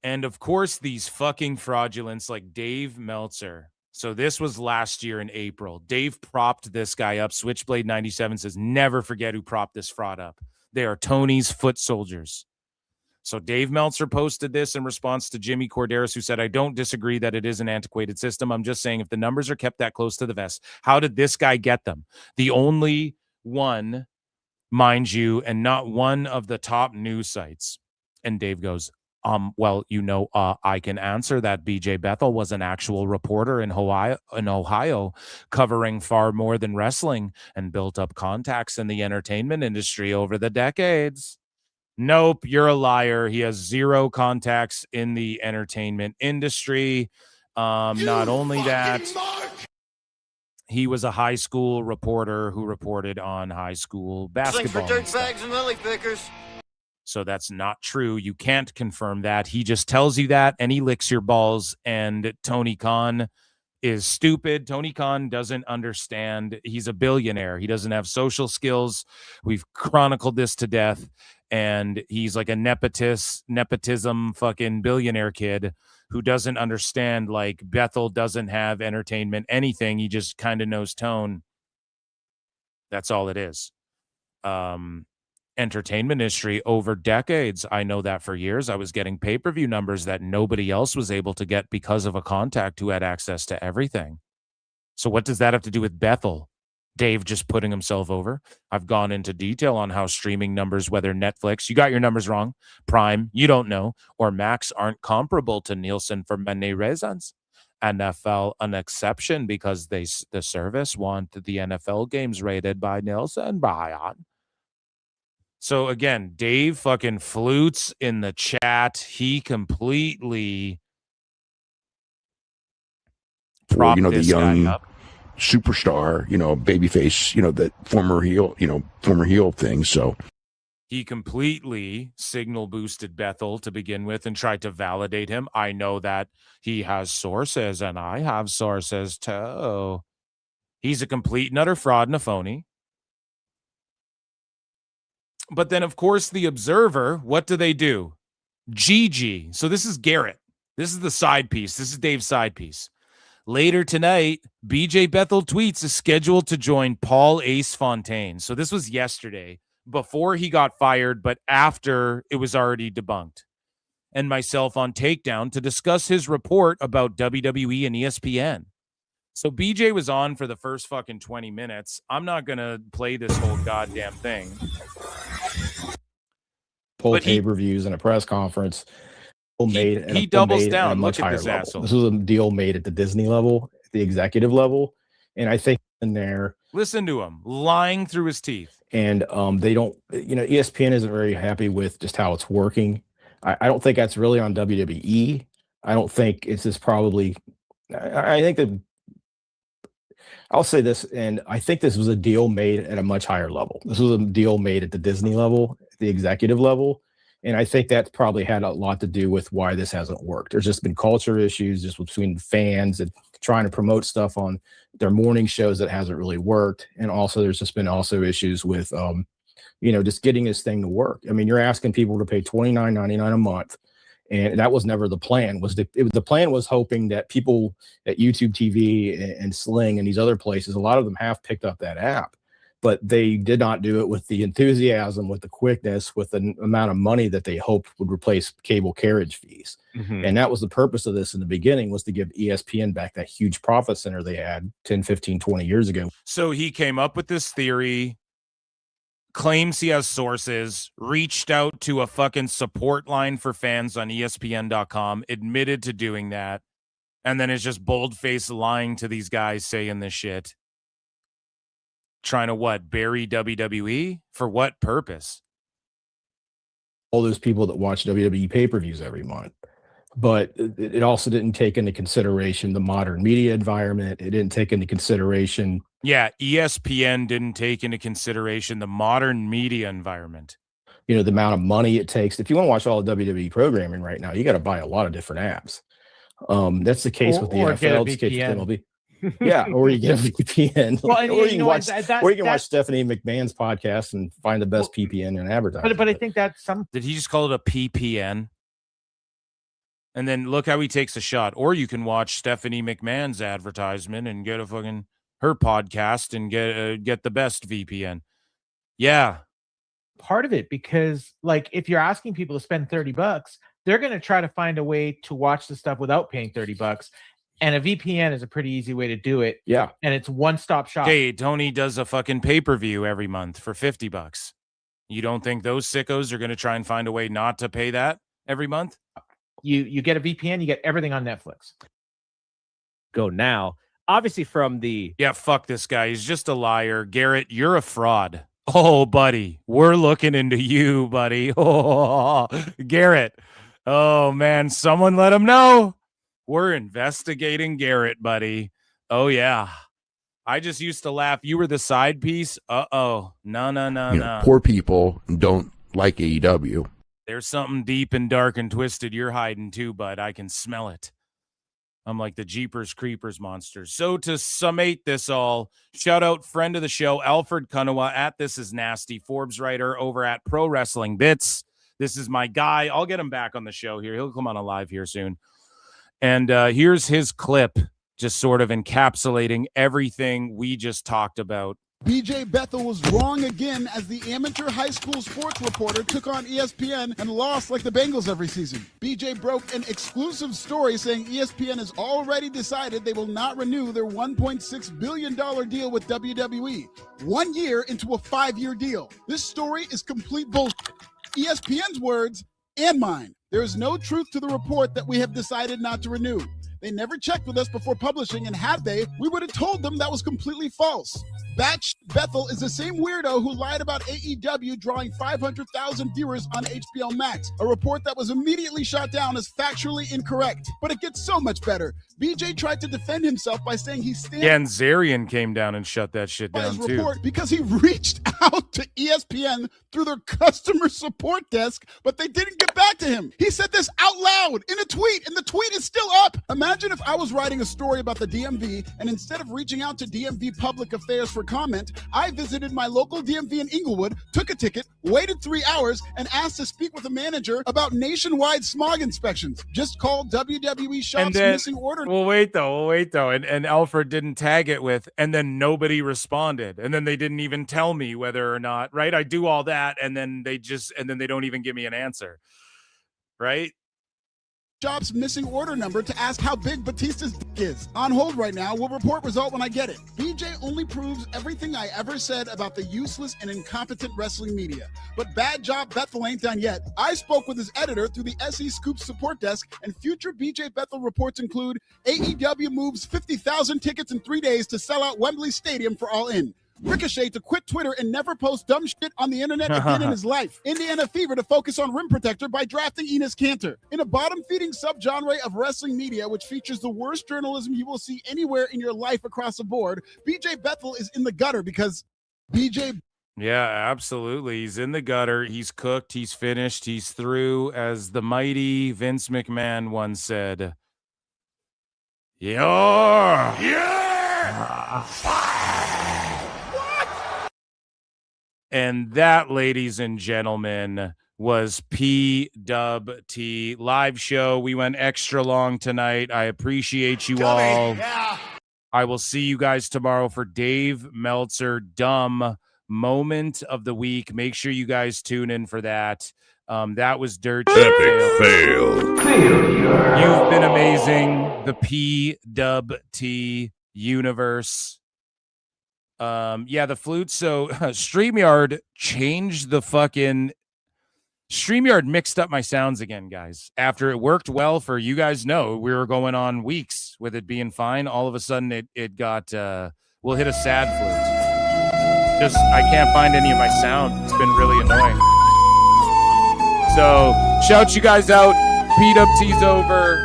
And of course, these fucking fraudulents like Dave Meltzer. So this was last year in April. Dave propped this guy up. Switchblade 97 says, never forget who propped this fraud up. They are Tony's foot soldiers. So Dave Meltzer posted this in response to Jimmy Corderas, who said, I don't disagree that it is an antiquated system. I'm just saying if the numbers are kept that close to the vest, how did this guy get them? The only one, mind you, and not one of the top news sites. And Dave goes, well, I can answer that. BJ Bethel was an actual reporter in Ohio, covering far more than wrestling and built up contacts in the entertainment industry over the decades. Nope, you're a liar. He has zero contacts in the entertainment industry. Not only that, he was a high school reporter who reported on high school basketball. For dirtbags and lily pickers. So that's not true. You can't confirm that. He just tells you that, and he licks your balls. And Tony Khan is stupid. Tony Khan doesn't understand. He's a billionaire. He doesn't have social skills. We've chronicled this to death. And he's like a nepotism fucking billionaire kid who doesn't understand, like, Bethel doesn't have entertainment, anything. He just kind of knows Tone. That's all it is. Entertainment industry over decades. I know that for years. I was getting pay-per-view numbers that nobody else was able to get because of a contact who had access to everything. So what does that have to do with Bethel? Dave just putting himself over. I've gone into detail on how streaming numbers, whether Netflix, you got your numbers wrong, Prime, you don't know, or Max aren't comparable to Nielsen for many reasons. NFL an exception because the service want the NFL games rated by Nielsen, Brian. So again, Dave fucking flutes in the chat. He completely propped the this young guy up. Superstar, babyface, that former heel thing. So he completely signal boosted Bethel to begin with and tried to validate him. I know that he has sources and I have sources too. He's a complete and utter fraud and a phony. But then, of course, the Observer, what do? GG. So this is Garrett. This is the side piece. This is Dave's side piece. Later tonight, BJ Bethel tweets is scheduled to join Paul Ace Fontaine. So this was yesterday, before he got fired, but after it was already debunked. And myself on Takedown to discuss his report about WWE and ESPN. So BJ was on for the first fucking 20 minutes. I'm not going to play this whole goddamn thing. Pull tape reviews and a press conference. He doubles down. Look at this asshole. This was a deal made at the Disney level, at the executive level. And I think in there. Listen to him lying through his teeth. And they don't, ESPN isn't very happy with just how it's working. I don't think that's really on WWE. I don't think it's just probably, I think that, I'll say this, and I think this was a deal made at a much higher level. This was a deal made at the Disney level, the executive level. And I think that's probably had a lot to do with why this hasn't worked. There's just been culture issues just between fans and trying to promote stuff on their morning shows that hasn't really worked. And also there's just been also issues with, just getting this thing to work. I mean, you're asking people to pay $29.99 a month. And that was never the plan. The plan was hoping that people at YouTube TV and Sling and these other places, a lot of them have picked up that app, but they did not do it with the enthusiasm, with the quickness, with the amount of money that they hoped would replace cable carriage fees. Mm-hmm. And that was the purpose of this in the beginning, was to give ESPN back that huge profit center they had 10, 15, 20 years ago. So he came up with this theory, claims he has sources, reached out to a fucking support line for fans on ESPN.com, admitted to doing that, and then is just bold-faced lying to these guys saying this shit. Trying to what? Bury WWE? For what purpose? All those people that watch WWE pay-per-views every month. But it also didn't take into consideration the modern media environment. It didn't take into consideration. Yeah, ESPN didn't take into consideration the modern media environment. The amount of money it takes. If you want to watch all the WWE programming right now, you got to buy a lot of different apps. That's the case with the NFL. It's the case with MLB. Yeah, or you get a VPN. Well, or you can watch Stephanie McMahon's podcast and find the best PPN and advertising. But I think that's some. Did he just call it a PPN? And then look how he takes a shot. Or you can watch Stephanie McMahon's advertisement and get her podcast and get the best VPN. Yeah. Part of it, because if you're asking people to spend $30, they're going to try to find a way to watch the stuff without paying $30. And a VPN is a pretty easy way to do it. Yeah. And it's one-stop shop. Hey, Tony does a fucking pay-per-view every month for $50. You don't think those sickos are going to try and find a way not to pay that every month? You get a VPN, you get everything on Netflix. Go now. Obviously from the... Yeah, fuck this guy. He's just a liar. Garrett, you're a fraud. Oh, buddy. We're looking into you, buddy. Oh, Garrett. Oh, man. Someone let him know. We're investigating Garrett, buddy. Oh, yeah. I just used to laugh. You were the side piece? Uh-oh. No. Poor people don't like AEW. There's something deep and dark and twisted you're hiding too, bud. I can smell it. I'm like the Jeepers Creepers monsters. So to summate this all, shout out friend of the show, Alfred Kunawa at This Is Nasty, Forbes writer over at Pro Wrestling Bits. This is my guy. I'll get him back on the show here. He'll come on live here soon. And here's his clip, just sort of encapsulating everything we just talked about. BJ Bethel was wrong again as the amateur high school sports reporter took on ESPN and lost like the Bengals every season. BJ broke an exclusive story saying ESPN has already decided they will not renew their $1.6 billion deal with WWE. 1 year into a 5-year deal. This story is complete bullshit. ESPN's words and mine. There is no truth to the report that we have decided not to renew. They never checked with us before publishing, and had they, we would have told them that was completely false. Batch Bethel is the same weirdo who lied about AEW drawing 500,000 viewers on HBO Max, a report that was immediately shot down as factually incorrect. But it gets so much better. BJ tried to defend himself by saying he stands... Yeah, and Zarian came down and shut that shit down his too. Report because he reached out to ESPN through their customer support desk, but they didn't get back to him. He said this out loud in a tweet, and the tweet is still up. Imagine if I was writing a story about the DMV, and instead of reaching out to DMV Public Affairs for comment, I visited my local DMV in Inglewood, took a ticket, waited 3 hours, and asked to speak with a manager about nationwide smog inspections. Just call WWE Shop's missing order. We'll wait though. And Alfred didn't tag it with, and then nobody responded. And then they didn't even tell me whether or not, right? I do all that, and then they don't even give me an answer. Right? Shop's missing order number to ask how big Batista's dick is. On hold right now. We'll report result when I get it. BJ only proves everything I ever said about the useless and incompetent wrestling media. But bad job Bethel ain't done yet. I spoke with his editor through the SE Scoops support desk, and future BJ Bethel reports include AEW moves 50,000 tickets in 3 days to sell out Wembley Stadium for All In. Ricochet to quit Twitter and never post dumb shit on the internet again in his life. Indiana Fever to focus on rim protector by drafting Enos Kanter. In a bottom-feeding subgenre of wrestling media, which features the worst journalism you will see anywhere in your life across the board, BJ Bethel is in the gutter because BJ... Yeah, absolutely. He's in the gutter. He's cooked. He's finished. He's through. As the mighty Vince McMahon once said, And that, ladies and gentlemen, was PWT live show. We went extra long tonight. I appreciate you all. Yeah. I will see you guys tomorrow for Dave Meltzer Dumb Moment of the Week. Make sure you guys tune in for that. That was Dirt Epic Fail. You've been amazing. The PWT universe. The flute. So StreamYard changed the fucking StreamYard mixed up my sounds again, guys. After it worked well for you guys know, we were going on weeks with it being fine. All of a sudden it got we'll hit a sad flute. Just I can't find any of my sound. It's been really annoying. So shout you guys out. PWT's over.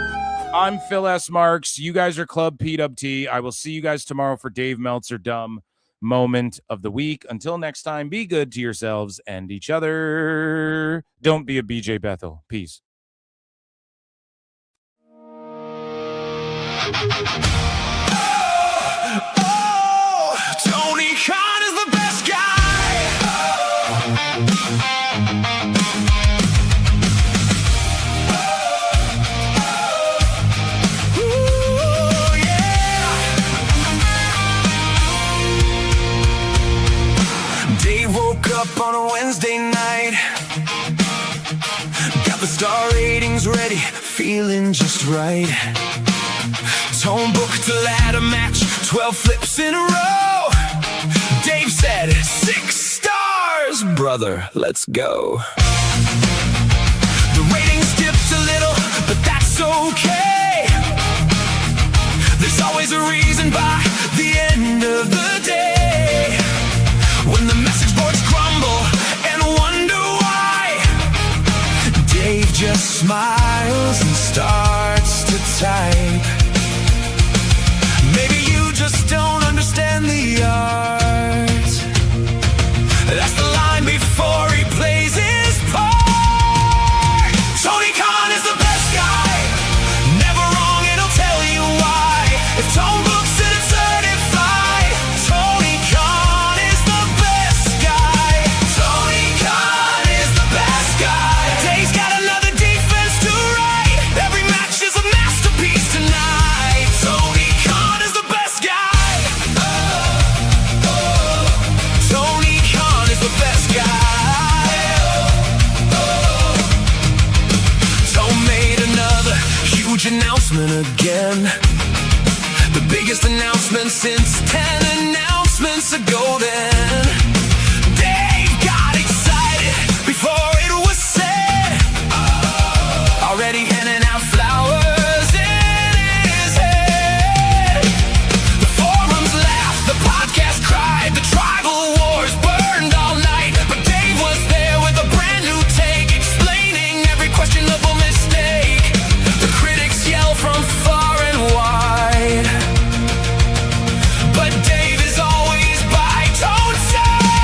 I'm Phil S. Marks. You guys are Club PWT. I will see you guys tomorrow for Dave Meltzer Dumb Moment of the Week. Until next time, be good to yourselves and each other. Don't be a BJ Bethel. Peace. Oh, Tony Khan is the best guy. Up on a Wednesday night, got the star ratings ready, feeling just right. Tone booked a ladder match, 12 flips in a row. Dave said 6 stars, brother, let's go. The ratings dipped a little, but that's okay. There's always a reason by the end of the day. When the message boards crumble and wonder why, Dave just smiles and starts to type. Maybe you just don't understand the art. That's the line before he plays his part. Tony Khan is the best guy. Never wrong and he'll tell you why. If Tone books it, it's certified. Tony Khan is the best guy. Tony Khan is the best guy. Dave's got another defense to write. Every match is a masterpiece tonight. Tony Khan is the best guy. Tony Khan is the best guy. Tone made another huge announcement again. The biggest announcement since 10 announcements ago then. Dave got excited before it was said. Already handing out flowers in his head. The forums laughed, the podcast cried, the tribal wars burned all night. But Dave was there with a brand new take, explaining every questionable mistake. The critics yell from far and wide, but Dave is always by Tone's side.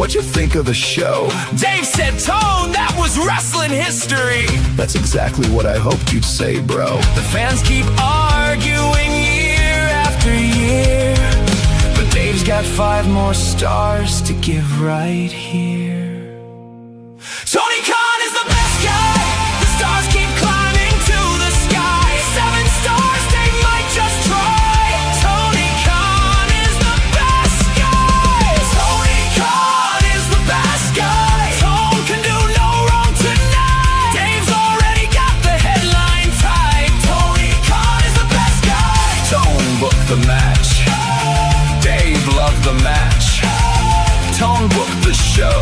what'd you think of the show? Dave said, Tone, that was wrestling history. That's exactly what I hoped you'd say, bro. The fans keep arguing year after year, but Dave's got 5 more stars to give right here. Tony Khan is the best guy. The stars keep climbing to the sky. 7 stars, Dave might just try. Tony Khan is the best guy. Tony Khan is the best guy. Tone can do no wrong tonight. Dave's already got the headline tight. Tony Khan is the best guy. Tone booked the match. Dave loved the match. Tone booked the show.